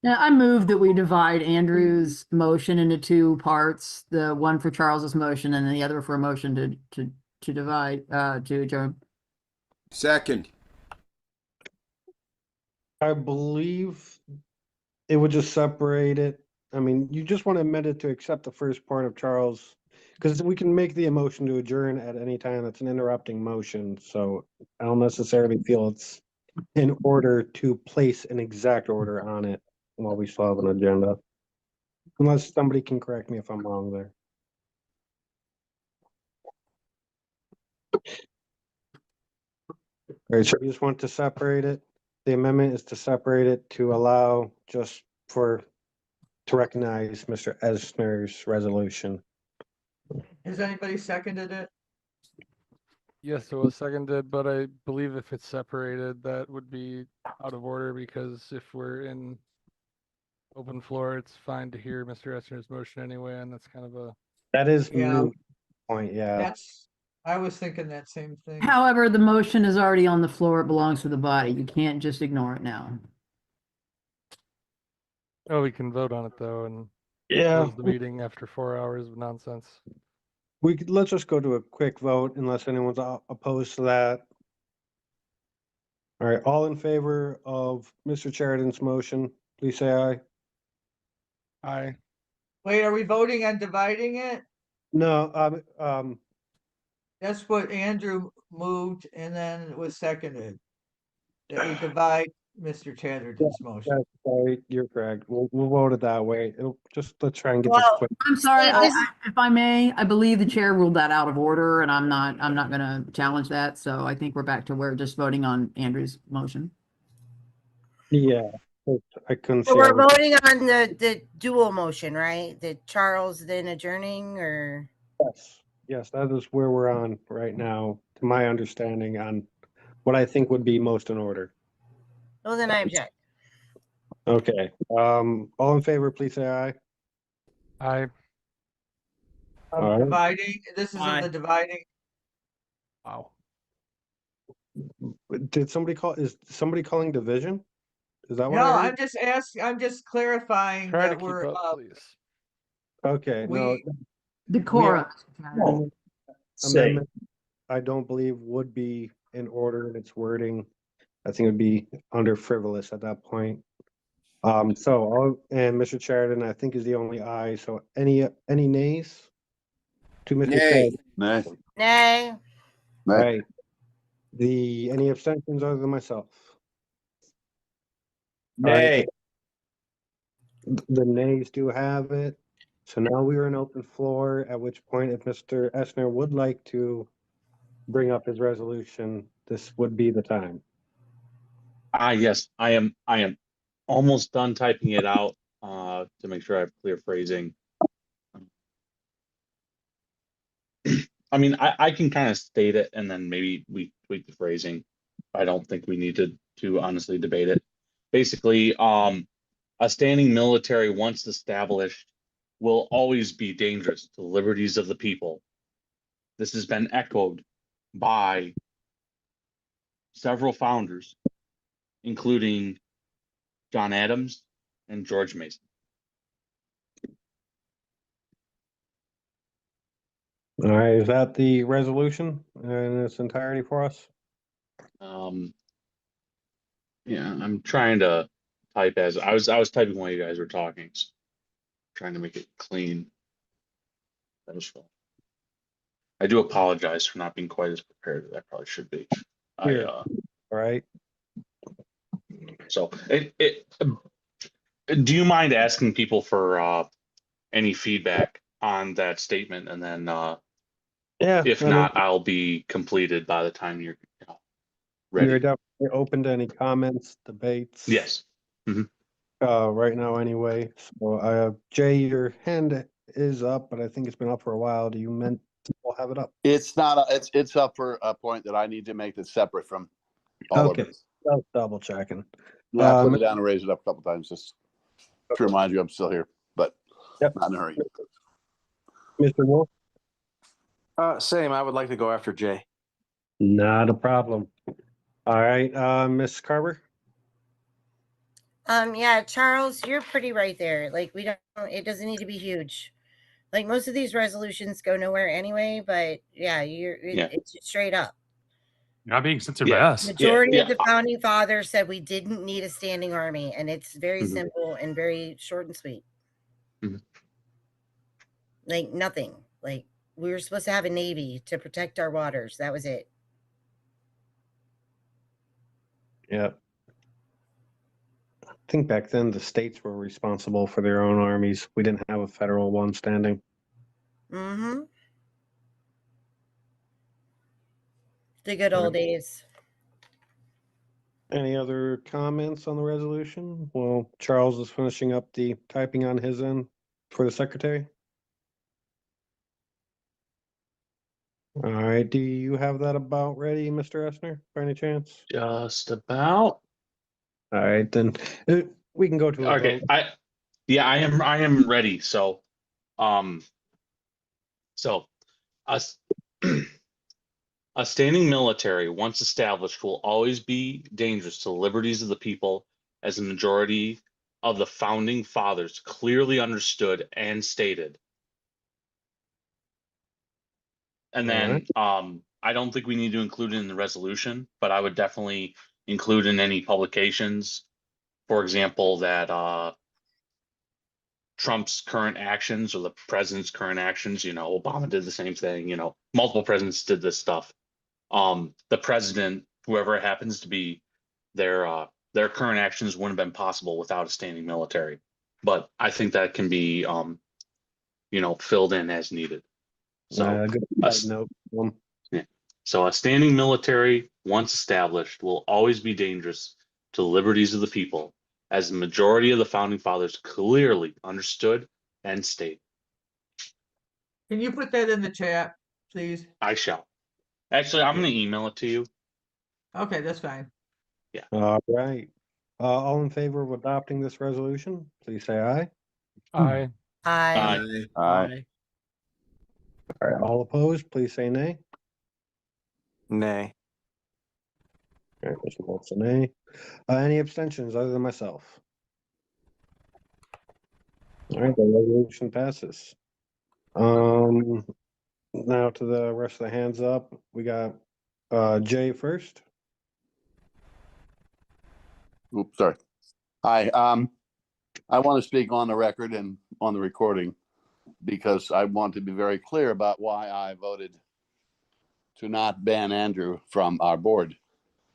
Now, I move that we divide Andrew's motion into two parts, the one for Charles's motion and the other for a motion to divide, to adjourn. Second. I believe it would just separate it. I mean, you just want to amend it to accept the first part of Charles, because we can make the motion to adjourn at any time. It's an interrupting motion, so I don't necessarily feel it's in order to place an exact order on it while we still have an agenda. Unless somebody can correct me if I'm wrong there. All right, so you just want to separate it. The amendment is to separate it to allow just to recognize Mr. Esner's resolution. Has anybody seconded it? Yes, it was seconded, but I believe if it's separated, that would be out of order because if we're in open floor, it's fine to hear Mr. Essner's motion anyway, and that's kind of a. That is Yeah. moot point, yeah. I was thinking that same thing. However, the motion is already on the floor. It belongs to the body. You can't just ignore it now. Oh, we can vote on it though, and Yeah. close the meeting after 4 hours of nonsense. Let's just go to a quick vote unless anyone's opposed to that. All right, all in favor of Mr. Sheridan's motion, please say aye. Aye. Wait, are we voting on dividing it? No, That's what Andrew moved and then it was seconded. That we divide Mr. Chatterton's motion. that's right, you're correct. We'll vote it that way. Let's try and get this Well, quick. I'm sorry, Yeah, this- if I may, I believe the chair ruled that out of order, and I'm not gonna challenge that, so I think we're back to where just voting on Andrew's motion. Yeah, I couldn't So see. we're voting on the dual motion, right? The Charles then adjourning, or Yes, that is where we're on right now, to my understanding on what I think would be most in order. well, then I object. Okay, all in favor, please say aye. Aye. All right. Dividing, this is on the dividing. Wow. Is somebody calling division? Is that what No, I I'm heard? just asking, I'm just clarifying Try to that keep we're, up, please. Okay, no. Decorum. Amendment, I don't believe would be in order in its wording. I think it would be under frivolous at that point. And Mr. Sheridan, I think is the only aye. So any nays to Mr. Nay. Sheridan? Nay. All right. Any abstentions other than myself? All right. Nay. The nays do have it. So now we are in open floor, at which point if Mr. Essner would like to bring up his resolution, this would be the time. Yes, I am almost done typing it out to make sure I have clear phrasing. I mean, I can kind of state it and then maybe we tweak the phrasing. I don't think we need to honestly debate it. Basically, a standing military once established will always be dangerous to the liberties of the people. This has been echoed by several founders, including John Adams and George Mason. All right, is that the resolution in its entirety for us? Yeah, I'm trying to type as I was typing while you guys were talking, so trying to make it clean. That was fun. I do apologize for not being quite as prepared as I probably should be. Here. All right. So do you mind asking people for any feedback on that statement, and then Yeah, if not, I'll be completed by the time you're ready. You're definitely open to any comments, debates. Yes. Right now anyway. So Jay, your hand is up, but I think it's been up for a while. Do you meant we'll have it up? It's not. It's up for a point that I need to make that's separate from all Okay. of it. Just double checking. Yeah, I put it down and raised it up a couple times just to remind you I'm still here, but not in a hurry. Mr. Wolf? Same. I would like to go after Jay. Not a problem. All right, Ms. Carver? Yeah, Charles, you're pretty right there. Like, we don't, it doesn't need to be huge. Like, most of these resolutions go nowhere anyway, but yeah, it's straight up. Not being censored by us. Majority of the founding fathers said we didn't need a standing army, and it's very Mhm. simple and very short and sweet. Mhm. Like, nothing. Like, we were supposed to have a navy to protect our waters. That was it. Yeah. I think back then the states were responsible for their own armies. We didn't have a federal one standing. Mm-hmm. The good old days. Any other comments on the resolution? Well, Charles is finishing up the typing on his end for the secretary. All right, do you have that about ready, Mr. Essner, by any chance? Just about. All right, then we can go to a Okay, vote. I am ready. So, so us a standing military, once established, will always be dangerous to the liberties of the people, as the majority of the founding fathers clearly understood and stated. And then I don't think we need to include it in the resolution, but I would definitely include in any publications, for example, that Trump's current actions or the president's current actions, Obama did the same thing, multiple presidents did this stuff. The president, whoever it happens to be, their current actions wouldn't have been possible without a standing military. But I think that can be filled in as needed. So good a, side note. yeah. So a standing military, once established, will always be dangerous to the liberties of the people, as the majority of the founding fathers clearly understood and stated. Can you put that in the chat, please? I shall. Actually, I'm going to email it to you. Okay, that's fine. Yeah. All right. All in favor of adopting this resolution, please say aye. Aye. Aye. Aye. All right, all opposed, please say nay. Nay. All right, Mr. Wolf's a nay. Any abstentions other than myself? All right, the resolution passes. Now to the rest of the hands up. We got Jay first. Oops, sorry. Hi, I want to speak on the record and on the recording because I want to be very clear about why I voted to not ban Andrew from our board,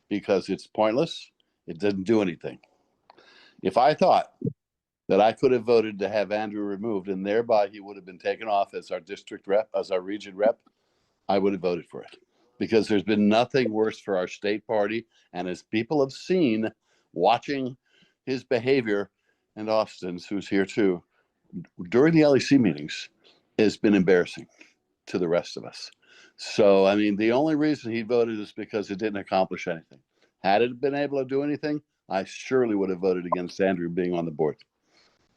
because it's pointless. It didn't do anything. If I thought that I could have voted to have Andrew removed and thereby he would have been taken off as our district rep, as our region rep, I would have voted for it, because there's been nothing worse for our state party. And as people have seen, watching his behavior, and Austin's, who's here too, during the LEC meetings, has been embarrassing to the rest of us. So, I mean, the only reason he voted is because it didn't accomplish anything. Had it been able to do anything, I surely would have voted against Andrew being on the board,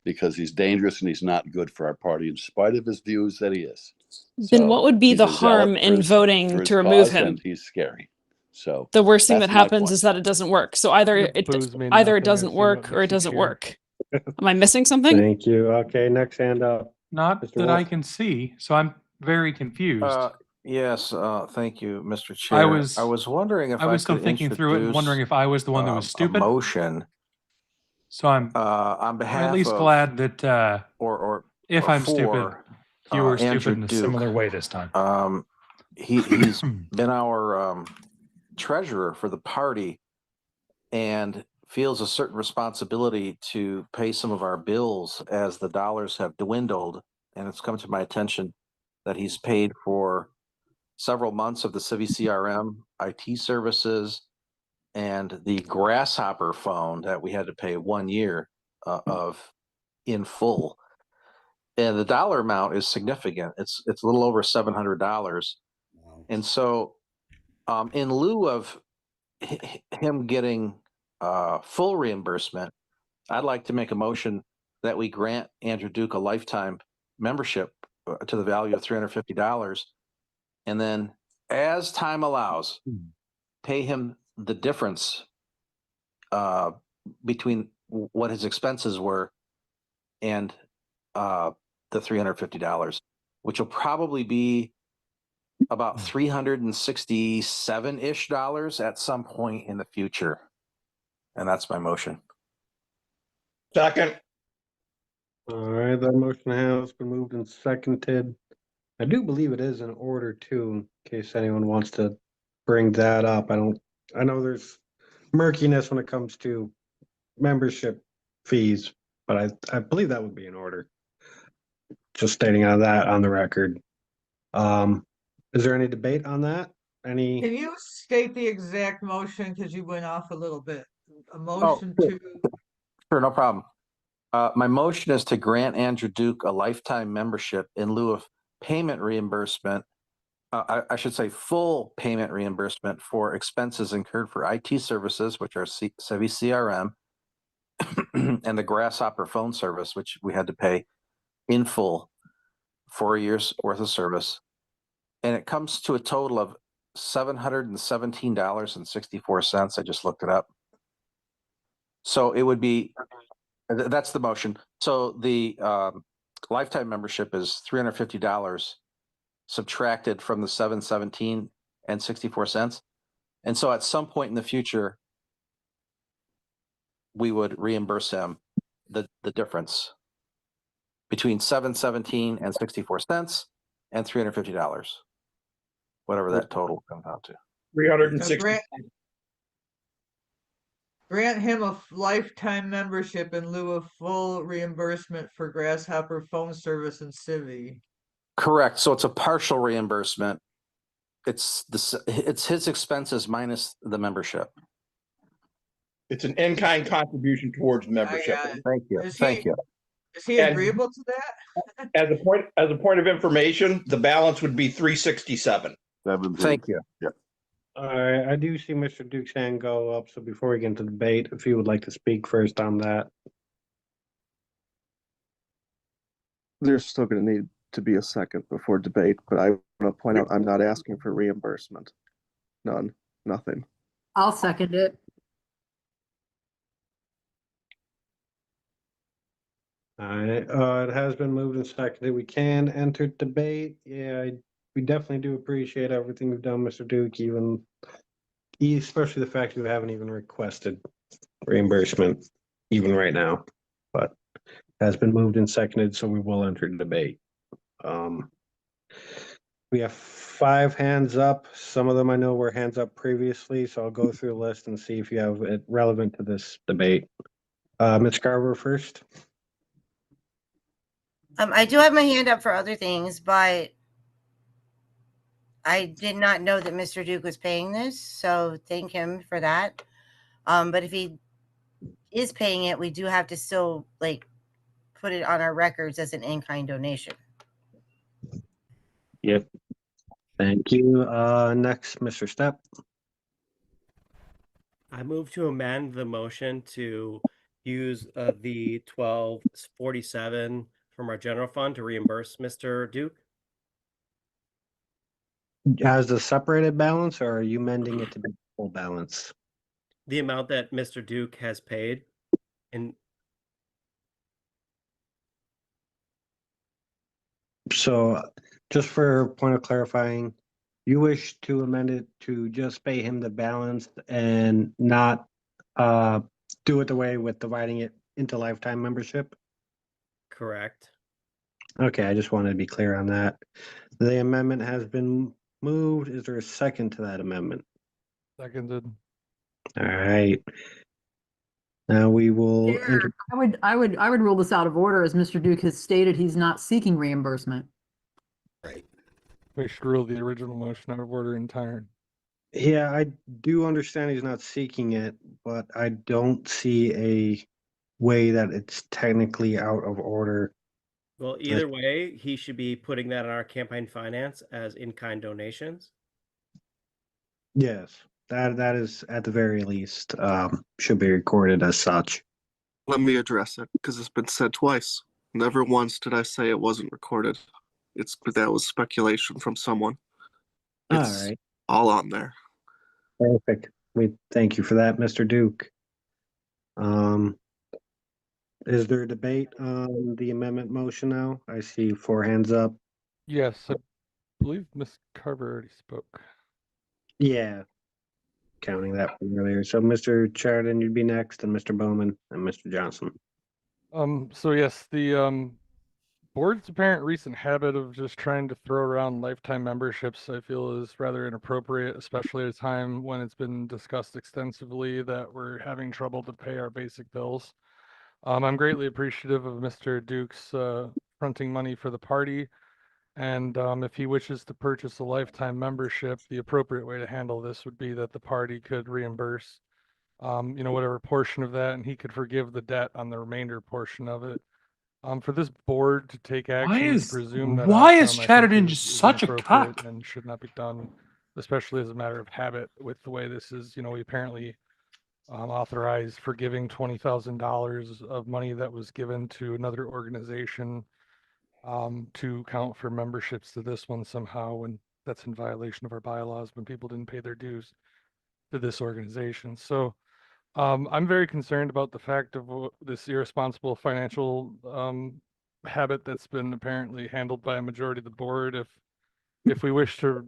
because he's dangerous and he's not good for our party, in spite of his views that he is. Then what would be he's the a zealot harm for in his- voting for his to remove cause, him? and he's scary. So The worst thing that's that my happens point. is that it doesn't work. So either The booze mean either it nothing, I doesn't assume work it or it makes you doesn't cheer. work. Am I missing something? Thank you. Okay, next hand up. Not Mr. that I Wolf. can see, so I'm very confused. Yes, thank you, Mr. I Chair. was I was wondering if I was still could thinking through it and wondering introduce, if I was the one that was a stupid. motion So I'm on behalf at least of, glad that or if I'm stupid, for you were Andrew stupid in a Duke. similar way this time. He's been our treasurer for the party and feels a certain responsibility to pay some of our bills as the dollars have dwindled. And it's come to my attention that he's paid for several months of the CVCRM IT services and the Grasshopper phone that we had to pay 1 year of in full. And the dollar amount is significant. It's a little over $700. And so in lieu of him getting full reimbursement, I'd like to make a motion that we grant Andrew Duke a lifetime membership to the value of $350. And then as time allows, pay him the difference between what his expenses were and the $350, which will probably be about $367-ish at some point in the future. And that's my motion. Second. All right, that motion has been moved and seconded. I do believe it is in order too, in case anyone wants to bring that up. I know there's murkiness when it comes to membership fees, but I believe that would be in order. Just stating on that on the record. Is there any debate on that? Can you state the exact motion, because you went off a little bit? A motion to, Sure, no problem. My motion is to grant Andrew Duke a lifetime membership in lieu of payment reimbursement. I should say full payment reimbursement for expenses incurred for IT services, which are Civi CRM, and the Grasshopper phone service, which we had to pay in full, 4 years worth of service. And it comes to a total of $717.64. I just looked it up. So it would be, that's the motion. So the lifetime membership is $350 subtracted from the $717.64. And so at some point in the future, we would reimburse him the difference between $717.64 and $350, whatever that total comes out to. 360. grant him a lifetime membership in lieu of full reimbursement for Grasshopper phone service and Civi. Correct. So it's a partial reimbursement. It's his expenses minus the membership. It's an in-kind contribution towards membership. Thank you. Thank you. Is he agreeable to that? As a point of information, the balance would be 367. Thank you. Yep. All right, I do see Mr. Duke's hand go up, so before we get into debate, if you would like to speak first on that. There's still going to need to be a second before debate, but I want to point out I'm not asking for reimbursement. None, nothing. I'll second it. All right, it has been moved and seconded. We can enter debate. Yeah, we definitely do appreciate everything you've done, Mr. Duke, especially the fact you haven't even requested reimbursement even right now. But it has been moved and seconded, so we will enter debate. We have 5 hands up. Some of them I know were hands up previously, so I'll go through the list and see if you have it relevant to this debate. Ms. Garber first. I do have my hand up for other things, but I did not know that Mr. Duke was paying this, so thank him for that. But if he is paying it, we do have to still put it on our records as an in-kind donation. Yep. Thank you. Next, Mr. Stepp. I move to amend the motion to use the 1247 from our general fund to reimburse Mr. Duke. As the separated balance, or are you amending it to be full balance? The amount that Mr. Duke has paid. And so, just for point of clarifying, you wish to amend it to just pay him the balance and not do it the way with dividing it into lifetime membership? correct. Okay, I just wanted to be clear on that. The amendment has been moved. Is there a second to that amendment? Seconded. All right. Now we will enter. I would rule this out of order, as Mr. Duke has stated he's not seeking reimbursement. Right. We should rule the original motion out of order entirely. Yeah, I do understand he's not seeking it, but I don't see a way that it's technically out of order. Well, either way, he should be putting that on our campaign finance as in-kind donations. Yes, that is at the very least should be recorded as such. Let me address it because it's been said twice. Never once did I say it wasn't recorded. That was speculation from someone. It's All right. all on there. Perfect. We thank you for that, Mr. Duke. Is there a debate on the amendment motion now? I see 4 hands up. Yes, I believe Miss Carver already spoke. Yeah, counting that from earlier. So Mr. Sheridan, you'd be next, and Mr. Bowman and Mr. Johnson. So yes, the board's apparent recent habit of just trying to throw around lifetime memberships, I feel, is rather inappropriate, especially at a time when it's been discussed extensively that we're having trouble to pay our basic bills. I'm greatly appreciative of Mr. Duke's fronting money for the party, and if he wishes to purchase a lifetime membership, the appropriate way to handle this would be that the party could reimburse, whatever portion of that, and he could forgive the debt on the remainder portion of it. For this board to take action to presume that why is outcome, I think Chatterton is such a inappropriate cock? and should not be done, especially as a matter of habit with the way this is. We apparently authorized forgiving $20,000 of money that was given to another organization to count for memberships to this one somehow, when that's in violation of our bylaws when people didn't pay their dues to this organization. So I'm very concerned about the fact of this irresponsible financial habit that's been apparently handled by a majority of the board. If we wish to,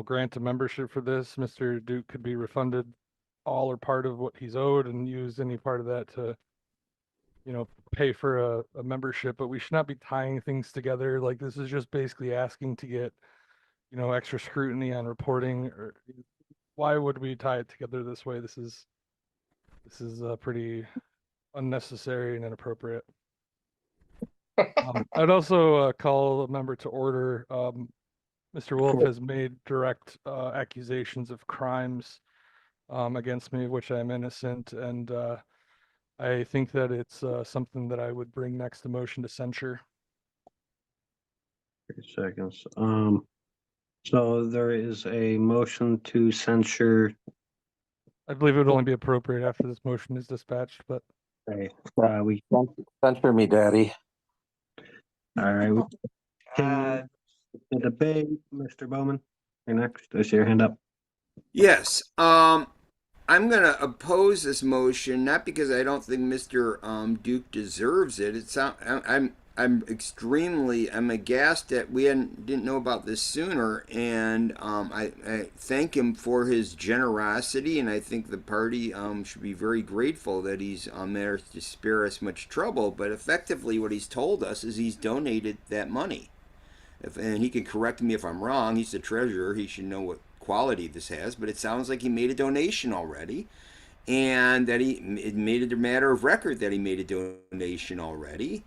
grant a membership for this, Mr. Duke could be refunded all or part of what he's owed and use any part of that to, pay for a membership. But we should not be tying things together. Like, this is just basically asking to get, extra scrutiny on reporting. Or why would we tie it together this way? This is pretty unnecessary and inappropriate. I'd also call a member to order. Mr. Wolf has made direct accusations of crimes against me, of which I'm innocent, and I think that it's something that I would bring next to motion to censure. 30 seconds. So there is a motion to censure. I believe it would only be appropriate after this motion is dispatched, but Okay, we Censure me, Daddy. all right. We continue the debate. Mr. Bowman, you're next. I see your hand up. Yes. I'm going to oppose this motion, not because I don't think Mr. Duke deserves it. I'm aghast that we didn't know about this sooner, and I thank him for his generosity, and I think the party should be very grateful that he's there to spare us much trouble. But effectively, what he's told us is he's donated that money. And he can correct me if I'm wrong. He's the treasurer. He should know what quality this has. But it sounds like he made a donation already, and that it made it a matter of record that he made a donation already.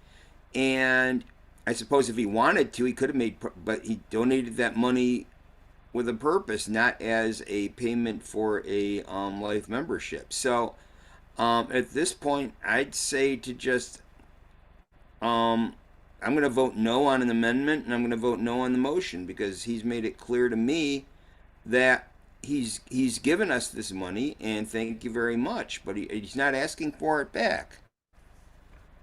And I suppose if he wanted to, he could have made, but he donated that money with a purpose, not as a payment for a life membership. So at this point, I'd say to just I'm going to vote no on an amendment, and I'm going to vote no on the motion, because he's made it clear to me that he's given us this money, and thank you very much, but he's not asking for it back.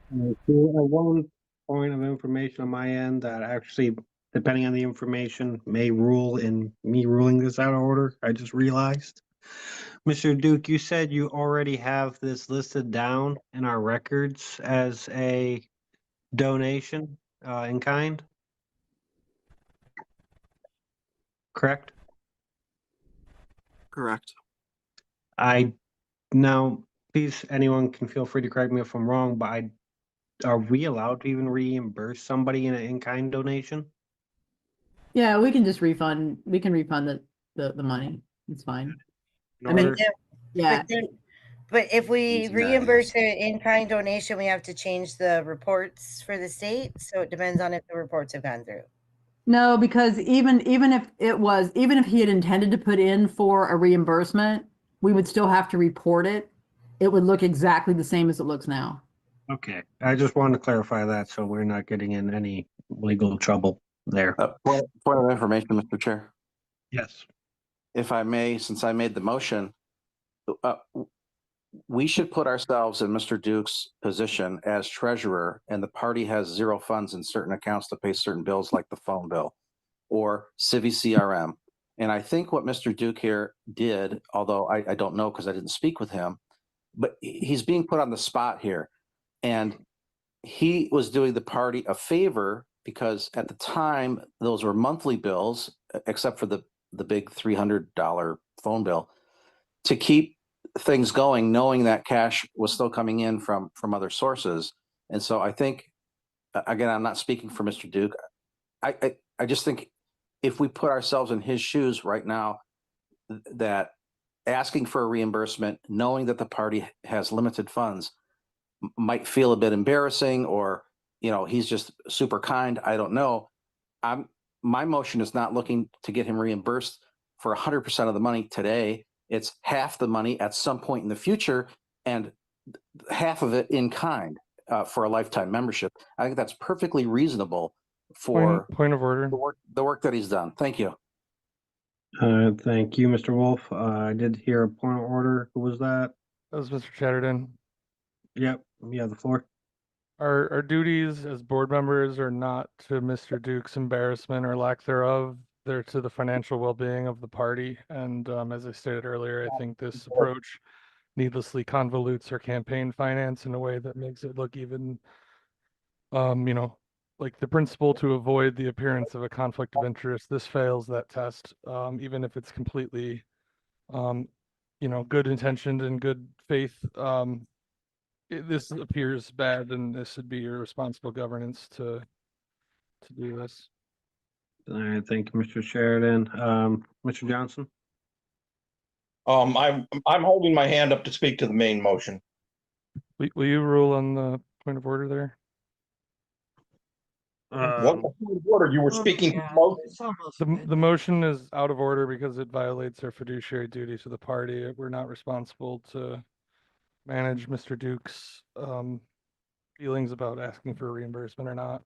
One point of information on my end that actually, depending on the information, may rule in me ruling this out of order. I just realized. Mr. Duke, you said you already have this listed down in our records as a donation in kind, correct? Correct. Now, please, anyone can feel free to correct me if I'm wrong, but are we allowed to even reimburse somebody in an in-kind donation? Yeah, we can just refund. We can refund the money. It's fine. I mean, yeah. But if we He's not reimburse an in-kind donation, we have to change the reports for the state. So it depends on if the reports have gone through. No, because even if he had intended to put in for a reimbursement, we would still have to report it. It would look exactly the same as it looks now. Okay, I just wanted to clarify that so we're not getting in any legal trouble there. Point of information, Mr. Chair. Yes. If I may, since I made the motion, we should put ourselves in Mr. Duke's position as treasurer, and the party has zero funds in certain accounts to pay certain bills like the phone bill or Civi CRM. And I think what Mr. Duke here did, although I don't know because I didn't speak with him, but he's being put on the spot here. And he was doing the party a favor because at the time those were monthly bills, except for the big $300 phone bill, to keep things going, knowing that cash was still coming in from other sources. And so I think, again, I'm not speaking for Mr. Duke. I just think if we put ourselves in his shoes right now, that asking for a reimbursement, knowing that the party has limited funds, might feel a bit embarrassing, or he's just super kind. I don't know. My motion is not looking to get him reimbursed for 100% of the money today. It's half the money at some point in the future, and half of it in kind for a lifetime membership. I think that's perfectly reasonable for Point of order. the work that he's done. Thank you. Thank you, Mr. Wolf. I did hear a point of order. Who was that? That was Mr. Chatterton. Yep, you have the floor. Our duties as board members are not to Mr. Duke's embarrassment or lack thereof. They're to the financial well-being of the party. And as I stated earlier, I think this approach needlessly convolutes our campaign finance in a way that makes it look even, like the principle to avoid the appearance of a conflict of interest. This fails that test, even if it's completely, good intentioned and good faith. This appears bad, and this would be irresponsible governance to do this. All right, thank you, Mr. Sheridan. Mr. Johnson? I'm holding my hand up to speak to the main motion. Will you rule on the point of order there? What point of order? You were speaking. The motion is out of order because it violates our fiduciary duty to the party. We're not responsible to manage Mr. Duke's feelings about asking for a reimbursement or not.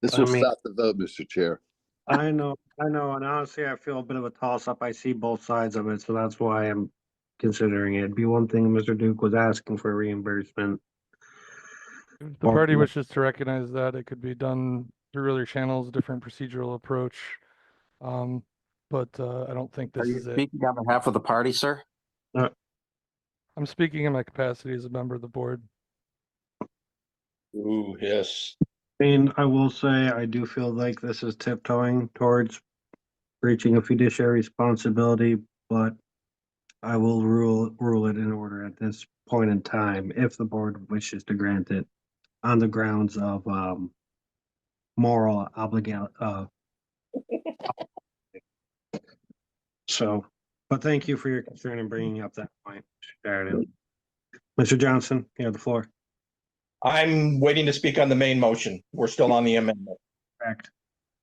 This will stop the vote, Mr. Chair. I know, and honestly, I feel a bit of a toss-up. I see both sides of it, so that's why I'm considering it. It'd be one thing if Mr. Duke was asking for reimbursement. If the party wishes to recognize that, it could be done through other channels, different procedural approach. But I don't think this is it. Speaking on behalf of the party, sir? I'm speaking in my capacity as a member of the board. Ooh, yes. I mean, I will say I do feel like this is tiptoeing towards breaching a fiduciary responsibility, but I will rule it in order at this point in time if the board wishes to grant it on the grounds of moral obligation. So, but thank you for your concern in bringing up that point, Sheridan. Mr. Johnson, you have the floor. I'm waiting to speak on the main motion. We're still on the amendment. Correct.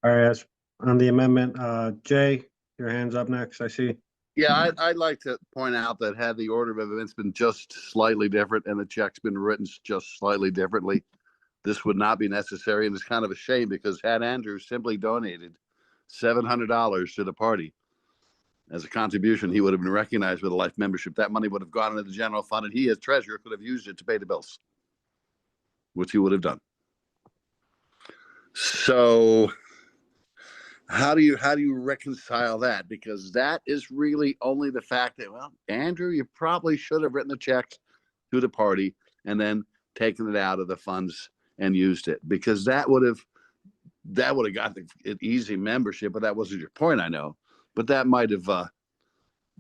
All right, as on the amendment, Jay, your hand's up next, I see. Yeah, I'd like to point out that had the order of events been just slightly different and the check's been written just slightly differently, this would not be necessary. And it's kind of a shame because had Andrew simply donated $700 to the party as a contribution, he would have been recognized with a life membership. That money would have gone into the general fund, and he, as treasurer, could have used it to pay the bills, which he would have done. So how do you reconcile that? Because that is really only the fact that, well, Andrew, you probably should have written the check to the party and then taken it out of the funds and used it, because that would have got the easy membership. But that wasn't your point, I know. But that might have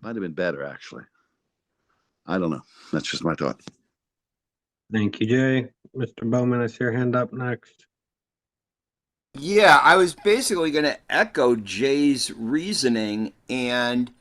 been better, actually. I don't know. That's just my thought. Thank you, Jay. Mr. Bowman, I see your hand up next. Yeah, I was basically going to echo Jay's reasoning, and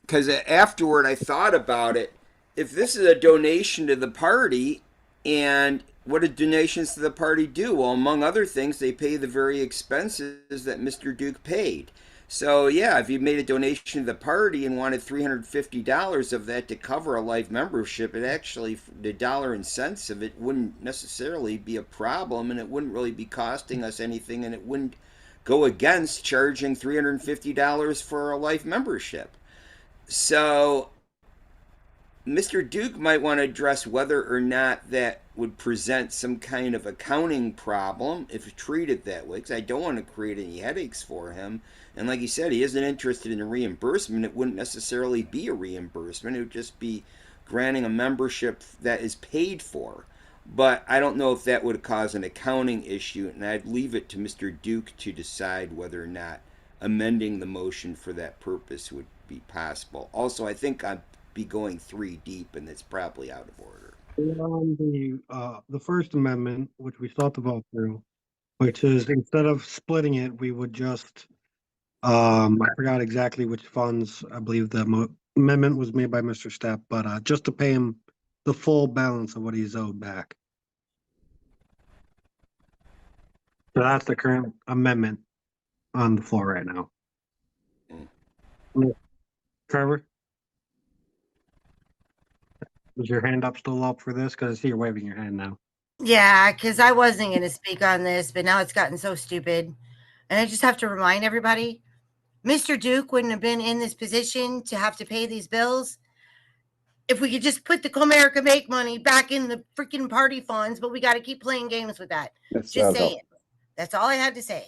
because afterward I thought about it. If this is a donation to the party, and what do donations to the party do? Well, among other things, they pay the very expenses that Mr. Duke paid. So yeah, if you made a donation to the party and wanted $350 of that to cover a life membership, it actually, the dollar and cents of it wouldn't necessarily be a problem, and it wouldn't really be costing us anything, and it wouldn't go against charging $350 for a life membership. So Mr. Duke might want to address whether or not that would present some kind of accounting problem if treated that way, because I don't want to create any headaches for him. And like he said, he isn't interested in a reimbursement. It wouldn't necessarily be a reimbursement. It would just be granting a membership that is paid for. But I don't know if that would cause an accounting issue, and I'd leave it to Mr. Duke to decide whether or not amending the motion for that purpose would be possible. Also, I think I'd be going 3 deep, and it's probably out of order. On the First Amendment, which we still have to vote through, which is instead of splitting it, we would just, I forgot exactly which funds. I believe the amendment was made by Mr. Stepp, but just to pay him the full balance of what he's owed back. So that's the current amendment on the floor right now. Trevor? Is your hand up still up for this? Because I see you're waving your hand now. Yeah, because I wasn't going to speak on this, but now it's gotten so stupid. And I just have to remind everybody, Mr. Duke wouldn't have been in this position to have to pay these bills if we could just put the Comerica Make money back in the freaking party funds, but we got to keep playing games with that. Just saying. That's all I had to say.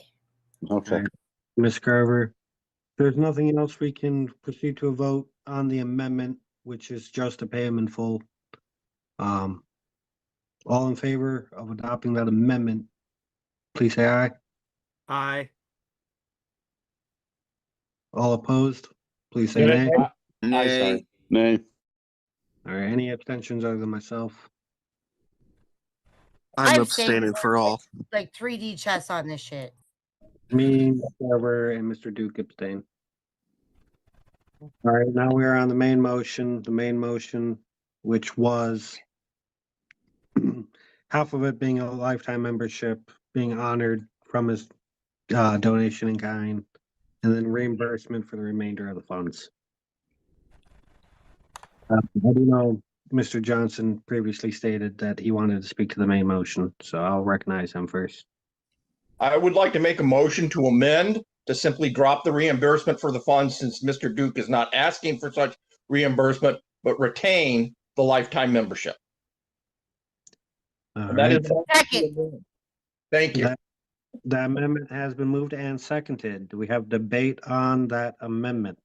Okay. Ms. Carver, there's nothing else, we can proceed to a vote on the amendment, which is just to pay him in full. All in favor of adopting that amendment, please say aye. Aye. All opposed, please say nay. Nay. Nay. All right, any abstentions other than myself? I'm I've stayed abstaining for all. like 3D chess on this shit. Me, Ms. Carver, and Mr. Duke abstain. All right, now we are on the main motion, which was half of it being a lifetime membership, being honored from his donation in kind, and then reimbursement for the remainder of the funds. I do know Mr. Johnson previously stated that he wanted to speak to the main motion, so I'll recognize him first. I would like to make a motion to amend to simply drop the reimbursement for the funds, since Mr. Duke is not asking for such reimbursement, but retain the lifetime membership. That is Second. Thank you. The amendment has been moved and seconded. Do we have debate on that amendment?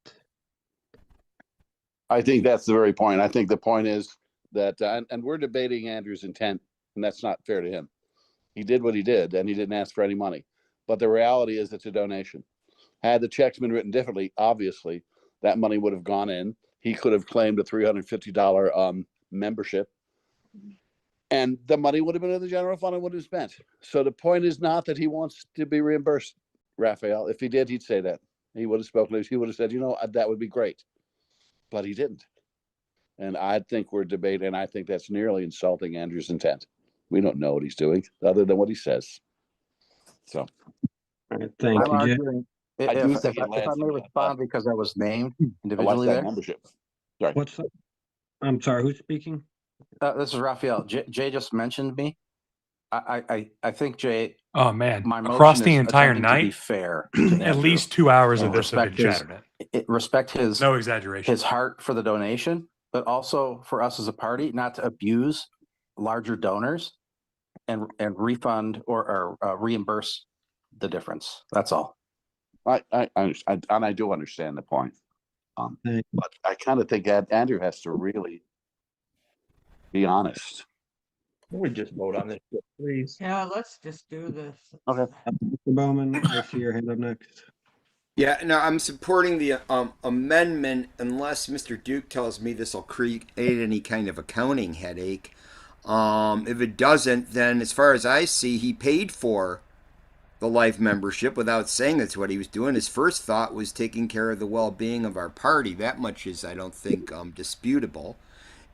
I think that's the very point. I think the point is that, and we're debating Andrew's intent, and that's not fair to him. He did what he did, and he didn't ask for any money. But the reality is it's a donation. Had the checks been written differently, obviously, that money would have gone in. He could have claimed a $350 membership, and the money would have been in the general fund and would have spent. So the point is not that he wants to be reimbursed, Raphael. If he did, he'd say that. He would have spoken. He would have said, that would be great. But he didn't. And I think we're debating, and I think that's nearly insulting Andrew's intent. We don't know what he's doing other than what he says. So, thank I'm you, Jim. arguing, I do if think it I lands may respond because I was named individually lifetime there. membership. Sorry. I'm sorry, who's speaking? This is Raphael. Jay just mentioned me. I think Jay. Oh man! My Across motion the is entire attempting to be night, fair. To at Andrew. least 2 hours of And this have been chatted in. Respect his No exaggeration. his heart for the donation, but also for us as a party not to abuse larger donors and refund or reimburse the difference. That's all. I understand, and I do understand the point. But I kind of think that Andrew has to really be honest. We just vote on this, please. Yeah, let's just do this. Okay. Mr. Bowman, I see your hand up next. Yeah, no, I'm supporting the amendment unless Mr. Duke tells me this will create any kind of accounting headache. If it doesn't, then as far as I see, he paid for the life membership without saying that's what he was doing. His first thought was taking care of the well-being of our party. That much is, I don't think, disputable.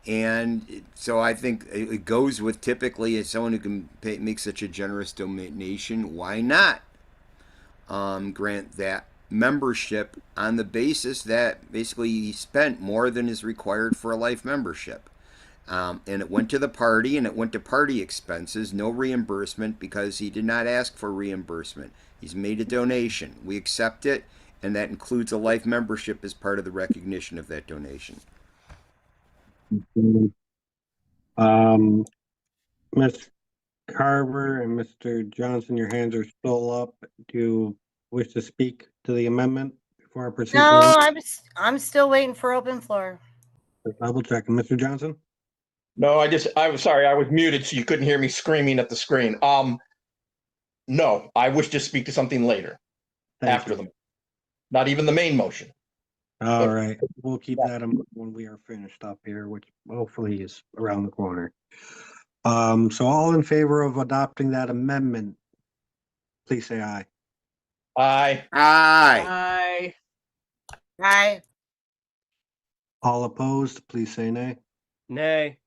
And so I think it goes with typically as someone who can make such a generous donation, why not grant that membership on the basis that basically he spent more than is required for a life membership. And it went to the party and it went to party expenses, no reimbursement because he did not ask for reimbursement. He's made a donation. We accept it, and that includes a life membership as part of the recognition of that donation. Ms. Carver and Mr. Johnson, your hands are still up. Do you wish to speak to the amendment before I proceed? No, I'm still waiting for open floor. Double checking. Mr. Johnson? No, I was sorry, I was muted, so you couldn't hear me screaming at the screen. No, I wish to speak to something later, after them. Not even the main motion. All right, we'll keep that in mind when we are finished up here, which hopefully is around the corner. So all in favor of adopting that amendment, please say aye. Aye. Aye. Aye. All opposed, please say nay. Nay.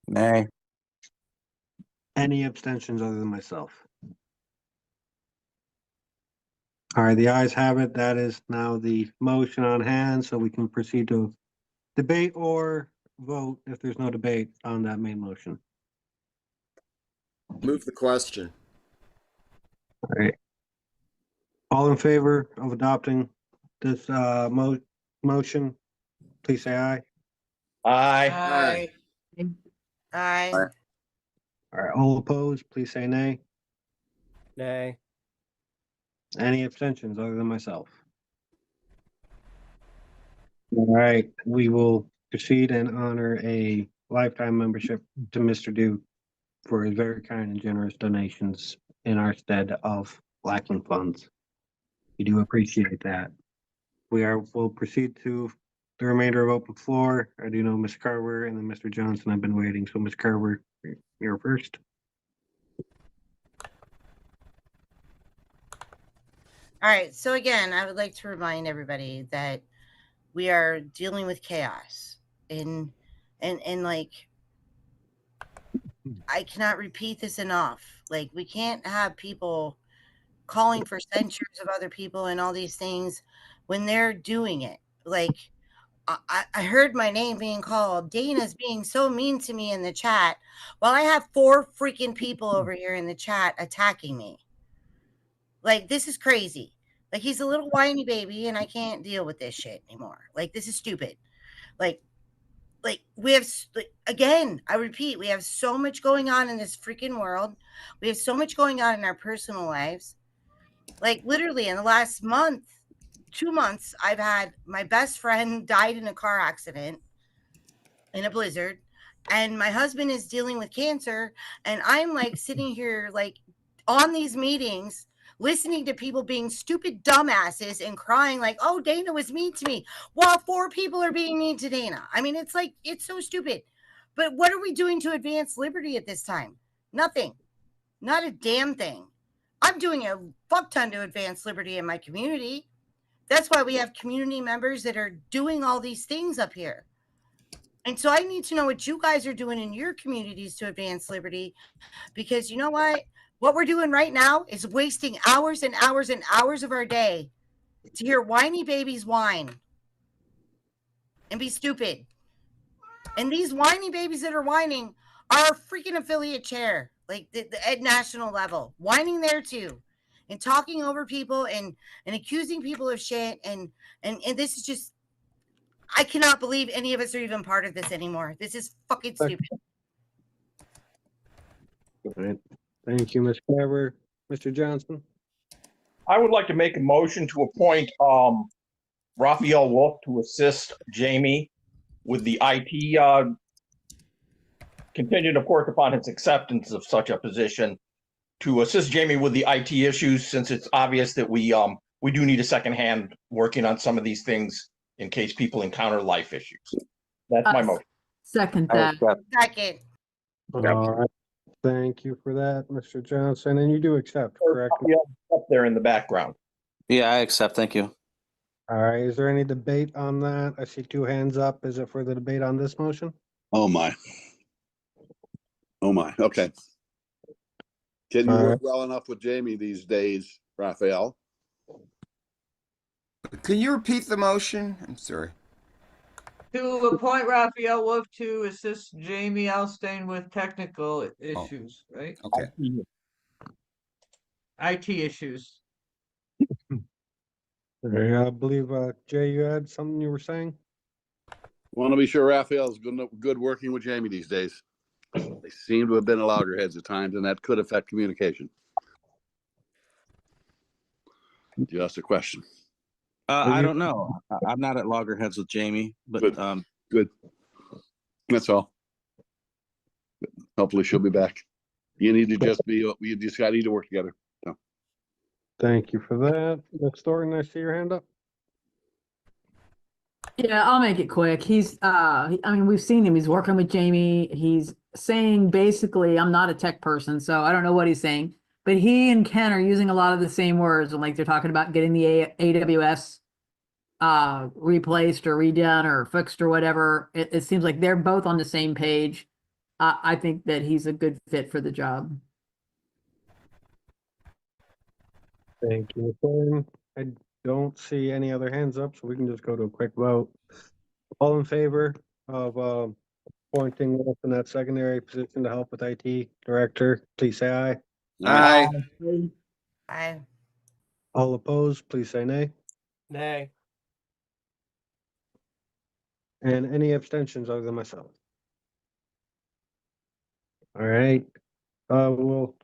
Nay. Any abstentions other than myself? All right, the ayes have it. That is now the motion on hand, so we can proceed to debate or vote if there's no debate on that main motion. Move the question. All right. All in favor of adopting this motion, please say aye. Aye. Aye. All right, all opposed, please say nay. Nay. Any abstentions other than myself? All right, we will proceed and honor a lifetime membership to Mr. Duke for his very kind and generous donations in our stead of lacking funds. We do appreciate that. We'll proceed to the remainder of open floor. I do know Ms. Carver and then Mr. Johnson have been waiting, so Ms. Carver, you're first. All right. So again, I would like to remind everybody that we are dealing with chaos and like, I cannot repeat this enough. Like, we can't have people calling for censures of other people and all these things when they're doing it. Like, I heard my name being called. Dana's being so mean to me in the chat. Well, I have 4 freaking people over here in the chat attacking me. Like, this is crazy. Like, he's a little whiny baby and I can't deal with this shit anymore. Like, this is stupid. Like we have, again, I repeat, we have so much going on in this freaking world. We have so much going on in our personal lives. Like, literally in the last month, 2 months, I've had my best friend died in a car accident in a blizzard, and my husband is dealing with cancer, and I'm like sitting here like on these meetings listening to people being stupid dumbasses and crying like, oh, Dana was mean to me, while 4 people are being mean to Dana. I mean, it's like, it's so stupid. But what are we doing to advance liberty at this time? Nothing. Not a damn thing. I'm doing a fuck ton to advance liberty in my community. That's why we have community members that are doing all these things up here. And so I need to know what you guys are doing in your communities to advance liberty, because you know what we're doing right now is wasting hours and hours and hours of our day to hear whiny babies whine and be stupid. And these whiny babies that are whining are a freaking affiliate chair, like at national level, whining there too, and talking over people and accusing people of shit. And this is just, I cannot believe any of us are even part of this anymore. This is fucking stupid. All right. Thank you, Ms. Carver. Mr. Johnson? I would like to make a motion to appoint Raphael Wolf to assist Jamie with the IT, contingent, of course, upon his acceptance of such a position, to assist Jamie with the IT issues, since it's obvious that we do need a second hand working on some of these things in case people encounter life issues. That's my motion. Second that. Second. All right. Thank you for that, Mr. Johnson. And you do accept, correct? Yeah, up there in the background. Yeah, I accept. Thank you. All right. Is there any debate on that? I see 2 hands up. Is it for the debate on this motion? Oh my. Oh my. Okay. Can you All work right. well enough with Jamie these days, Raphael? Can you repeat the motion? I'm sorry. To appoint Raphael Wolf to assist Jamie Alstein with technical issues, right? Okay. IT issues. I believe, Jay, you had something you were saying? Want to be sure Raphael's good working with Jamie these days. They seem to have been at loggerheads at times, and that could affect communication. Just a question. I don't know. I'm not at loggerheads with Jamie, but Good. Good. That's all. Hopefully she'll be back. You need to just be. You just got to need to work together. So. Thank you for that. Ms. Thornton, I see your hand up. Yeah, I'll make it quick. I mean, we've seen him. He's working with Jamie. He's saying basically, I'm not a tech person, so I don't know what he's saying. But he and Ken are using a lot of the same words, and like they're talking about getting the AWS replaced or redone or fixed or whatever. It seems like they're both on the same page. I think that he's a good fit for the job. Thank you, Ms. Thornton. I don't see any other hands up, so we can just go to a quick vote. All in favor of appointing Wolf in that secondary position to help with IT director, please say aye. Aye. Aye. All opposed, please say nay. Nay. And any abstentions other than myself? All right. We'll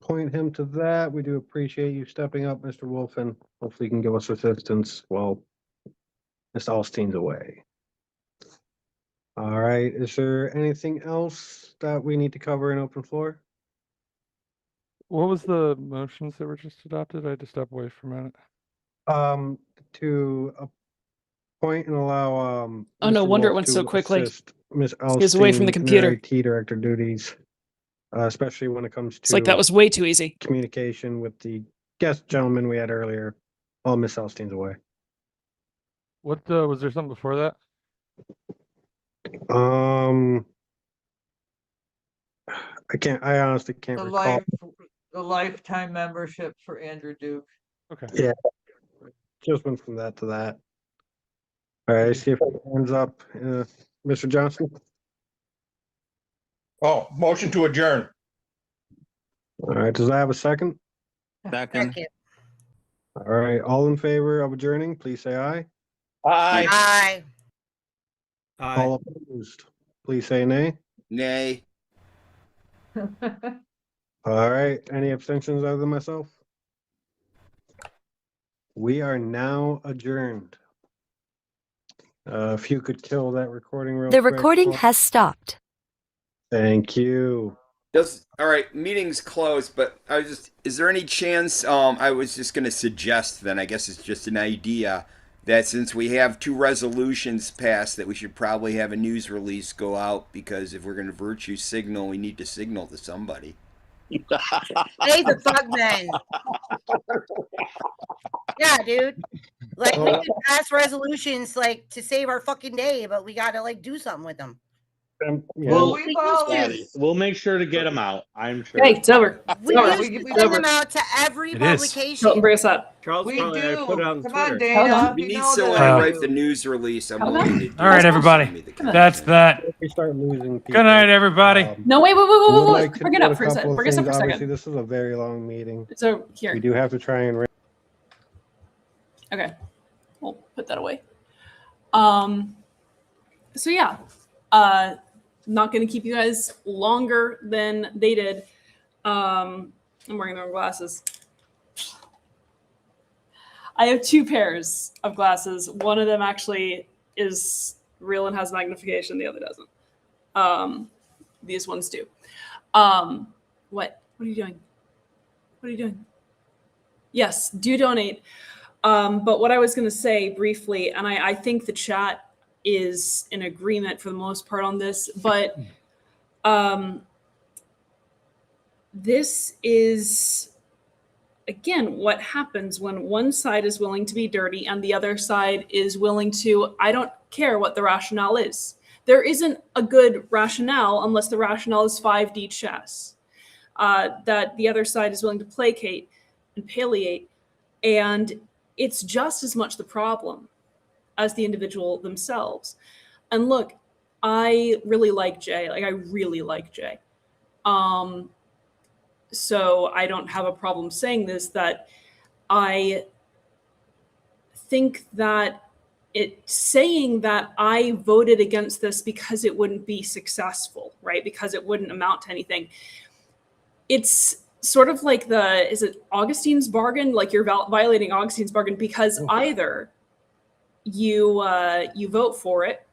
point him to that. We do appreciate you stepping up, Mr. Wolf, and hopefully you can give us assistance while Mr. Alstein's away. All right. Is there anything else that we need to cover in open floor? What was the motions that were just adopted? I had to step away for a minute. To appoint and allow Oh, no Mr. wonder it Wolf went to so quickly. assist Ms. He was away from the Alstein in computer. her IT director duties, especially when it comes to It's like that was way too easy. communication with the guest gentleman we had earlier while Miss Alstein's away. What was there something before that? I honestly can't recall. The lifetime membership for Andrew Duke. Okay. Yeah, just went from that to that. All right, see if it hands up. Mr. Johnson? Oh, motion to adjourn. All right, does I have a second? Second. All right, all in favor of adjourning, please say aye. Aye. Aye. All opposed, please say nay. Nay. All right, any abstentions other than myself? We are now adjourned. If you could kill that recording real The quick. recording has stopped. Thank you. All right, meeting's closed, but is there any chance, I was just going to suggest then, I guess it's just an idea, that since we have 2 resolutions passed, that we should probably have a news release go out, because if we're going to virtue signal, we need to signal to somebody. Hey, the fuck man. Yeah, dude. Like we can pass resolutions like to save our fucking day, but we gotta like do something with them. We'll make sure to get them out. I'm sure. Hey, it's over. We used to send them out to every It is. publication. Don't bring us up. Charles We probably do. put it on Come on, Twitter. Dana. We You need know someone that. to write the news release. I'm willing to do All right, it. everybody. Send me the That's that. We start losing people. Good night, everybody. No, wait. We would like to Bring it note up for a couple second. of Bring us up things. for a Obviously, second. this is a very long meeting. So here. We do have to try and. Okay, we'll put that away. So yeah, not going to keep you guys longer than they did. I'm wearing the wrong glasses. I have 2 pairs of glasses. One of them actually is real and has magnification. The other doesn't. These ones do. What are you doing? What are you doing? Yes, do donate. But what I was going to say briefly, and I think the chat is in agreement for the most part on this, but this is, again, what happens when one side is willing to be dirty and the other side is willing to, I don't care what the rationale is. There isn't a good rationale unless the rationale is 5D chess, that the other side is willing to placate and palliate. And it's just as much the problem as the individual themselves. And look, I really like Jay. Like, I really like Jay. So I don't have a problem saying this, that I think that saying that I voted against this because it wouldn't be successful, right? Because it wouldn't amount to anything. It's sort of like is it Augustine's bargain? Like you're violating Augustine's bargain because either you vote for it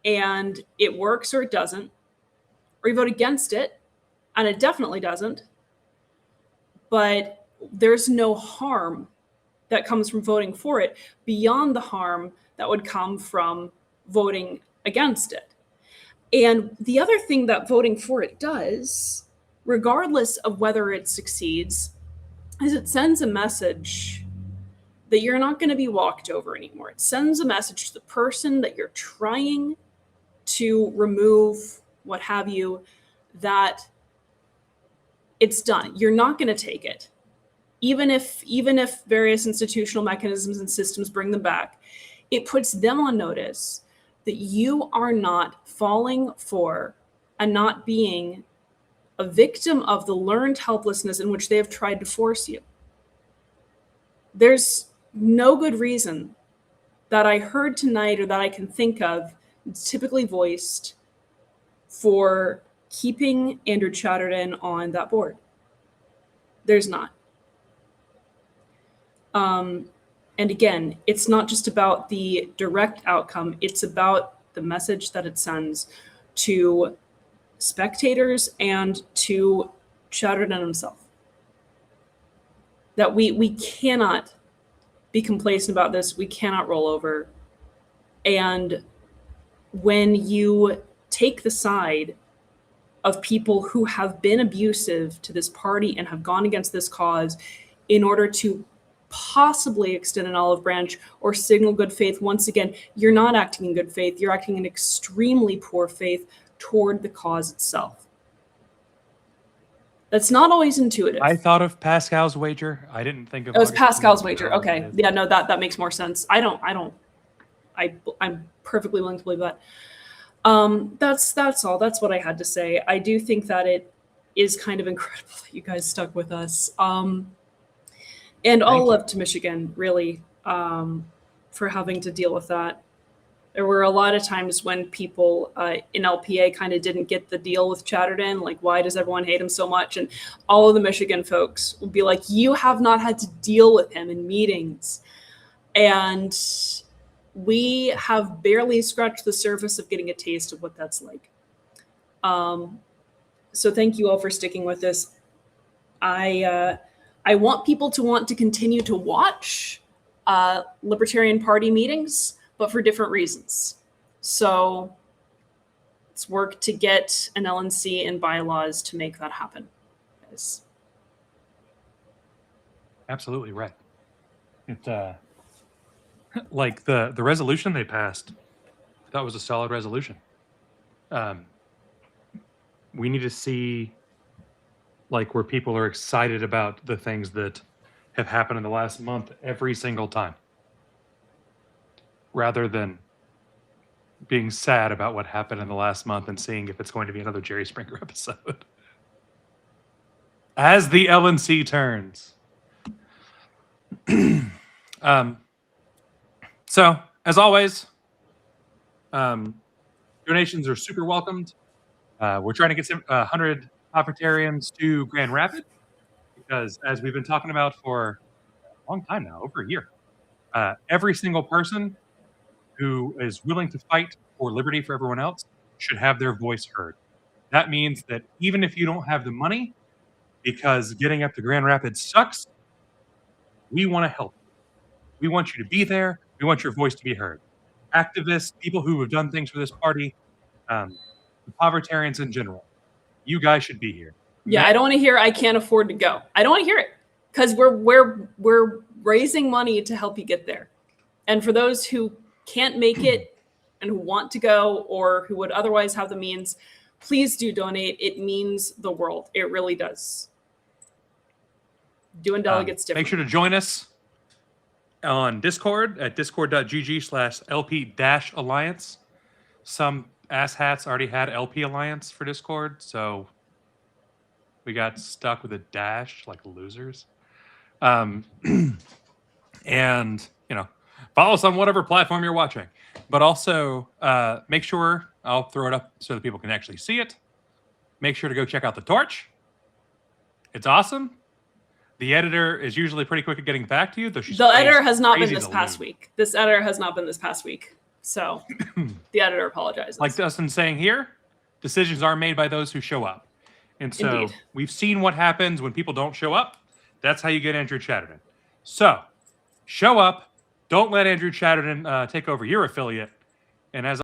and it works or it doesn't, or you vote against it and it definitely doesn't, but there's no harm that comes from voting for it beyond the harm that would come from voting against it. And the other thing that voting for it does, regardless of whether it succeeds, is it sends a message that you're not going to be walked over anymore. It sends a message to the person that you're trying to remove, what have you, that it's done. You're not going to take it. Even if various institutional mechanisms and systems bring them back, it puts them on notice that you are not falling for and not being a victim of the learned helplessness in which they have tried to force you. There's no good reason that I heard tonight or that I can think of, typically voiced, for keeping Andrew Chatterton on that board. There's not. And again, it's not just about the direct outcome, it's about the message that it sends to spectators and to Chatterton himself. That we cannot be complacent about this, we cannot roll over. And when you take the side of people who have been abusive to this party and have gone against this cause in order to possibly extend an olive branch or signal good faith, once again, you're not acting in good faith. You're acting in extremely poor faith toward the cause itself. That's not always intuitive. I thought of Pascal's wager. I didn't think of. It was Pascal's wager. Okay, yeah, no, that makes more sense. I'm perfectly willing to believe that. That's all. That's what I had to say. I do think that it is kind of incredible that you guys stuck with us. And all love to Michigan, really, for having to deal with that. There were a lot of times when people in LPA kind of didn't get the deal with Chatterton, like, why does everyone hate him so much? And all of the Michigan folks would be like, you have not had to deal with him in meetings. And we have barely scratched the surface of getting a taste of what that's like. So thank you all for sticking with this. I want people to want to continue to watch Libertarian Party meetings, but for different reasons. So let's work to get an LNC and bylaws to make that happen. Guys. Absolutely right. It like the resolution they passed, that was a solid resolution. We need to see like where people are excited about the things that have happened in the last month every single time, rather than being sad about what happened in the last month and seeing if it's going to be another Jerry Springer episode. As the LNC turns. So, as always, donations are super welcomed. We're trying to get 100 Libertarians to Grand Rapids because, as we've been talking about for a long time now, over a year, every single person who is willing to fight for liberty for everyone else should have their voice heard. That means that even if you don't have the money, because getting up to Grand Rapids sucks, we want to help. We want you to be there. We want your voice to be heard. Activists, people who have done things for this party, the Libertarians in general, you guys should be here. Yeah, I don't want to hear I can't afford to go. I don't want to hear it because we're raising money to help you get there. And for those who can't make it and who want to go or who would otherwise have the means, please do donate. It means the world. It really does. Doing delegates different. Make sure to join us on Discord at discord.gg/LP-Alliance. Some asshats already had LP Alliance for Discord, so we got stuck with a dash like losers. And, you know, follow us on whatever platform you're watching. But also, make sure, I'll throw it up so that people can actually see it. Make sure to go check out the Torch. It's awesome. The editor is usually pretty quick at getting back to you, though she's The editor has not been crazy this to past load. week. This editor has not been this past week. So the editor apologizes. Like Dustin's saying here, decisions are made by those who show up. And so Indeed. we've seen what happens when people don't show up. That's how you get Andrew Chatterton. So show up. Don't let Andrew Chatterton take over your affiliate. And as